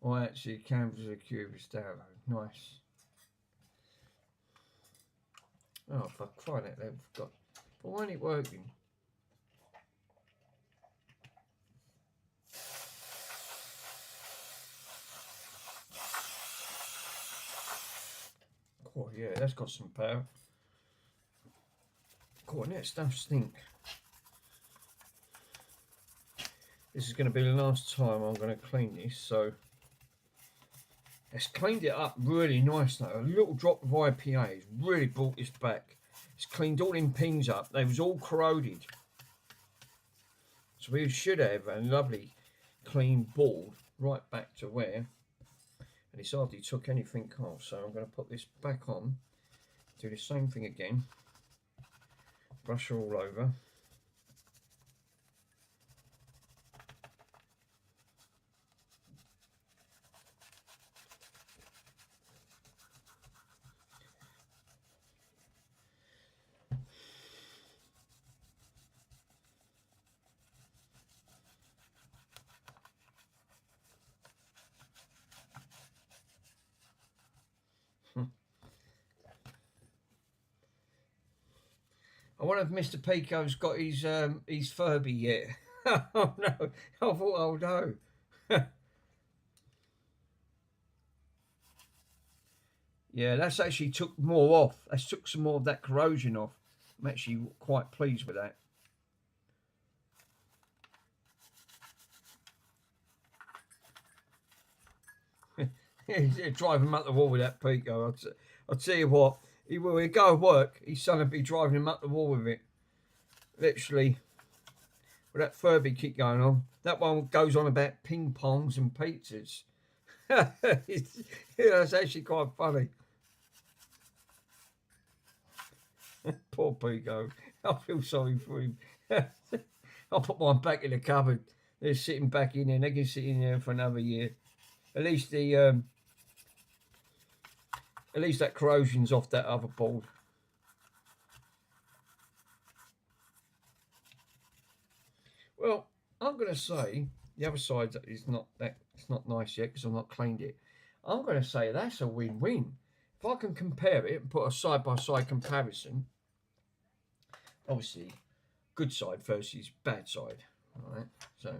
Oh, actually, canvas a cubist down. Nice. Oh, for crying out loud, I forgot. But why ain't it working? Oh, yeah, that's got some power. God, that stuff stink. This is going to be the last time I'm going to clean this, so it's cleaned it up really nice now. A little drop of IPA has really brought this back. It's cleaned all them pins up. They was all corroded. So we should have a lovely clean board right back to where, and it's hardly took anything off. So I'm going to put this back on, do the same thing again, brush her all over. I wonder if Mr. Pico's got his Furby yet. Oh no! I thought, oh no. Yeah, that's actually took more off. That's took some more of that corrosion off. I'm actually quite pleased with that. He's driving him up the wall with that Pico. I'll tell you what, when we go to work, his son will be driving him up the wall with it. Literally, with that Furby kit going on. That one goes on about ping pongs and pizzas. It's actually quite funny. Poor Pico. I feel sorry for him. I'll put mine back in the cupboard. They're sitting back in there. They can sit in there for another year. At least that corrosion's off that other board. Well, I'm going to say the other side is not that, it's not nice yet because I've not cleaned it. I'm going to say that's a win-win. If I can compare it and put a side-by-side comparison, obviously good side versus bad side, right? So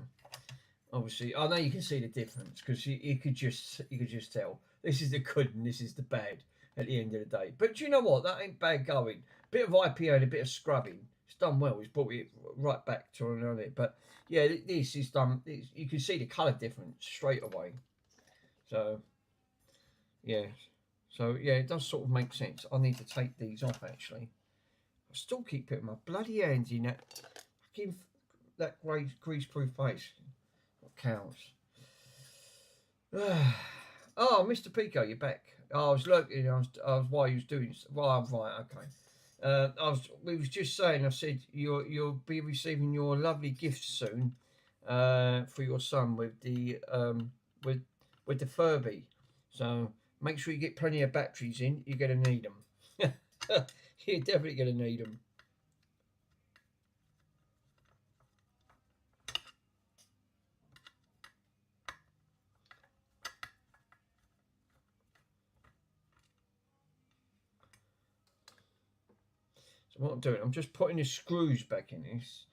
obviously, I know you can see the difference because you could just tell this is the good and this is the bad at the end of the day. But do you know what? That ain't bad going. Bit of IPA and a bit of scrubbing. It's done well. It's brought it right back to on it. But yeah, this is done. You can see the colour difference straight away. So yeah, it does sort of make sense. I need to take these off actually. I still keep putting my bloody hands in that grease-proof face. What counts? Oh, Mr. Pico, you're back. I was looking. I was while you was doing. Well, right, okay. We was just saying. I said you'll be receiving your lovely gift soon, for your son with the with the Furby. So make sure you get plenty of batteries in. You're gonna need them. You're definitely gonna need them. So what I'm doing, I'm just putting the screws back in this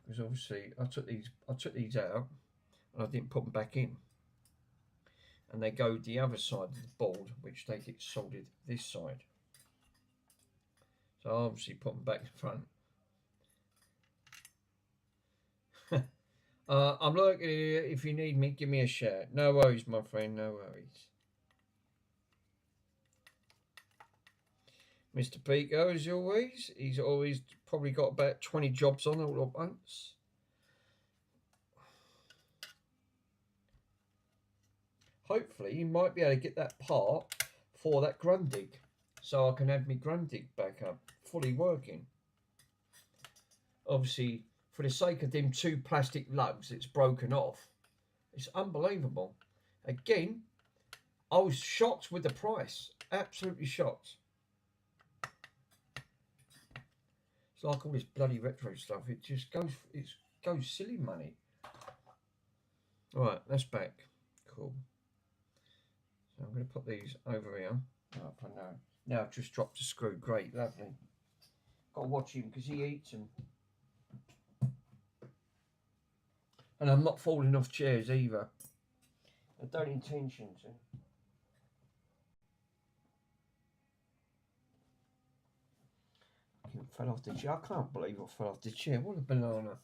because obviously I took these out and I didn't put them back in, and they go the other side of the board, which they get soldered this side. So I obviously put them back in front. I'm lurking here. If you need me, give me a shout. No worries, my friend. No worries. Mr. Pico, as always, he's always probably got about 20 jobs on all at once. Hopefully, you might be able to get that part for that Grundig, so I can have my Grundig back up, fully working. Obviously, for the sake of them 2 plastic lugs, it's broken off. It's unbelievable. Again, I was shocked with the price. Absolutely shocked. It's like all this bloody retro stuff. It just goes silly money. Right, that's back. Cool. So I'm going to put these over here. Right, for now. Now I've just dropped a screw. Great, lovely. Got to watch him because he eats them. And I'm not falling off chairs either. I don't intention to. Fell off the chair. I can't believe I fell off the chair. What a banana.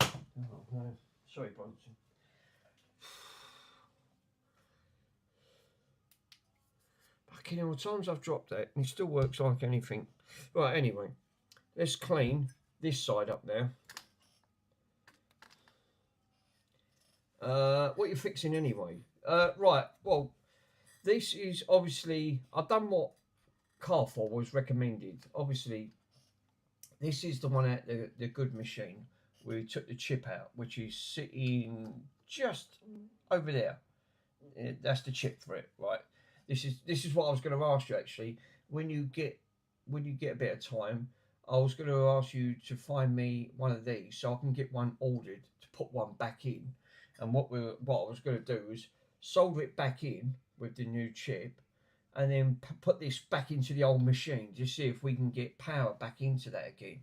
Oh, no. Sorry, Bronson. Fucking hell, times I've dropped that and it still works like anything. Right, anyway. Let's clean this side up now. What are you fixing anyway? Right, well, this is obviously, I've done what Carfor was recommended. Obviously, this is the one at the good machine. We took the chip out, which is sitting just over there. That's the chip for it, right? This is what I was going to ask you actually. When you get a bit of time, I was going to ask you to find me one of these so I can get one ordered to put one back in. And what I was going to do is solder it back in with the new chip, and then put this back into the old machine to see if we can get power back into that again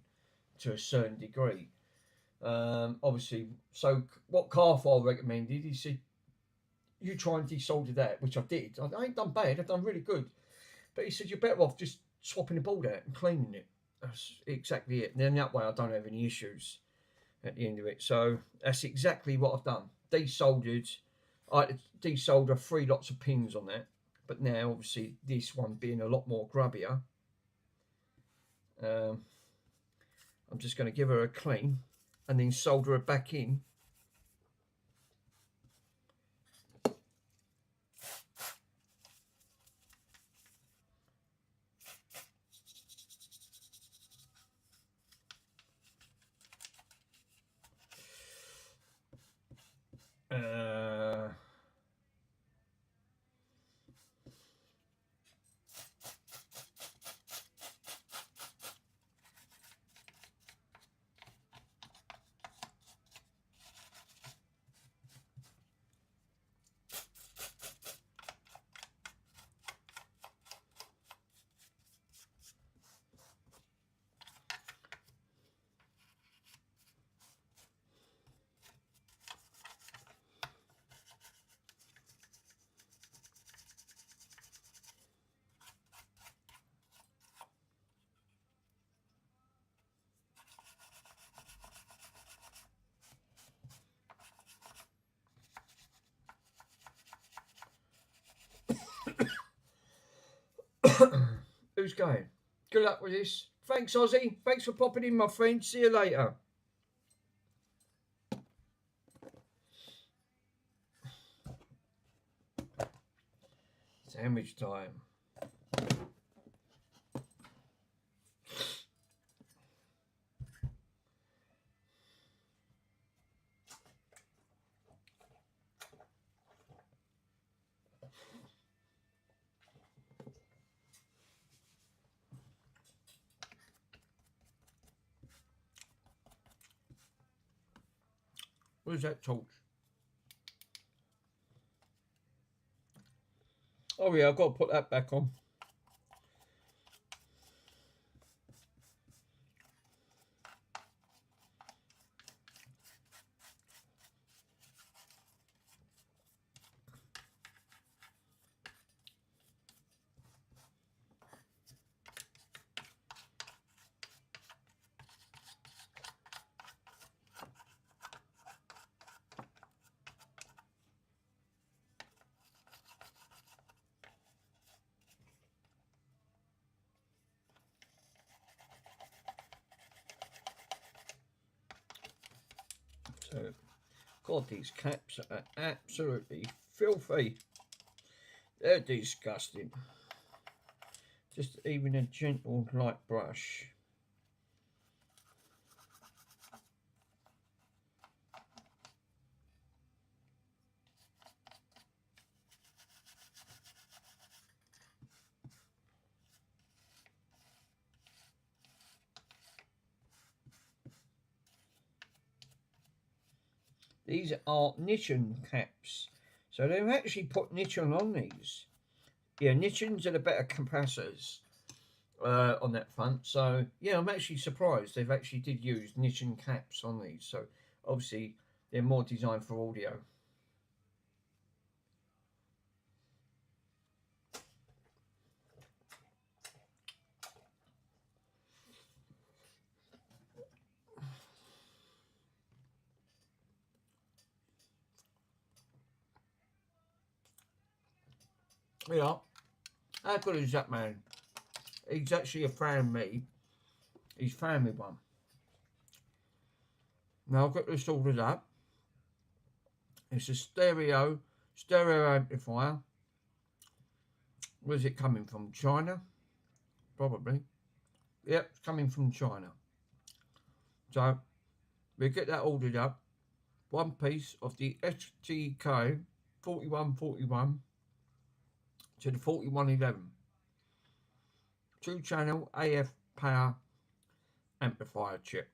to a certain degree. Obviously, so what Carfile recommended, he said, you try and desolder that, which I did. I ain't done bad, I've done really good. But he said, you're better off just swapping the board out and cleaning it. That's exactly it. And then that way I don't have any issues at the end of it. So that's exactly what I've done. Desoldered. I had to desolder 3 lots of pins on that. But now, obviously, this one being a lot more grubbier, I'm just going to give her a clean and then solder her back in. Who's going? Good luck with this. Thanks, Ozzy. Thanks for popping in, my friend. See you later. Sandwich time. Where's that torch? Oh yeah, I've got to put that back on. God, these caps are absolutely filthy. They're disgusting. Just even a gentle light brush. These are Nichon caps. So they've actually put Nichon on these. Yeah, Nichons are the better capacitors on that front. So yeah, I'm actually surprised they've actually did use Nichon caps on these. So obviously they're more designed for audio. Yeah, how good is that, man? He's actually a fan of me. He's found me one. Now I've got this ordered up. It's a stereo amplifier. Where's it coming from? China? Probably. Yep, it's coming from China. So we get that ordered up. One piece of the STK 4141 to the 4111. 2-channel AF power amplifier chip.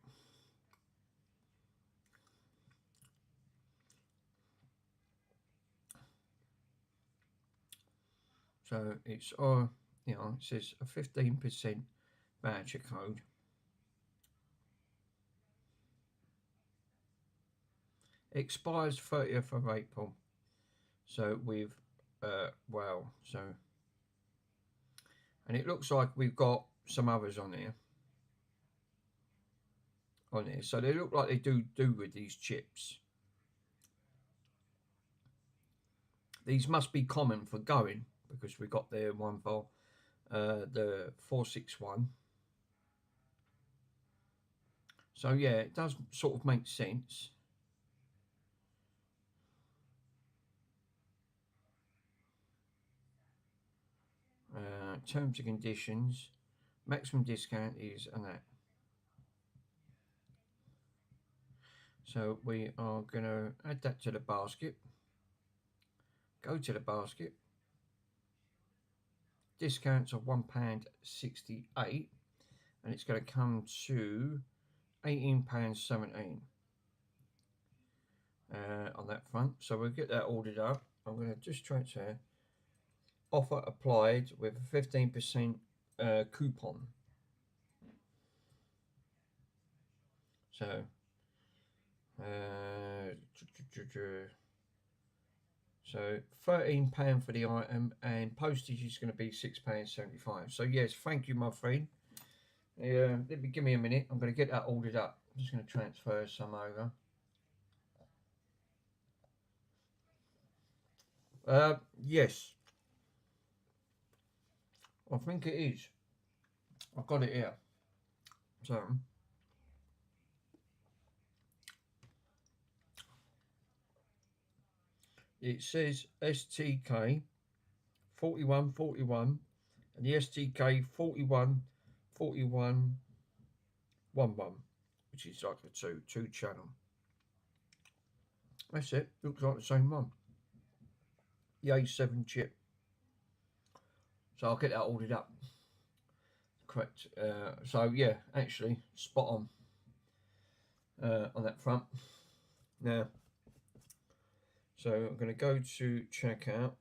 So it's you know, it says a 15% voucher code. It expires 30th of April. So we've well, so, and it looks like we've got some others on here. So they look like they do with these chips. These must be common for going, because we got the one for the 461. So yeah, it does sort of make sense. Terms and conditions, maximum discount is and that. So we are going to add that to the basket. Go to the basket. Discounts of £1.68, and it's going to come to £18.17 on that front. So we'll get that ordered up. I'm going to just transfer. Offer applied with a 15% coupon. So £13 for the item, and postage is going to be £6.75. So yes, thank you, my friend. Give me a minute. I'm going to get that ordered up. I'm just going to transfer some over. Yes, I think it is. I've got it here. So it says STK 4141 and the STK 414111, which is like a two channel. That's it. Looks like the same one. The A7 chip. So I'll get that ordered up. Correct. So yeah, actually spot on that front. Now, so I'm going to go to checkout.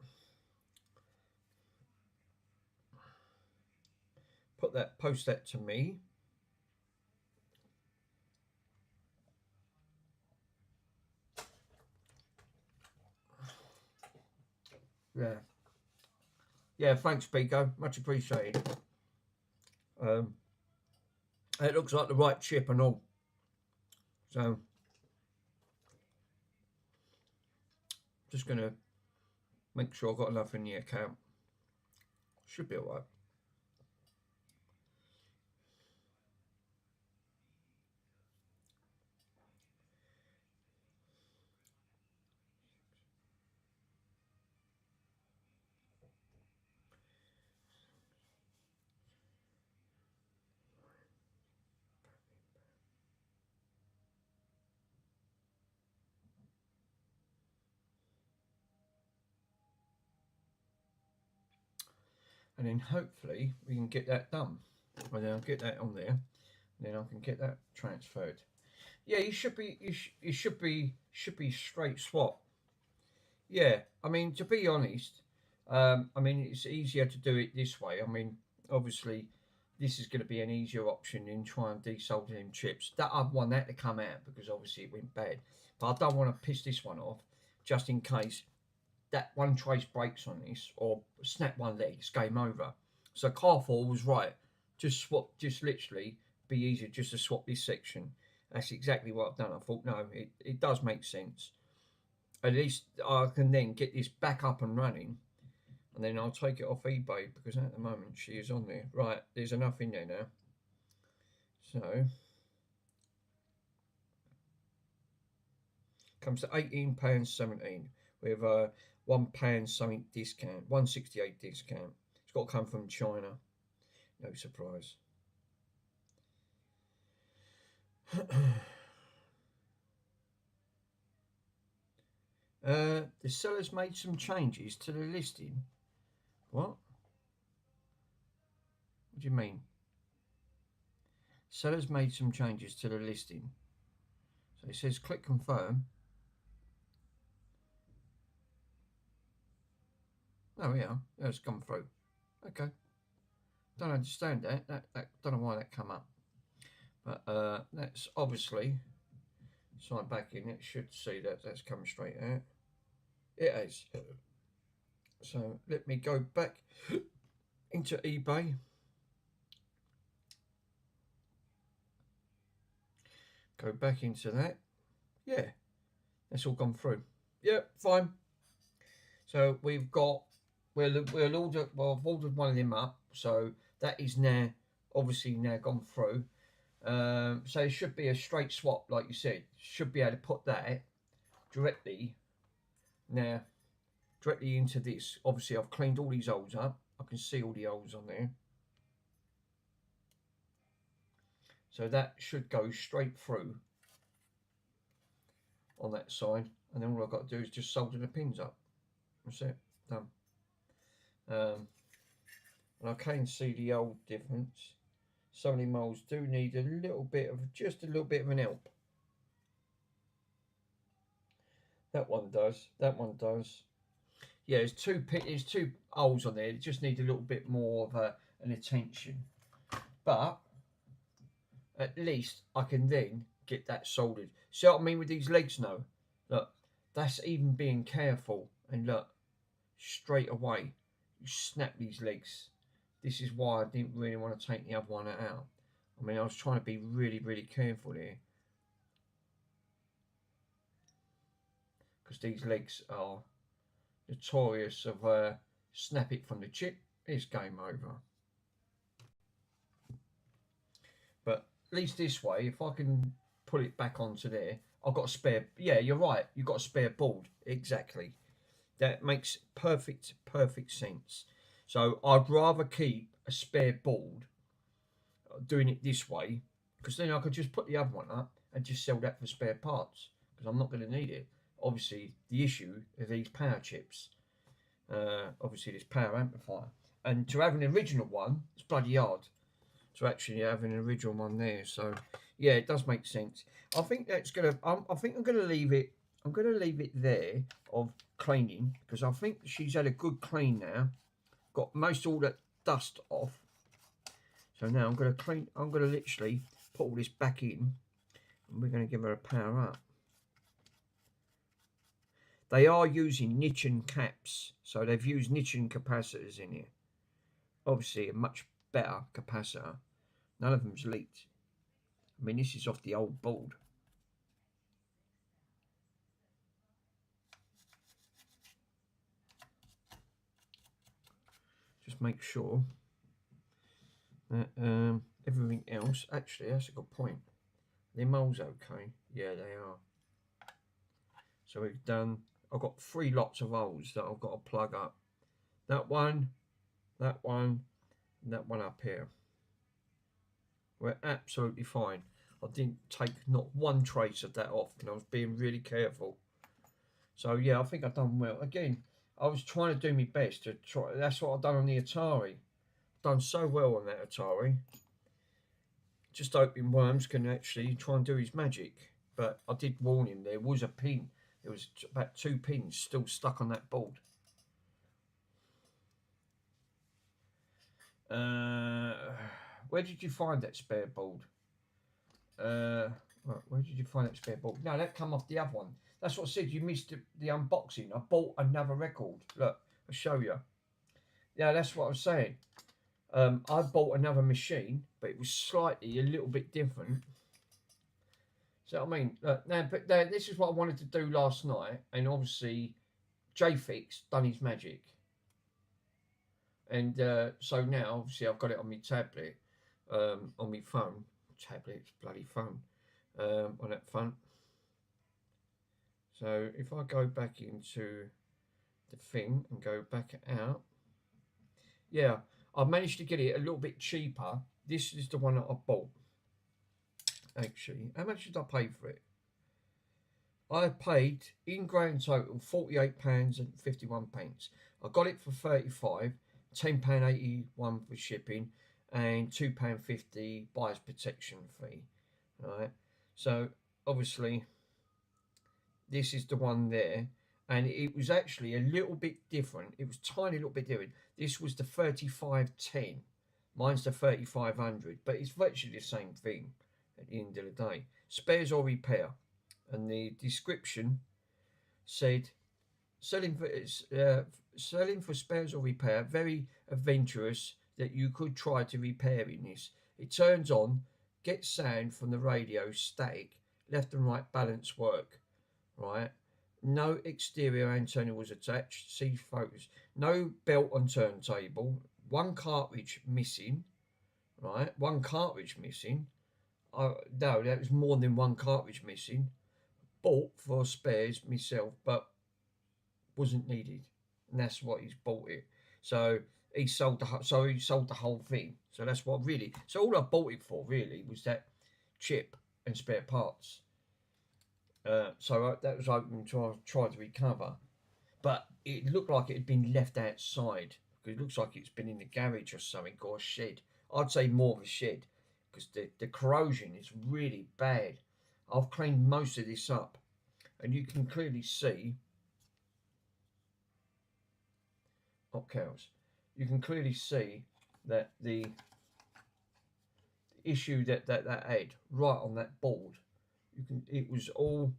Post that to me. Yeah, thanks, Pico. Much appreciated. It looks like the right chip and all. So, just going to make sure I've got enough in the account. Should be alright. and then hopefully we can get that done. And then I'll get that on there, and then I can get that transferred. Yeah, it should be straight swap. Yeah, I mean, to be honest, I mean, it's easier to do it this way. I mean, obviously, this is going to be an easier option than trying to desolder them chips. That I'd want that to come out because obviously it went bad. But I don't want to piss this one off just in case that one trace breaks on this or snap one leg, it's game over. So Carfor was right. Just literally be easier just to swap this section. That's exactly what I've done. I thought, no, it does make sense. At least I can then get this back up and running, and then I'll take it off eBay because at the moment she is on there. Right, there's enough in there now. So comes to £18.17 with a £1 something discount, 168 discount. It's got to come from China. No surprise. The seller's made some changes to the listing. What? What do you mean? Seller's made some changes to the listing. So it says click confirm. Oh yeah, it's come through. Okay. Don't understand that. Don't know why that come up. But that's obviously sign back in. It should see that that's coming straight out. It is. So let me go back into eBay. Go back into that. Yeah, that's all gone through. Yep, fine. So we've got I've ordered one of them up. So that is now obviously now gone through. So it should be a straight swap, like you said. Should be able to put that directly into this. Obviously, I've cleaned all these holes up. I can see all the holes on there. So that should go straight through on that side. And then all I've got to do is just solder the pins up. That's it. Done. And I can see the old difference. Some of the molds do need just a little bit of an help. That one does. That one does. Yeah, there's two holes on there. It just need a little bit more of an attention. But at least I can then get that soldered. See what I mean with these legs now? Look, that's even being careful. And look, straight away, you snap these legs. This is why I didn't really want to take the other one out. I mean, I was trying to be really, really careful here. Because these legs are notorious of snap it from the chip, it's game over. But at least this way, if I can put it back onto there, I've got a spare. Yeah, you're right. You've got a spare board. Exactly. That makes perfect sense. So I'd rather keep a spare board doing it this way, because then I could just put the other one up and just sell that for spare parts, because I'm not going to need it. Obviously, the issue are these power chips. Obviously, this power amplifier. And to have an original one, it's bloody hard to actually have an original one there. So, yeah, it does make sense. I think that's going to... I think I'm going to leave it... I'm going to leave it there of cleaning, because I think she's had a good clean now. Got most all that dust off. So now I'm going to clean... I'm going to literally put all this back in. And we're going to give her a power up. They are using Nichen caps. So they've used Nichen capacitors in here. Obviously a much better capacitor. None of them's leaked. I mean, this is off the old board. Just make sure that everything else... Actually, that's a good point. The mold's okay. Yeah, they are. So we've done... I've got 3 lots of holes that I've got to plug up. That one, and that one up here. We're absolutely fine. I didn't take not one trace of that off, and I was being really careful. So yeah, I think I've done well. Again, I was trying to do my best to try. That's what I've done on the Atari. done so well on that Atari. Just hoping Worms can actually try and do his magic. But I did warn him there was a pin. There was about 2 pins still stuck on that board. Where did you find that spare board? Right, where did you find that spare board? No, that come off the other one. That's what I said. You missed the unboxing. I bought another record. Look, I'll show you. Yeah, that's what I was saying. I bought another machine, but it was slightly a little bit different. So I mean, look, but this is what I wanted to do last night, and obviously, JFix done his magic. And so now, obviously, I've got it on my tablet, on my phone. Tablet, bloody phone, on that front. So if I go back into the thing and go back out, yeah, I managed to get it a little bit cheaper. This is the one that I bought. Actually, how much did I pay for it? I paid in grand total £48.51. I got it for 35, £10.81 for shipping, and £2.50 buyer's protection fee. Right, so obviously this is the one there, and it was actually a little bit different. It was tiny little bit different. This was the 3510, mine's the 3500, but it's virtually the same thing at the end of the day. Spares or repair, and the description said selling for spares or repair, very adventurous that you could try to repair in this. It turns on, gets sound from the radio, static, left and right balance work, right? No exterior antenna was attached, see photos. No belt on turntable, 1 cartridge missing, right? 1 cartridge missing. No, that was more than 1 cartridge missing. Bought for spares myself, but wasn't needed, and that's what he's bought it. So he sold the whole thing. So that's what really. So all I bought it for really was that chip and spare parts. So that was open to try to recover, but it looked like it had been left outside, because it looks like it's been in the garage or something, or a shed. I'd say more of a shed, because the corrosion is really bad. I've cleaned most of this up, and you can clearly see. Oh, cows. You can clearly see that the issue that had right on that board. It was all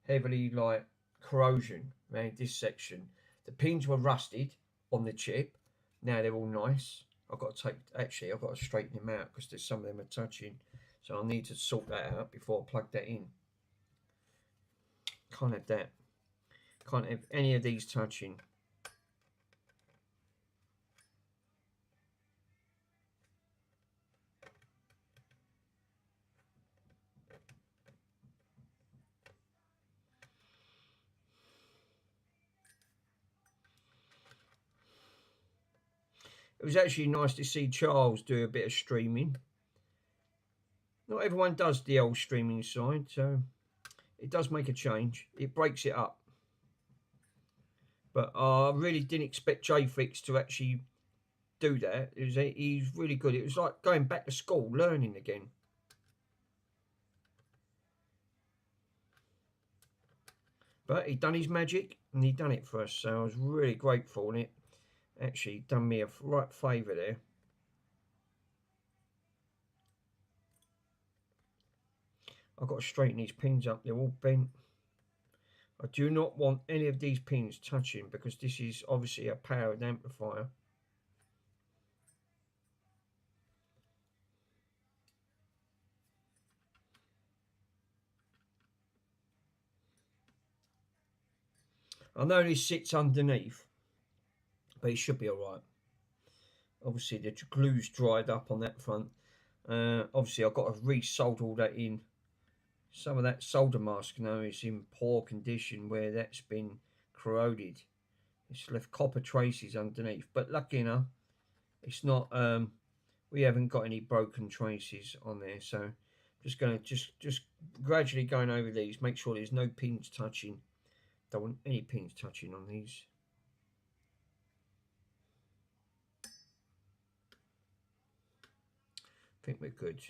heavily like corrosion around this section. The pins were rusted on the chip. Now they're all nice. I've got to straighten them out, because some of them are touching. So I need to sort that out before I plug that in. Can't have that. Can't have any of these touching. It was actually nice to see Charles do a bit of streaming. Not everyone does the old streaming side, so it does make a change. It breaks it up. But I really didn't expect JFix to actually do that. He's really good. It was like going back to school, learning again. But he done his magic, and he done it for us, so I was really grateful on it. Actually done me a right favour there. I've got to straighten these pins up, they're all bent. I do not want any of these pins touching, because this is obviously a powered amplifier. I know this sits underneath, but it should be alright. Obviously the glue's dried up on that front. Obviously I've got to re-solder all that in. Some of that solder mask now is in poor condition, where that's been corroded. It's left copper traces underneath, but lucky enough it's not, we haven't got any broken traces on there. So just going to just gradually going over these, make sure there's no pins touching. Don't want any pins touching on these. think we're good.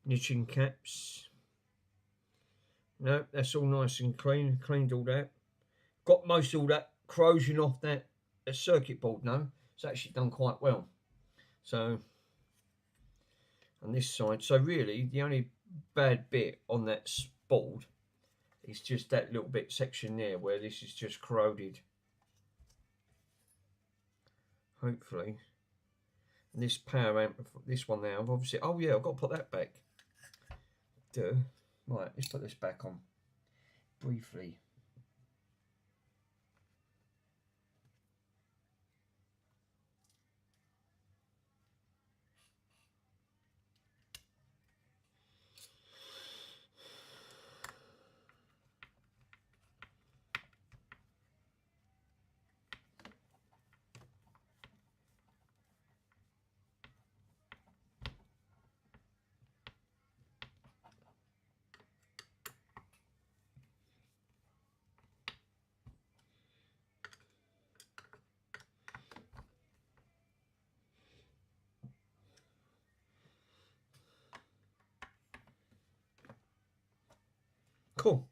Niching caps. No, that's all nice and clean. Cleaned all that. Got most of all that corrosion off that circuit board now. It's actually done quite well. So, on this side. So really, the only bad bit on that board is just that little bit section there where this is just corroded. Hopefully. And this power amp, this one now, I've obviously, oh yeah, I've got to put that back. Right, let's put this back on briefly. Cool.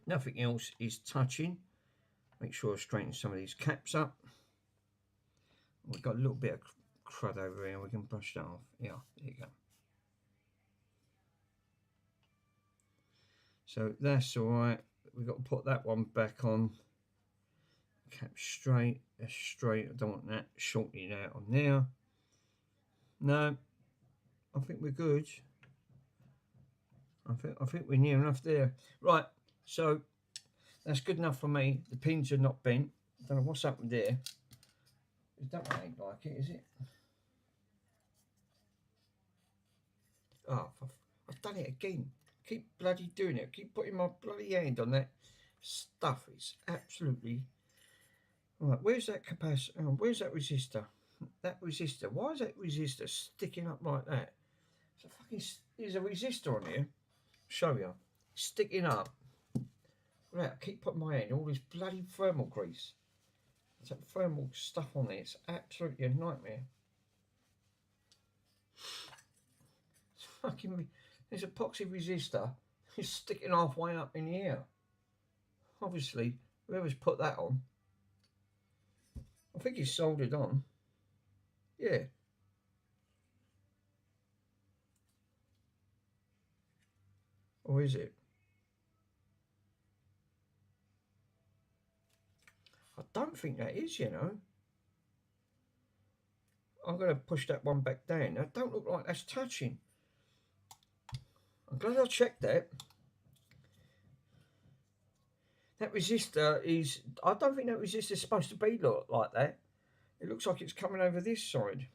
Nothing else is touching. Make sure I straighten some of these caps up. We've got a little bit of crud over here. We can brush that off. Yeah, there you go. So that's all right. We've got to put that one back on. Cap straight. That's straight. I don't want that shortening out on there. No, I think we're good. I think we're near enough there. Right, so that's good enough for me. The pins are not bent. I don't know what's happened there. That one ain't like it, is it? Oh, I've done it again. Keep bloody doing it. Keep putting my bloody hand on that stuff. It's absolutely... Right, where's that capacitor? Oh, where's that resistor? That resistor. Why is that resistor sticking up like that? It's a fucking... There's a resistor on here. Show you. Sticking up. Right, I keep putting my hand. All this bloody thermal grease. There's that thermal stuff on there. It's absolutely a nightmare. It's fucking... There's epoxy resistor. It's sticking halfway up in the air. Obviously, whoever's put that on, I think he's soldered on. Yeah. Or is it? I don't think that is, you know. I'm going to push that one back down. That don't look like that's touching. I'm glad I checked that. That resistor is... I don't think that resistor is supposed to be like that. It looks like it's coming over this side.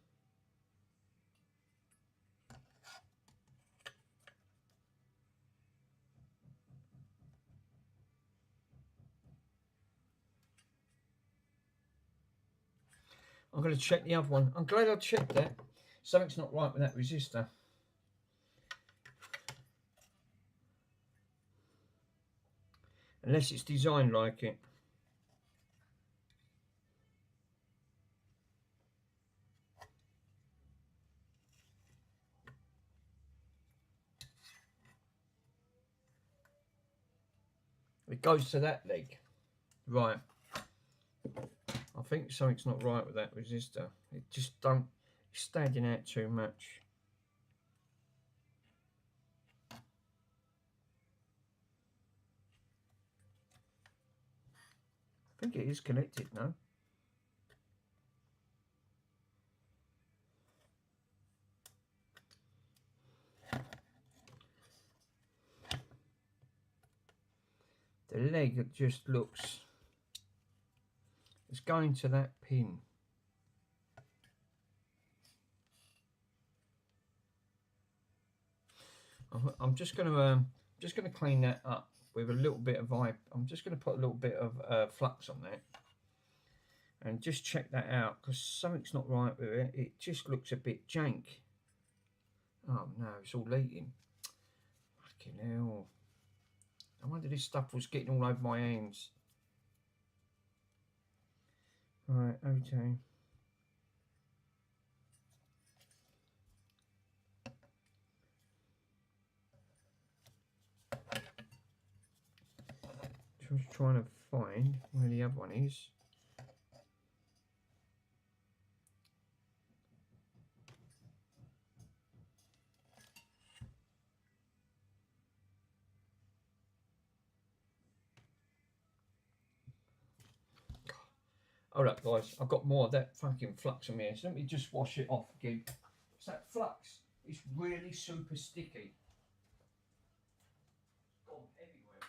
I'm going to check the other one. I'm glad I checked that. Something's not right with that resistor. Unless it's designed like it. It goes to that leg. Right. I think something's not right with that resistor. It just don't... It's standing out too much. I think it is connected now. The leg just looks... It's going to that pin. I'm just going to clean that up with a little bit of I'm just going to put a little bit of flux on that, and just check that out, because something's not right with it. It just looks a bit jank. Oh no, it's all leaking. Fucking hell. I wonder this stuff was getting all over my hands. Right, okay. Just trying to find where the other one is. Alright guys, I've got more of that fucking flux in here, so let me just wash it off again. It's that flux, it's really super sticky. It's gone everywhere.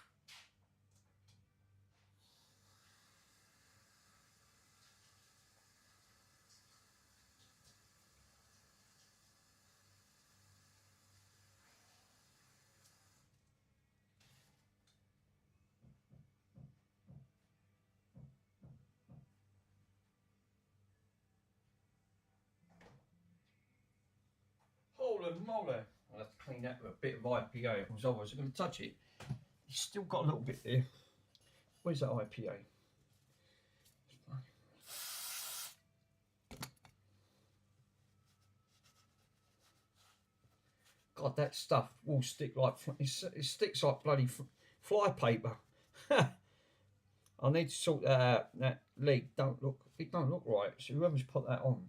Holy moly! I'll have to clean that with a bit of IPA, because otherwise I'm going to touch it. It's still got a little bit there. Where's that IPA? God, that stuff will stick like, it sticks like bloody fly paper. I need to sort that out. That leg it don't look right. So whoever's put that on.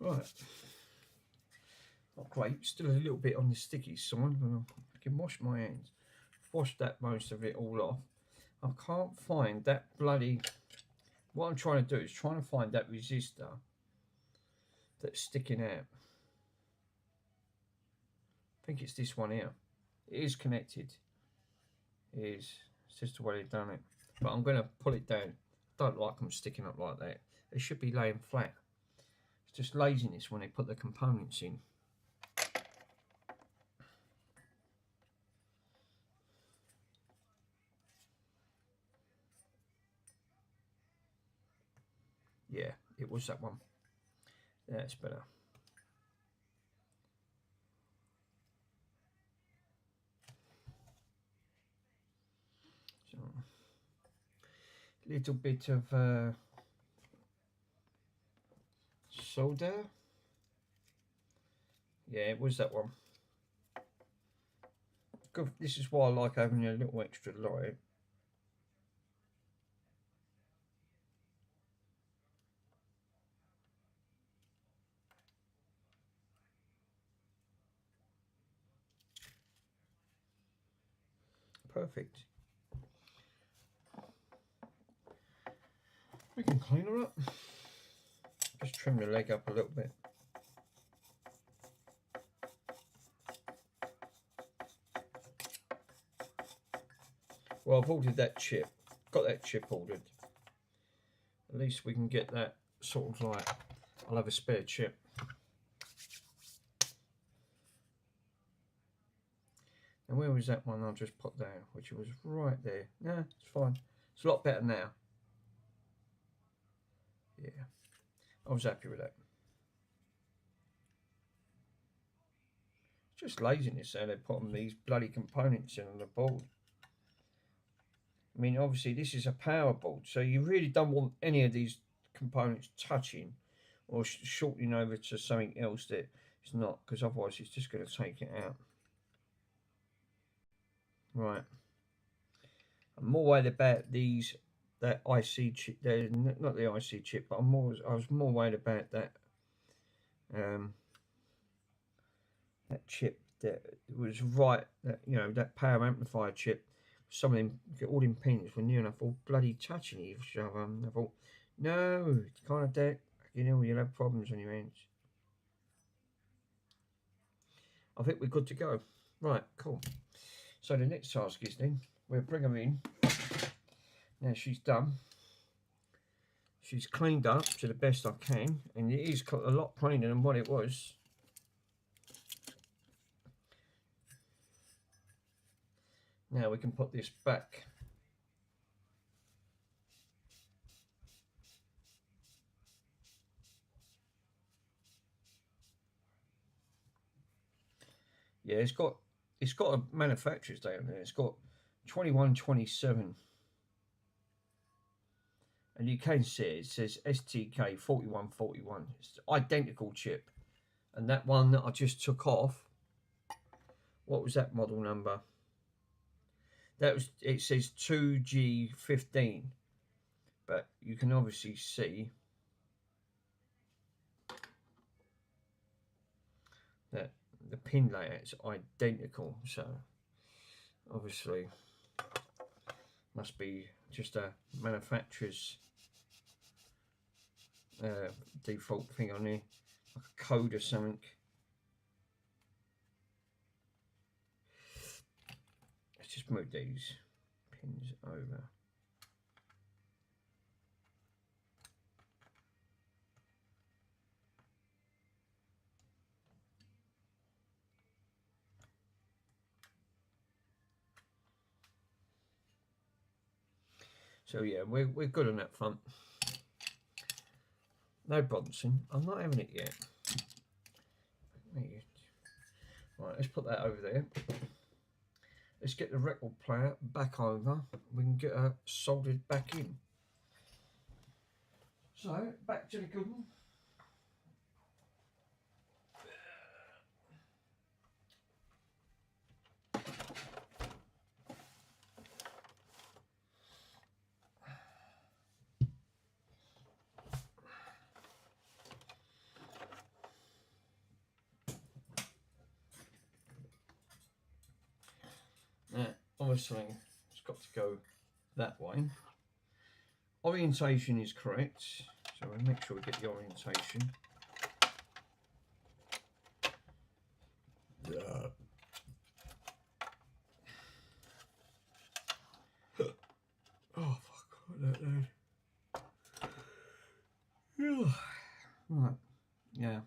Right. Not great. Still a little bit on the sticky side, but I can wash my hands. Wash that most of it all off. I can't find that bloody. What I'm trying to do is trying to find that resistor that's sticking out. I think it's this one here. It is connected. It is. It's just the way they've done it. But I'm going to pull it down. I don't like them sticking up like that. They should be laying flat. It's just laziness when they put the components in. Yeah, it was that one. That's better. So, little bit of soda. Yeah, it was that one. Good. This is why I like having a little extra light. Perfect. We can clean her up. Just trim the leg up a little bit. Well, I've ordered that chip. Got that chip ordered. At least we can get that sort of like, I'll have a spare chip. And where was that one I just put down? Which was right there. No, it's fine. It's a lot better now. Yeah, I was happy with that. Just laziness how they put on these bloody components in on the board. I mean, obviously this is a power board, so you really don't want any of these components touching or shorting over to something else that it's not, because otherwise it's just going to take it out. Right. I'm more worried about that IC chip. Not the IC chip, but I was more worried about that that chip that was right. That that power amplifier chip. Some of them, all them pins were near enough all bloody touching each other. I thought, no, you can't have that. You'll have problems on your hands. I think we're good to go. Right, cool. So the next task is then we'll bring them in. Now she's done. She's cleaned up to the best I can, and it is a lot cleaner than what it was. Now we can put this back. Yeah, it's got a manufacturer's date on there. It's got 2127. And you can see it says STK 4141. It's identical chip. And that one that I just took off, what was that model number? It says 2G15. But you can obviously see that the pin layout is identical. So obviously must be just a manufacturer's default thing on here, like a code or something. Let's just move these pins over. So yeah, we're good on that front. No Bronson. I'm not having it yet. Right, let's put that over there. Let's get the record player back over. We can get her soldered back in. So, back to the good one. Now, obviously, it's got to go that way. Orientation is correct, so we'll make sure we get the orientation. Oh fuck, what that. Right, yeah.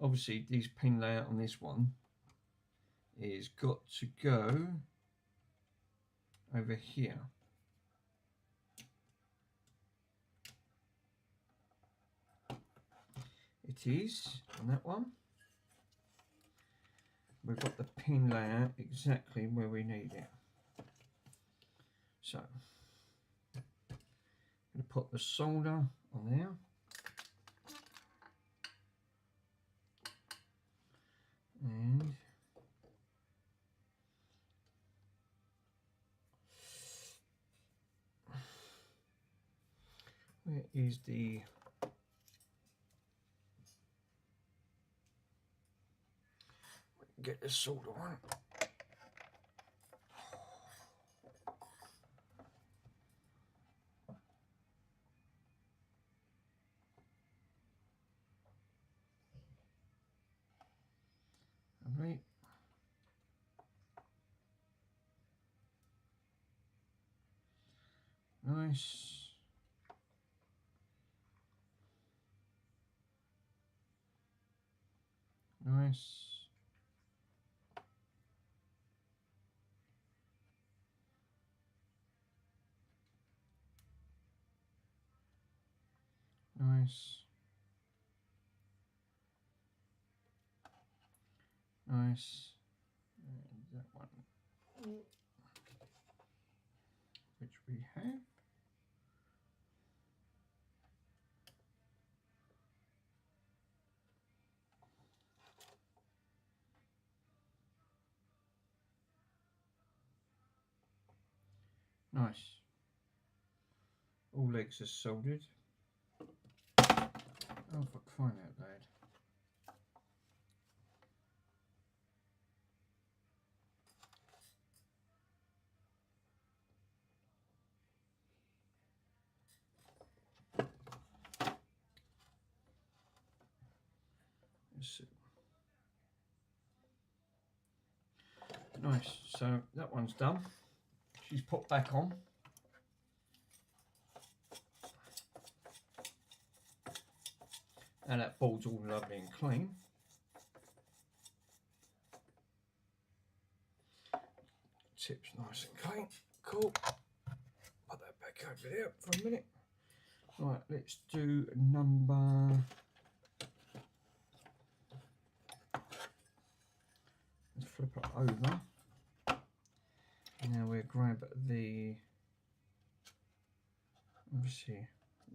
Obviously, this pin layout on this one is got to go over here. It is on that one. We've got the pin layout exactly where we need it. So, I'm going to put the solder on there. And where is the get the solder one? Right. Nice. Nice. Nice. Nice. And that one, which we have. Nice. All legs are soldered. Oh, for crying out loud. Nice, so that one's done. She's put back on. And that board's all lovely and clean. Tip's nice and clean. Cool. Put that back over there for a minute. Right, let's do number... Let's flip it over. Now we'll grab the... Obviously,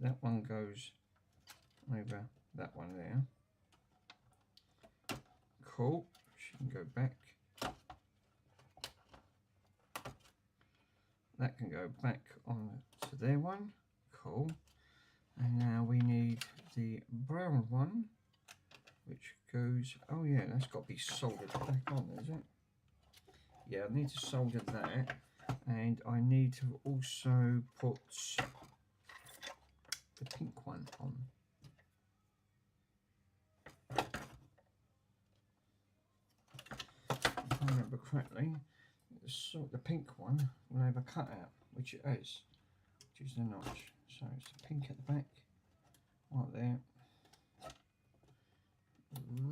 that one goes over that one there. Cool. She can go back. That can go back on to their one. Cool. And now we need the brown one, which goes, oh yeah, that's got to be soldered back on, is it? Yeah, I need to solder that, and I need to also put the pink one on. If I remember correctly, the pink one will have a cutout, which it has, which is the notch. So it's the pink at the back, right there,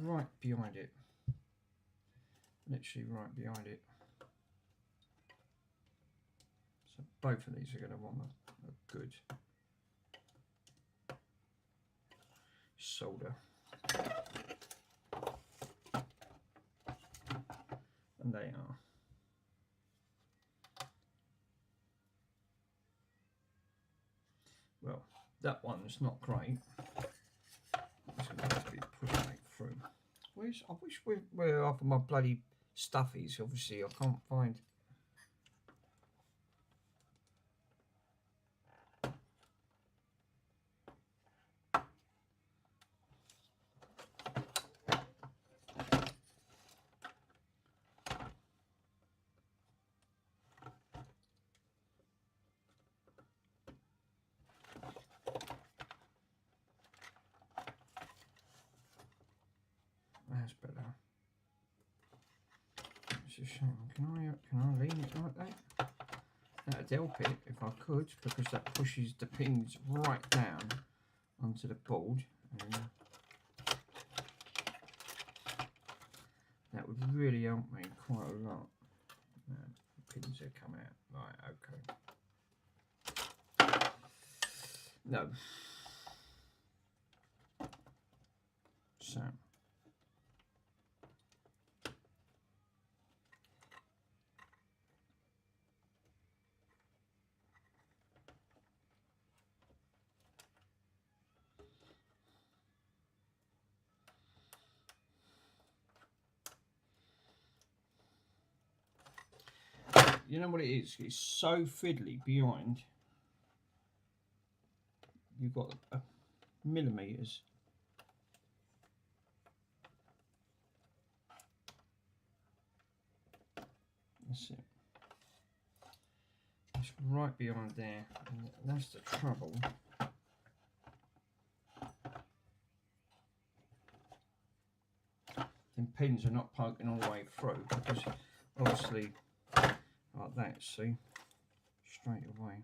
right behind it, literally right behind it. So both of these are going to want a good solder. And they are. Well, that one's not great. It's going to have to be pushed back through. I wish we're off of my bloody stuffies. Obviously, I can't find. That's better. It's a shame. Can I lean it like that? That'd help it if I could, because that pushes the pins right down onto the board. And that would really help me quite a lot. No, the pins have come out. Right, okay. No. So. You know what it is? It's so fiddly behind. You've got millimeters. That's it. It's right behind there, and that's the trouble. Then pins are not poking all the way through, because obviously like that, see, straight away.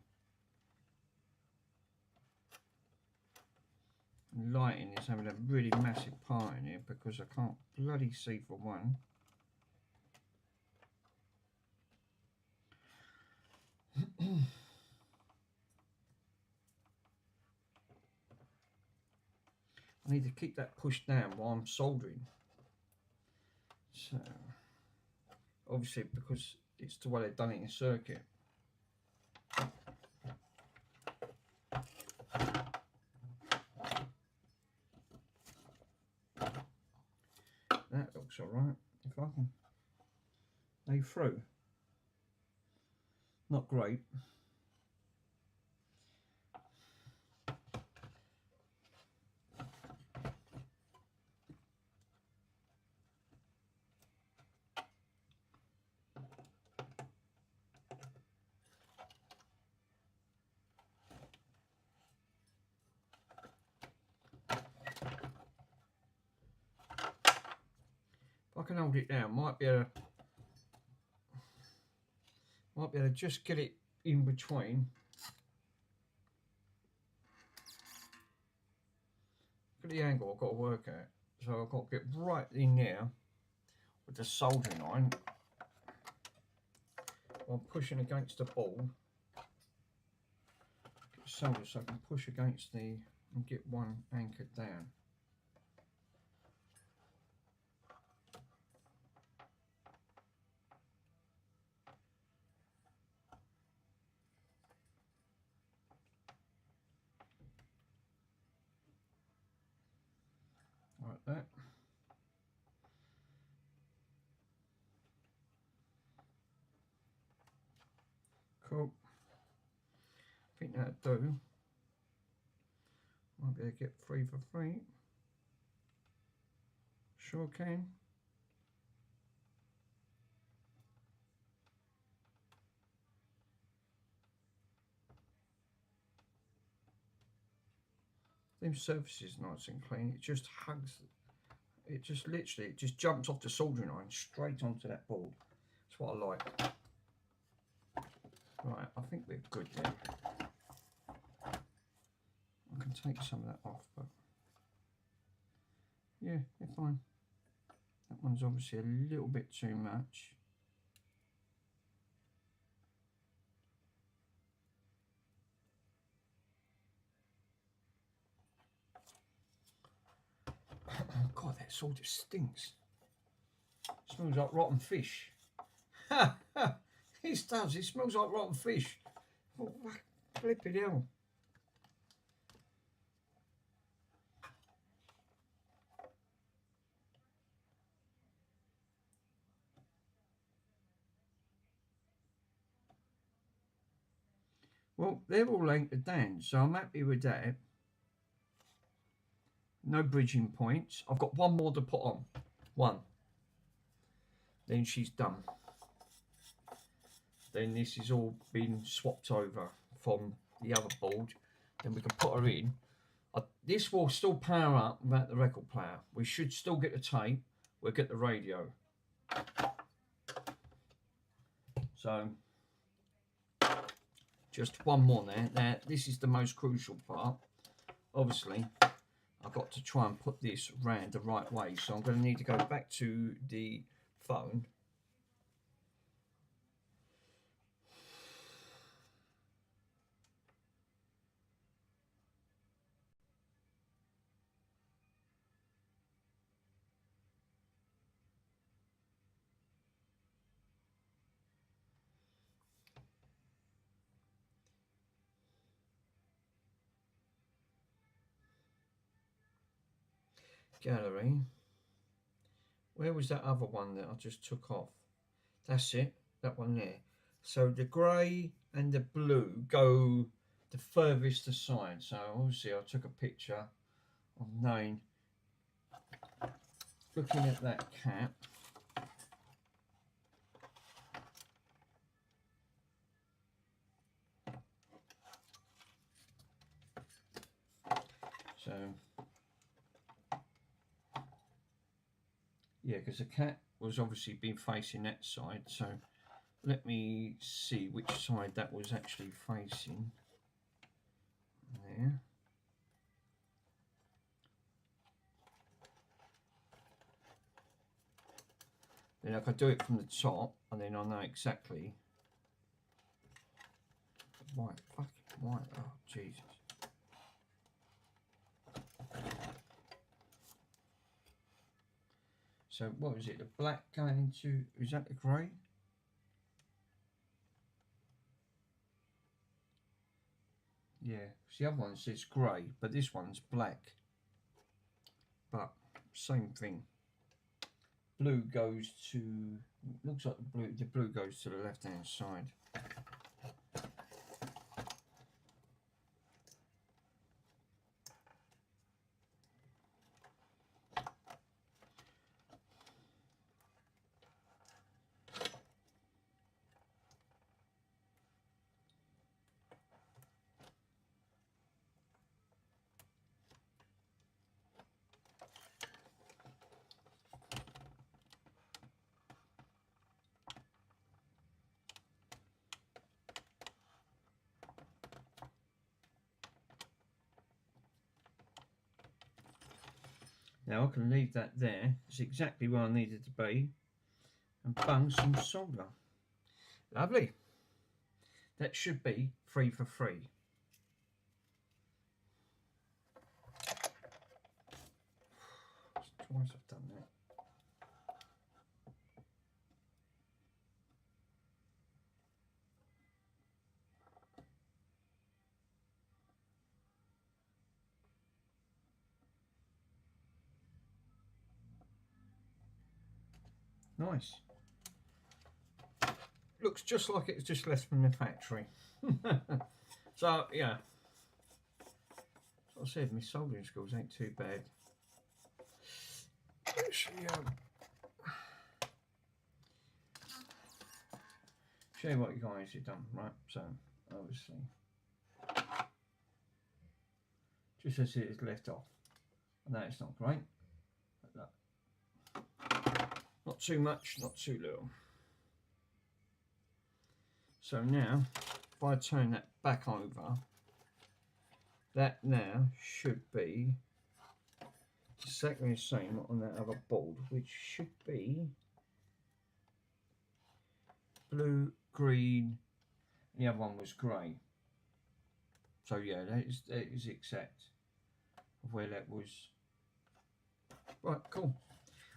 And lighting is having a really massive part in here, because I can't bloody see for one. I need to keep that pushed down while I'm soldering. So, obviously, because it's the way they've done it in circuit. That looks alright. If I can lay through. Not great. If I can hold it down, might be able to just get it in between. Look at the angle I've got to work at. So I've got to get right in there with the soldering iron. I'm pushing against the ball. Get solder so I can push against the and get one anchored down. Like that. Cool. I think that'll do. Might be able to get 3 for 3. Sure can. Them surfaces nice and clean. It just hugs. It just literally, it just jumps off the soldering iron straight onto that board. That's what I like. Right, I think we're good there. I can take some of that off, but yeah, they're fine. That one's obviously a little bit too much. Oh God, that solder stinks. Smells like rotten fish. Ha ha! It does. It smells like rotten fish. Oh, flipping hell. Well, they're all anchored down, so I'm happy with that. No bridging points. I've got one more to put on. One. Then she's done. Then this is all been swapped over from the other board. Then we can put her in. This will still power up without the record player. We should still get the tape. We'll get the radio. So, just one more there. Now, this is the most crucial part. Obviously, I've got to try and put this round the right way. So I'm going to need to go back to the phone. Gallery. Where was that other one that I just took off? That's it, that one there. So the grey and the blue go the furthest aside. So obviously I took a picture of knowing, looking at that cap. So yeah, because the cat was obviously been facing that side, so let me see which side that was actually facing. There. Then I can do it from the top, and then I know exactly. White, fucking white, oh Jesus. So what is it? The black going into, is that the grey? Yeah, the other one says grey, but this one's black. But same thing. Blue goes to, looks like the blue goes to the left hand side. Now I can leave that there. It's exactly where I needed to be. And bung some solder. Lovely. That should be 3 for 3. It's twice I've done that. Nice. Looks just like it's just left from the factory. So yeah, as I said, my soldering skills ain't too bad. Actually, show you what you guys have done, right? So obviously, just as it is left off. I know it's not great, but look. Not too much, not too little. So now, if I turn that back over, that now should be exactly the same on that other board, which should be blue, green, and the other one was grey. So yeah, that is exact of where that was. Right, cool.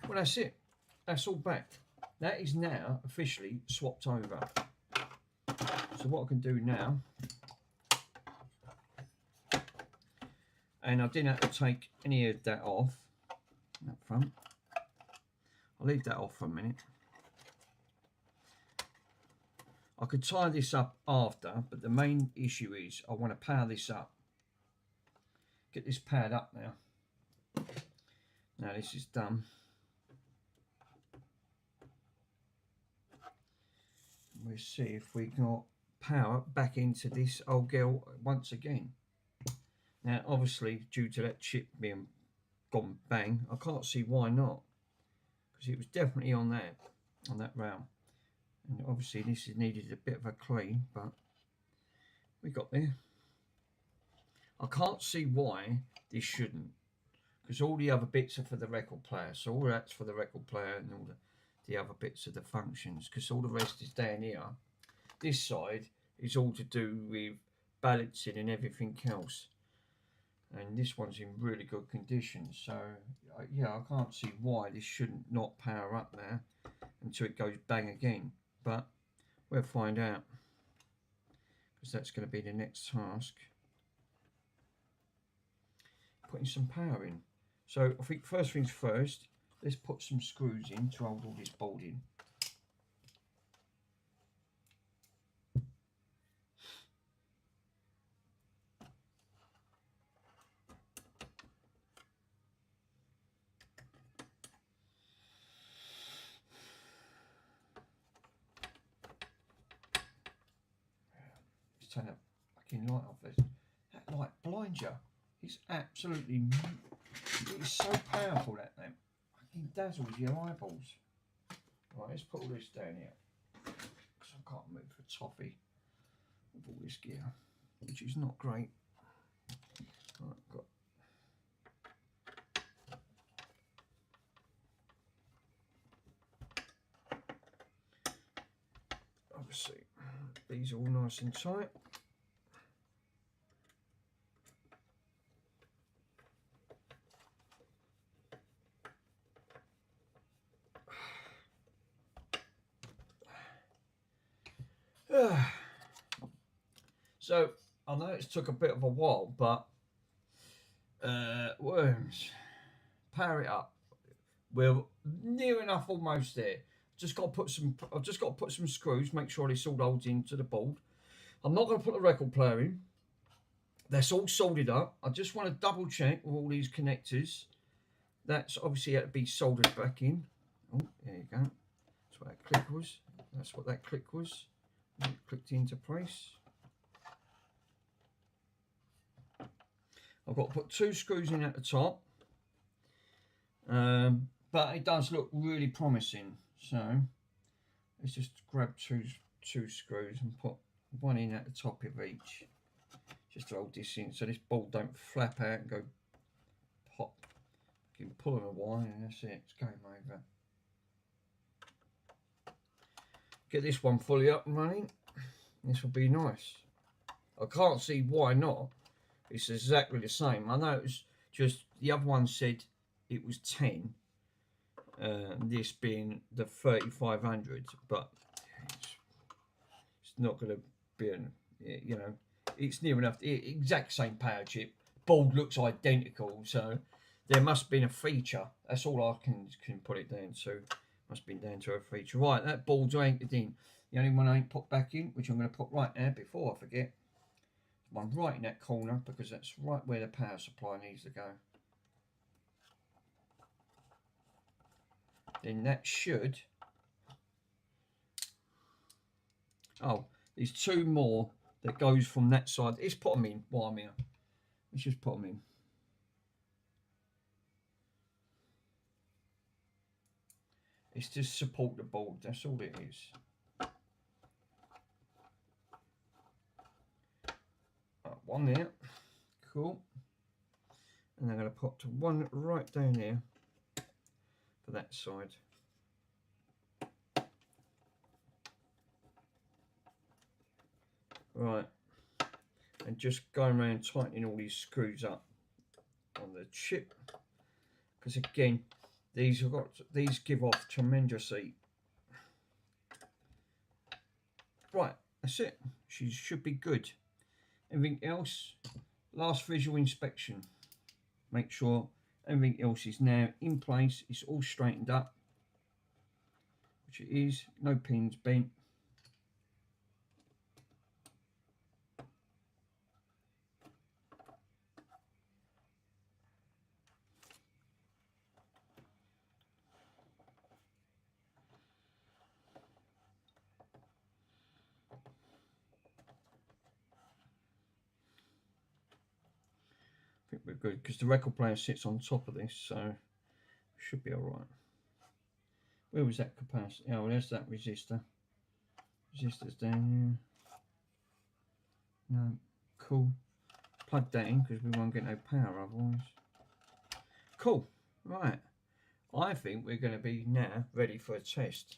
Well, that's it. That's all back. That is now officially swapped over. So what I can do now, and I didn't have to take any of that off up front. I'll leave that off for a minute. I could tie this up after, but the main issue is I want to power this up. Get this powered up now. Now this is done. We'll see if we got power back into this old girl once again. Now obviously due to that chip being gone bang, I can't see why not, because it was definitely on that rail, and obviously this is needed a bit of a clean, but we got there. I can't see why this shouldn't, because all the other bits are for the record player, so all that's for the record player and all the other bits of the functions, because all the rest is down here. This side is all to do with balancing and everything else, and this one's in really good condition, so yeah, I can't see why this shouldn't not power up now until it goes bang again, but we'll find out, because that's going to be the next task, putting some power in. So I think first things first, let's put some screws in to hold all this board in. Let's turn that fucking light off. That light blinds you. It's absolutely, it's so powerful, that thing. Fucking dazzles your eyeballs. Right, let's put all this down here, because I can't move for toffee with all this gear, which is not great. Right, got obviously these are all nice and tight. So I know it's took a bit of a while, but worms, power it up. We're near enough, almost there. Just got to put some. I've just got to put some screws. Make sure this all holds into the board. I'm not going to put the record player in. That's all soldered up. I just want to double check with all these connectors. That's obviously had to be soldered back in. Oh, there you go. That's what that click was. That's what that click was. It clicked into place. I've got to put 2 screws in at the top. But it does look really promising. So let's just grab two screws and put one in at the top of each. Just to hold this in so this ball don't flap out and go pop. You can pull on a wire and that's it, it's game over. Get this one fully up and running. This will be nice. I can't see why not. It's exactly the same. I know it was just the other one said it was 10. This being the 3500, but it's not going to be an, you know, it's near enough. Exact same power chip. Board looks identical, so there must have been a feature. That's all I can put it down to. Must have been down to a feature. Right, that board's anchored in. The only one I ain't put back in, which I'm going to put right now before I forget. One right in that corner because that's right where the power supply needs to go. Then that should. Oh, there's 2 more that goes from that side. Let's put them in while I'm here. Let's just put them in. It's just support the board. That's all it is. Right, one there. Cool. And I'm going to put one right down there for that side. Right, and just going around tightening all these screws up on the chip, because again these give off tremendously. Right, that's it. She should be good. Everything else, last visual inspection. Make sure everything else is now in place. It's all straightened up, which it is. No pins bent. I think we're good because the record player sits on top of this, so should be all right. Where was that capacitor? Oh, there's that resistor. Resistor's down here. No, cool. Plug that in because we won't get no power otherwise. Cool. Right. I think we're going to be now ready for a test.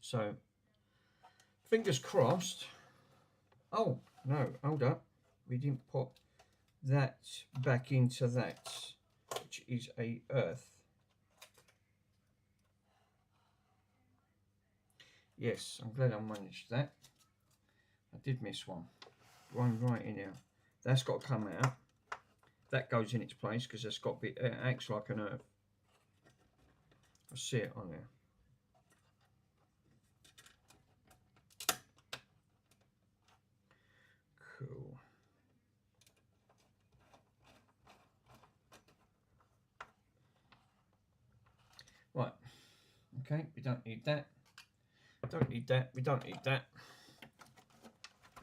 So, fingers crossed. Oh, no, hold up. We didn't put that back into that, which is a earth. Yes, I'm glad I managed that. I did miss one. One right in there. That's got to come out. That goes in its place because it's got to be, it acts like an earth. I see it on there. Cool. Right. Okay, we don't need that. Don't need that. We don't need that.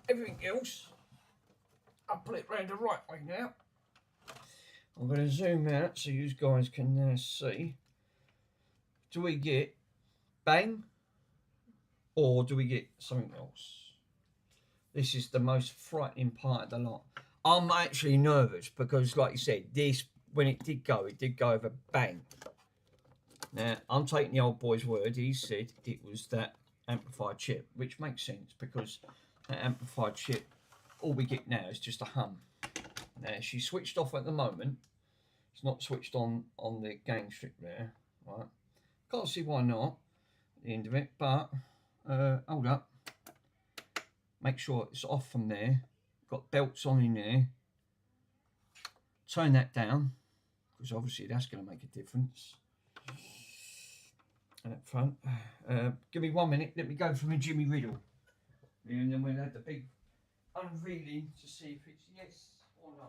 Everything else, I'll put it round the right way now. I'm going to zoom out so you guys can now see. Do we get bang or do we get something else? This is the most frightening part of the lot. I'm actually nervous because, like you said, this, when it did go over bang. Now, I'm taking the old boy's word. He said it was that amplified chip, which makes sense because that amplified chip, all we get now is just a hum. Now, she's switched off at the moment. It's not switched on the gang strip there. Right. Can't see why not at the end of it, but hold up. make sure it's off from there. Got belts on in there. Turn that down, because obviously that's going to make a difference. And up front, give me 1 minute, let me go for my Jimmy Riddle. And then we'll have the big unveiling to see if it's yes or no.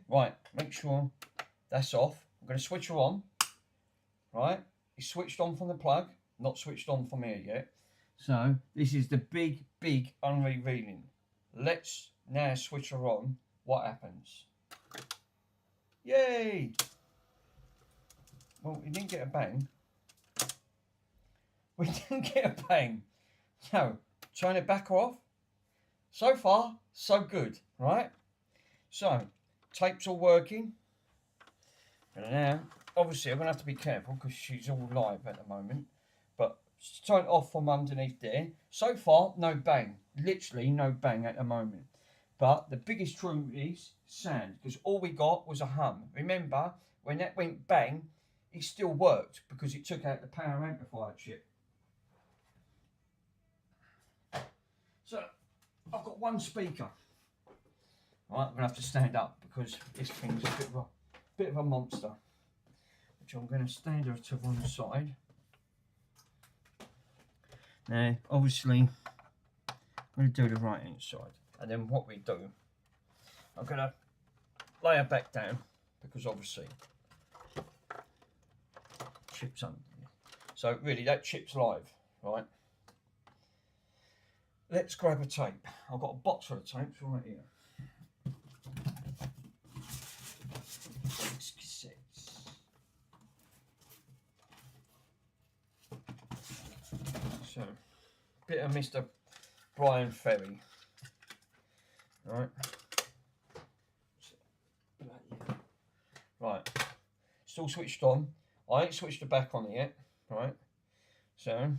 Right, make sure that's off. I'm going to switch her on. Right, it's switched on from the plug, not switched on from here yet. So this is the big unrevealing. Let's now switch her on. What happens? Yay! Well, we didn't get a bang. We didn't get a bang. So, turn it back off. So far, so good, right? So, tape's all working. And now, obviously, I'm going to have to be careful because she's all live at the moment. But turn it off from underneath there. So far, no bang. Literally no bang at the moment. But the biggest truth is sound, because all we got was a hum. Remember, when that went bang, it still worked because it took out the power amplifier chip. So, I've got one speaker. Right, I'm going to have to stand up because this thing's a bit of a monster. Which I'm going to stand her to one side. Now, obviously, I'm going to do the right hand side. And then what we do, I'm going to lay her back down because obviously, chip's under. So really, that chip's live, right? Let's grab a tape. I've got a box full of tapes right here. Cassettes. So, bit of Mr. Brian Ferry. Right. Right. Still switched on. I ain't switched her back on yet. Right. So,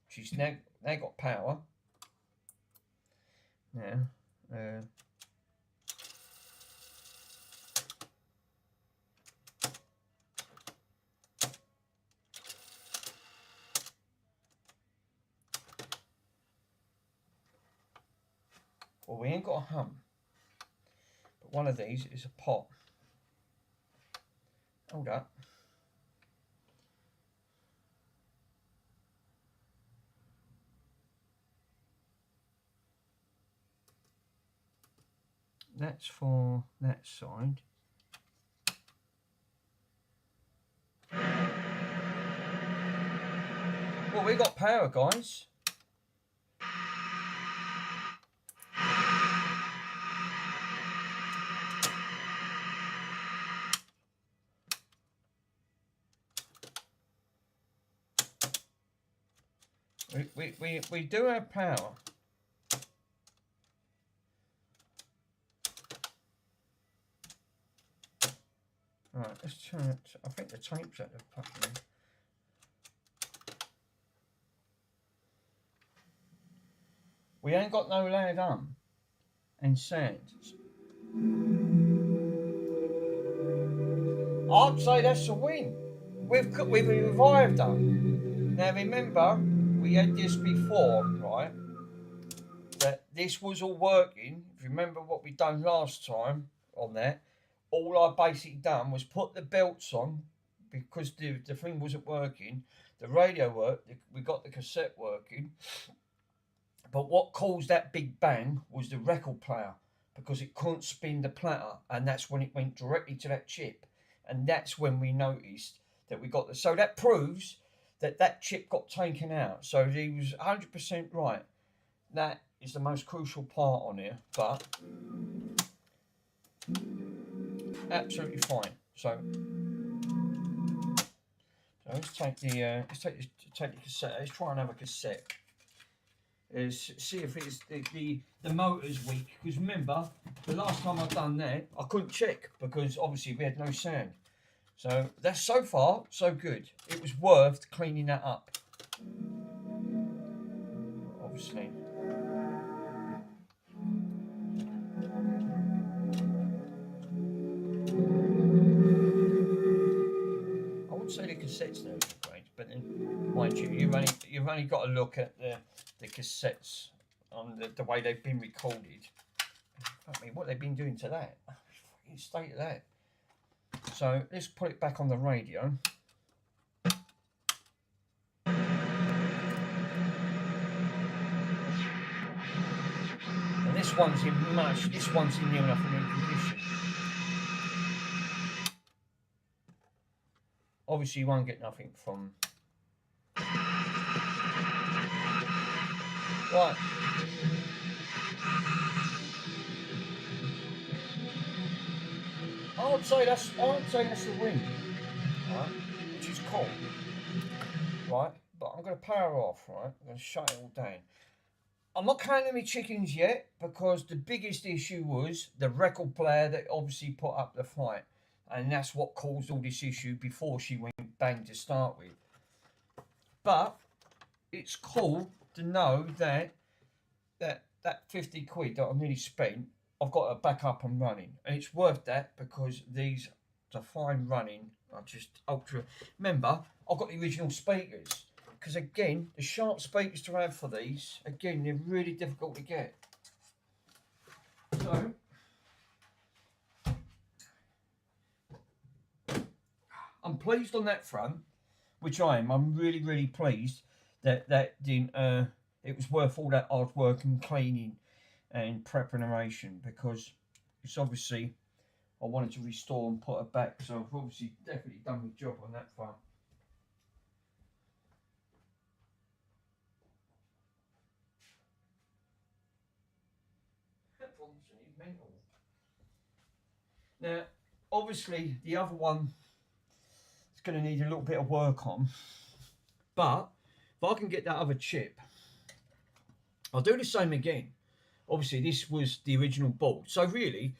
she's now got power. Now, well, we ain't got a hum, but one of these is a pot. Hold up. That's for that side. Well, we got power, guys. We do have power. Right, let's turn it. I think the tape's at the fucking. We ain't got no loud hum and sound. I'd say that's a win. We've revived them. Now remember, we had this before, right? That this was all working. If you remember what we done last time on that, all I basically done was put the belts on because the thing wasn't working. The radio worked. We got the cassette working. But what caused that big bang was the record player because it couldn't spin the platter, and that's when it went directly to that chip. And that's when we noticed that we got the. So that proves that that chip got taken out. So he was 100% right. that is the most crucial part on here, but absolutely fine. So let's take the cassette. Let's try another cassette. See if it's the motor's weak, because remember the last time I've done that I couldn't check because obviously we had no sound. So that's so far so good. It was worth cleaning that up, obviously. I wouldn't say the cassettes know the great, but then mind you, you've only got to look at the cassettes on the way they've been recorded. I mean, what they've been doing to that, fucking state of that. So let's put it back on the radio. And this one's in near enough in condition. Obviously you won't get nothing from. Right. I would say that's the ring, right? Which is cool, right? But I'm going to power off, right? I'm going to shut it all down. I'm not counting my chickens yet because the biggest issue was the record player that obviously put up the fight, and that's what caused all this issue before she went bang to start with. But it's cool to know that 50 quid that I've nearly spent, I've got it back up and running, and it's worth that because these are fine running. I just ultra. Remember, I've got the original speakers because again, the sharp speakers to have for these, again, they're really difficult to get. So I'm pleased on that front, which I am. I'm really pleased that didn't. It was worth all that hard work and cleaning and preparation, because it's obviously I wanted to restore and put it back. So I've obviously definitely done my job on that front. Now, obviously, the other one is going to need a little bit of work on, but if I can get that other chip, I'll do the same again. Obviously, this was the original board, so really,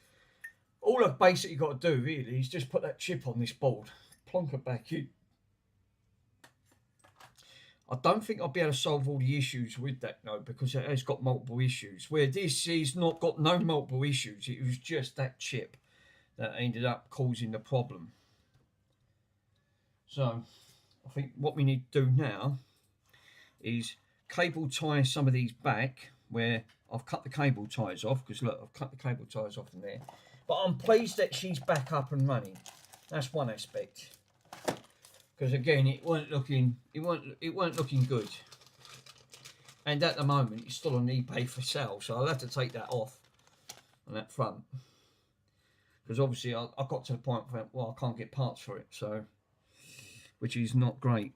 all I've basically got to do really is just put that chip on this board, plonk it back in. I don't think I'll be able to solve all the issues with that though, because it has got multiple issues. Where this is not got no multiple issues, it was just that chip that ended up causing the problem. So I think what we need to do now is cable tie some of these back where I've cut the cable ties off, because look, I've cut the cable ties off in there. But I'm pleased that she's back up and running. That's one aspect. Because again, it weren't looking good. And at the moment, it's still on eBay for sale, so I'll have to take that off on that front. Because obviously, I got to the point where, well, I can't get parts for it, so, which is not great.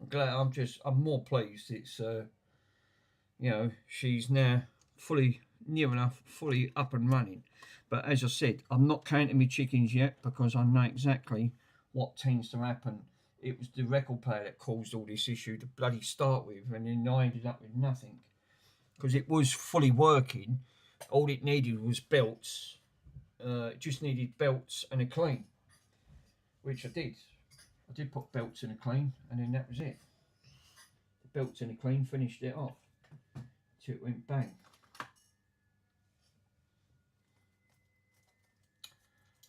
I'm glad. I'm more pleased. It's you know, she's now fully up and running. But as I said, I'm not counting my chickens yet, because I know exactly what tends to happen. It was the record player that caused all this issue to bloody start with, and then I ended up with nothing, because it was fully working. All it needed was belts. It just needed belts and a clean, which I did. I did put belts and a clean, and then that was it. The belts and a clean finished it off. So it went bang.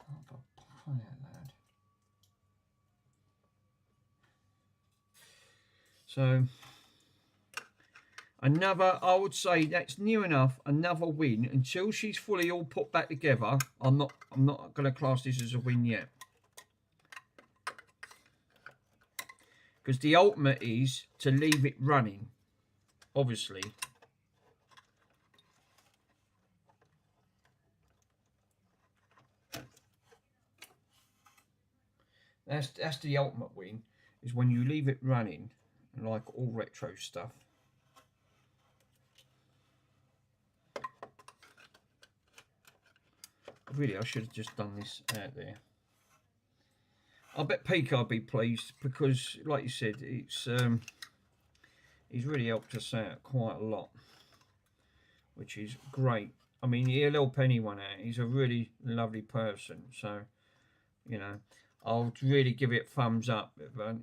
Oh, for crying out loud. So another, I would say that's near enough, another win. Until she's fully all put back together, I'm not going to class this as a win yet. Because the ultimate is to leave it running, obviously. That's the ultimate win, is when you leave it running, like all retro stuff. Really, I should have just done this out there. I bet Peak I'll be pleased because, like you said, it's he's really helped us out quite a lot, which is great. I mean, he'll help anyone out. He's a really lovely person, so you know, I'll really give it a thumbs up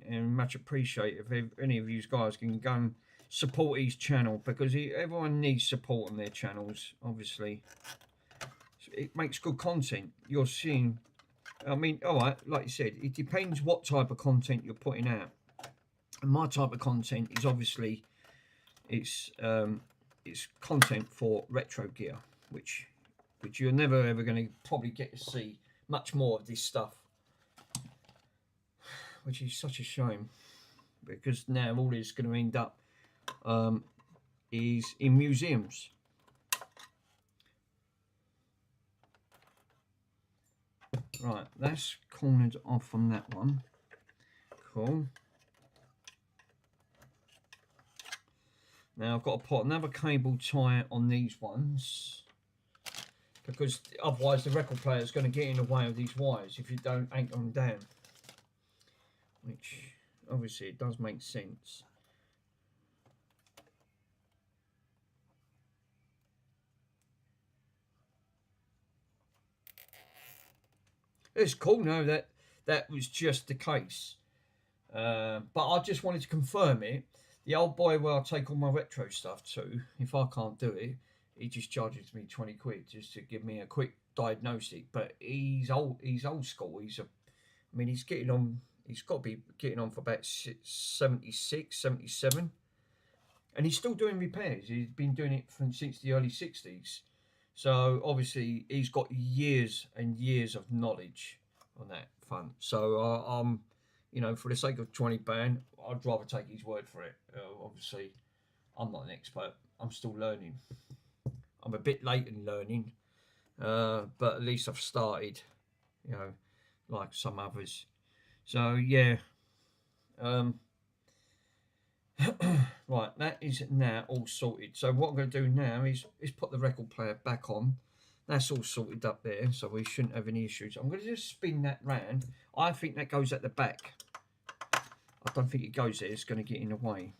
and much appreciate if any of you guys can go and support his channel, because everyone needs support on their channels. Obviously, it makes good content. You're seeing. I mean, all right, like you said, it depends what type of content you're putting out. And my type of content is obviously it's content for retro gear, which you're never ever going to probably get to see much more of this stuff, which is such a shame, because now all it's going to end up is in museums. Right, that's cornered off from that one. Cool. Now I've got to put another cable tie on these ones, because otherwise the record player is going to get in the way of these wires if you don't anchor them down, which obviously it does make sense. It's cool now that that was just the case, but I just wanted to confirm it. The old boy where I take all my retro stuff to, if I can't do it, he just charges me 20 quid just to give me a quick diagnostic. But he's old school. I mean, he's getting on. He's got to be getting on for about 76, 77, and he's still doing repairs. He's been doing it since the early 60s. So obviously he's got years and years of knowledge on that front. So you know, for the sake of £20, I'd rather take his word for it. Obviously, I'm not an expert. I'm still learning. I'm a bit late in learning, but at least I've started, you know, like some others. So yeah. Right, that is now all sorted. So what I'm going to do now is put the record player back on. That's all sorted up there, so we shouldn't have any issues. I'm going to just spin that round. I think that goes at the back. I don't think it goes there. It's going to get in the way.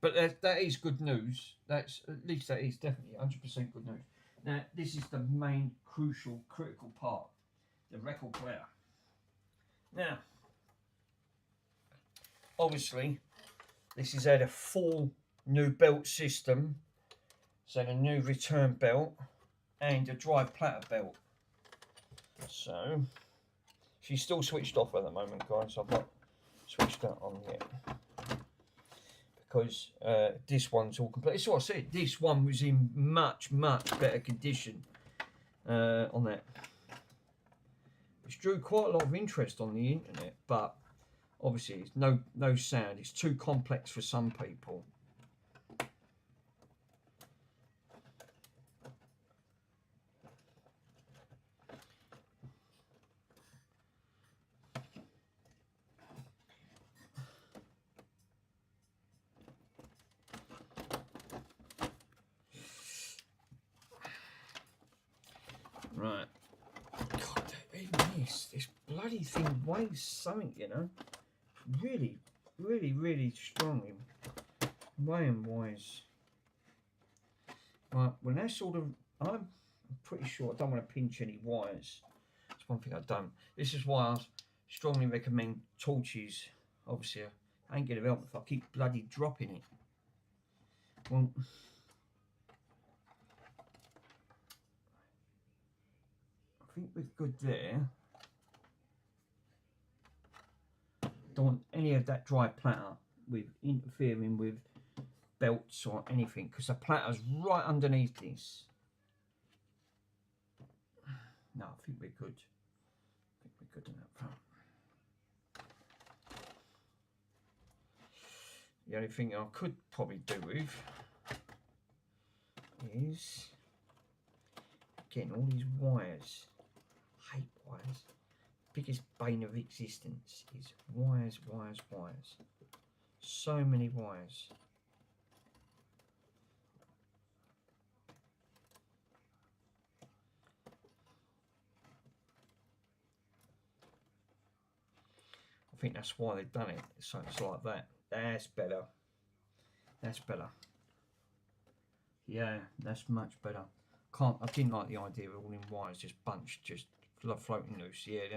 But that is good news. At least that is definitely 100% good news. Now, this is the main critical part, the record player. Now, obviously, this has had a full new belt system. So a new return belt and a drive platter belt. So, she's still switched off at the moment, guys. I've not switched that on yet, because this one's all complete. That's what I said. This one was in much better condition on that, which drew quite a lot of interest on the internet. But obviously, it's no sound. It's too complex for some people. Right. God, this bloody thing weighs something, you know. Really strong in weighing wise. Right, well that's sort of, I'm pretty sure I don't want to pinch any wires. That's one thing I don't. This is why I strongly recommend torches. Obviously, I ain't gonna help if I keep bloody dropping it. Well, I think we're good there. Don't want any of that dry platter with interfering with belts or anything, because the platter's right underneath this. No, I think we're good. I think we're good on that front. The only thing I could probably do with is getting all these wires. I hate wires. Biggest bane of existence is wires, wires, wires. So many wires. I think that's why they've done it. So it's like that. That's better. That's better. Yeah, that's much better. I didn't like the idea of all in wires just bunched, just floating loose. Yeah,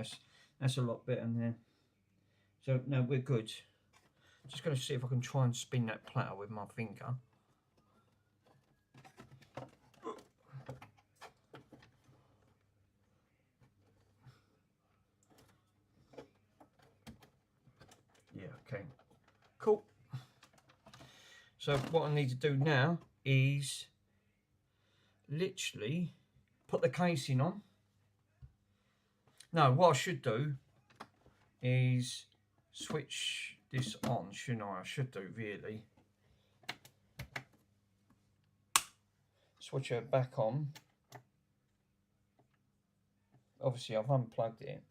that's a lot better than there. So no, we're good. Just going to see if I can try and spin that platter with my finger. Yeah, okay. Cool. So what I need to do now is literally put the casing on. No, what I should do is switch this on, shouldn't I? I should do, really. Switch it back on. Obviously, I've unplugged it.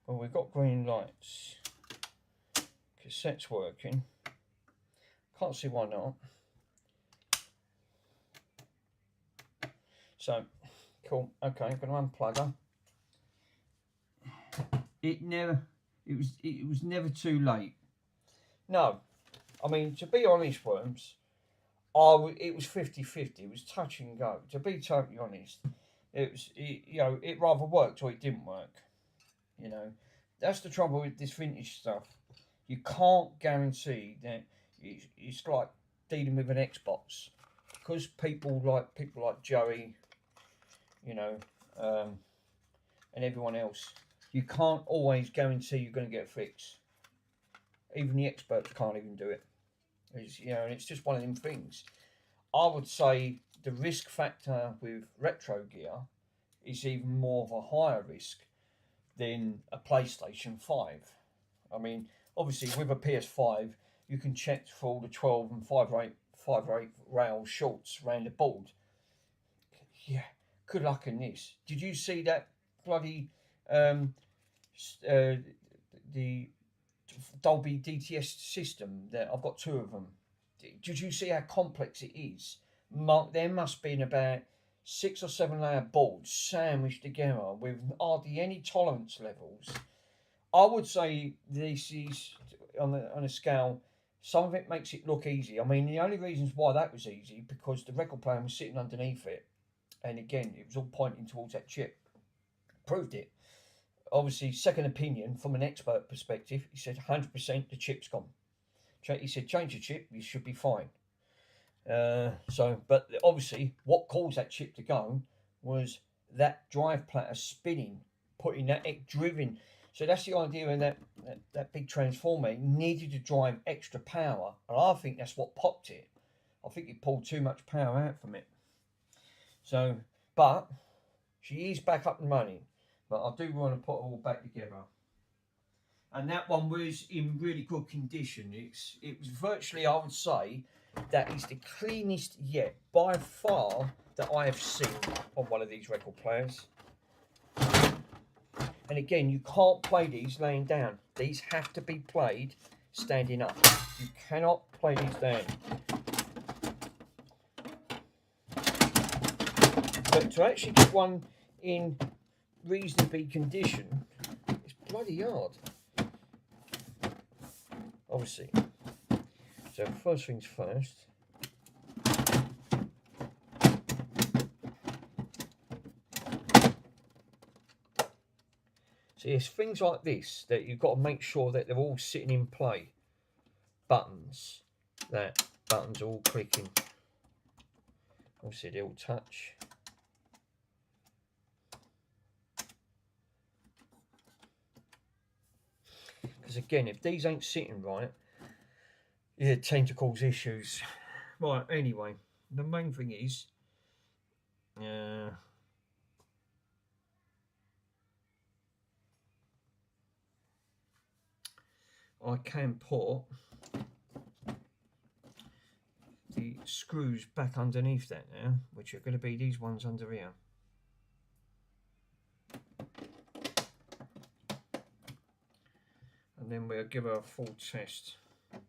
Well, we've got green lights. Cassette's working. Can't see why not. So, cool. Okay, I'm going to unplug her. It was never too late. No, I mean, to be honest, Worms, it was 50-50. It was touch and go. To be totally honest, it rather worked or it didn't work. You know, that's the trouble with this vintage stuff. You can't guarantee that it's like dealing with an Xbox, because people like Joey, you know, and everyone else. You can't always guarantee you're going to get a fix. Even the experts can't even do it. And it's just one of them things. I would say the risk factor with retro gear is even more of a higher risk than a PlayStation 5. I mean, obviously with a PS5, you can check for all the 12 and 5/8 rail shorts around the board. Yeah, good luck in this. Did you see that bloody the Dolby DTS system? That I've got 2 of them. Did you see how complex it is? There must be about 6 or 7 layer boards sandwiched together with hardly any tolerance levels. I would say this is on a scale. Some of it makes it look easy. I mean, the only reasons why that was easy because the record player was sitting underneath it, and again, it was all pointing towards that chip. Proved it. Obviously, second opinion from an expert perspective, he said 100% the chip's gone. He said change the chip, you should be fine. But obviously, what caused that chip to go was that drive platter spinning, putting that driven. So that's the idea in that big transformer. It needed to drive extra power, and I think that's what popped it. I think it pulled too much power out from it. So, but she is back up and running. But I do want to put it all back together. And that one was in really good condition. It was virtually, I would say, that is the cleanest yet by far that I have seen on one of these record players. And again, you can't play these laying down. These have to be played standing up. You cannot play these down. But to actually get one in reasonably condition, it's bloody hard. Obviously. So first things first. So it's things like this that you've got to make sure that they're all sitting in play. Buttons. That buttons are all clicking. Obviously they all touch. Because again, if these ain't sitting right, yeah, tend to cause issues. Right, anyway, the main thing is, I can put the screws back underneath that now, which are going to be these ones under here. And then we'll give her a full test.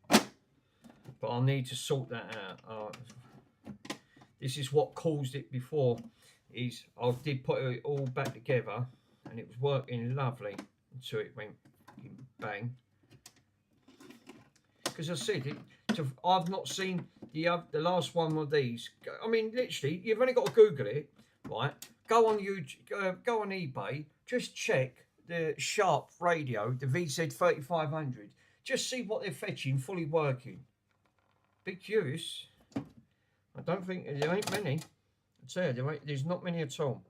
But I'll need to sort that out. This is what caused it before, is I did put it all back together and it was working lovely until it went bang. Because I said, I've not seen the last one of these. I mean, literally, you've only got to Google it, right? Go on YouTube, go on eBay, just check the Sharp radio, the VZ-3500. Just see what they're fetching, fully working. Be curious. I don't think there ain't many. I tell you, there's not many at all.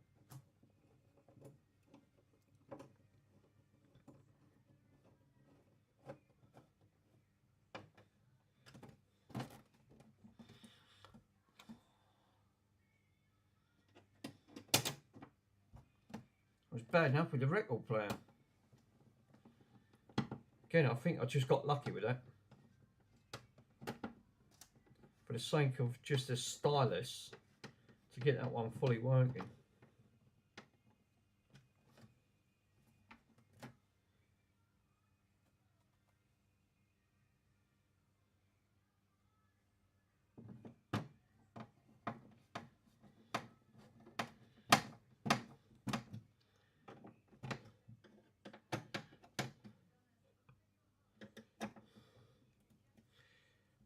It was bad enough with the record player. Again, I think I just got lucky with that. For the sake of just a stylus, to get that one fully working.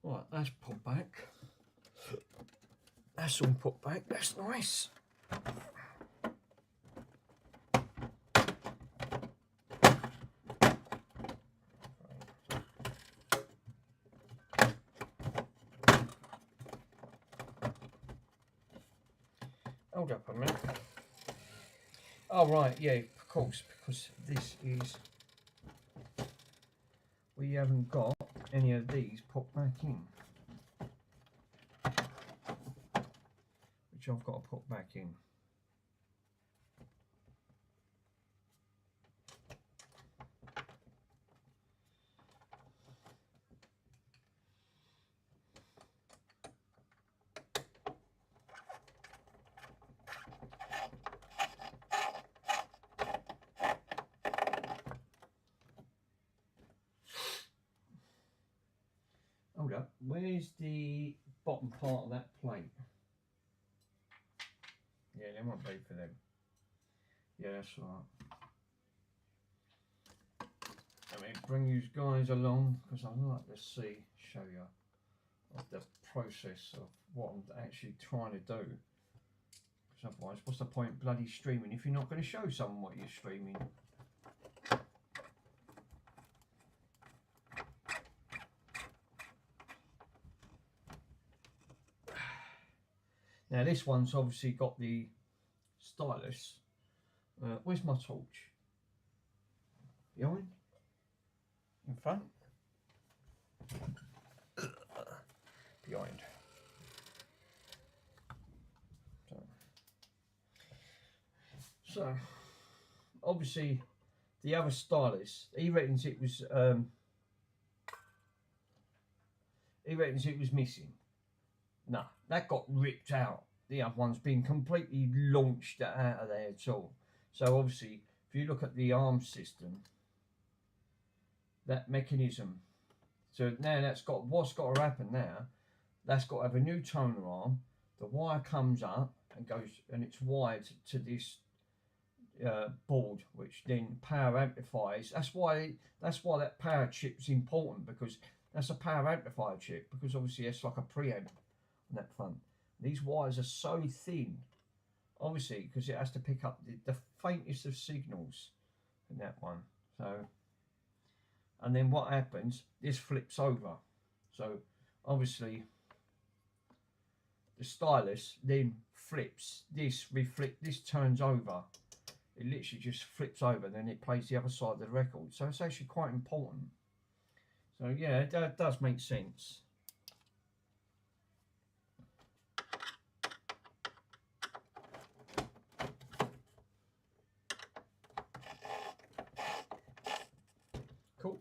Right, that's put back. That's all put back. That's nice. Hold up a minute. Oh right, yeah, of course, because this is, we haven't got any of these put back in, which I've got to put back in. Hold up, where's the bottom part of that plate? Yeah, they won't be for them. Yeah, that's right. I mean, bring you guys along because I'd like to show you of the process of what I'm actually trying to do. Because otherwise, what's the point bloody streaming if you're not going to show someone what you're streaming? Now this one's obviously got the stylus. Where's my torch? Behind? In front? Behind. So obviously the other stylus, he reckons it was missing. No, that got ripped out. The other one's been completely launched out of there at all. So obviously, if you look at the arm system, that mechanism, so now that's got, what's got to happen now, that's got to have a new toner arm. The wire comes up and goes, and it's wired to this board, which then power amplifies. That's why that power chip's important, because that's a power amplifier chip, because obviously it's like a preamp on that front. These wires are so thin, obviously, because it has to pick up the faintest of signals in that one. So, and then what happens, this flips over. So obviously the stylus then flips, this turns over. It literally just flips over, then it plays the other side of the record. So it's actually quite important So yeah, that does make sense. Cool.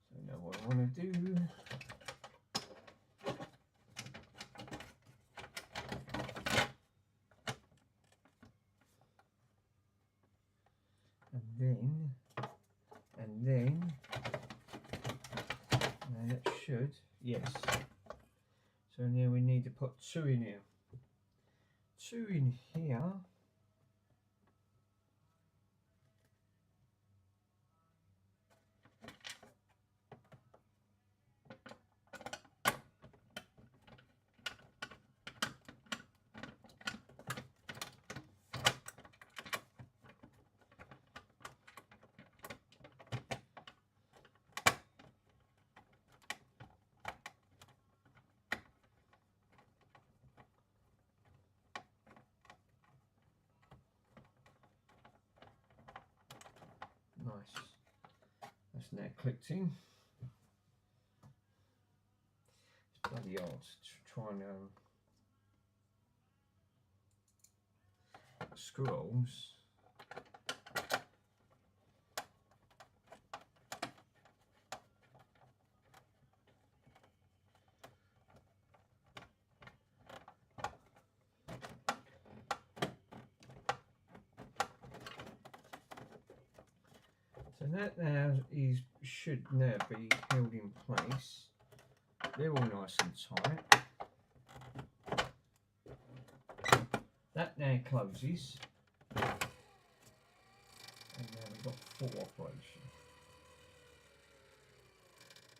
So now what I want to do, and then now that should, yes. So now we need to put 2 in here. 2 in here. Nice. That's now clicked in. It's bloody hard to try and screw holes. So that now should now be held in place. They're all nice and tight. That now closes. And now we've got full operation.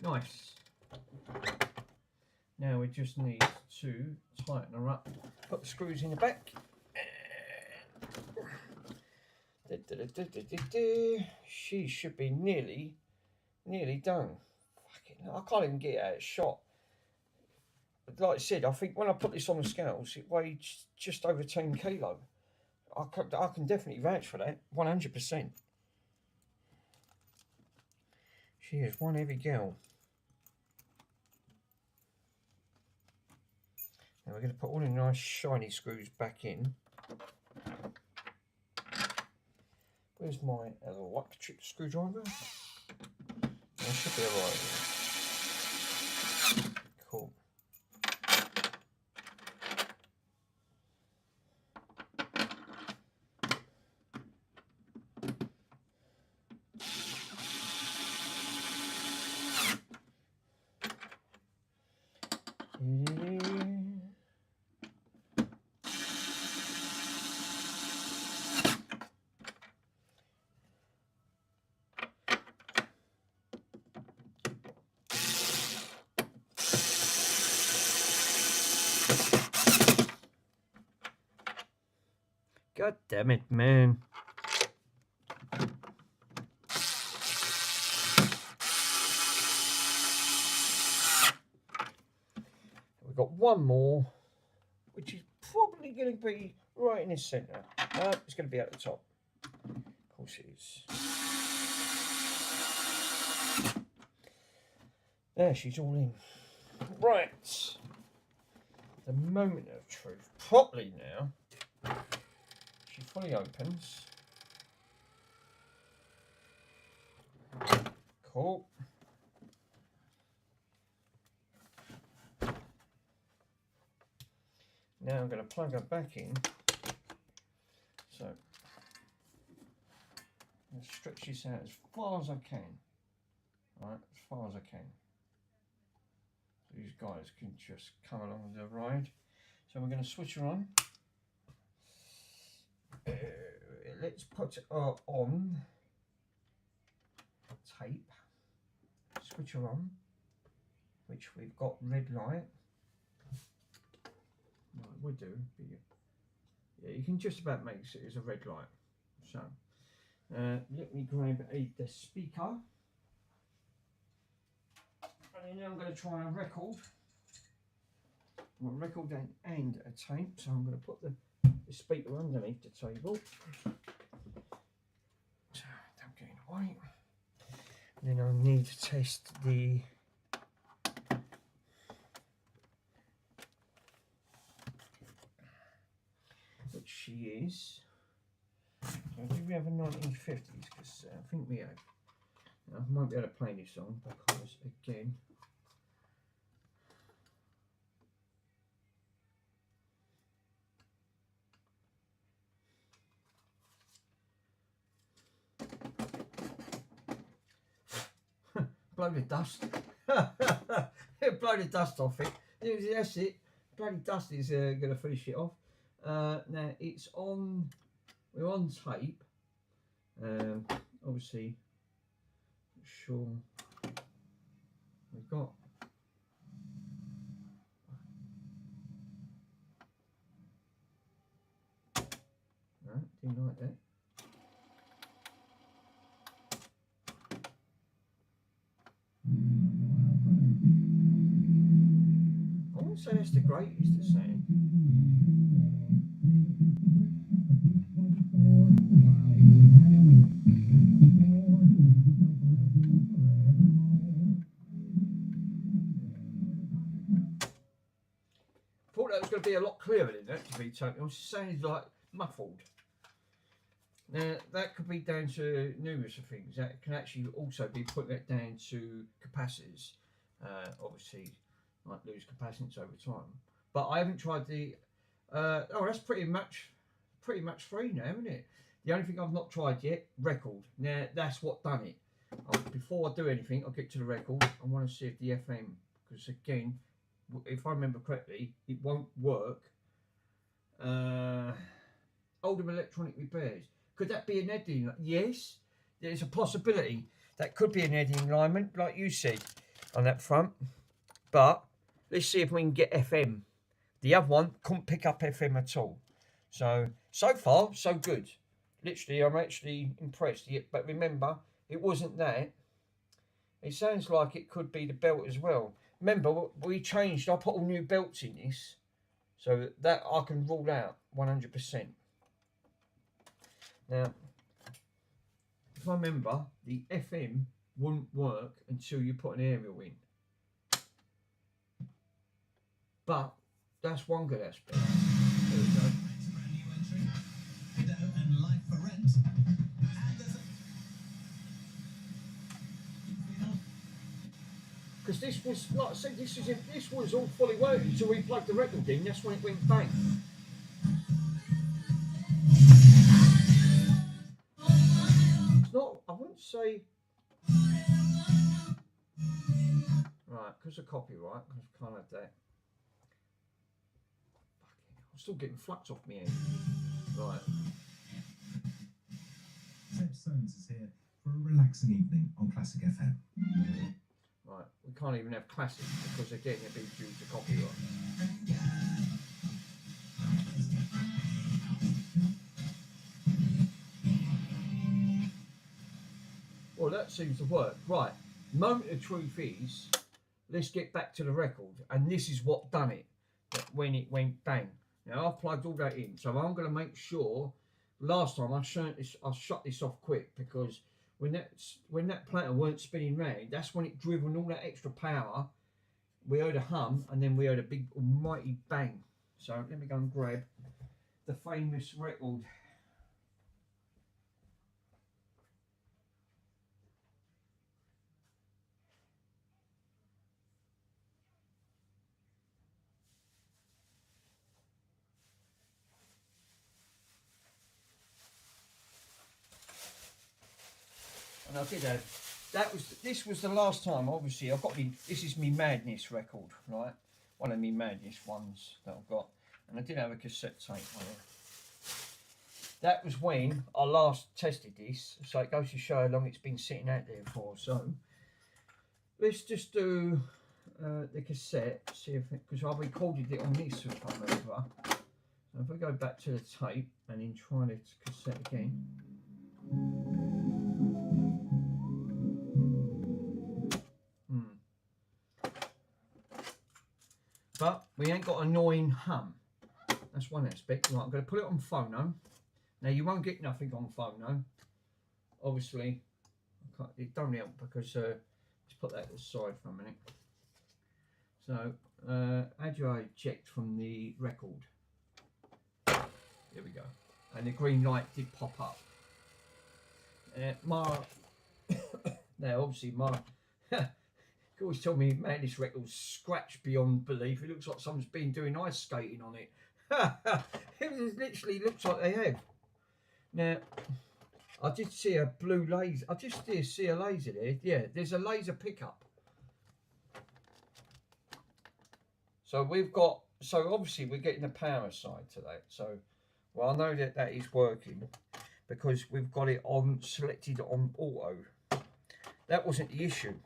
Nice. Now we just need to tighten her up. Put the screws in the back. She should be nearly done. Fucking, I can't even get it out of shot. But like I said, I think when I put this on the scales, it weighed just over 10 kilo. I can definitely vouch for that, 100%. She is one heavy girl. Now we're going to put all the nice shiny screws back in. Where's my electric screwdriver? That should be alright. Cool. God damn it, man. We've got one more, which is probably going to be right in the centre. No, it's going to be at the top. Of course it is. There, she's all in. Right. The moment of truth. Properly now. She fully opens. Cool. Now I'm going to plug her back in. So I'll stretch this out as far as I can. Right, as far as I can. So these guys can just come along the ride. So we're going to switch her on. Let's put her on tape. Switch her on, which we've got red light. Right, we do, but yeah, you can just about make it as a red light. So let me grab the speaker, and then I'm going to try and record. I'm going to record and a tape, so I'm going to put the speaker underneath the table. So don't get in the way. Then I need to test the which she is. Did we have a 1950s? Because I think we have. I might be able to play this song because again. Blow the dust. Blow the dust off it. That's it. Bloody dust is going to finish it off. Now it's on. We're on tape. Obviously, sure we've got. No, didn't like that. I wouldn't say that's the greatest to say. Thought that was going to be a lot clearer than that, to be totally honest. It sounded like muffled. Now that could be down to numerous of things. That can actually also be put that down to capacitors. Obviously, might lose capacitance over time. But I haven't tried the. Oh, that's pretty much free now, isn't it? The only thing I've not tried yet, record. Now that's what done it. Before I do anything, I'll get to the record. I want to see if the FM, because again, if I remember correctly, it won't work. Oldham electronic repairs. Could that be an editing? Yes, there's a possibility. That could be an editing alignment, like you said, on that front. But let's see if we can get FM. The other one couldn't pick up FM at all. So far, so good. Literally, I'm actually impressed. But remember, it wasn't that. It sounds like it could be the belt as well. Remember, we changed. I put all new belts in this. So that I can rule out 100%. Now, if I remember, the FM wouldn't work until you put an aerial in. But that's one good aspect. There we go. Because this was, like I said, this was all fully working until we plugged the record in. That's when it went bang. It's not, I wouldn't say. Right, because of copyright, because I can't have that. I'm still getting flux off me head. Right. Seb Soames is here for a relaxing evening on Classic FM. Right, we can't even have classic because again it'd be due to copyright. Well, that seems to work. Right, moment of truth is, let's get back to the record, and this is what done it. When it went bang. Now I've plugged all that in, so I'm going to make sure. Last time I shut this off quick because when that platter weren't spinning round, that's when it driven all that extra power. We heard a hum, and then we heard a big almighty bang. So let me go and grab the famous record. And I did have, this was the last time, obviously, I've got this is me Madness record, right? One of me Madness ones that I've got. And I did have a cassette tape on it. That was when I last tested this, so it goes to show how long it's been sitting out there for. So, let's just do the cassette, see if, because I recorded it on this, if I remember. So if I go back to the tape and then try the cassette again. But we ain't got an annoying hum. That's one aspect. Right, I'm going to put it on phono. Now you won't get nothing on phono. Obviously, I it don't help because let's put that aside for a minute. So how do I eject from the record? Here we go. And the green light did pop up. Now obviously my you always tell me, man, this record's scratched beyond belief. It looks like someone's been doing ice skating on it. It literally looks like they have. Now I did see a blue laser. I just did see a laser there. Yeah, there's a laser pickup. So we've got, so obviously we're getting the power side to that. So, well, I know that that is working because we've got it on, selected on auto. That wasn't the issue.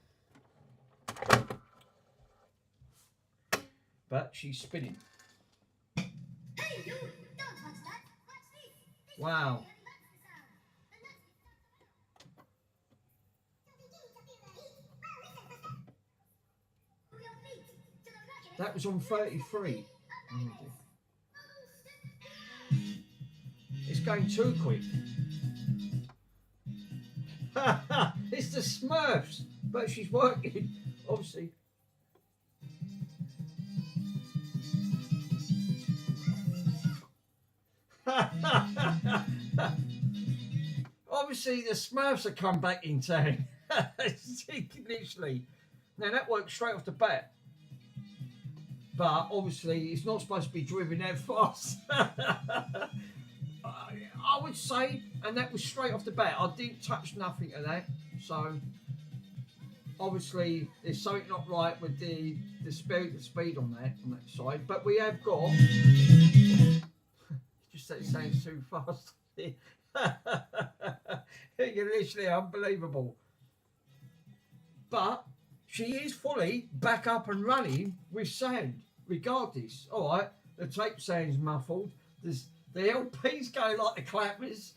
But she's spinning. Wow. That was on 33. It's going too quick. It's the Smurfs, but she's working, obviously. Obviously, the Smurfs have come back in town. Literally. Now, that works straight off the bat. But obviously, it's not supposed to be driven that fast. I would say, and that was straight off the bat. I didn't touch nothing of that. So, obviously, there's something not right with the speed on that side. But we have got. Just that it sounds too fast. You're literally unbelievable. But she is fully back up and running with sound, regardless. All right, the tape sounds muffled. There's the LP's going like the clappers.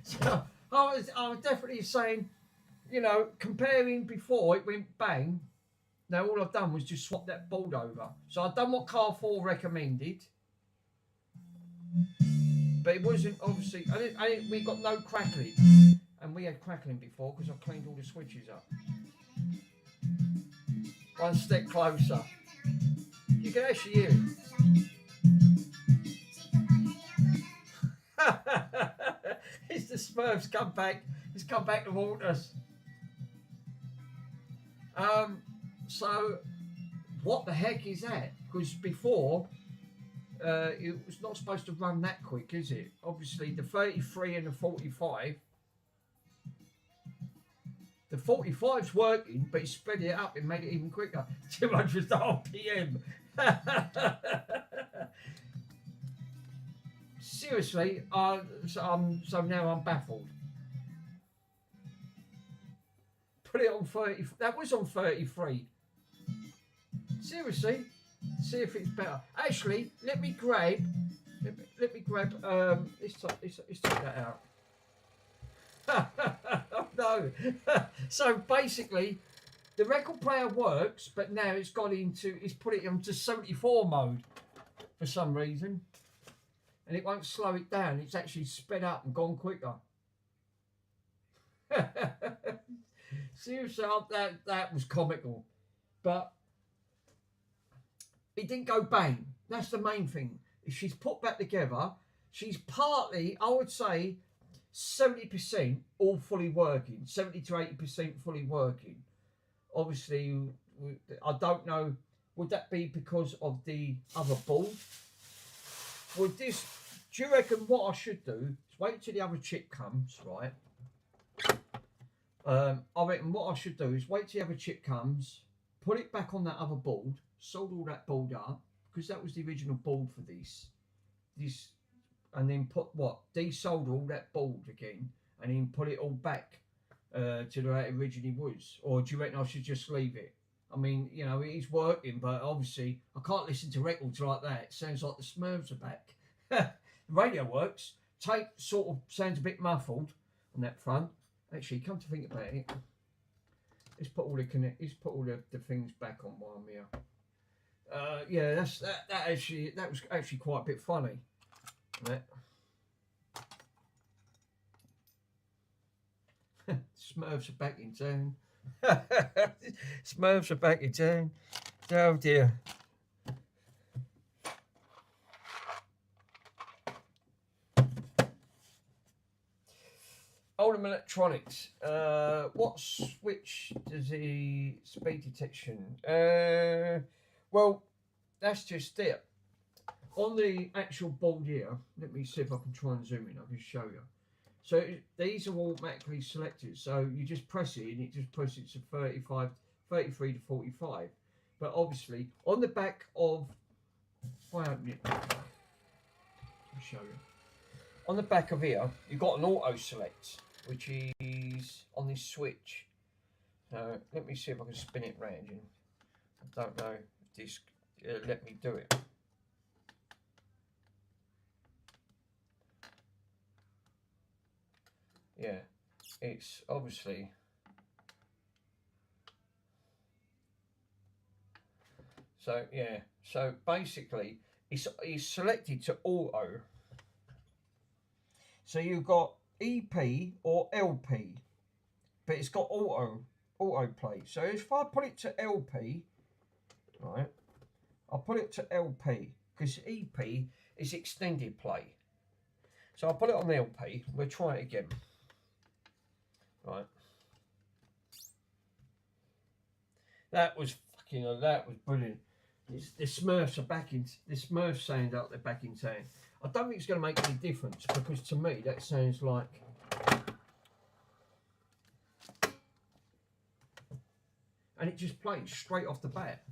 So I was definitely saying, you know, comparing before it went bang. Now all I've done was just swap that board over. So I've done what Car 4 recommended. But it wasn't obviously. We got no crackling, and we had crackling before because I cleaned all the switches up. One step closer, you can actually hear it. It's the Smurfs come back. It's come back to haunt us. So what the heck is that? Because before. It was not supposed to run that quick, is it? Obviously, the 33 and the 45. The 45's working, but it sped it up and made it even quicker. 200 RPM. Seriously, so now I'm baffled. Put it on 30. That was on 33. Seriously. See if it's better. Actually, let me grab. Let's take that out. Oh, no. So basically, the record player works, but now it's put it into 74 mode for some reason, and it won't slow it down. It's actually sped up and gone quicker. Seriously, that was comical, but. It didn't go bang. That's the main thing. If she's put back together, she's partly, I would say, 70% all fully working. 70 to 80% fully working. Obviously, I don't know. Would that be because of the other board? Would this? Do you reckon what I should do is wait till the other chip comes, right? I reckon what I should do is wait till the other chip comes, put it back on that other board. Sold all that board up because that was the original board for this, and then desold all that board again, and then put it all back to the way it originally was. Or do you reckon I should just leave it? I mean, you know, it is working, but obviously I can't listen to records like that. It sounds like the Smurfs are back. The radio works. Tape sort of sounds a bit muffled on that front. Actually, come to think about it, let's put all the things back on while I'm here. Yeah, that was actually quite a bit funny. That. Smurfs are back in town. Smurfs are back in town. Oh dear. Oldham Electronics. What switch does the speed detection? Well, that's just it. On the actual board here, let me see if I can try and zoom in. I can show you. So these are automatically selected. So you just press it and it just pushes it to 33 to 45. But obviously, on the back of, if I open it, let me show you. On the back of here, you've got an auto select, which is on this switch. Let me see if I can spin it round. I don't know if this let me do it. Yeah, it's obviously so. Yeah, so basically, it's selected to auto. So you've got EP or LP, but it's got auto play. So if I put it to LP, right, I'll put it to LP because EP is extended play. So I'll put it on LP. We'll try it again. Right. That was brilliant. The Smurfs are back in. The Smurfs sound out they're back in town. I don't think it's going to make any difference because to me that sounds like. And it just plays straight off the bat.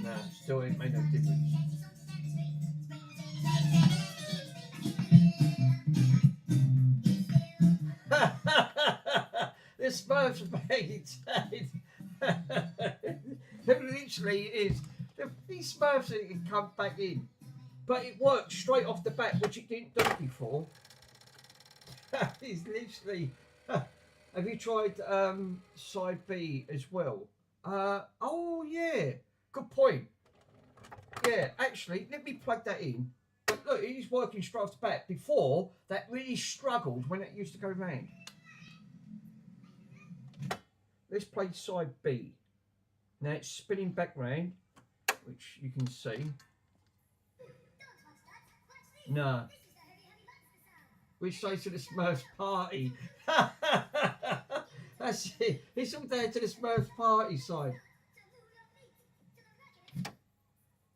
No, still ain't made no difference. The Smurfs are back in town. It literally is. These Smurfs can come back in. But it works straight off the bat, which it didn't do before. It's literally. Have you tried side B as well? Oh yeah, good point. Yeah, actually, let me plug that in. But look, it is working straight off the bat. Before, that really struggled when it used to go round. Let's play side B. Now it's spinning back round, which you can see. No. Which say to the Smurfs party. That's it. It's all down to the Smurfs party side.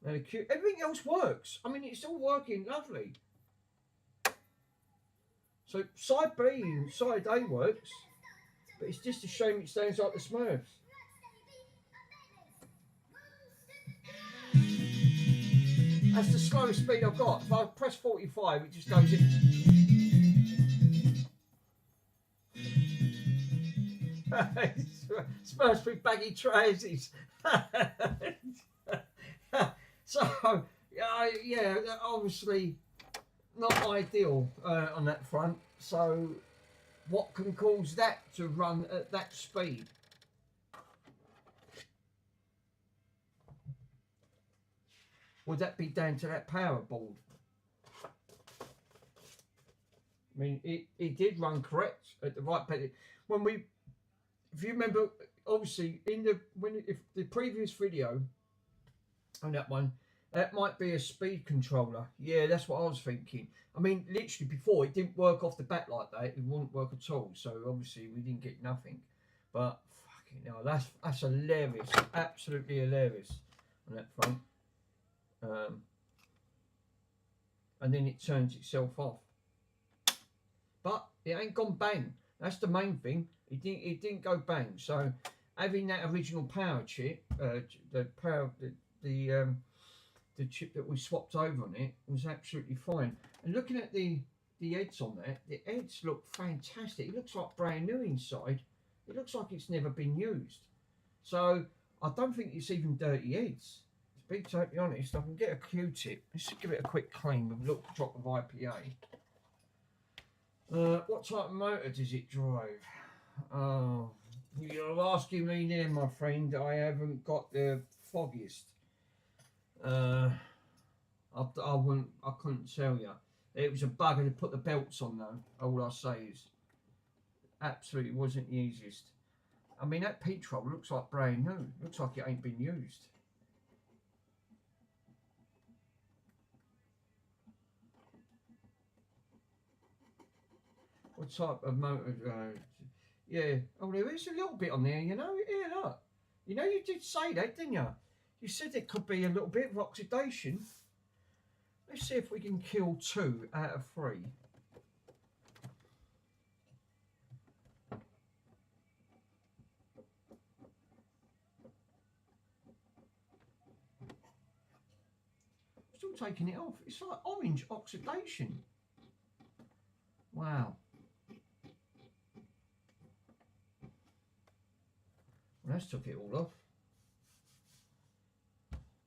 Everything else works. I mean, it's all working lovely. So side B and side A works, but it's just a shame it sounds like the Smurfs. That's the slowest speed I've got. If I press 45, it just goes in. Smurfs with baggy trousers. So, yeah, obviously not ideal on that front. So, what can cause that to run at that speed? Would that be down to that power board? I mean, it did run correct at the right pedal. When we, if you remember, obviously in if the previous video on that one, that might be a speed controller. Yeah, that's what I was thinking. I mean, literally before it didn't work off the bat like that. It wouldn't work at all. So obviously we didn't get nothing. But fucking hell, that's hilarious, absolutely hilarious on that front. And then it turns itself off. But it ain't gone bang. That's the main thing. It didn't go bang. So having that original power chip, the chip that we swapped over on it was absolutely fine. And looking at the heads on that, the heads look fantastic. It looks like brand new inside. It looks like it's never been used. So I don't think it's even dirty heads. To be totally honest, I can get a Q-tip. Let's give it a quick clean with a little drop of IPA. What type of motor does it drive? Oh, You're asking me there, my friend. I haven't got the foggiest. I wouldn't. I couldn't tell you. It was a bugger to put the belts on though. All I say is, absolutely wasn't the easiest. I mean, that petrol looks like brand new. Looks like it ain't been used. What type of motor? Yeah. Oh, there is a little bit on there, you know. Yeah, look. You know, you did say that, didn't you? You said it could be a little bit of oxidation. Let's see if we can kill 2 out of 3. Still taking it off. It's like orange oxidation. Wow. Well, that's took it all off.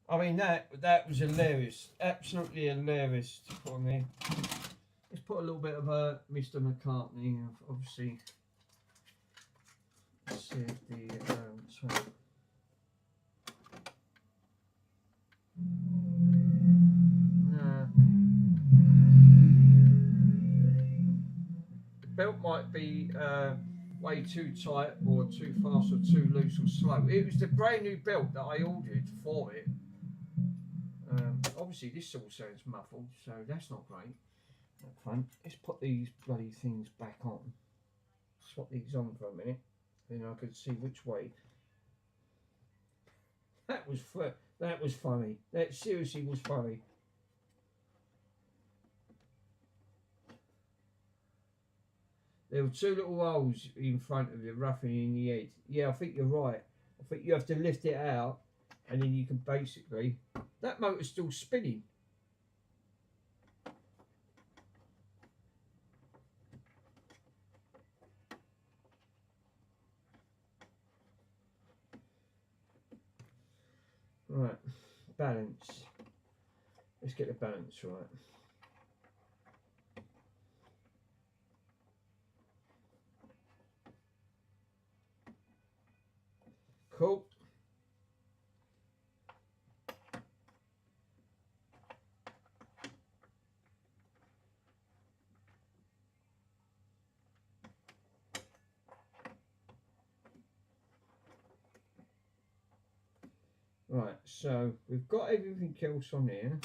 I mean, that was hilarious. Absolutely hilarious to put on there. Let's put a little bit of Mr. McCartney, obviously. Let's see if the sorry. Nah. The belt might be way too tight or too fast or too loose or slow. It was the brand new belt that I ordered for it. Obviously this all sounds muffled, so that's not great. Up front. Let's put these bloody things back on. Swap these on for a minute, then I could see which way. That was funny. That seriously was funny. There were 2 little holes in front of you, roughing in the head. Yeah, I think you're right. I think you have to lift it out, and then you can basically. That motor's still spinning. Right, balance. Let's get the balance right. Cool. Right, so we've got everything else on here.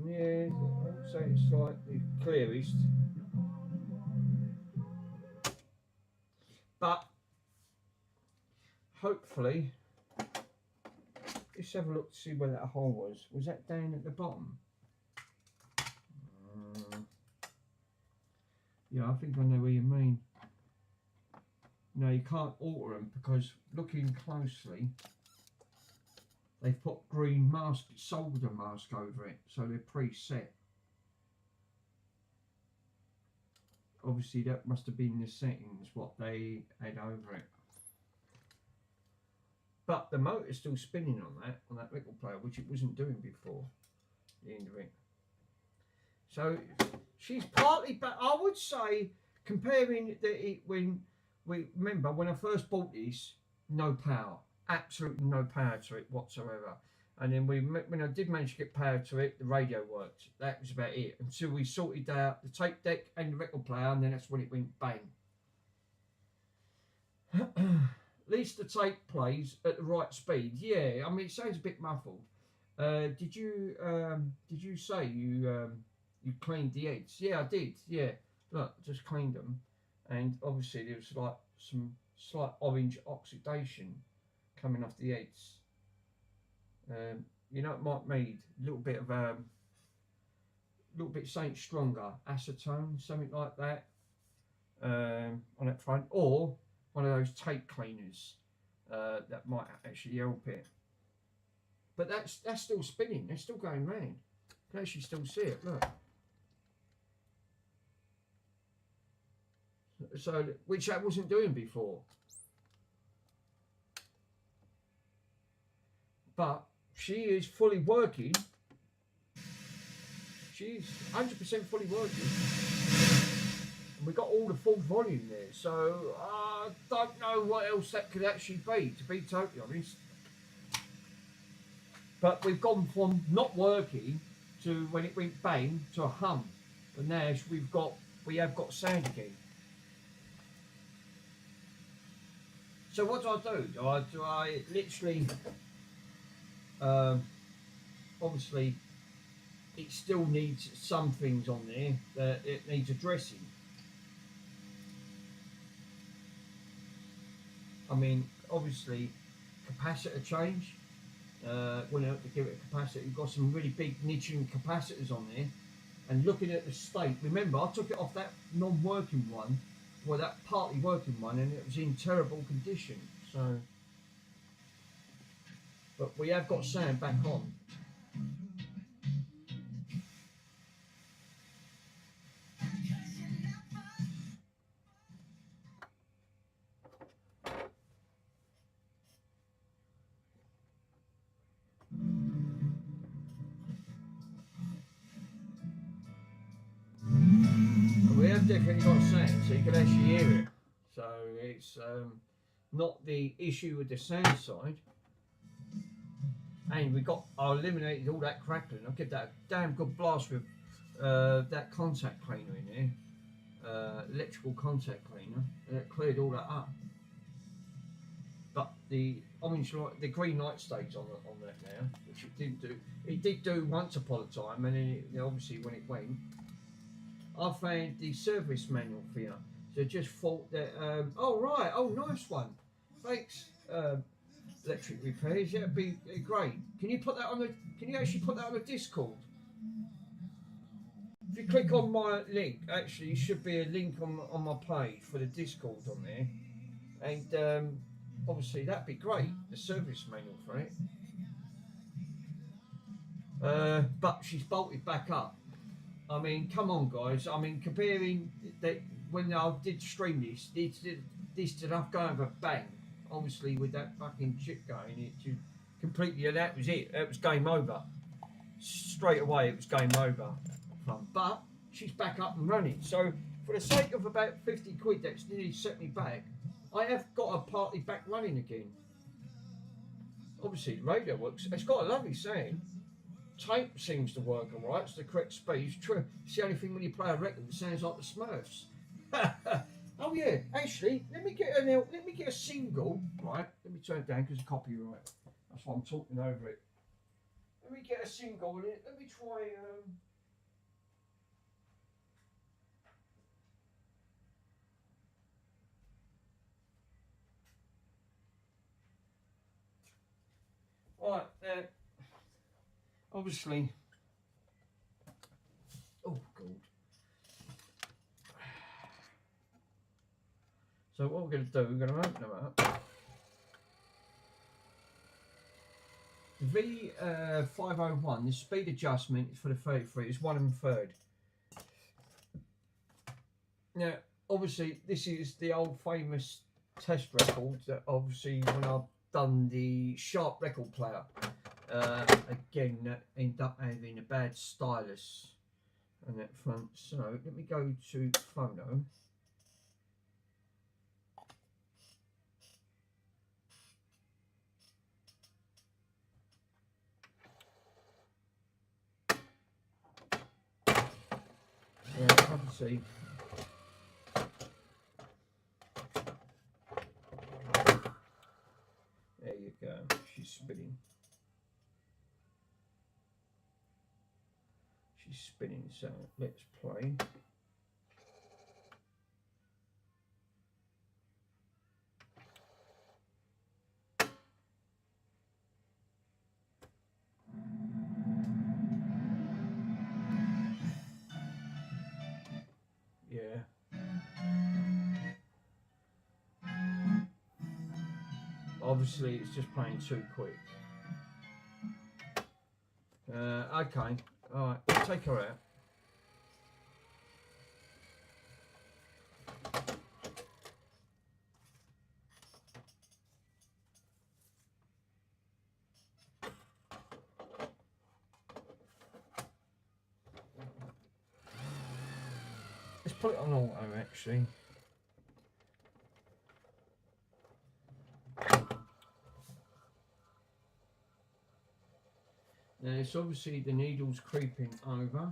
Yeah, I'd say it's like the clearest. But hopefully, let's have a look to see where that hole was. Was that down at the bottom? Yeah, I think I know what you mean. No, you can't alter them because looking closely, they've put green mask, solder mask over it, so they're preset. Obviously, that must have been the settings what they had over it. But the motor's still spinning on that record player, which it wasn't doing before. The end of it. So she's partly back. I would say, comparing when I first bought this, no power, absolutely no power to it whatsoever. And then when I did manage to get power to it, the radio worked. That was about it until we sorted out the tape deck and the record player, and then that's when it went bang. At least the tape plays at the right speed. Yeah, I mean it sounds a bit muffled. Did you say you cleaned the heads? Yeah, I did. Yeah, look, just cleaned them, and obviously there was like some slight orange oxidation coming off the heads. You know, it might need a little bit of something stronger, acetone, something like that, on that front, or one of those tape cleaners. that might actually help it. But that's still spinning. They're still going round. You can actually still see it. Look. So, which that wasn't doing before. But she is fully working. She's 100% fully working. And we got all the full volume there. So I don't know what else that could actually be, to be totally honest. But we've gone from not working to, when it went bang, to a hum. And now we have got sound again. So what do? Do I literally, obviously, it still needs some things on there that it needs addressing. I mean, obviously, capacitor change. When to give it a capacitor, you've got some really big niching capacitors on there. And looking at the state, remember I took it off that non-working one, well, that partly working one, and it was in terrible condition. So, but we have got sound back on. We have definitely got sound, so you can actually hear it. So it's not the issue with the sound side. And I eliminated all that crackling. I'll give that a damn good blast with that contact cleaner in there, electrical contact cleaner, and it cleared all that up. But the orange light, the green light stays on that now, which it didn't do. It did do once upon a time, and then obviously when it went, I found the service manual for you. So just thought that, oh right, oh nice one, thanks. Electric repairs, yeah, it'd be great. Can you put that on the? Can you actually put that on the Discord? If you click on my link, actually, there should be a link on my page for the Discord on there, and obviously that'd be great. The service manual for it. But she's bolted back up. I mean, come on, guys. I mean, comparing that when I did stream this did enough going over bang. Obviously, with that fucking chip going, it just completely, and that was it. It was game over. Straight away, it was game over. But she's back up and running. So, for the sake of about 50 quid, that's nearly set me back. I have got a party back running again. Obviously, the radio works. It's got a lovely sound. Tape seems to work alright. It's the correct speed. It's true. It's the only thing when you play a record, it sounds like the Smurfs. Oh yeah, actually, let me get a single, right? Let me turn it down because of copyright. That's why I'm talking over it. Let me get a single in it. Let me try. Right, obviously. Oh God. So what we're going to do, we're going to open them up. The V501, the speed adjustment is for the 33, it's 1 1/3. Now, obviously, this is the old famous test record that obviously when I've done the Sharp record player, again, that ended up having a bad stylus on that front. So let me go to photo. Yeah, obviously. There you go. She's spinning. She's spinning. So let's play. Obviously, it's just playing too quick. Okay, alright, we'll take her out. Let's put it on auto actually. Now it's obviously the needle's creeping over.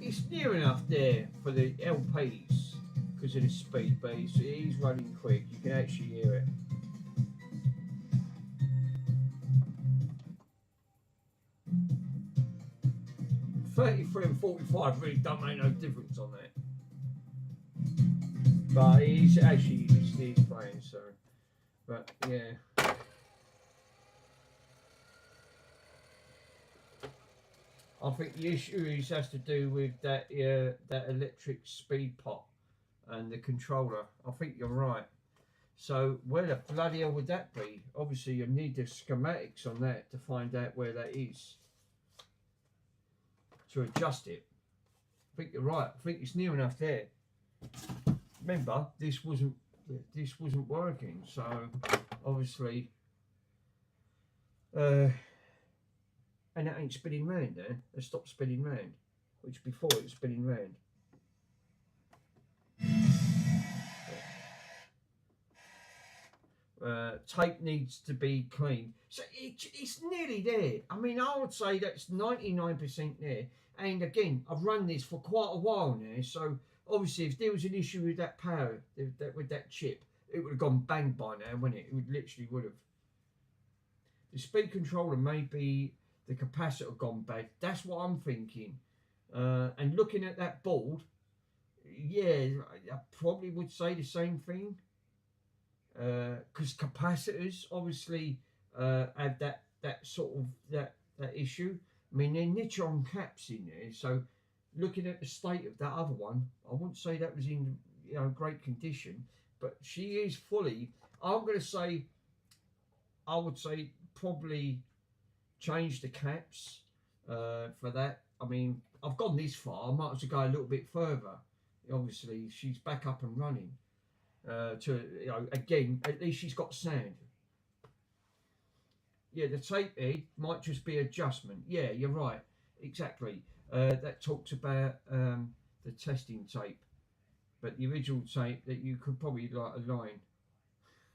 It's near enough there for the LPs because of the speed, but it is running quick. You can actually hear it. .33 and 45 really don't make no difference on that. But he's actually he's playing, so. But yeah. I think the issue has to do with that that electric speed pot and the controller. I think you're right. So where the bloody hell would that be? Obviously you need the schematics on that to find out where that is to adjust it. I think you're right. I think it's near enough there. Remember, this wasn't working, so obviously and that ain't spinning round there. It stopped spinning round, which before it was spinning round. Tape needs to be cleaned. So it's nearly there. I mean, I would say that's 99% there. And again, I've run this for quite a while now, so obviously if there was an issue with that power, with that chip, it would have gone bang by now, wouldn't it? It would literally would have. The speed controller may be the capacitor gone bad. That's what I'm thinking. And looking at that board, yeah, I probably would say the same thing. Because capacitors obviously have that sort of that issue. I mean, they're niche-on caps in there, so looking at the state of that other one, I wouldn't say that was in great condition, but she is fully. I'm going to say, I would say probably change the caps for that. I mean, I've gone this far. I might as well go a little bit further. Obviously, she's back up and running. Again, at least she's got sound. Yeah, the tape head might just be adjustment. Yeah, you're right. Exactly. That talks about the testing tape, but the original tape that you could probably like align.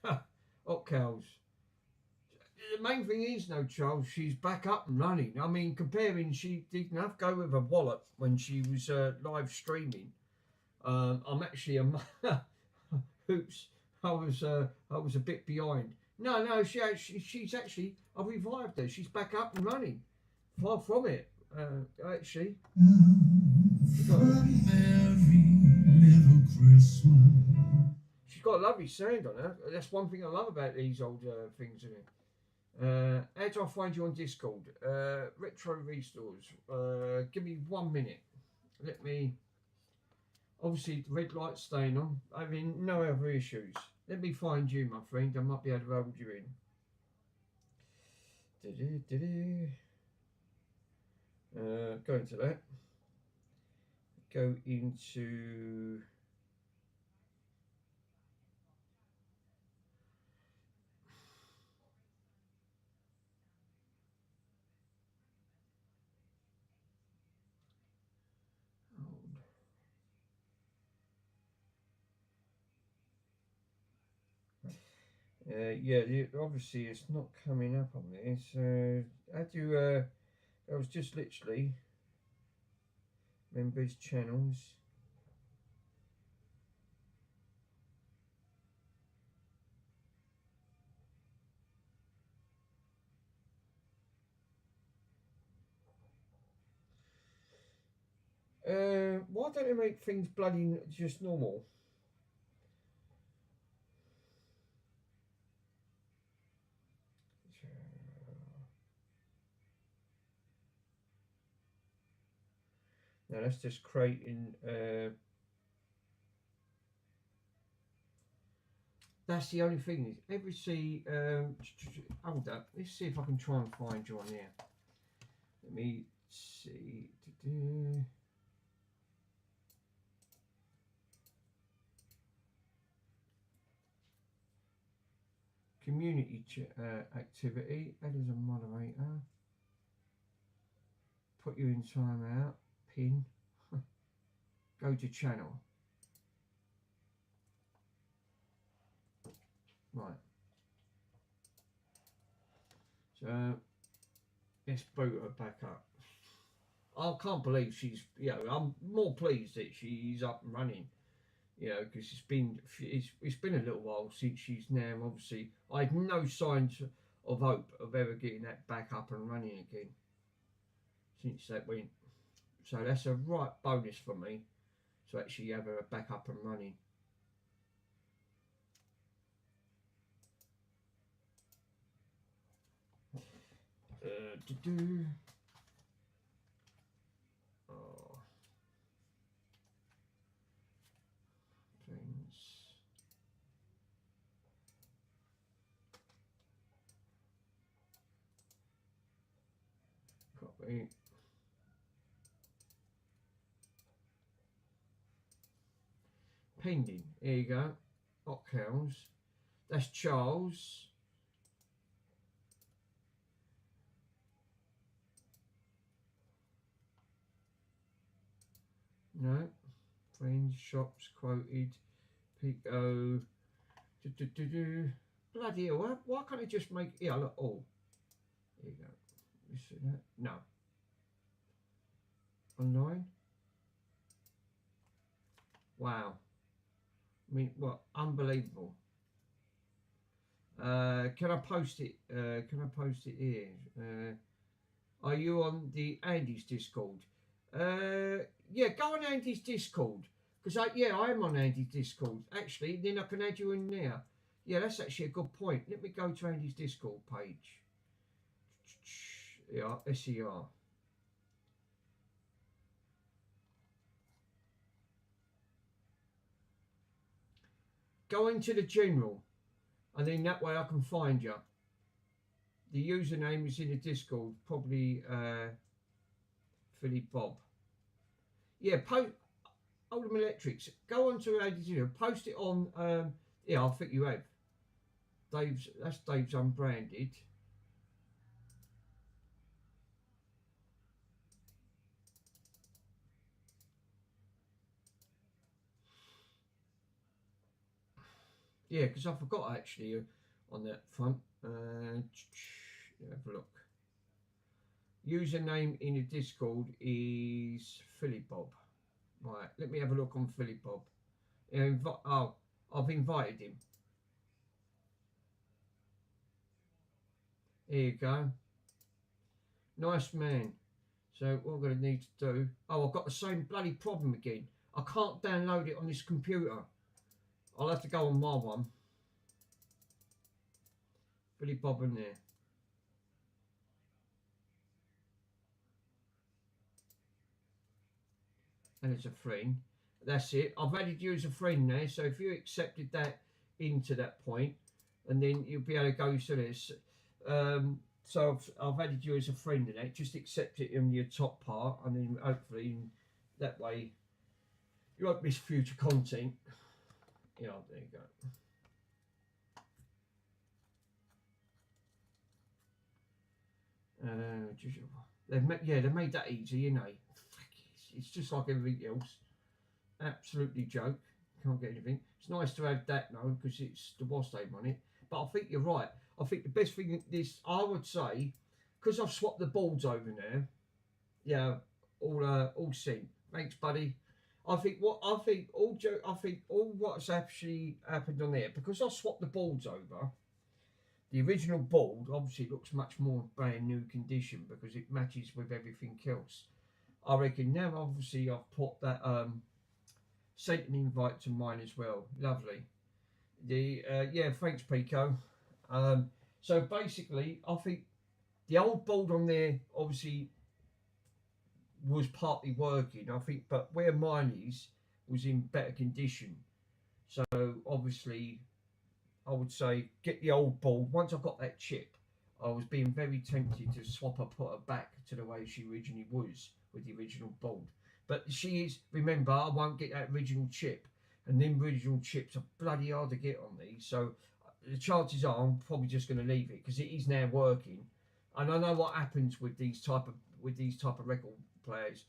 Hot cows. The main thing is, no, Charles, she's back up and running. I mean, comparing, she didn't have to go with a wallop when she was live streaming. I'm actually a oops. I was a bit behind. No, she's actually. I revived her. She's back up and running. Far from it, actually. She's got a lovely sound on her. That's one thing I love about these old things, isn't it? How do I find you on Discord? Retro Restores. Give me 1 minute. Let me. Obviously, the red light's staying on. I mean, no other issues. Let me find you, my friend. I might be able to hold you in. Go into that. Go into. Yeah, obviously it's not coming up on this. How do you, I was just literally members channels. Why don't they make things bloody just normal? Now that's just creating. That's the only thing is every see. Hold up. Let's see if I can try and find you on here. Let me see. Community activity. Add as a moderator. Put you in timeout. Pin. Go to channel. Right. So let's boot her back up. I can't believe she's. You know, I'm more pleased that she's up and running. You know, because it's been a little while since she's now obviously. I had no signs of hope of ever getting that back up and running again since that went. So that's a right bonus for me to actually have her back up and running. Oh. Things. Copy. Pending. Here you go. Ockhouse. That's Charles. No. Friends, shops, quoted. Pico. Bloody hell. Why can't I just make. Yeah, look. Oh. There you go. You see that? No. Online. Wow. I mean, what? Unbelievable. Can I post it? Can I post it here? Are you on the Andy's Discord? Yeah, go on Andy's Discord. Because I am on Andy's Discord. Actually, then I can add you in there. Yeah, that's actually a good point. Let me go to Andy's Discord page. Yeah, SER. Go into the general, and then that way I can find you. The username is in the Discord, probably Philly Bob. Yeah, Oldham Electrics. Go on to Andy's, post it on. Yeah, I think you have. That's Dave's unbranded. Yeah, because I forgot actually on that front. Have a look. Username in the Discord is Philly Bob. Right, let me have a look on Philly Bob. Oh, I've invited him. Here you go. Nice man. So what I'm going to need to do... Oh, I've got the same bloody problem again. I can't download it on this computer. I'll have to go on my one. Philly Bob in there. And it's a friend. That's it. I've added you as a friend now. So if you accepted that into that point, and then you'll be able to go to this. So I've added you as a friend in it. Just accept it in your top part, and then hopefully that way you won't miss future content. Yeah, there you go. They made that easy, you know. It's just like everything else. Absolutely joke. Can't get anything. It's nice to have that now because it's the WAS name on it. But I think you're right. I think the best thing is, I would say, because I've swapped the boards over now. Yeah, all sent. Thanks, buddy. I think all what's actually happened on there, because I swapped the boards over. The original board obviously looks much more brand new condition because it matches with everything else. I reckon now obviously I've put that sent an invite to mine as well. Lovely. Yeah, thanks Pico. So basically I think the old board on there obviously was partly working, I think, but where mine is was in better condition. So obviously, I would say get the old board. Once I got that chip, I was being very tempted to swap her, put her back to the way she originally was with the original board. But she is, remember, I won't get that original chip, and them original chips are bloody hard to get on these. So the chances are I'm probably just going to leave it because it is now working, and I know what happens with these type of record players.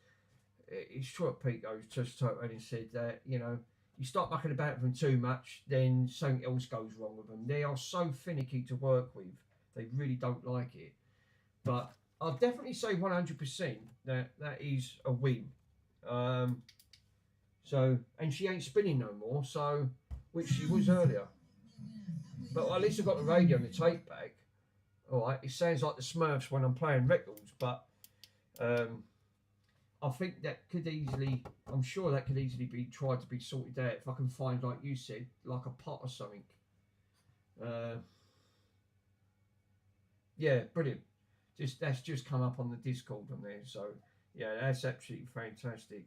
It's true. Pete goes just and he said that you start mucking about with them too much, then something else goes wrong with them. They are so finicky to work with; they really don't like it. But I'll definitely say 100% that is a win. So, and she ain't spinning no more, so which she was earlier. But at least I've got the radio and the tape back. All right, it sounds like the Smurfs when I'm playing records, but I think that could easily, I'm sure that could easily be tried to be sorted out if I can find, like you said, like a pot or something. Yeah, brilliant. That's just come up on the Discord on there, so yeah, that's absolutely fantastic.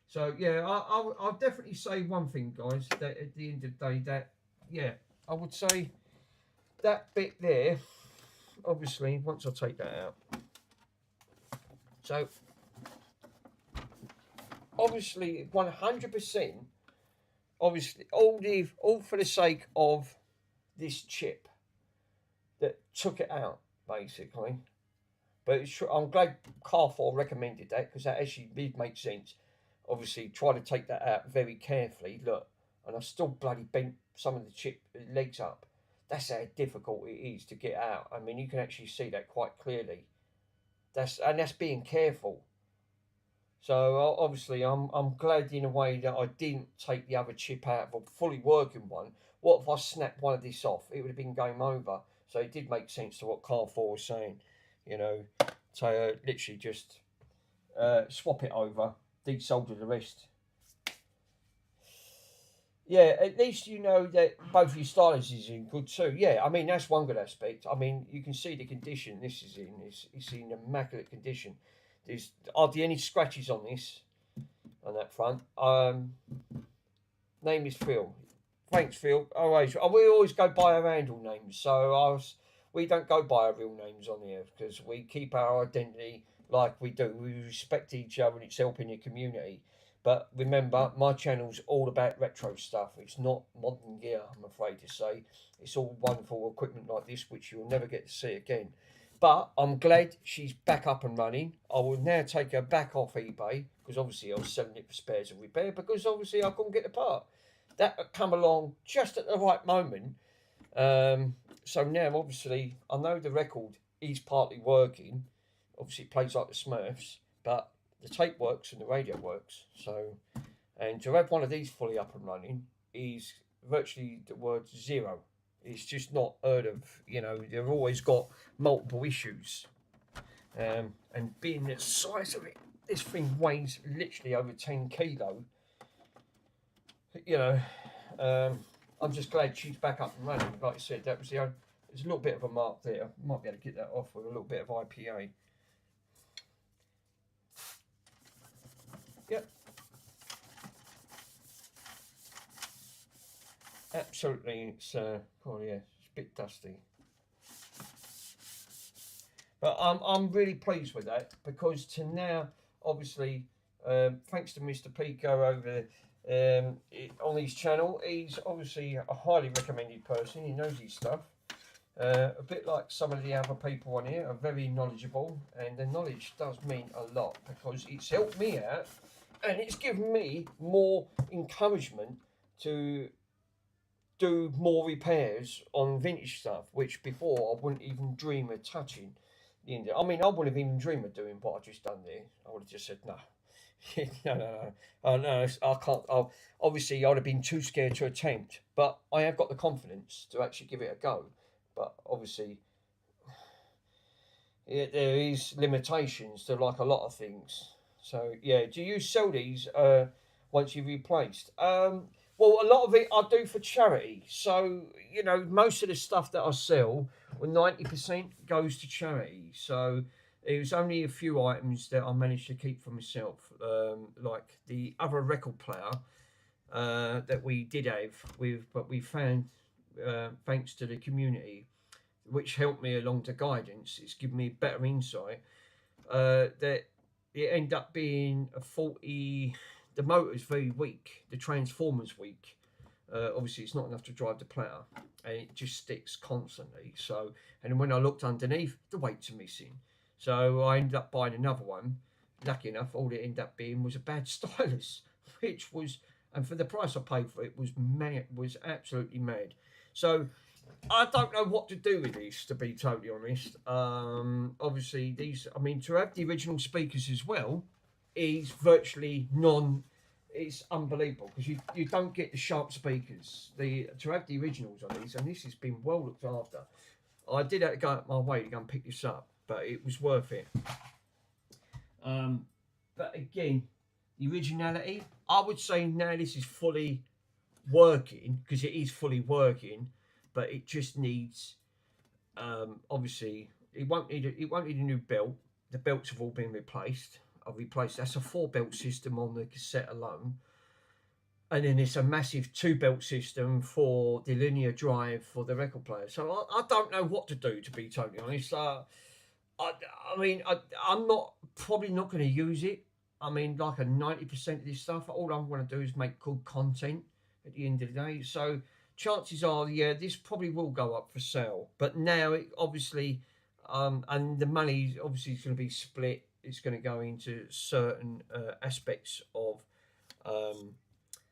So yeah, I'll definitely say one thing, guys. That at the end of the day, that yeah, I would say that bit there. Obviously, once I take that out, so obviously 100%. Obviously, all for the sake of this chip that took it out, basically. But I'm glad Carfor recommended that because that actually did make sense. Obviously, try to take that out very carefully. Look, and I still bloody bent some of the chip legs up. That's how difficult it is to get out. I mean, you can actually see that quite clearly. That's being careful. So obviously, I'm glad in a way that I didn't take the other chip out of a fully working one. What if I snapped one of this off? It would have been game over. So it did make sense to what Carfor was saying. So literally just swap it over, desolder the rest. Yeah, at least you know that both your stylus is in good too. Yeah, I mean that's one good aspect. I mean you can see the condition this is in. It's in immaculate condition. There's hardly any scratches on this, on that front. Name is Phil. Thanks, Phil. We always go by our handle names, so we don't go by our real names on here because we keep our identity like we do. We respect each other and it's helping the community. But remember, my channel's all about retro stuff. It's not modern gear, I'm afraid to say. It's all wonderful equipment like this, which you'll never get to see again. But I'm glad she's back up and running. I will now take her back off eBay because obviously I was selling it for spares and repair because obviously I couldn't get the part. That come along just at the right moment. So now, obviously, I know the record is partly working. Obviously, it plays like the Smurfs, but the tape works and the radio works. So, and to have one of these fully up and running is virtually the word zero. It's just not heard of. They've always got multiple issues. And being the size of it, this thing weighs literally over 10 kilo. I'm just glad she's back up and running. Like I said, that was there's a little bit of a mark there. Might be able to get that off with a little bit of IPA. Yep. Absolutely, it's it's a bit dusty. But I'm really pleased with that because to now, obviously, thanks to Mr. Pico over on his channel, he's obviously a highly recommended person. He knows his stuff. A bit like some of the other people on here are very knowledgeable, and the knowledge does mean a lot because it's helped me out and it's given me more encouragement to do more repairs on vintage stuff, which before I wouldn't even dream of touching. I mean, I wouldn't have even dreamed of doing what I just done there. I would have just said no. No. Oh, no, I can't. Obviously, I'd have been too scared to attempt, but I have got the confidence to actually give it a go. But obviously, there is limitations to like a lot of things. So yeah, do you sell these once you've replaced? Well, a lot of it I do for charity. So most of the stuff that I sell, 90% goes to charity. So It was only a few items that I managed to keep for myself, like the other record player that we did have but we found, thanks to the community, which helped me along the guidance. It's given me better insight. That it ended up being a 40. The motor's very weak. The transformer's weak. Obviously, it's not enough to drive the platter, and it just sticks constantly. So, and when I looked underneath, the weights are missing. So I ended up buying another one. Lucky enough, all it ended up being was a bad stylus, which was, and for the price I paid for it, was mad, was absolutely mad. So I don't know what to do with this, to be totally honest. Obviously, these, I mean, to have the original speakers as well is virtually it's unbelievable, because you don't get the sharp speakers. To have the originals on these, and this has been well looked after. I did have to go out my way to go and pick this up, but it was worth it. But again, the originality, I would say now this is fully working, because it is fully working, but it just needs, obviously, it won't need a new belt. The belts have all been replaced. I've replaced, that's a 4-belt system on the cassette alone, and then it's a massive 2-belt system for the linear drive for the record player. So I don't know what to do, to be totally honest. I mean, I'm probably not going to use it. I mean, like a 90% of this stuff, all I'm going to do is make good content at the end of the day. So chances are, yeah, this probably will go up for sale. But now, it obviously, and the money obviously is going to be split. It's going to go into certain aspects of,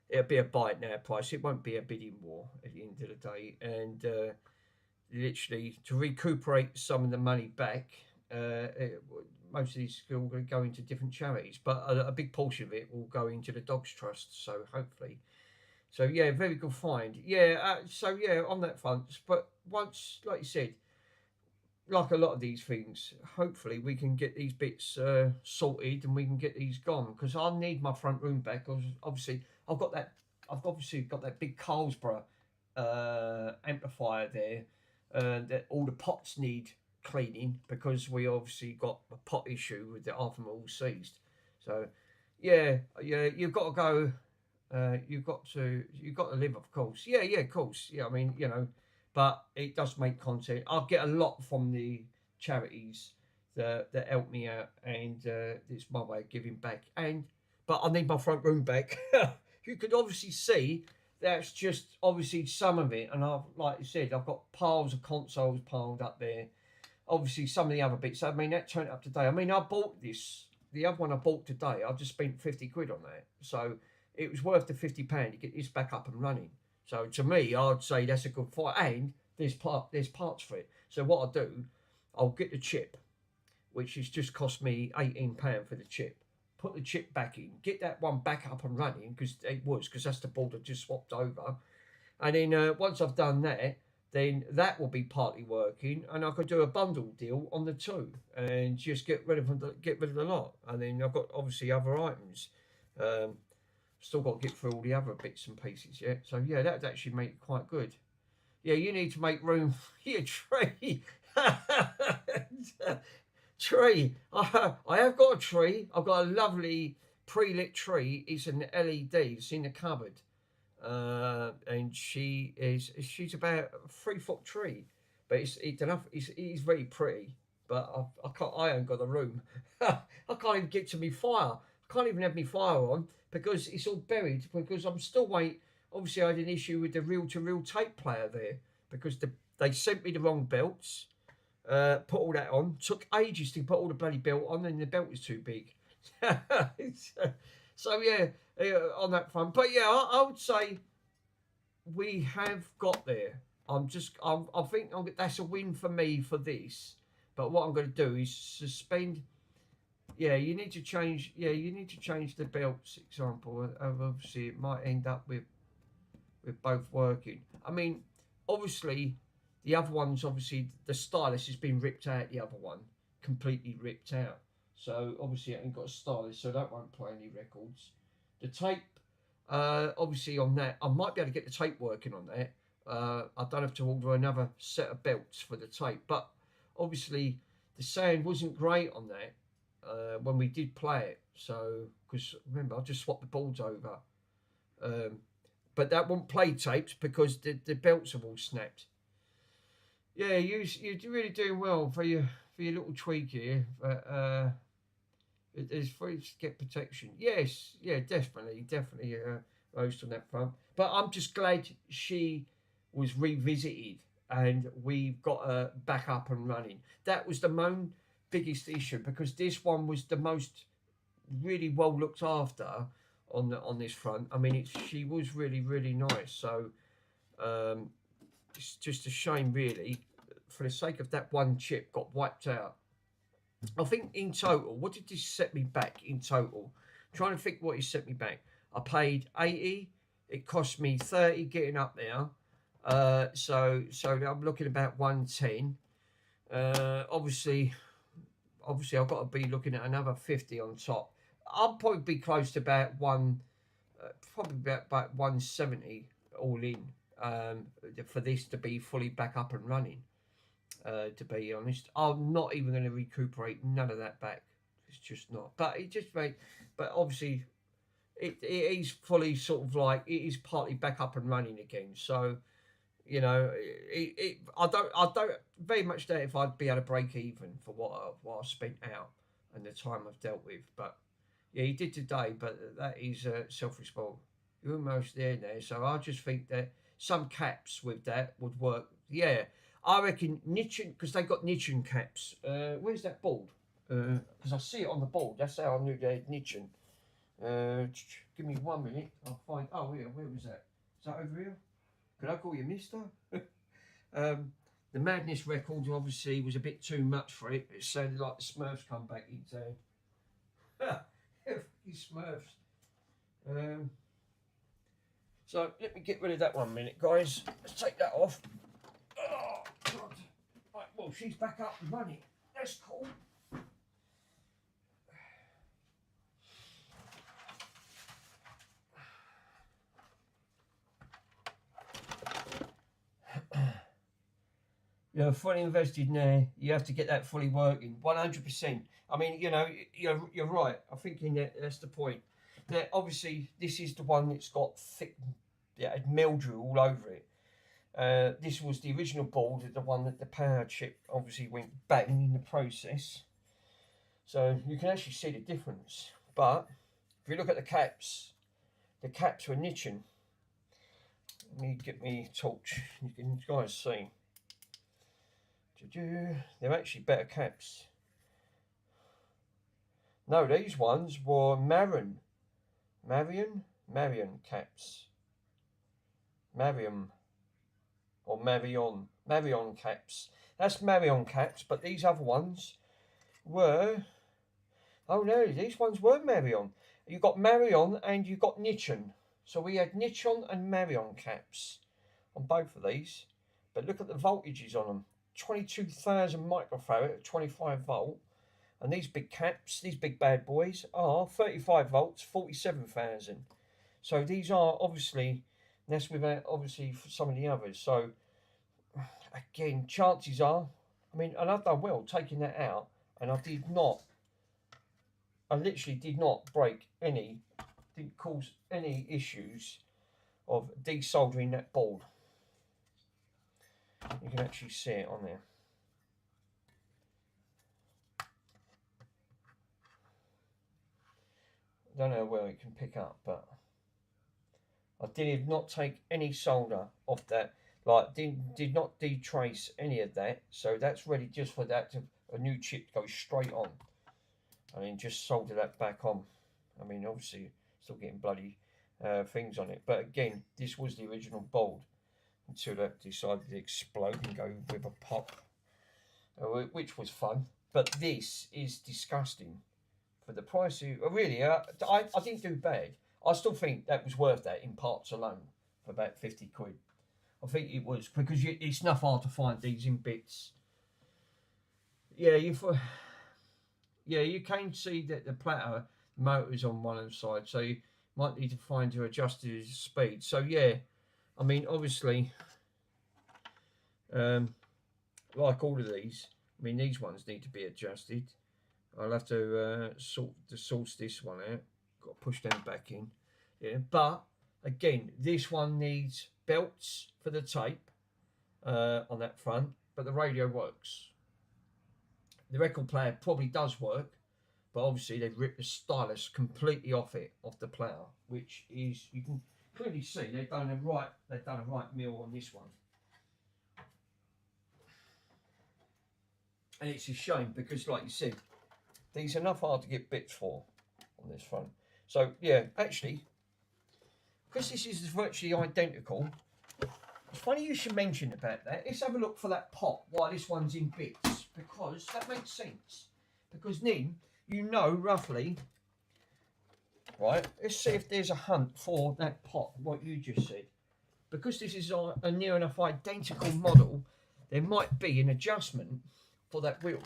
it'll be a buy it now price. It won't be a bidding war at the end of the day. And literally, to recuperate some of the money back, most of these will go into different charities, but a big portion of it will go into the Dogs Trust. So hopefully, so yeah, very good find. Yeah, so yeah, on that front. But once, like you said, like a lot of these things, hopefully we can get these bits sorted and we can get these gone, because I need my front room back. Obviously, I've obviously got that big Carlsberg amplifier there that all the pots need cleaning, because we obviously got a pot issue with the half of them all seized. So yeah, you've got to go. You've got to live, of course. Yeah, of course. Yeah, I mean, but it does make content. I get a lot from the charities that help me out, and it's my way of giving back. But I need my front room back. You could obviously see that's just obviously some of it, and like I said, I've got piles of consoles piled up there. Obviously, some of the other bits, I mean, that turned up today. I mean, I bought this, the other one I bought today, I just spent 50 quid on that. So it was worth the £50 to get this back up and running. So to me, I'd say that's a good fight. And there's parts for it. So what I'll do, I'll get the chip, which has just cost me £18 for the chip. Put the chip back in, get that one back up and running, because that's the board I just swapped over. And then once I've done that, then that will be partly working, and I could do a bundle deal on the two and just get rid of the lot. And then I've got obviously other items. Still got to get through all the other bits and pieces yet. So yeah, that would actually make it quite good. Yeah, you need to make room for your tree. Tree. I have got a tree. I've got a lovely pre-lit tree. It's an LED. It's in the cupboard. And she's about a 3-foot tree, but it's enough. It is very pretty, but I haven't got the room. I can't even get to me fire. I can't even have me fire on because it's all buried, because I'm still waiting. Obviously, I had an issue with the reel-to-reel tape player there, because they sent me the wrong belts. Put all that on. Took ages to put all the bloody belt on, and the belt was too big. So yeah, on that front. But yeah, I would say we have got there. I think that's a win for me for this. But what I'm going to do is suspend. Yeah, you need to change. Yeah, you need to change the belts. Example. Obviously, it might end up with both working. I mean, obviously, the other one's obviously the stylus has been ripped out. The other one completely ripped out. So obviously, I ain't got a stylus, so that won't play any records. The tape, obviously on that, I might be able to get the tape working on that. I don't have to order another set of belts for the tape, but obviously the sound wasn't great on that when we did play it. So, because remember, I just swapped the boards over. But that won't play tapes because the belts have all snapped. Yeah, you're really doing well for your little tweak here. But it's free to get protection. Yes, yeah, definitely roast on that front. But I'm just glad she was revisited and we've got her back up and running. That was the biggest issue because this one was the most really well looked after on this front. I mean, she was really nice. So it's just a shame, really, for the sake of that one chip got wiped out. I think in total, what did this set me back in total? Trying to think what it set me back. I paid 80. It cost me 30 getting up there. So I'm looking about 110. Obviously I've got to be looking at another 50 on top. I'll probably be close to about probably about 170 all in for this to be fully back up and running. To be honest, I'm not even going to recuperate none of that back. It's just not. But it just but obviously it is fully sort of like it is partly back up and running again. So you know, I don't very much doubt if I'd be able to break even for what I spent out and the time I've dealt with. But yeah, he did today, but that is self-respect. You're almost there now, so I just think that some caps with that would work. Yeah, I reckon Nichen, because they got Nichen caps. Where's that board? Because I see it on the board. That's how I knew they had Nichen. Give me 1 minute. I'll find. Oh, yeah. Where was that? Is that over here? Could I call you Mister? The Madness record obviously was a bit too much for it. It sounded like the Smurfs come back into Smurfs. So let me get rid of that 1 minute, guys. Let's take that off. Oh, God. Right, well, she's back up and running. That's cool. You're fully invested now. You have to get that fully working, 100%. I mean, you know, you're right. I'm thinking that's the point. Now, obviously, this is the one that's got thick, mildew all over it. This was the original board, the one that the power chip obviously went bang in the process. So you can actually see the difference. But if you look at the caps were niching. Let me get me torch. You can guys see. They're actually better caps. No, these ones were Marion caps. Marion caps. That's Marion caps, but these other ones were. Oh no, these ones were Marion. You got Marion and you got Nichon. So we had Nichon and Marion caps on both of these. But look at the voltages on them. 22,000 microfarad at 25 volt. And these big caps, these big bad boys, are 35 volts, 47,000. So these are obviously, that's without obviously for some of the others. So again, chances are, I mean, and I've done well taking that out, and I literally did not break didn't cause any issues of desoldering that board. You can actually see it on there. I don't know how well you can pick up, but I did not take any solder off that. Like, did not detrace any of that. So that's ready just for that a new chip to go straight on. And then just solder that back on. I mean, obviously, still getting bloody things on it. But again, this was the original board until that decided to explode and go with a pop, which was fun. But this is disgusting for the price. Really, I didn't do bad. I still think that was worth that in parts alone for about 50 quid. I think it was because it's not hard to find these in bits. Yeah, you can see that the platter motor is on one of the sides, so you might need to find to adjust the speed. So yeah, I mean, obviously, like all of these, I mean, these ones need to be adjusted. I'll have to source this one out. Got to push them back in. Yeah, but again, this one needs belts for the tape on that front, but the radio works. The record player probably does work, but obviously they've ripped the stylus completely off the player, which is, you can clearly see they've done a right mill on this one. And it's a shame because, like you said, these are enough hard to get bits for on this front. So yeah, actually, because this is virtually identical, it's funny you should mention about that. Let's have a look for that pot while this one's in bits, because that makes sense. Because then you know roughly, right? Let's see if there's a hunt for that pot, what you just said. Because this is a near enough identical model, there might be an adjustment for that wheel.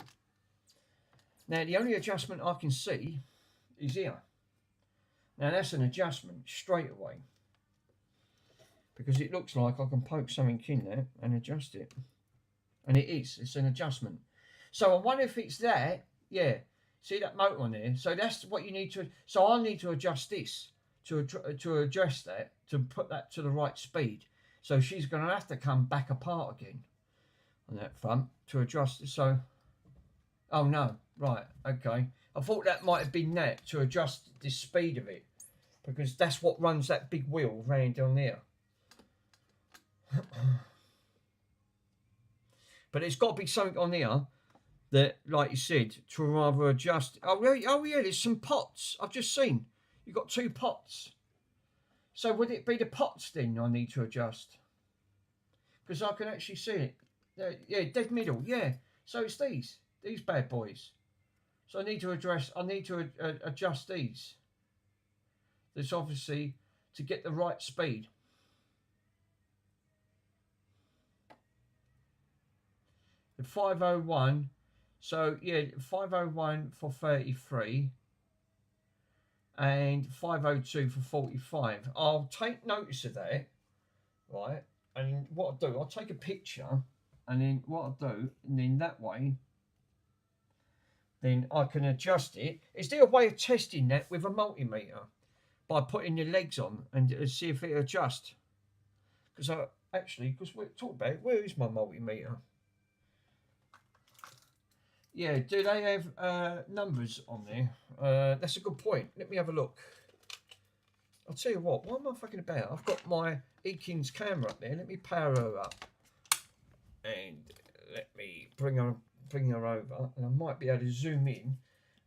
Now, the only adjustment I can see is here. Now, that's an adjustment straight away, because it looks like I can poke something in there and adjust it. And it is. It's an adjustment. So I wonder if it's that. Yeah. See that motor on there? So that's what you need to... So I need to adjust this to adjust that, to put that to the right speed. So she's going to have to come back apart again on that front to adjust it. So... Oh, no. Right. Okay. I thought that might have been that, to adjust the speed of it, because that's what runs that big wheel round down there. But it's got to be something on here that, like you said, to rather adjust. Oh yeah, there's some pots. I've just seen. You've got 2 pots. So would it be the pots then I need to adjust? Because I can actually see it. Yeah, dead middle. Yeah. So it's these bad boys. So I need to adjust these. This obviously to get the right speed. The 501, so yeah, 501 for 33 and 502 for 45. I'll take notice of that, right? And what I'll do, I'll take a picture, and then what I'll do, and then that way, then I can adjust it. Is there a way of testing that with a multimeter by putting your legs on and see if it adjusts? Because we're talking about it, where is my multimeter? Yeah, do they have numbers on there? That's a good point. Let me have a look. I'll tell you what am I fucking about? I've got my Eakins camera up there. Let me power her up. And let me bring her over. And I might be able to zoom in,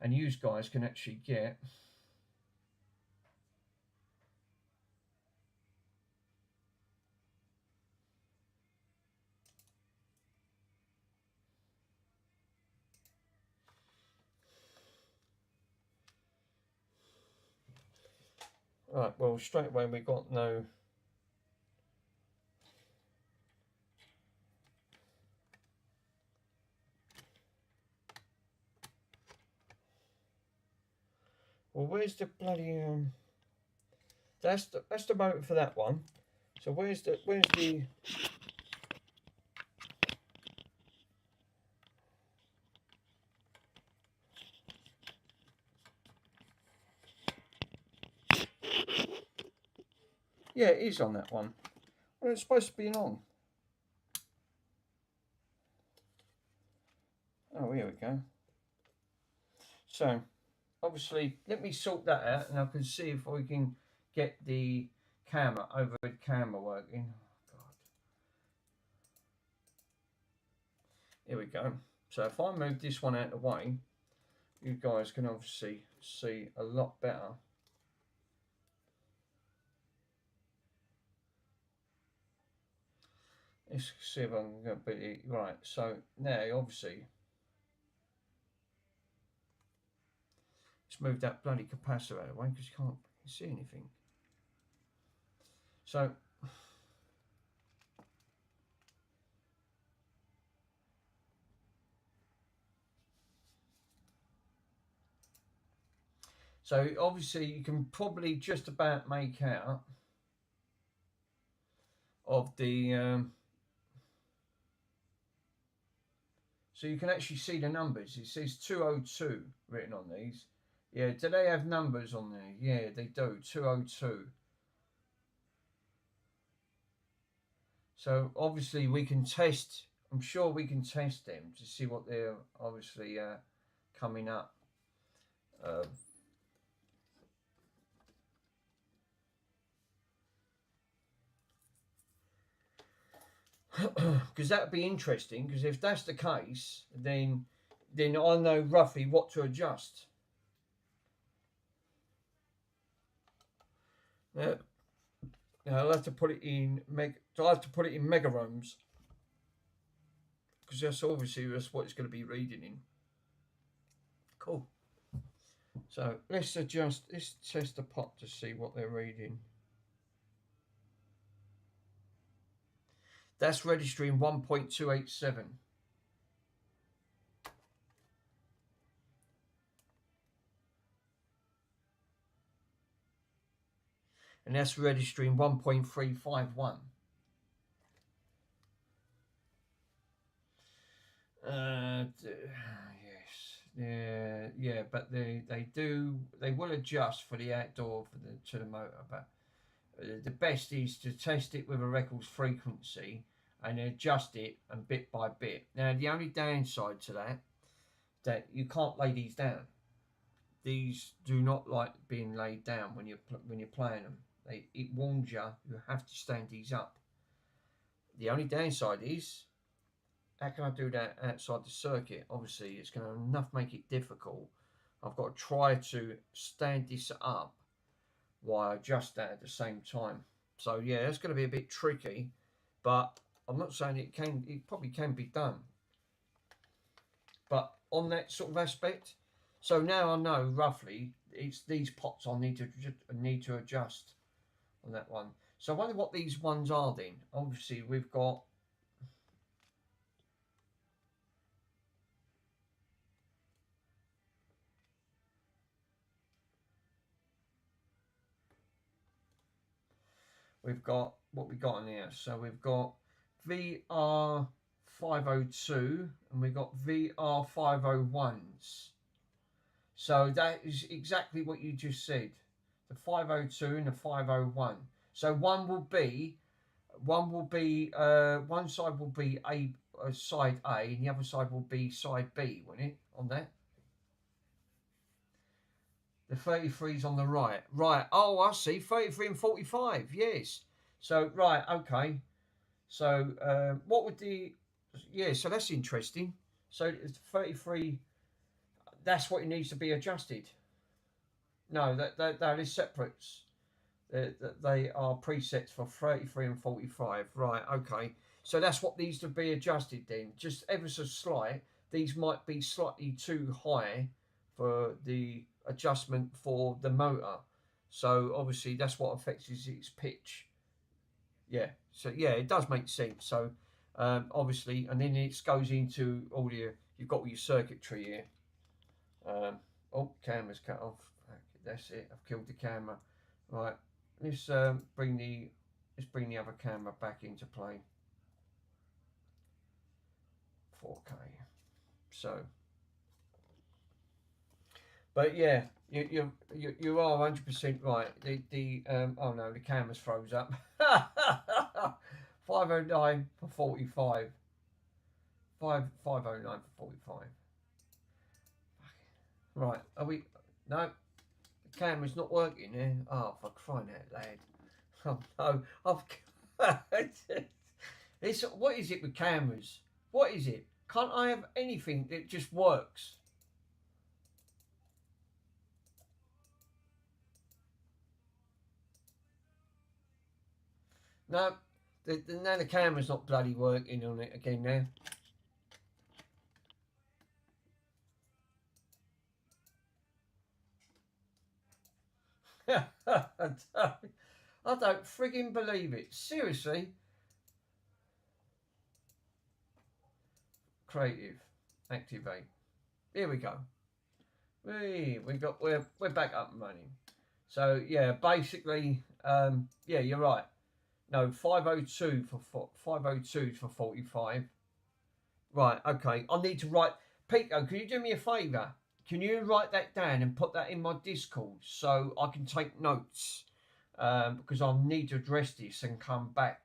and you guys can actually get... Right, well, straight away we got no... Well, where's the bloody... That's the motor for that one. So where's the... Yeah, it is on that one. Well, it's supposed to be on. Oh, here we go. So, obviously, let me sort that out, and I can see if we can get the camera, overhead camera working. Oh, God. Here we go. So if I move this one out of the way, you guys can obviously see a lot better. Let's see if I can get it right. So now, obviously, let's move that bloody capacitor out of the way because you can't see anything. So obviously you can probably just about make out of the So you can actually see the numbers. It says 202 written on these. Yeah, do they have numbers on there? Yeah, they do. 202. So obviously we can test. I'm sure we can test them to see what they're obviously coming up. Because that would be interesting. Because if that's the case, then I know roughly what to adjust. Now I'll have to put it in I'll have to put it in megarohms, because that's obviously what it's going to be reading in. Cool. So let's test the pot to see what they're reading. That's registering 1.287. And that's registering 1.351. Yes, yeah, but they will adjust for the outdoor to the motor, but the best is to test it with a record's frequency and adjust it and bit by bit. Now the only downside to that you can't lay these down. These do not like being laid down when you're playing them. It warns you have to stand these up. The only downside is, how can I do that outside the circuit? Obviously, it's going to make it difficult. I've got to try to stand this up while I adjust that at the same time. So yeah, it's going to be a bit tricky, but I'm not saying it probably can be done. But on that sort of aspect, so now I know roughly it's these pots I need to adjust on that one. So I wonder what these ones are then. Obviously we've got what we got in here. So we've got VR502 and we've got VR501s. So that is exactly what you just said. The 502 and the 501. So one side will be side A and the other side will be side B, won't it? On that. The 33's on the right. Right. Oh, I see. 33 and 45. Yes. So, right. Okay. So, what would the... Yeah, so that's interesting. So, it's 33... That's what it needs to be adjusted. No, that is separates. They are presets for 33 and 45. Right. Okay. So, that's what needs to be adjusted then. Just ever so slight. These might be slightly too high for the adjustment for the motor, so obviously that's what affects its pitch. Yeah, so yeah, it does make sense. So obviously, and then it goes into all your, you've got all your circuitry here. Oh, camera's cut off. That's it, I've killed the camera. Right, let's bring the other camera back into play. 4K. So, but yeah, you are 100% right. Oh no, the camera's froze up. 509 for 45. 509 for 45. Right, are we? No, the camera's not working there. Oh, for crying out loud! Oh no, it's what is it with cameras? What is it? Can't I have anything that just works? No, now the camera's not bloody working on it again now. I don't frigging believe it. Seriously. Creative. Activate. Here we go. We're back up and running. So yeah, basically, yeah, you're right. No, 502 for 45. Right, okay. I need to write. Peter, can you do me a favour? Can you write that down and put that in my Discord so I can take notes? Because I'll need to address this and come back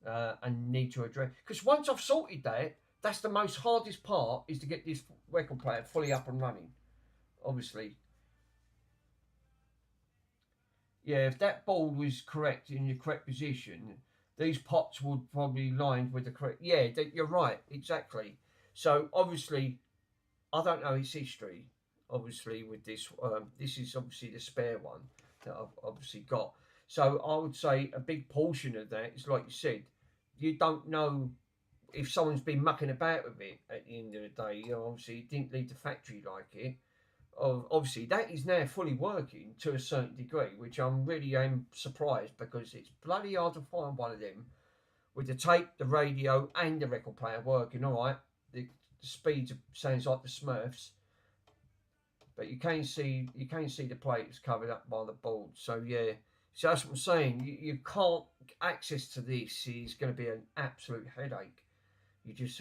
and need to address. Because once I've sorted that, that's the most hardest part, is to get this record player fully up and running. Obviously. Yeah, if that board was correct in the correct position, these pots would probably lined with the correct. Yeah, you're right, exactly. So obviously, I don't know its history. Obviously, with this, this is obviously the spare one that I've obviously got. So I would say a big portion of that is, like you said, you don't know if someone's been mucking about with it at the end of the day. You know, obviously, it didn't leave the factory like it. Obviously, that is now fully working to a certain degree, which I'm really surprised, because it's bloody hard to find one of them with the tape, the radio, and the record player working. All right, the speed sounds like the Smurfs, but you can see the plates covered up by the board. So yeah, so that's what I'm saying. You can't access to this is going to be an absolute headache.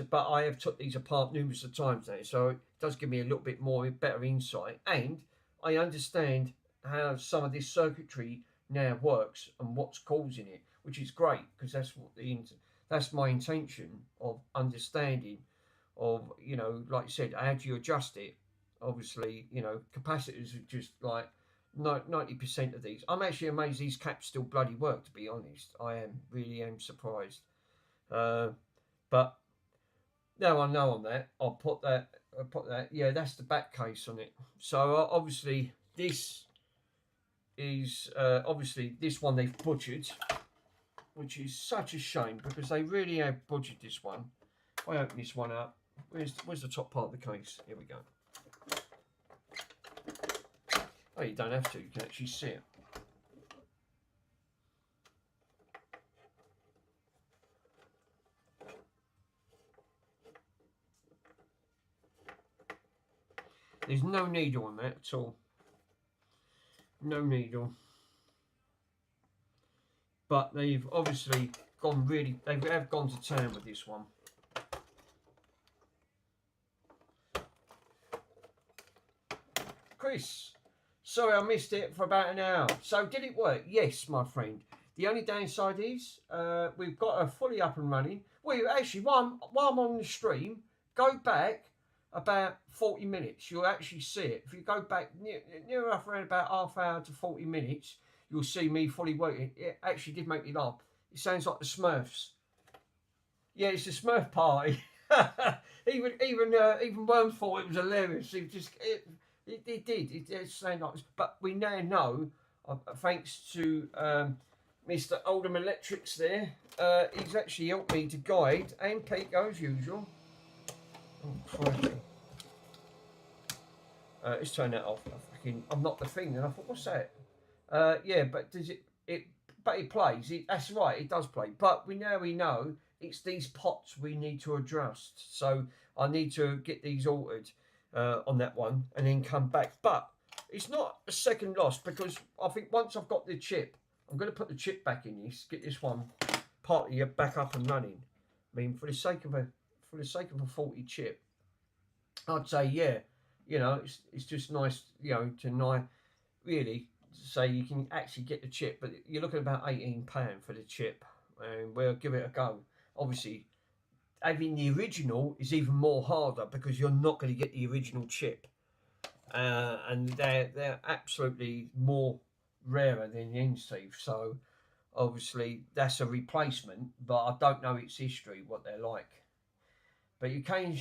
But I have took these apart numerous of times now, so it does give me a little bit more better insight, and I understand how some of this circuitry now works and what's causing it, which is great, because that's my intention of understanding of, you know, like you said, how do you adjust it? Obviously, you know, capacitors are just like 90% of these. I'm actually amazed these caps still bloody work, to be honest. I really am surprised. But now I know on that, I'll put that. Yeah, that's the back case on it. So obviously this is obviously this one they've butchered, which is such a shame, because they really have butchered this one. If I open this one up, where's the top part of the case? Here we go. Oh, you don't have to. You can actually see it. There's no needle on that at all. No needle. But they've obviously gone they have gone to town with this one. Chris, sorry I missed it for about an hour. So did it work? Yes, my friend. The only downside is we've got her fully up and running. Well, actually, while I'm on the stream, go back about 40 minutes. You'll actually see it. If you go back near enough around about half hour to 40 minutes, you'll see me fully working. It actually did make me laugh. It sounds like the Smurfs. Yeah, it's the Smurf party. even Worms thought it was hilarious. It did. It did sound like this. But we now know, thanks to Mr. Oldham Electrics there, he's actually helped me to guide, and Pico as usual. Oh, crikey. Let's turn that off. I'm not the thing. And I thought, what's that? Yeah, but does it? But it plays. That's right. It does play. But we know it's these pots we need to adjust. So I need to get these altered on that one, and then come back. But it's not a second loss, because I think once I've got the chip, I'm going to put the chip back in this. Get this one partly back up and running. I mean, for the sake of a 40 chip, I'd say, yeah, you know, it's just nice, you know, to really say you can actually get the chip, but you're looking at about £18 for the chip, and we'll give it a go. Obviously, having the original is even more harder, because you're not going to get the original chip, and they're absolutely more rarer than the NSTEF. So obviously that's a replacement, but I don't know its history, what they're like. But you can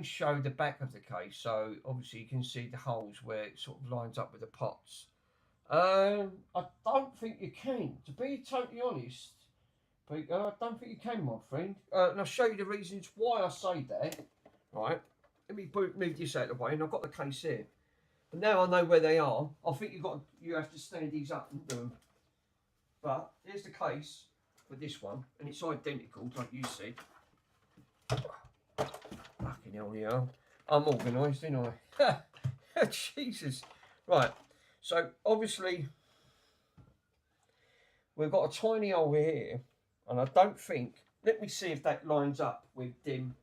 show the back of the case, so obviously you can see the holes where it sort of lines up with the pots. I don't think you can, to be totally honest. But I don't think you can, my friend. And I'll show you the reasons why I say that. Right, let me move this out of the way, and I've got the case here. But now I know where they are. I think you have to stand these up and do them. But here's the case for this one, and it's identical, like you said. Fucking hell, yeah. I'm organised, ain't I? Jesus. Right. So obviously we've got a tiny hole here, and I don't think. Let me see if that lines up with them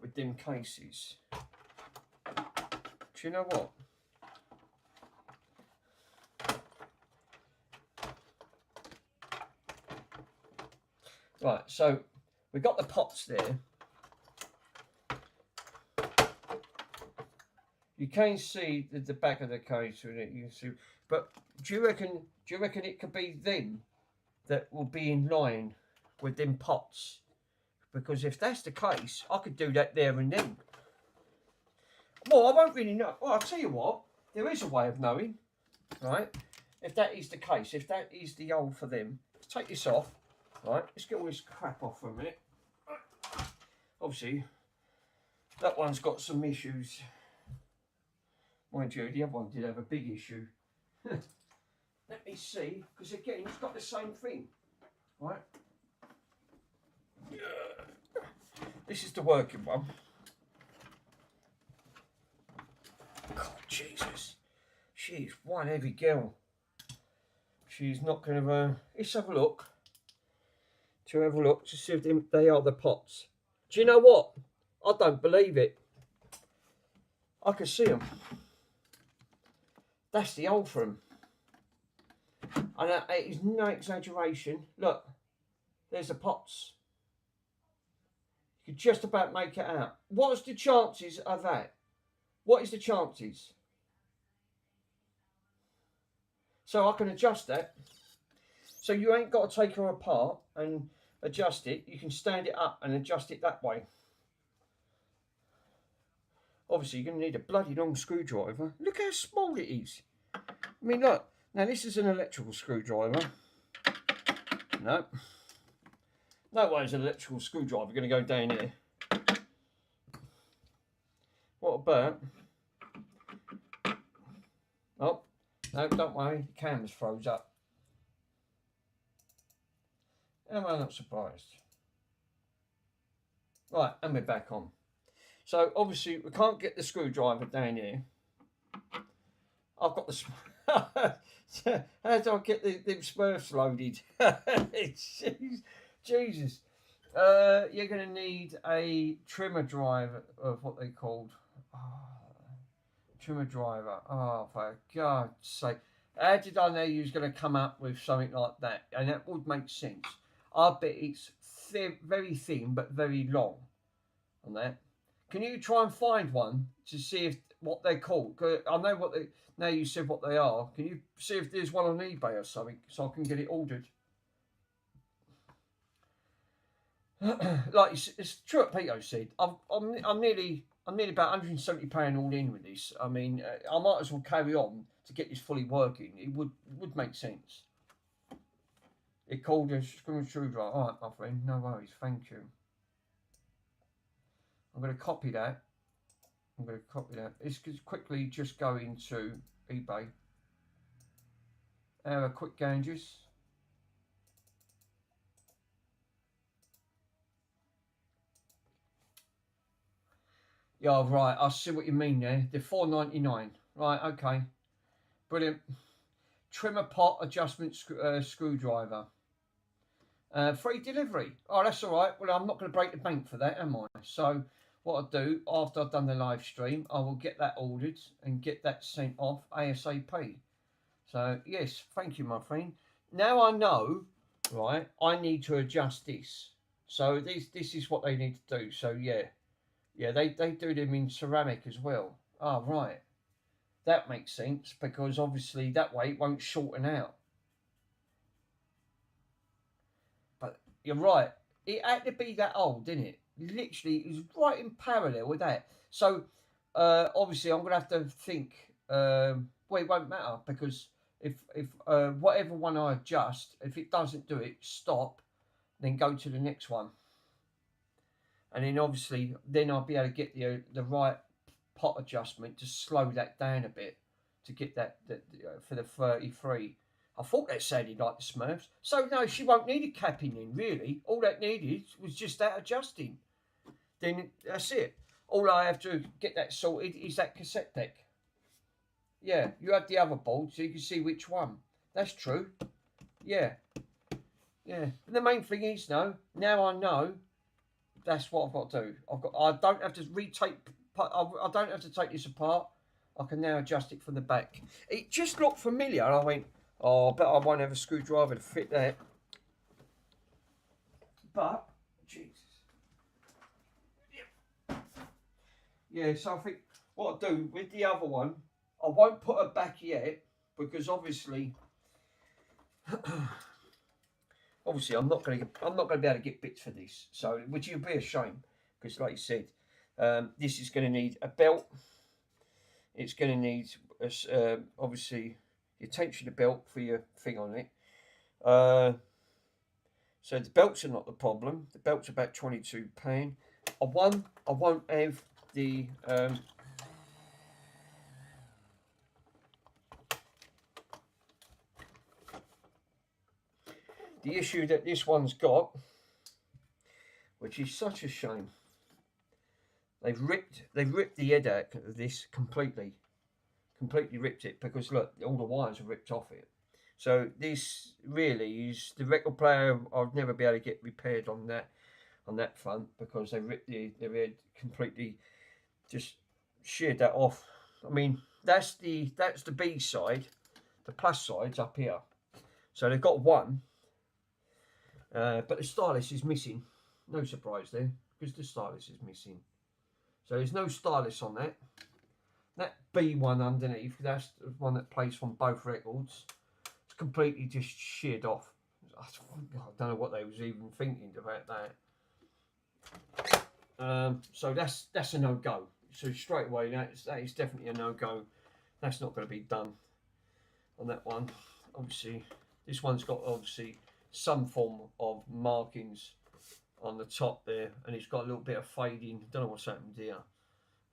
with them cases. Do you know what? Right, so we got the pots there. You can see the back of the case with it. You can see, but do you reckon it could be them that will be in line with them pots? Because if that's the case, I could do that there and then. Well, I won't really know. Well, I'll tell you what, there is a way of knowing, right? If that is the case, if that is the hole for them, let's take this off, right? Let's get all this crap off for a minute. Obviously, that one's got some issues. Mind you, the other one did have a big issue. Let me see, because again, it's got the same thing, right? This is the working one. God, Jesus. She's one heavy girl. She's not going to... let's have a look. To see if they are the pots. Do you know what? I don't believe it. I can see them. That's the hole for them. And it is no exaggeration. Look, there's the pots. You could just about make it out. What's the chances of that? What is the chances? So I can adjust that. So you ain't got to take her apart and adjust it. You can stand it up and adjust it that way. Obviously, you're going to need a bloody long screwdriver. Look how small it is. I mean, look. Now, this is an electrical screwdriver. No. No way is an electrical screwdriver going to go down here. What about... oh, no, don't worry. The camera's froze up. Am I not surprised? Right, and we're back on. So, obviously, we can't get the screwdriver down here. I've got the... how do I get them Smurfs loaded? Jesus. You're going to need a trimmer driver of what they called. Oh, trimmer driver. Oh, for God's sake. How did I know you was going to come up with something like that? And that would make sense. I bet it's very thin but very long on that. Can you try and find one to see if what they're called? I know what they... now you said what they are. Can you see if there's one on eBay or something so I can get it ordered? Like it's true what Peter said. I'm nearly about £170 all in with this. I mean, I might as well carry on to get this fully working. It would make sense. It called a screwdriver. All right, my friend. No worries. Thank you. I'm going to copy that. It's quickly just go into eBay. Have a quick gauges. Yeah, right. I see what you mean there. They're £4.99. Right. Okay. Brilliant. Trimmer pot adjustment screwdriver. Free delivery. Oh, that's all right. Well, I'm not going to break the bank for that, am I? So what I'll do after I've done the live stream, I will get that ordered and get that sent off ASAP. So yes, thank you, my friend. Now I know, right? I need to adjust this. So this is what they need to do. So yeah, they do them in ceramic as well. Oh right, that makes sense because obviously that way it won't shorten out. But you're right. It had to be that old, didn't it? Literally, it was right in parallel with that. So, obviously, I'm going to have to think, well, it won't matter because if whatever one I adjust, if it doesn't do it, stop, then go to the next one. And then, obviously, then I'll be able to get the right pot adjustment to slow that down a bit to get that for the 33. I thought that sounded like the Smurfs. So, no, she won't need a capping in, really. All that needed was just that adjusting. Then that's it. All I have to get that sorted is that cassette deck. Yeah, you have the other board so you can see which one. That's true. Yeah. Yeah. And the main thing is, now I know that's what I've got to do. I don't have to retake. I don't have to take this apart. I can now adjust it from the back. It just looked familiar, and I went, "Oh, I bet I won't have a screwdriver to fit that." But Jesus, yeah. So I think what I do with the other one, I won't put her back yet because obviously, I'm not going to be able to get bits for this. So which would be a shame because, like you said, this is going to need a belt. It's going to need obviously your tensioner belt for your thing on it. So the belts are not the problem. The belt's about £22. I won't have the issue that this one's got, which is such a shame. They've ripped the head out of this completely ripped it because look, all the wires are ripped off it. So this really is the record player. I'd never be able to get repaired on that front because they ripped the head completely, just sheared that off. I mean that's the B side. The plus side's up here. So they've got one, but the stylus is missing. No surprise there because the stylus is missing. So there's no stylus on that. That B one underneath, that's the one that plays from both records. It's completely just sheared off. I don't know what they was even thinking about that. So that's a no-go. So straight away, that is definitely a no-go. That's not going to be done on that one. Obviously, this one's got obviously some form of markings on the top there, and it's got a little bit of fading. Don't know what's happened here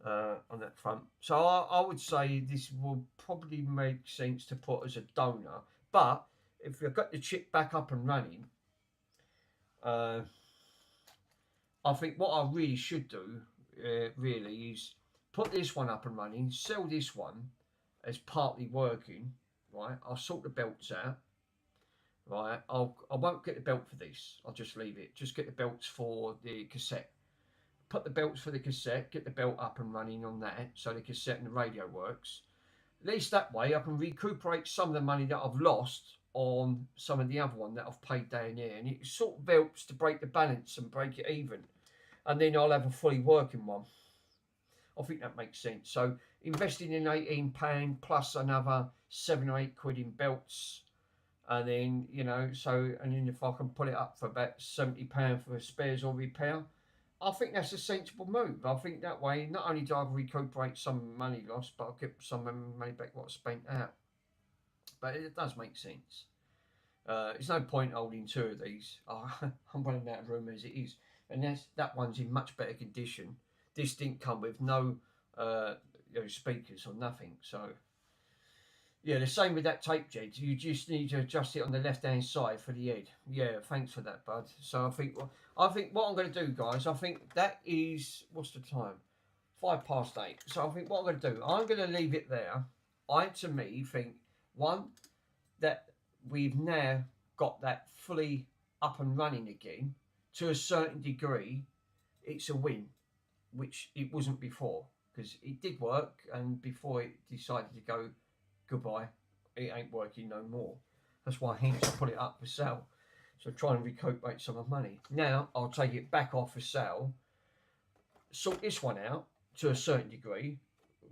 on that front. So I would say this will probably make sense to put as a donor, but if you've got the chip back up and running, I think what I really should do really is put this one up and running, sell this one as partly working, right? I'll sort the belts out. Right, I won't get the belt for this. I'll just leave it. Just get the belts for the cassette. Put the belts for the cassette. Get the belt up and running on that, so the cassette and the radio works. At least that way, I can recuperate some of the money that I've lost on some of the other one that I've paid down here, and it sort of helps to break the balance and break it even. And then I'll have a fully working one. I think that makes sense. So investing in £18 plus another £7 or £8 in belts. And then, and then if I can put it up for about £70 for spares or repair, I think that's a sensible move. I think that way, not only do I recuperate some money lost, but I'll get some money back what I spent out. But it does make sense. There's no point holding two of these. I'm running out of room as it is. And that one's in much better condition. This didn't come with no speakers or nothing, so... Yeah, the same with that tape, Jed. You just need to adjust it on the left-hand side for the head. Yeah, thanks for that, bud. So I think what I'm going to do, guys, I think that is, what's the time? 8:05. So I think what I'm going to do, I'm going to leave it there. To me, think, one, that we've now got that fully up and running again. To a certain degree, it's a win, which it wasn't before. Because it did work, and before it decided to go... goodbye, it ain't working no more. That's why hence I put it up for sale. So try and recuperate some of money. Now I'll take it back off for sale, sort this one out to a certain degree,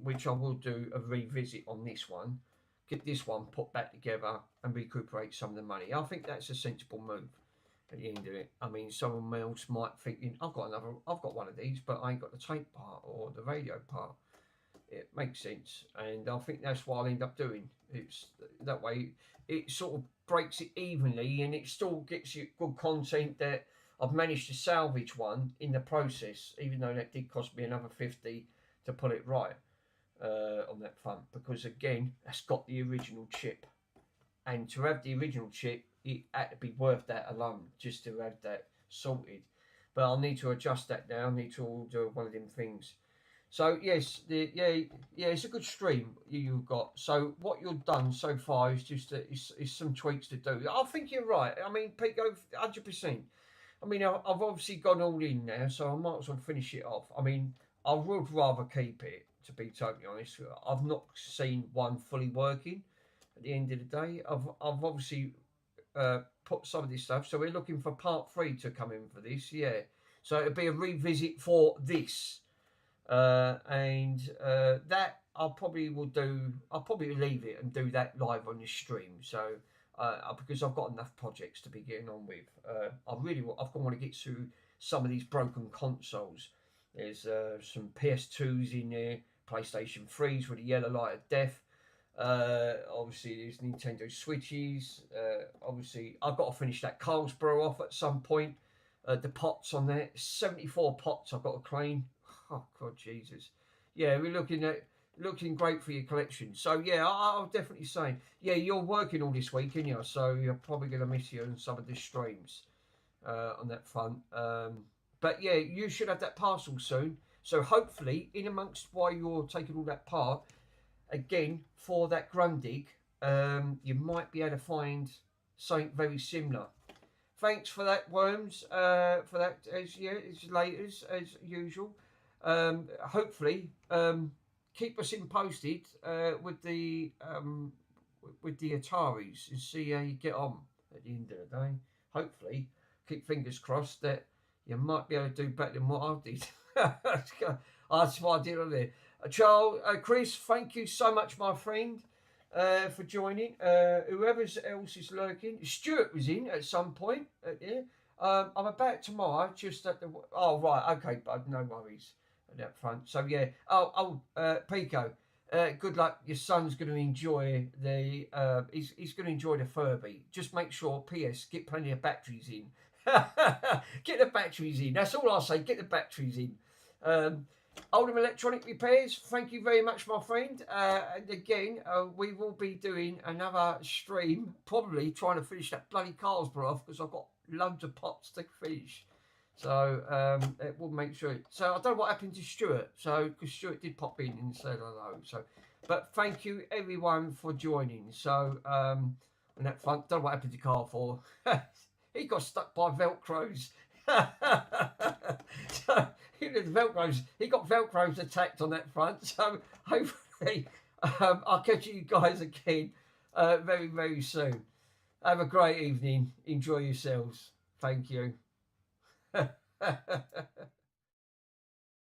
which I will do a revisit on this one, get this one put back together and recuperate some of the money. I think that's a sensible move at the end of it. I mean, someone else might think, I've got one of these, but I ain't got the tape part or the radio part. It makes sense, and I think that's what I'll end up doing. It's that way it sort of breaks it evenly, and it still gets you good content that I've managed to salvage one in the process, even though that did cost me another 50 to put it right on that front, because again that's got the original chip, and to have the original chip it had to be worth that alone just to have that sorted. But I'll need to adjust that now. I need to do one of them things. So yes, it's a good stream you've got. So what you've done so far is just is some tweaks to do. I think you're right. I mean, Pete, go 100%. I mean, I've obviously gone all in now, so I might as well finish it off. I mean, I would rather keep it, to be totally honest. I've not seen one fully working at the end of the day. I've obviously put some of this stuff, so we're looking for part 3 to come in for this, yeah. So it'll be a revisit for this. And that I'll probably leave it and do that live on the stream. So because I've got enough projects to be getting on with. I've want to get through some of these broken consoles. There's some PS2s in there, PlayStation 3s with the yellow light of death. Obviously there's Nintendo Switches. Obviously I've got to finish that Carlsborough off at some point. The pots on there, 74 pots I've got to clean. Oh God, Jesus. Yeah, we're looking great for your collection. So yeah, I'll definitely say, yeah, you're working all this week, aren't you? So you're probably going to miss you on some of the streams on that front. But yeah, you should have that parcel soon. So hopefully, in amongst while you're taking all that part, again, for that Grundig, you might be able to find something very similar. Thanks for that, Worms, for that, as late as usual. Hopefully, keep us in posted with the Ataris and see how you get on at the end of the day. Hopefully, keep fingers crossed that you might be able to do better than what I did. That's what I did on there. Charles, Chris, thank you so much, my friend, for joining. Whoever else is lurking, Stuart was in at some point. Yeah. I'm about tomorrow, just at the. Oh right, okay, bud, no worries at that front. So yeah. Pico, good luck. Your son's going to enjoy the. He's going to enjoy the Furby. Just make sure. P.S. Get plenty of batteries in. Get the batteries in. That's all I'll say. Get the batteries in. Oldham Electronic Repairs, thank you very much, my friend. And again, we will be doing another stream, probably trying to finish that bloody Carlsborough off because I've got loads of pots to finish. So it will make sure. So I don't know what happened to Stuart. So because Stuart did pop in and said hello. So, but thank you everyone for joining. So on that front, don't know what happened to Carl for. He got stuck by Velcros. So he got Velcros attacked on that front. So hopefully I'll catch you guys again very, very soon. Have a great evening. Enjoy yourselves. Thank you.